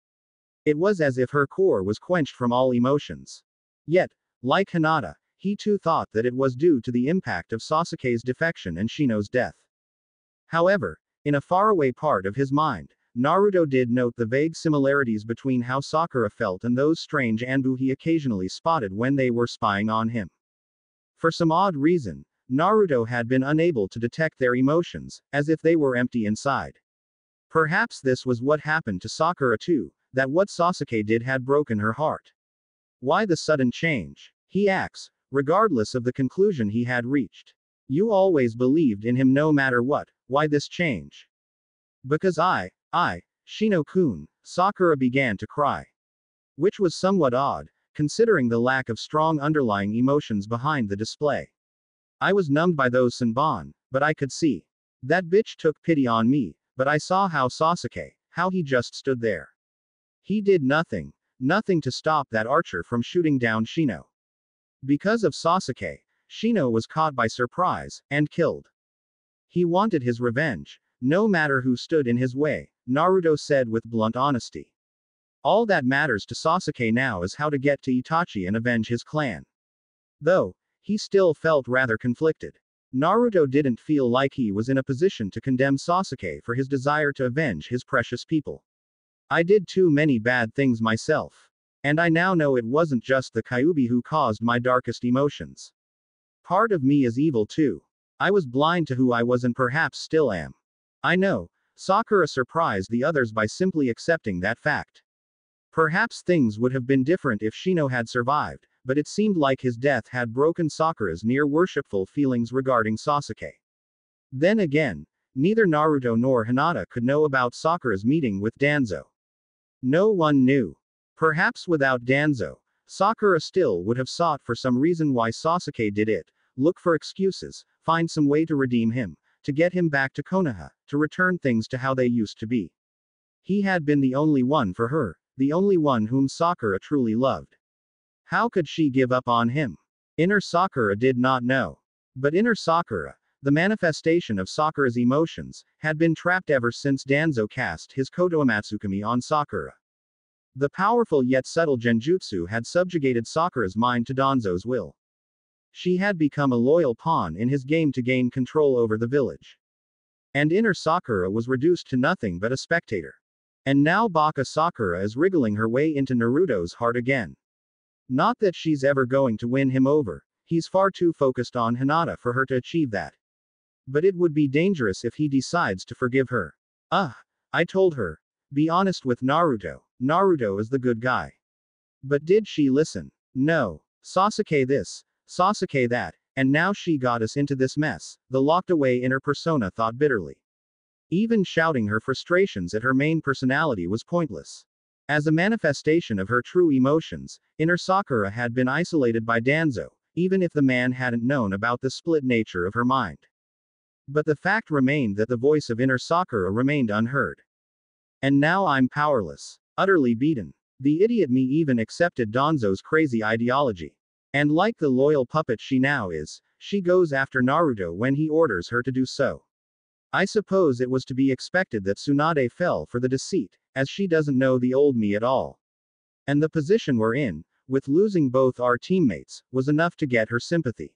It was as if her core was quenched from all emotions. Yet, like Hinata, he too thought that it was due to the impact of Sasuke's defection and Shino's death. However, in a faraway part of his mind, Naruto did note the vague similarities between how Sakura felt and those strange Anbu he occasionally spotted when they were spying on him. For some odd reason, Naruto had been unable to detect their emotions, as if they were empty inside. Perhaps this was what happened to Sakura too, that what Sasuke did had broken her heart. Why the sudden change? He asks, regardless of the conclusion he had reached. You always believed in him no matter what, why this change? Because Shino-kun, Sakura began to cry. Which was somewhat odd, considering the lack of strong underlying emotions behind the display. I was numbed by those Senbon, but I could see. That bitch took pity on me, but I saw how he just stood there. He did nothing to stop that archer from shooting down Shino. Because of Sasuke, Shino was caught by surprise, and killed. He wanted his revenge, no matter who stood in his way, Naruto said with blunt honesty. All that matters to Sasuke now is how to get to Itachi and avenge his clan. Though, he still felt rather conflicted. Naruto didn't feel like he was in a position to condemn Sasuke for his desire to avenge his precious people. I did too many bad things myself. And I now know it wasn't just the Kyuubi who caused my darkest emotions. Part of me is evil too. I was blind to who I was and perhaps still am. I know. Sakura surprised the others by simply accepting that fact. Perhaps things would have been different if Shino had survived, but it seemed like his death had broken Sakura's near-worshipful feelings regarding Sasuke. Then again, neither Naruto nor Hinata could know about Sakura's meeting with Danzo. No one knew. Perhaps without Danzo, Sakura still would have sought for some reason why Sasuke did it, look for excuses, find some way to redeem him, to get him back to Konoha, to return things to how they used to be. He had been the only one for her, the only one whom Sakura truly loved. How could she give up on him? Inner Sakura did not know. But inner Sakura, the manifestation of Sakura's emotions, had been trapped ever since Danzo cast his Koto Amatsukami on Sakura. The powerful yet subtle genjutsu had subjugated Sakura's mind to Danzo's will. She had become a loyal pawn in his game to gain control over the village. And inner Sakura was reduced to nothing but a spectator. And now Baka Sakura is wriggling her way into Naruto's heart again. Not that she's ever going to win him over, he's far too focused on Hinata for her to achieve that. But it would be dangerous if he decides to forgive her. I told her. Be honest with Naruto. Naruto is the good guy. But did she listen? No. Sasuke this, Sasuke that, and now she got us into this mess, the locked away inner persona thought bitterly. Even shouting her frustrations at her main personality was pointless. As a manifestation of her true emotions, inner Sakura had been isolated by Danzo, even if the man hadn't known about the split nature of her mind. But the fact remained that the voice of inner Sakura remained unheard. And now I'm powerless. Utterly beaten. The idiot me even accepted Danzo's crazy ideology. And like the loyal puppet she now is, she goes after Naruto when he orders her to do so. I suppose it was to be expected that Tsunade fell for the deceit, as she doesn't know the old me at all. And the position we're in, with losing both our teammates, was enough to get her sympathy.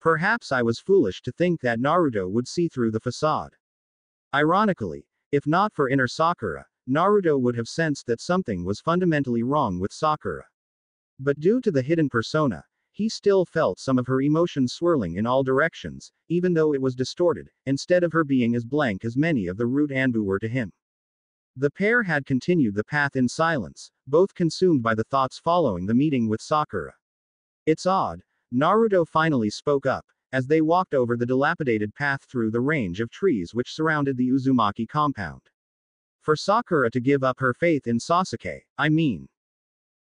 Perhaps I was foolish to think that Naruto would see through the facade. Ironically, if not for inner Sakura, Naruto would have sensed that something was fundamentally wrong with Sakura. But due to the hidden persona, he still felt some of her emotions swirling in all directions, even though it was distorted, instead of her being as blank as many of the root Anbu were to him. The pair had continued the path in silence, both consumed by the thoughts following the meeting with Sakura. It's odd, Naruto finally spoke up, as they walked over the dilapidated path through the range of trees which surrounded the Uzumaki compound. For Sakura to give up her faith in Sasuke, I mean.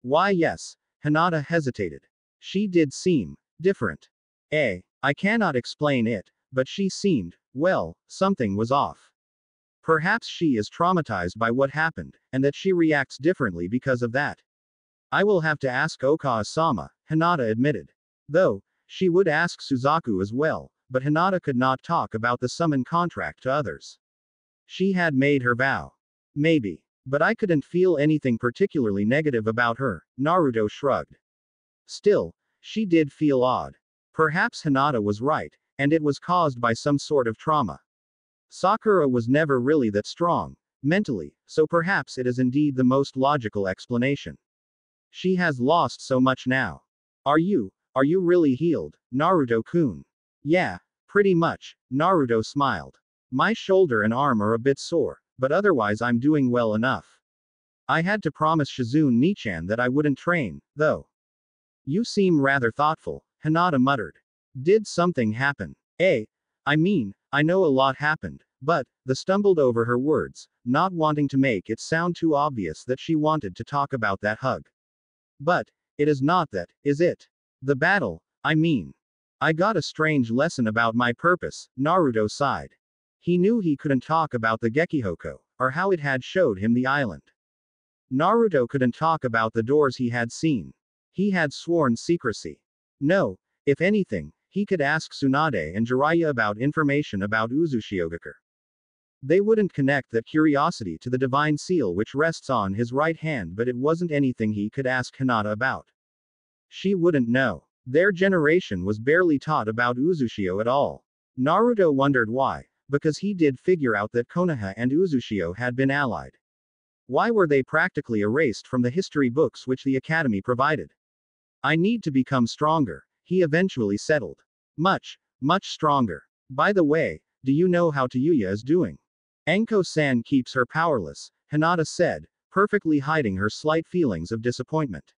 Why yes. Hinata hesitated. She did seem different. I cannot explain it, but she seemed, well, something was off. Perhaps she is traumatized by what happened, and that she reacts differently because of that. I will have to ask Okawa-sama, Hinata admitted. Though, she would ask Suzaku as well, but Hinata could not talk about the summon contract to others. She had made her vow. Maybe. But I couldn't feel anything particularly negative about her, Naruto shrugged. Still, she did feel odd. Perhaps Hinata was right, and it was caused by some sort of trauma. Sakura was never really that strong, mentally, so perhaps it is indeed the most logical explanation. She has lost so much now. Are you really healed, Naruto-kun? Yeah, pretty much, Naruto smiled. My shoulder and arm are a bit sore, but otherwise I'm doing well enough. I had to promise Shizune Nichan that I wouldn't train, though. You seem rather thoughtful, Hinata muttered. Did something happen? I mean, I know a lot happened, but, the stumbled over her words, not wanting to make it sound too obvious that she wanted to talk about that hug. But, it is not that, is it? The battle, I mean. I got a strange lesson about my purpose, Naruto sighed. He knew he couldn't talk about the Gekihoko, or how it had showed him the island. Naruto couldn't talk about the doors he had seen. He had sworn secrecy. No, if anything, he could ask Tsunade and Jiraiya about information about Uzushiogakure. They wouldn't connect that curiosity to the divine seal which rests on his right hand, but it wasn't anything he could ask Hinata about. She wouldn't know. Their generation was barely taught about Uzushio at all. Naruto wondered why. Because he did figure out that Konoha and Uzushio had been allied. Why were they practically erased from the history books which the academy provided? I need to become stronger, he eventually settled. Much stronger. By the way, do you know how Yuya is doing? Anko-san keeps her powerless, Hinata said, perfectly hiding her slight feelings of disappointment.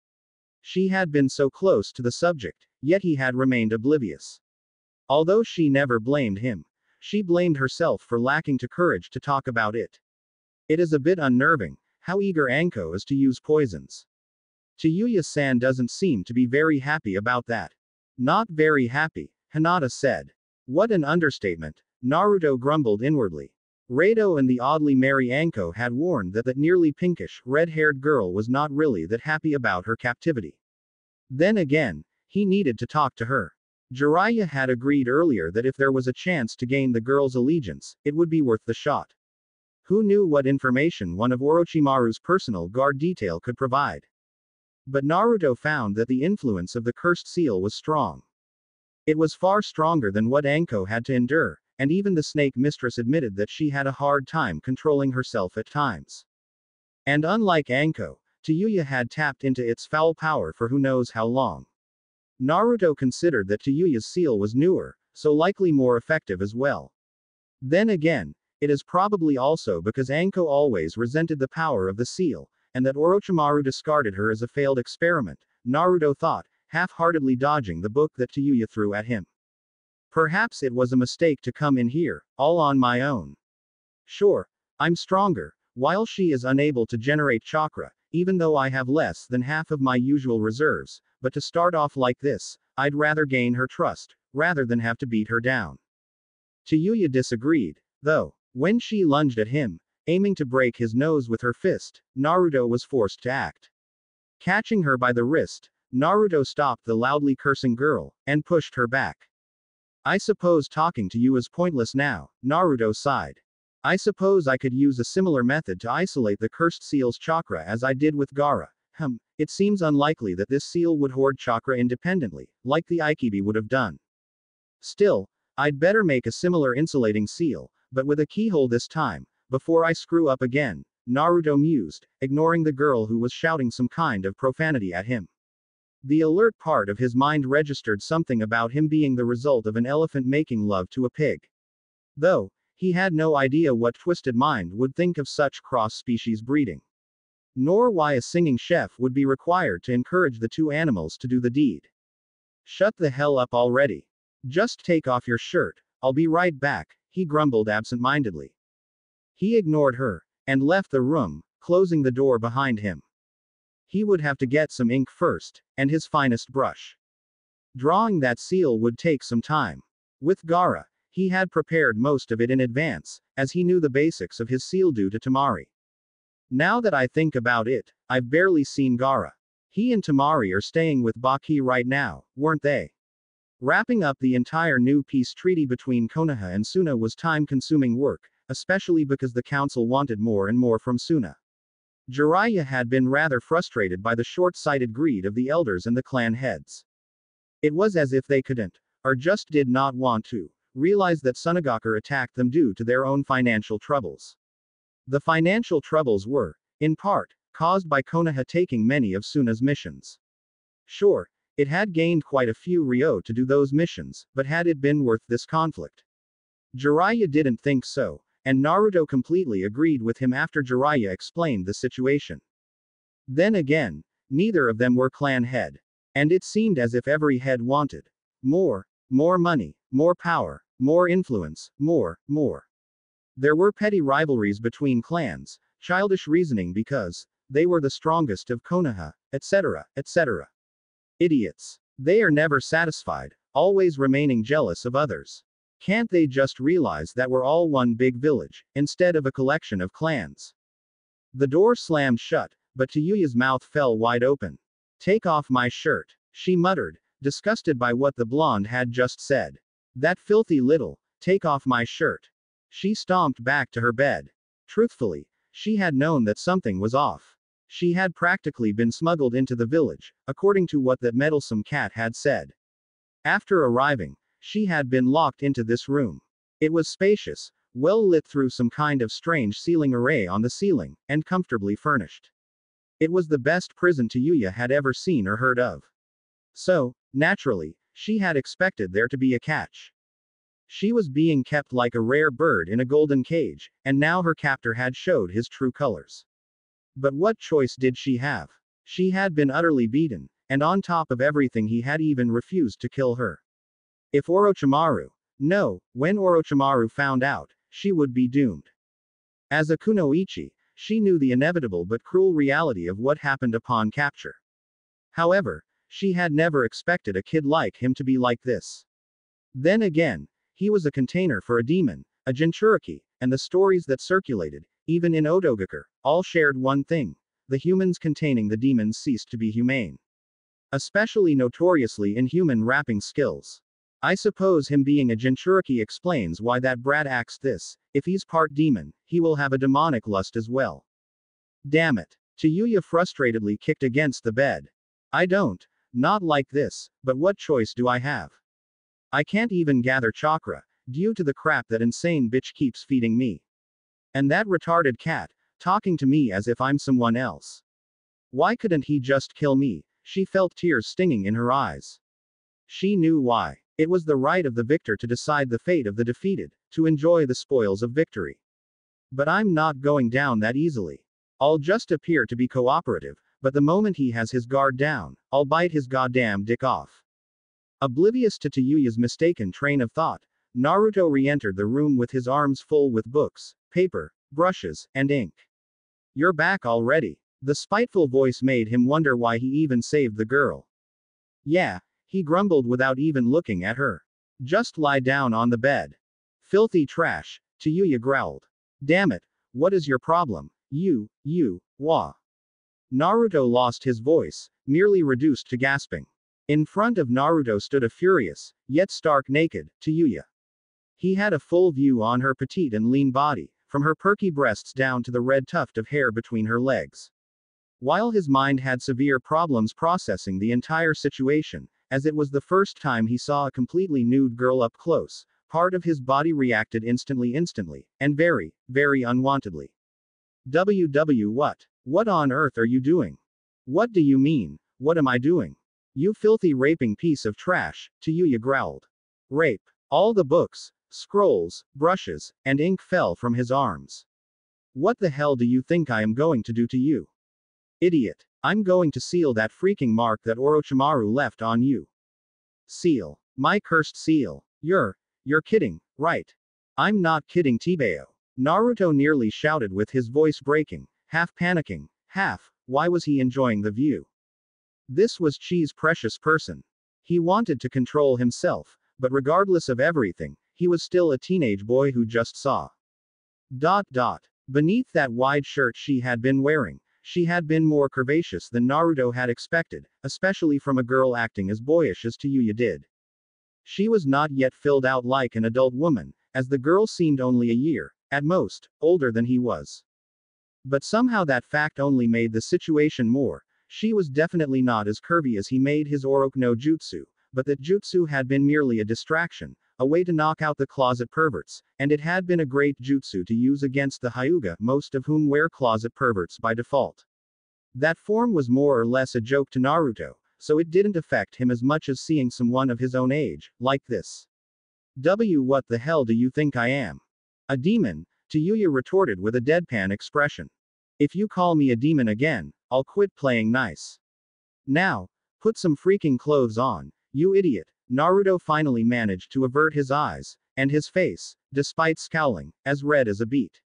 She had been so close to the subject, yet he had remained oblivious. Although she never blamed him, she blamed herself for lacking the courage to talk about it. It is a bit unnerving, how eager Anko is to use poisons. Yuya-san doesn't seem to be very happy about that. Not very happy, Hinata said. What an understatement, Naruto grumbled inwardly. Rado and the oddly merry Anko had warned that nearly pinkish, red-haired girl was not really that happy about her captivity. Then again, he needed to talk to her. Jiraiya had agreed earlier that if there was a chance to gain the girl's allegiance, it would be worth the shot. Who knew what information one of Orochimaru's personal guard detail could provide? But Naruto found that the influence of the cursed seal was strong. It was far stronger than what Anko had to endure, and even the snake mistress admitted that she had a hard time controlling herself at times. And unlike Anko, Hyuga had tapped into its foul power for who knows how long. Naruto considered that Hyuga's seal was newer, so likely more effective as well. Then again, it is probably also because Anko always resented the power of the seal, and that Orochimaru discarded her as a failed experiment, Naruto thought, half-heartedly dodging the book that Hyuga threw at him. Perhaps it was a mistake to come in here, all on my own. Sure, I'm stronger, while she is unable to generate chakra, even though I have less than half of my usual reserves, but to start off like this, I'd rather gain her trust, rather than have to beat her down. Hyuga disagreed, though. When she lunged at him, aiming to break his nose with her fist, Naruto was forced to act. Catching her by the wrist, Naruto stopped the loudly cursing girl, and pushed her back. I suppose talking to you is pointless now, Naruto sighed. I suppose I could use a similar method to isolate the cursed seal's chakra as I did with Gaara. It seems unlikely that this seal would hoard chakra independently, like the Aikibi would have done. Still, I'd better make a similar insulating seal, but with a keyhole this time, before I screw up again, Naruto mused, ignoring the girl who was shouting some kind of profanity at him. The alert part of his mind registered something about him being the result of an elephant making love to a pig. Though, he had no idea what twisted mind would think of such cross-species breeding. Nor why a singing chef would be required to encourage the two animals to do the deed. Shut the hell up already. Just take off your shirt, I'll be right back, he grumbled absent-mindedly. He ignored her, and left the room, closing the door behind him. He would have to get some ink first, and his finest brush. Drawing that seal would take some time. With Gaara, he had prepared most of it in advance, as he knew the basics of his seal due to Temari. Now that I think about it, I've barely seen Gaara. He and Temari are staying with Baki right now, weren't they? Wrapping up the entire new peace treaty between Konoha and Suna was time-consuming work, especially because the council wanted more and more from Suna. Jiraiya had been rather frustrated by the short-sighted greed of the elders and the clan heads. It was as if they couldn't, or just did not want to, realize that Sunagaku attacked them due to their own financial troubles. The financial troubles were, in part, caused by Konoha taking many of Suna's missions. Sure, it had gained quite a few ryo to do those missions, but had it been worth this conflict? Jiraiya didn't think so, and Naruto completely agreed with him after Jiraiya explained the situation. Then again, neither of them were clan head. And it seemed as if every head wanted more money, more power, more influence, more. There were petty rivalries between clans, childish reasoning because they were the strongest of Konoha, etc., etc. Idiots. They are never satisfied, always remaining jealous of others. Can't they just realize that we're all one big village, instead of a collection of clans? The door slammed shut, but Hyuga's mouth fell wide open. Take off my shirt, she muttered, disgusted by what the blonde had just said. That filthy little, take off my shirt. She stomped back to her bed. Truthfully, she had known that something was off. She had practically been smuggled into the village, according to what that meddlesome cat had said. After arriving, she had been locked into this room. It was spacious, well lit through some kind of strange ceiling array on the ceiling, and comfortably furnished. It was the best prison Hyuga had ever seen or heard of. So, naturally, she had expected there to be a catch. She was being kept like a rare bird in a golden cage, and now her captor had showed his true colors. But what choice did she have? She had been utterly beaten, and on top of everything he had even refused to kill her. If Orochimaru, when Orochimaru found out, she would be doomed. As a kunoichi, she knew the inevitable but cruel reality of what happened upon capture. However, she had never expected a kid like him to be like this. Then again, He was a container for a demon, a Jinchuriki, and the stories that circulated, even in Odogakur, all shared one thing. The humans containing the demons ceased to be humane. Especially notoriously inhuman rapping skills. I suppose him being a Jinchuriki explains why that brat acts this. If he's part demon, he will have a demonic lust as well. Damn it. Hyuga frustratedly kicked against the bed. I don't. Not like this, but what choice do I have? I can't even gather chakra, due to the crap that insane bitch keeps feeding me. And that retarded cat, talking to me as if I'm someone else. Why couldn't he just kill me? She felt tears stinging in her eyes. She knew why. It was the right of the victor to decide the fate of the defeated, to enjoy the spoils of victory. But I'm not going down that easily. I'll just appear to be cooperative, but the moment he has his guard down, I'll bite his goddamn dick off. Oblivious to Hyuga's mistaken train of thought, Naruto re-entered the room with his arms full with books, paper, brushes, and ink. You're back already. The spiteful voice made him wonder why he even saved the girl. Yeah, he grumbled without even looking at her. Just lie down on the bed. Filthy trash, Hyuga growled. Damn it, what is your problem? Wah. Naruto lost his voice, merely reduced to gasping. In front of Naruto stood a furious, yet stark naked, Hyuga. He had a full view on her petite and lean body, from her perky breasts down to the red tuft of hair between her legs. While his mind had severe problems processing the entire situation, as it was the first time he saw a completely nude girl up close, part of his body reacted instantly, and very, very unwantedly. What? What on earth are you doing? What do you mean, what am I doing? You filthy raping piece of trash, Hyuga growled. Rape. All the books, scrolls, brushes, and ink fell from his arms. What the hell do you think I am going to do to you? Idiot. I'm going to seal that freaking mark that Orochimaru left on you. Seal. My cursed seal. You're kidding, right? I'm not kidding, Tebeo. Naruto nearly shouted with his voice breaking, half panicking, half, why was he enjoying the view? This was Chi's precious person. He wanted to control himself, but regardless of everything, he was still a teenage boy who just saw. Beneath that wide shirt she had been wearing, she had been more curvaceous than Naruto had expected, especially from a girl acting as boyish as Hyuga did. She was not yet filled out like an adult woman, as the girl seemed only a year, at most, older than he was. But somehow that fact only made the situation more. She was definitely not as curvy as he made his Oroku no Jutsu, but that jutsu had been merely a distraction, a way to knock out the closet perverts, and it had been a great jutsu to use against the Hyuga, most of whom were closet perverts by default. That form was more or less a joke to Naruto, so it didn't affect him as much as seeing someone of his own age, like this. What the hell do you think I am? A demon? Hyuga retorted with a deadpan expression. If you call me a demon again, I'll quit playing nice. Now, put some freaking clothes on, you idiot. Naruto finally managed to avert his eyes, and his face, despite scowling, as red as a beet.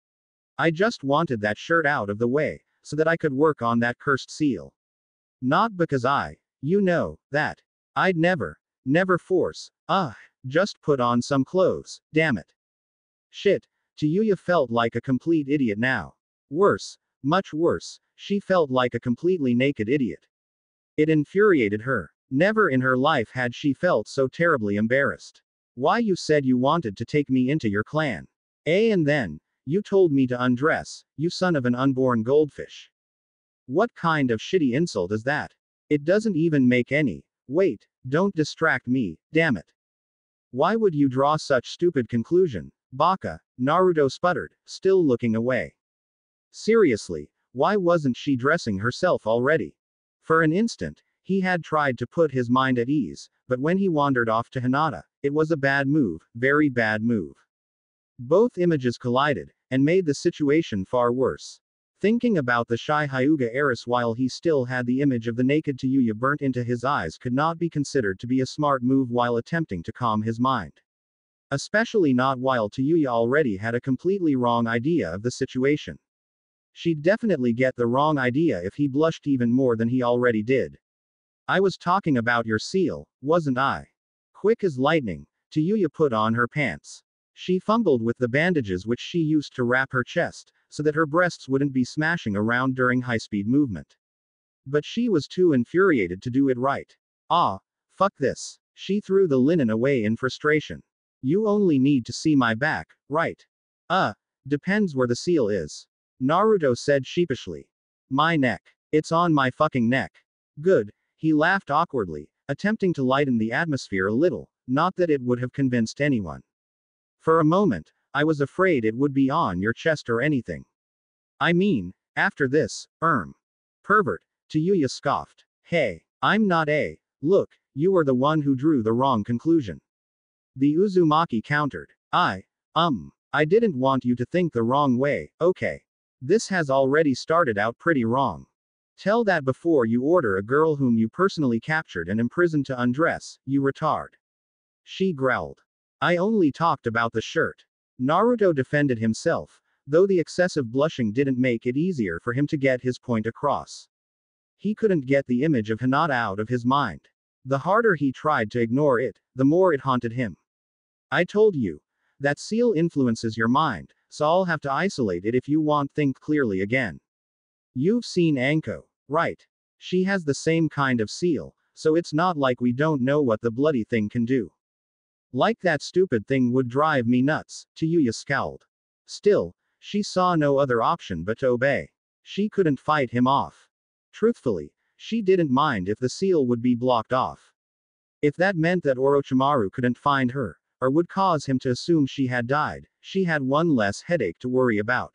I just wanted that shirt out of the way, so that I could work on that cursed seal. Not because that. I'd never force, just put on some clothes, damn it. Shit. Hyuga felt like a complete idiot now. Worse, much worse, she felt like a completely naked idiot. It infuriated her. Never in her life had she felt so terribly embarrassed. Why, you said you wanted to take me into your clan. And then, you told me to undress, you son of an unborn goldfish. What kind of shitty insult is that? It doesn't even make any. Wait, don't distract me, damn it. Why would you draw such stupid conclusion? Baka, Naruto sputtered, still looking away. Seriously, why wasn't she dressing herself already? For an instant, he had tried to put his mind at ease, but when he wandered off to Hinata, it was a bad move, very bad move. Both images collided, and made the situation far worse. Thinking about the shy Hyuga heiress while he still had the image of the naked Hyuga burnt into his eyes could not be considered to be a smart move while attempting to calm his mind. Especially not while Hyuga already had a completely wrong idea of the situation. She'd definitely get the wrong idea if he blushed even more than he already did. I was talking about your seal, wasn't I? Quick as lightning, Tayuya put on her pants. She fumbled with the bandages which she used to wrap her chest, so that her breasts wouldn't be smashing around during high-speed movement. But she was too infuriated to do it right. Ah, fuck this. She threw the linen away in frustration. You only need to see my back, right? Depends where the seal is. Naruto said sheepishly. My neck. It's on my fucking neck. Good. He laughed awkwardly, attempting to lighten the atmosphere a little, not that it would have convinced anyone. For a moment, I was afraid it would be on your chest or anything. I mean, after this, pervert, Tayuya scoffed. Hey, I'm not a. Look, you are the one who drew the wrong conclusion. The Uzumaki countered. I didn't want you to think the wrong way, okay. This has already started out pretty wrong. Tell that before you order a girl whom you personally captured and imprisoned to undress, you retard. She growled. I only talked about the shirt. Naruto defended himself, though the excessive blushing didn't make it easier for him to get his point across. He couldn't get the image of Hinata out of his mind. The harder he tried to ignore it, the more it haunted him. I told you. That seal influences your mind, so I'll have to isolate it if you want to think clearly again. You've seen Anko, right? She has the same kind of seal, so it's not like we don't know what the bloody thing can do. Like that stupid thing would drive me nuts, Tayuya scowled. Still, she saw no other option but to obey. She couldn't fight him off. Truthfully, she didn't mind if the seal would be blocked off. If that meant that Orochimaru couldn't find her, or would cause him to assume she had died, she had one less headache to worry about.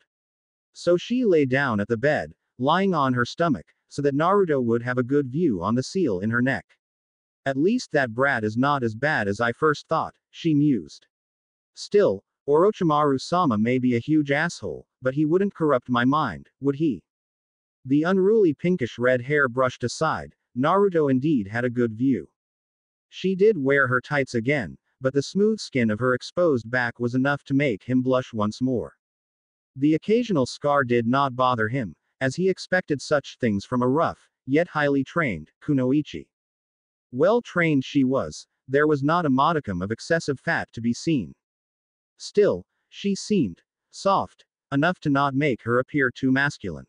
So she lay down at the bed, lying on her stomach, so that Naruto would have a good view on the seal in her neck. At least that brat is not as bad as I first thought, she mused. Still, Orochimaru-sama may be a huge asshole, but he wouldn't corrupt my mind, would he? The unruly pinkish red hair brushed aside, Naruto indeed had a good view. She did wear her tights again, but the smooth skin of her exposed back was enough to make him blush once more. The occasional scar did not bother him, as he expected such things from a rough, yet highly trained, kunoichi. Well trained she was, there was not a modicum of excessive fat to be seen. Still, she seemed soft enough to not make her appear too masculine.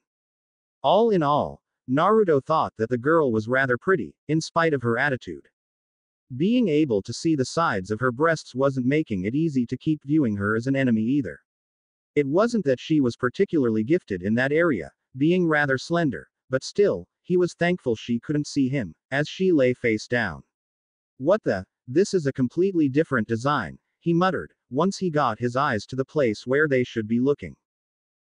All in all, Naruto thought that the girl was rather pretty, in spite of her attitude. Being able to see the sides of her breasts wasn't making it easy to keep viewing her as an enemy either. It wasn't that she was particularly gifted in that area, being rather slender, but still, he was thankful she couldn't see him, as she lay face down. What the? This is a completely different design, he muttered, once he got his eyes to the place where they should be looking.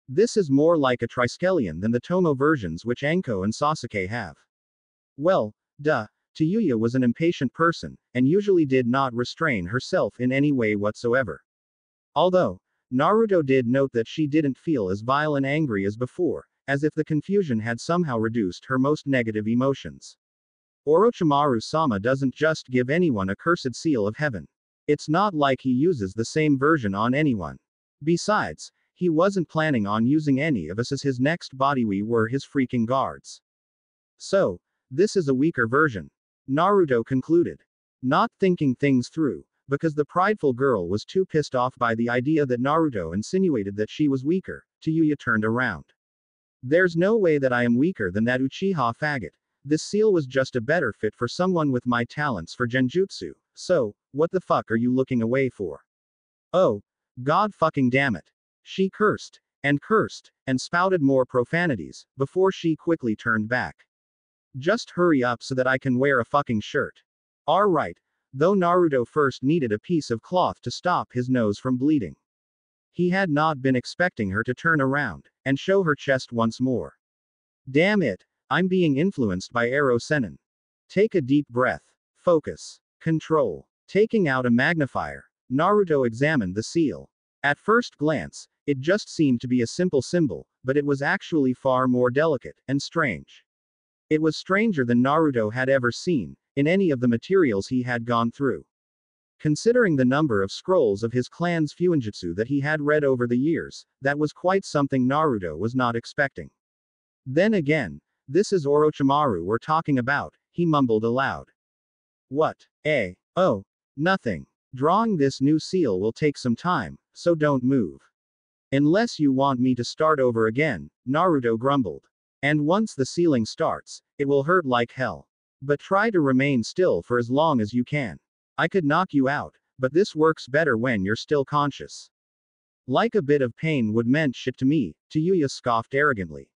This is more like a triskelion than the Tomo versions which Anko and Sasuke have. Well, duh. Tayuya was an impatient person, and usually did not restrain herself in any way whatsoever. Although, Naruto did note that she didn't feel as vile and angry as before, as if the confusion had somehow reduced her most negative emotions. Orochimaru-sama doesn't just give anyone a cursed seal of heaven. It's not like he uses the same version on anyone. Besides, he wasn't planning on using any of us as his next body. We were his freaking guards. So, this is a weaker version. Naruto concluded. Not thinking things through, because the prideful girl was too pissed off by the idea that Naruto insinuated that she was weaker, Tayuya turned around. There's no way that I am weaker than that Uchiha faggot. This seal was just a better fit for someone with my talents for genjutsu, so, what the fuck are you looking away for? Oh, god fucking damn it. She cursed, and spouted more profanities, before she quickly turned back. Just hurry up so that I can wear a fucking shirt. Alright, though Naruto first needed a piece of cloth to stop his nose from bleeding. He had not been expecting her to turn around, and show her chest once more. Damn it, I'm being influenced by Ero Sennin. Take a deep breath. Focus. Control. Taking out a magnifier, Naruto examined the seal. At first glance, it just seemed to be a simple symbol, but it was actually far more delicate, and strange. It was stranger than Naruto had ever seen, in any of the materials he had gone through. Considering the number of scrolls of his clan's fuinjutsu that he had read over the years, that was quite something Naruto was not expecting. Then again, this is Orochimaru we're talking about, he mumbled aloud. What? Oh, nothing. Drawing this new seal will take some time, so don't move. Unless you want me to start over again, Naruto grumbled. And once the sealing starts, it will hurt like hell. But try to remain still for as long as you can. I could knock you out, but this works better when you're still conscious. Like a bit of pain would meant shit to me, Hyuga scoffed arrogantly.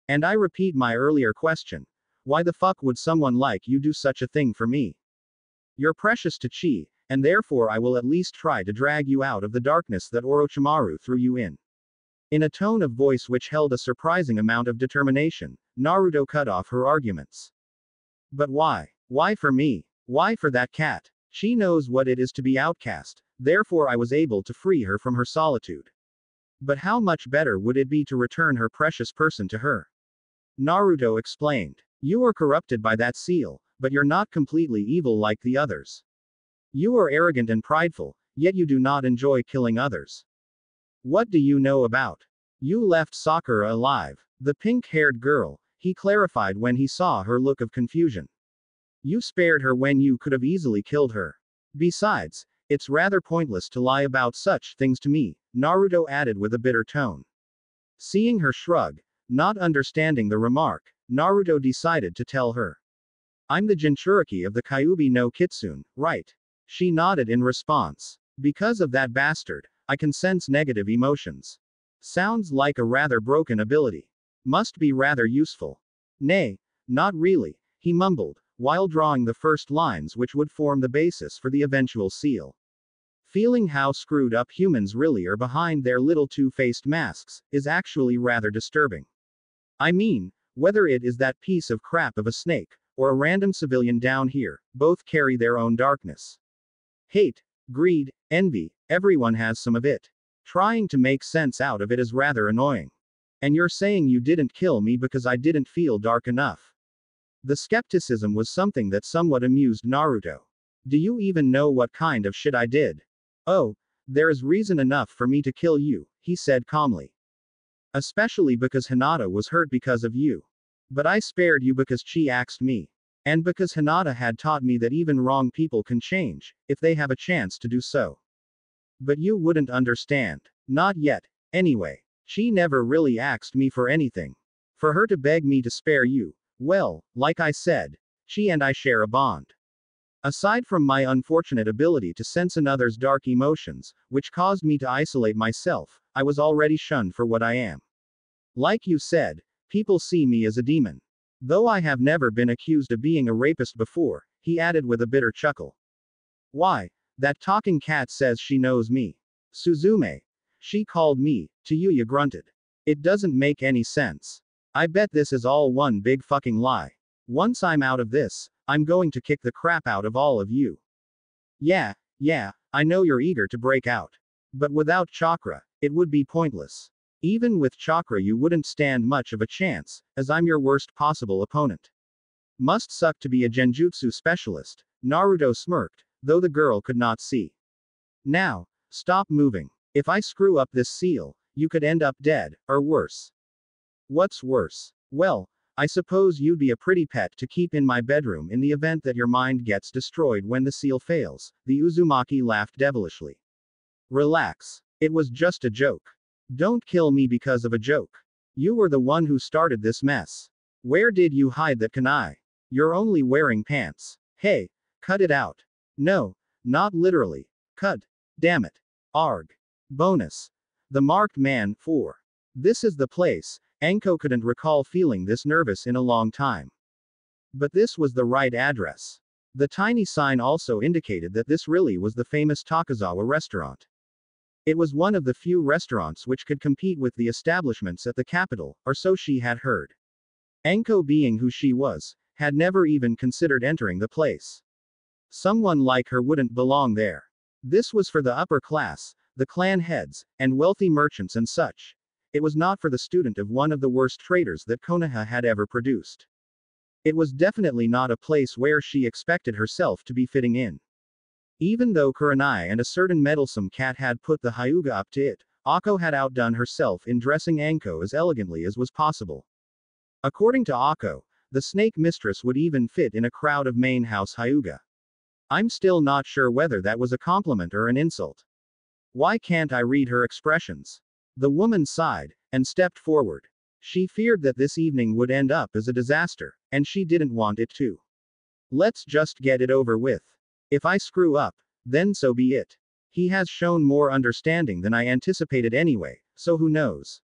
And I repeat my earlier question. Why the fuck would someone like you do such a thing for me? You're precious to Chi, and therefore I will at least try to drag you out of the darkness that Orochimaru threw you in. In a tone of voice which held a surprising amount of determination, Naruto cut off her arguments. But why? Why for me? Why for that cat? She knows what it is to be outcast, therefore I was able to free her from her solitude. But how much better would it be to return her precious person to her? Naruto explained. You are corrupted by that seal, but you're not completely evil like the others. You are arrogant and prideful, yet you do not enjoy killing others. What do you know about? You left Sakura alive, the pink-haired girl, he clarified when he saw her look of confusion. You spared her when you could have easily killed her. Besides, it's rather pointless to lie about such things to me, Naruto added with a bitter tone. Seeing her shrug, not understanding the remark, Naruto decided to tell her. I'm the Jinchuriki of the Kyuubi no Kitsune, right? She nodded in response. Because of that bastard, I can sense negative emotions. Sounds like a rather broken ability. Must be rather useful. Nay, not really, he mumbled, while drawing the first lines which would form the basis for the eventual seal. Feeling how screwed up humans really are behind their little two-faced masks, is actually rather disturbing. I mean, whether it is that piece of crap of a snake, or a random civilian down here, both carry their own darkness. Hate, greed, envy, everyone has some of it. Trying to make sense out of it is rather annoying. And you're saying you didn't kill me because I didn't feel dark enough. The skepticism was something that somewhat amused Naruto. Do you even know what kind of shit I did? Oh, there is reason enough for me to kill you, he said calmly. Especially because Hinata was hurt because of you. But I spared you because Chi axed me. And because Hinata had taught me that even wrong people can change, if they have a chance to do so. But you wouldn't understand. Not yet. Anyway, Chi never really axed me for anything. For her to beg me to spare you, well, like I said, Chi and I share a bond. Aside from my unfortunate ability to sense another's dark emotions, which caused me to isolate myself, I was already shunned for what I am. Like you said, people see me as a demon. Though I have never been accused of being a rapist before, he added with a bitter chuckle. Why, that talking cat says she knows me. Suzume. She called me, Hyuga grunted. It doesn't make any sense. I bet this is all one big fucking lie. Once I'm out of this, I'm going to kick the crap out of all of you. Yeah, I know you're eager to break out. But without chakra, it would be pointless. Even with chakra you wouldn't stand much of a chance, as I'm your worst possible opponent. Must suck to be a genjutsu specialist, Naruto smirked, though the girl could not see. Now, stop moving. If I screw up this seal, you could end up dead, or worse. What's worse? Well, I suppose you'd be a pretty pet to keep in my bedroom in the event that your mind gets destroyed when the seal fails, the Uzumaki laughed devilishly. Relax. It was just a joke. Don't kill me because of a joke. You were the one who started this mess. Where did you hide that kunai? You're only wearing pants. Hey, cut it out. No, not literally. Cut. Damn it. Arg. Bonus. The marked man, 4. This is the place. Anko couldn't recall feeling this nervous in a long time. But this was the right address. The tiny sign also indicated that this really was the famous Takazawa restaurant. It was one of the few restaurants which could compete with the establishments at the capital, or so she had heard. Anko, being who she was, had never even considered entering the place. Someone like her wouldn't belong there. This was for the upper class, the clan heads, and wealthy merchants and such. It was not for the student of one of the worst traders that Konoha had ever produced. It was definitely not a place where she expected herself to be fitting in. Even though Kurenai and a certain meddlesome cat had put the Hyuga up to it, Akko had outdone herself in dressing Anko as elegantly as was possible. According to Akko, the snake mistress would even fit in a crowd of main house Hyuga. I'm still not sure whether that was a compliment or an insult. Why can't I read her expressions? The woman sighed, and stepped forward. She feared that this evening would end up as a disaster, and she didn't want it to. Let's just get it over with. If I screw up, then so be it. He has shown more understanding than I anticipated anyway, so who knows?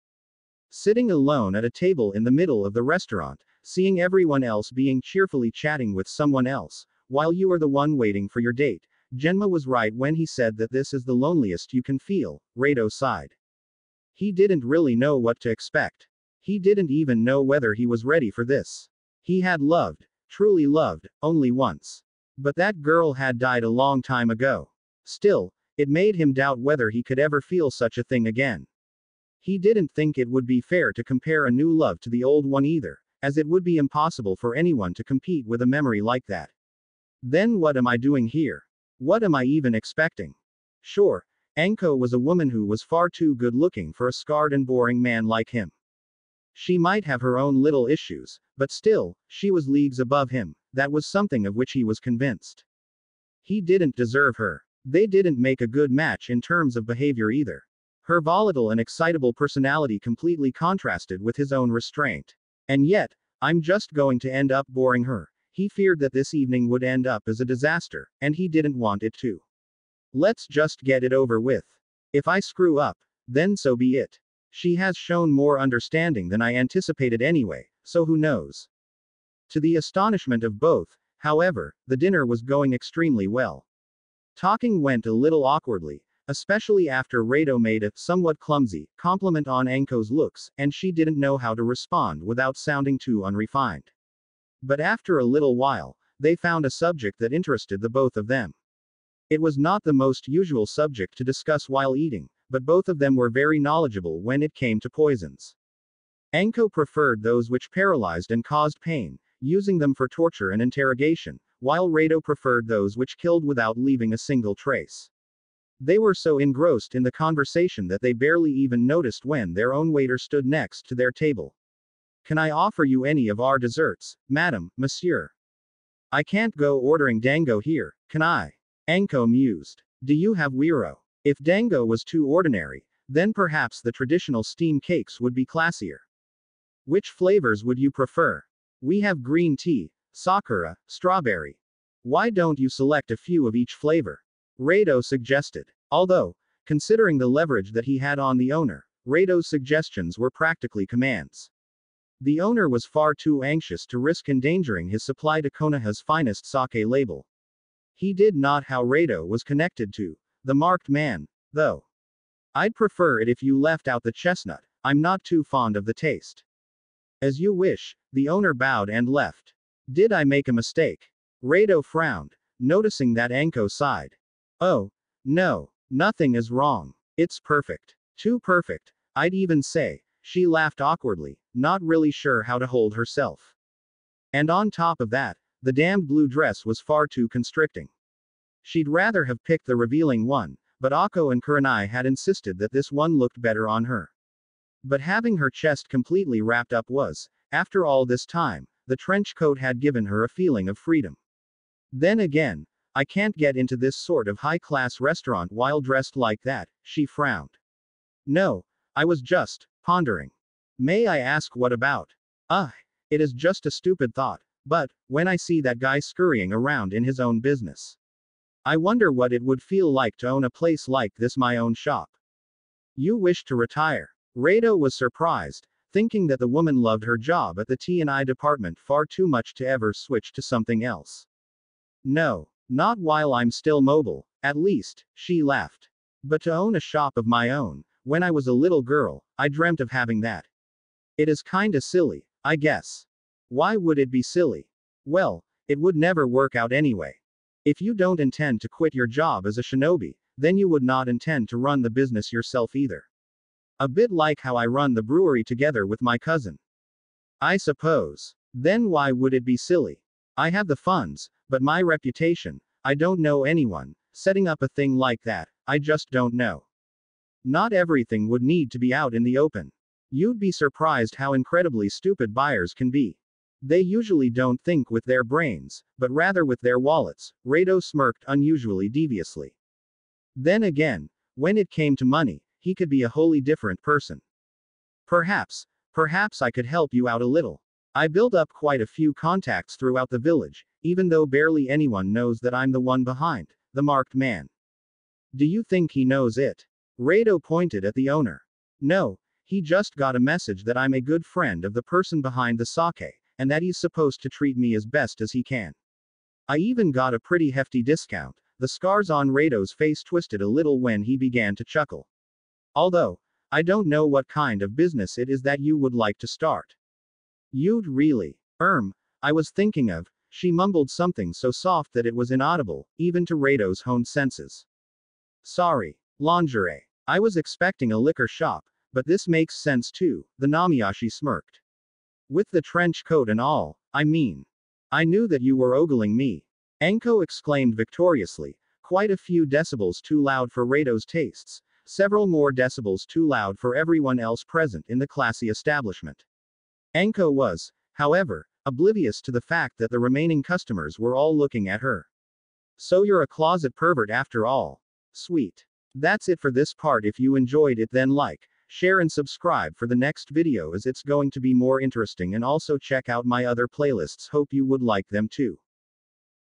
Sitting alone at a table in the middle of the restaurant, seeing everyone else being cheerfully chatting with someone else, while you are the one waiting for your date, Genma was right when he said that this is the loneliest you can feel, Rado sighed. He didn't really know what to expect. He didn't even know whether he was ready for this. He had loved, truly loved, only once. But that girl had died a long time ago. Still, it made him doubt whether he could ever feel such a thing again. He didn't think it would be fair to compare a new love to the old one either, as it would be impossible for anyone to compete with a memory like that. Then what am I doing here? What am I even expecting? Sure, Anko was a woman who was far too good looking for a scarred and boring man like him. She might have her own little issues, but still, she was leagues above him, that was something of which he was convinced. He didn't deserve her. They didn't make a good match in terms of behavior either. Her volatile and excitable personality completely contrasted with his own restraint. And yet, I'm just going to end up boring her. He feared that this evening would end up as a disaster, and he didn't want it to. Let's just get it over with. If I screw up, then so be it. She has shown more understanding than I anticipated anyway, so who knows? To the astonishment of both, however, the dinner was going extremely well. Talking went a little awkwardly, especially after Rado made a somewhat clumsy compliment on Anko's looks, and she didn't know how to respond without sounding too unrefined. But after a little while, they found a subject that interested the both of them. It was not the most usual subject to discuss while eating, but both of them were very knowledgeable when it came to poisons. Anko preferred those which paralyzed and caused pain, using them for torture and interrogation, while Rado preferred those which killed without leaving a single trace. They were so engrossed in the conversation that they barely even noticed when their own waiter stood next to their table. Can I offer you any of our desserts, madam, monsieur? I can't go ordering dango here, can I? Anko mused. Do you have wiro? If dango was too ordinary, then perhaps the traditional steam cakes would be classier. Which flavors would you prefer? We have green tea, sakura, strawberry. Why don't you select a few of each flavor? Rado suggested. Although, considering the leverage that he had on the owner, Rado's suggestions were practically commands. The owner was far too anxious to risk endangering his supply to Konoha's finest sake label. He did not how Rado was connected to the marked man, though. I'd prefer it if you left out the chestnut, I'm not too fond of the taste. As you wish, the owner bowed and left. Did I make a mistake? Rado frowned, noticing that Anko sighed. Oh, no, nothing is wrong. It's perfect. Too perfect, I'd even say. She laughed awkwardly, not really sure how to hold herself. And on top of that, the damned blue dress was far too constricting. She'd rather have picked the revealing one, but Akko and Kurenai had insisted that this one looked better on her. But having her chest completely wrapped up was, after all this time, the trench coat had given her a feeling of freedom. Then again, I can't get into this sort of high-class restaurant while dressed like that, she frowned. No, I was just pondering. May I ask what about? It is just a stupid thought, but when I see that guy scurrying around in his own business, I wonder what it would feel like to own a place like this, my own shop. You wish to retire? Rado was surprised, thinking that the woman loved her job at the T&I department far too much to ever switch to something else. No, not while I'm still mobile, at least, she laughed. But to own a shop of my own, when I was a little girl, I dreamt of having that. It is kinda silly, I guess. Why would it be silly? Well, it would never work out anyway. If you don't intend to quit your job as a shinobi, then you would not intend to run the business yourself either. A bit like how I run the brewery together with my cousin. I suppose. Then why would it be silly? I have the funds, but my reputation, I don't know anyone, setting up a thing like that, I just don't know. Not everything would need to be out in the open. You'd be surprised how incredibly stupid buyers can be. They usually don't think with their brains, but rather with their wallets, Rado smirked unusually deviously. Then again, when it came to money, he could be a wholly different person. Perhaps I could help you out a little. I build up quite a few contacts throughout the village, even though barely anyone knows that I'm the one behind the marked man. Do you think he knows it? Rado pointed at the owner. No, he just got a message that I'm a good friend of the person behind the sake, and that he's supposed to treat me as best as he can. I even got a pretty hefty discount. The scars on Rado's face twisted a little when he began to chuckle. Although, I don't know what kind of business it is that you would like to start. You'd really. I was thinking of, she mumbled something so soft that it was inaudible, even to Rado's honed senses. Sorry. Lingerie. I was expecting a liquor shop, but this makes sense too, the Namiyashi smirked. With the trench coat and all, I mean. I knew that you were ogling me. Enko exclaimed victoriously, quite a few decibels too loud for Rado's tastes, several more decibels too loud for everyone else present in the classy establishment. Enko was, however, oblivious to the fact that the remaining customers were all looking at her. So you're a closet pervert after all. Sweet. That's it for this part. If you enjoyed it, then like, share and subscribe for the next video as it's going to be more interesting, and also check out my other playlists. Hope you would like them too.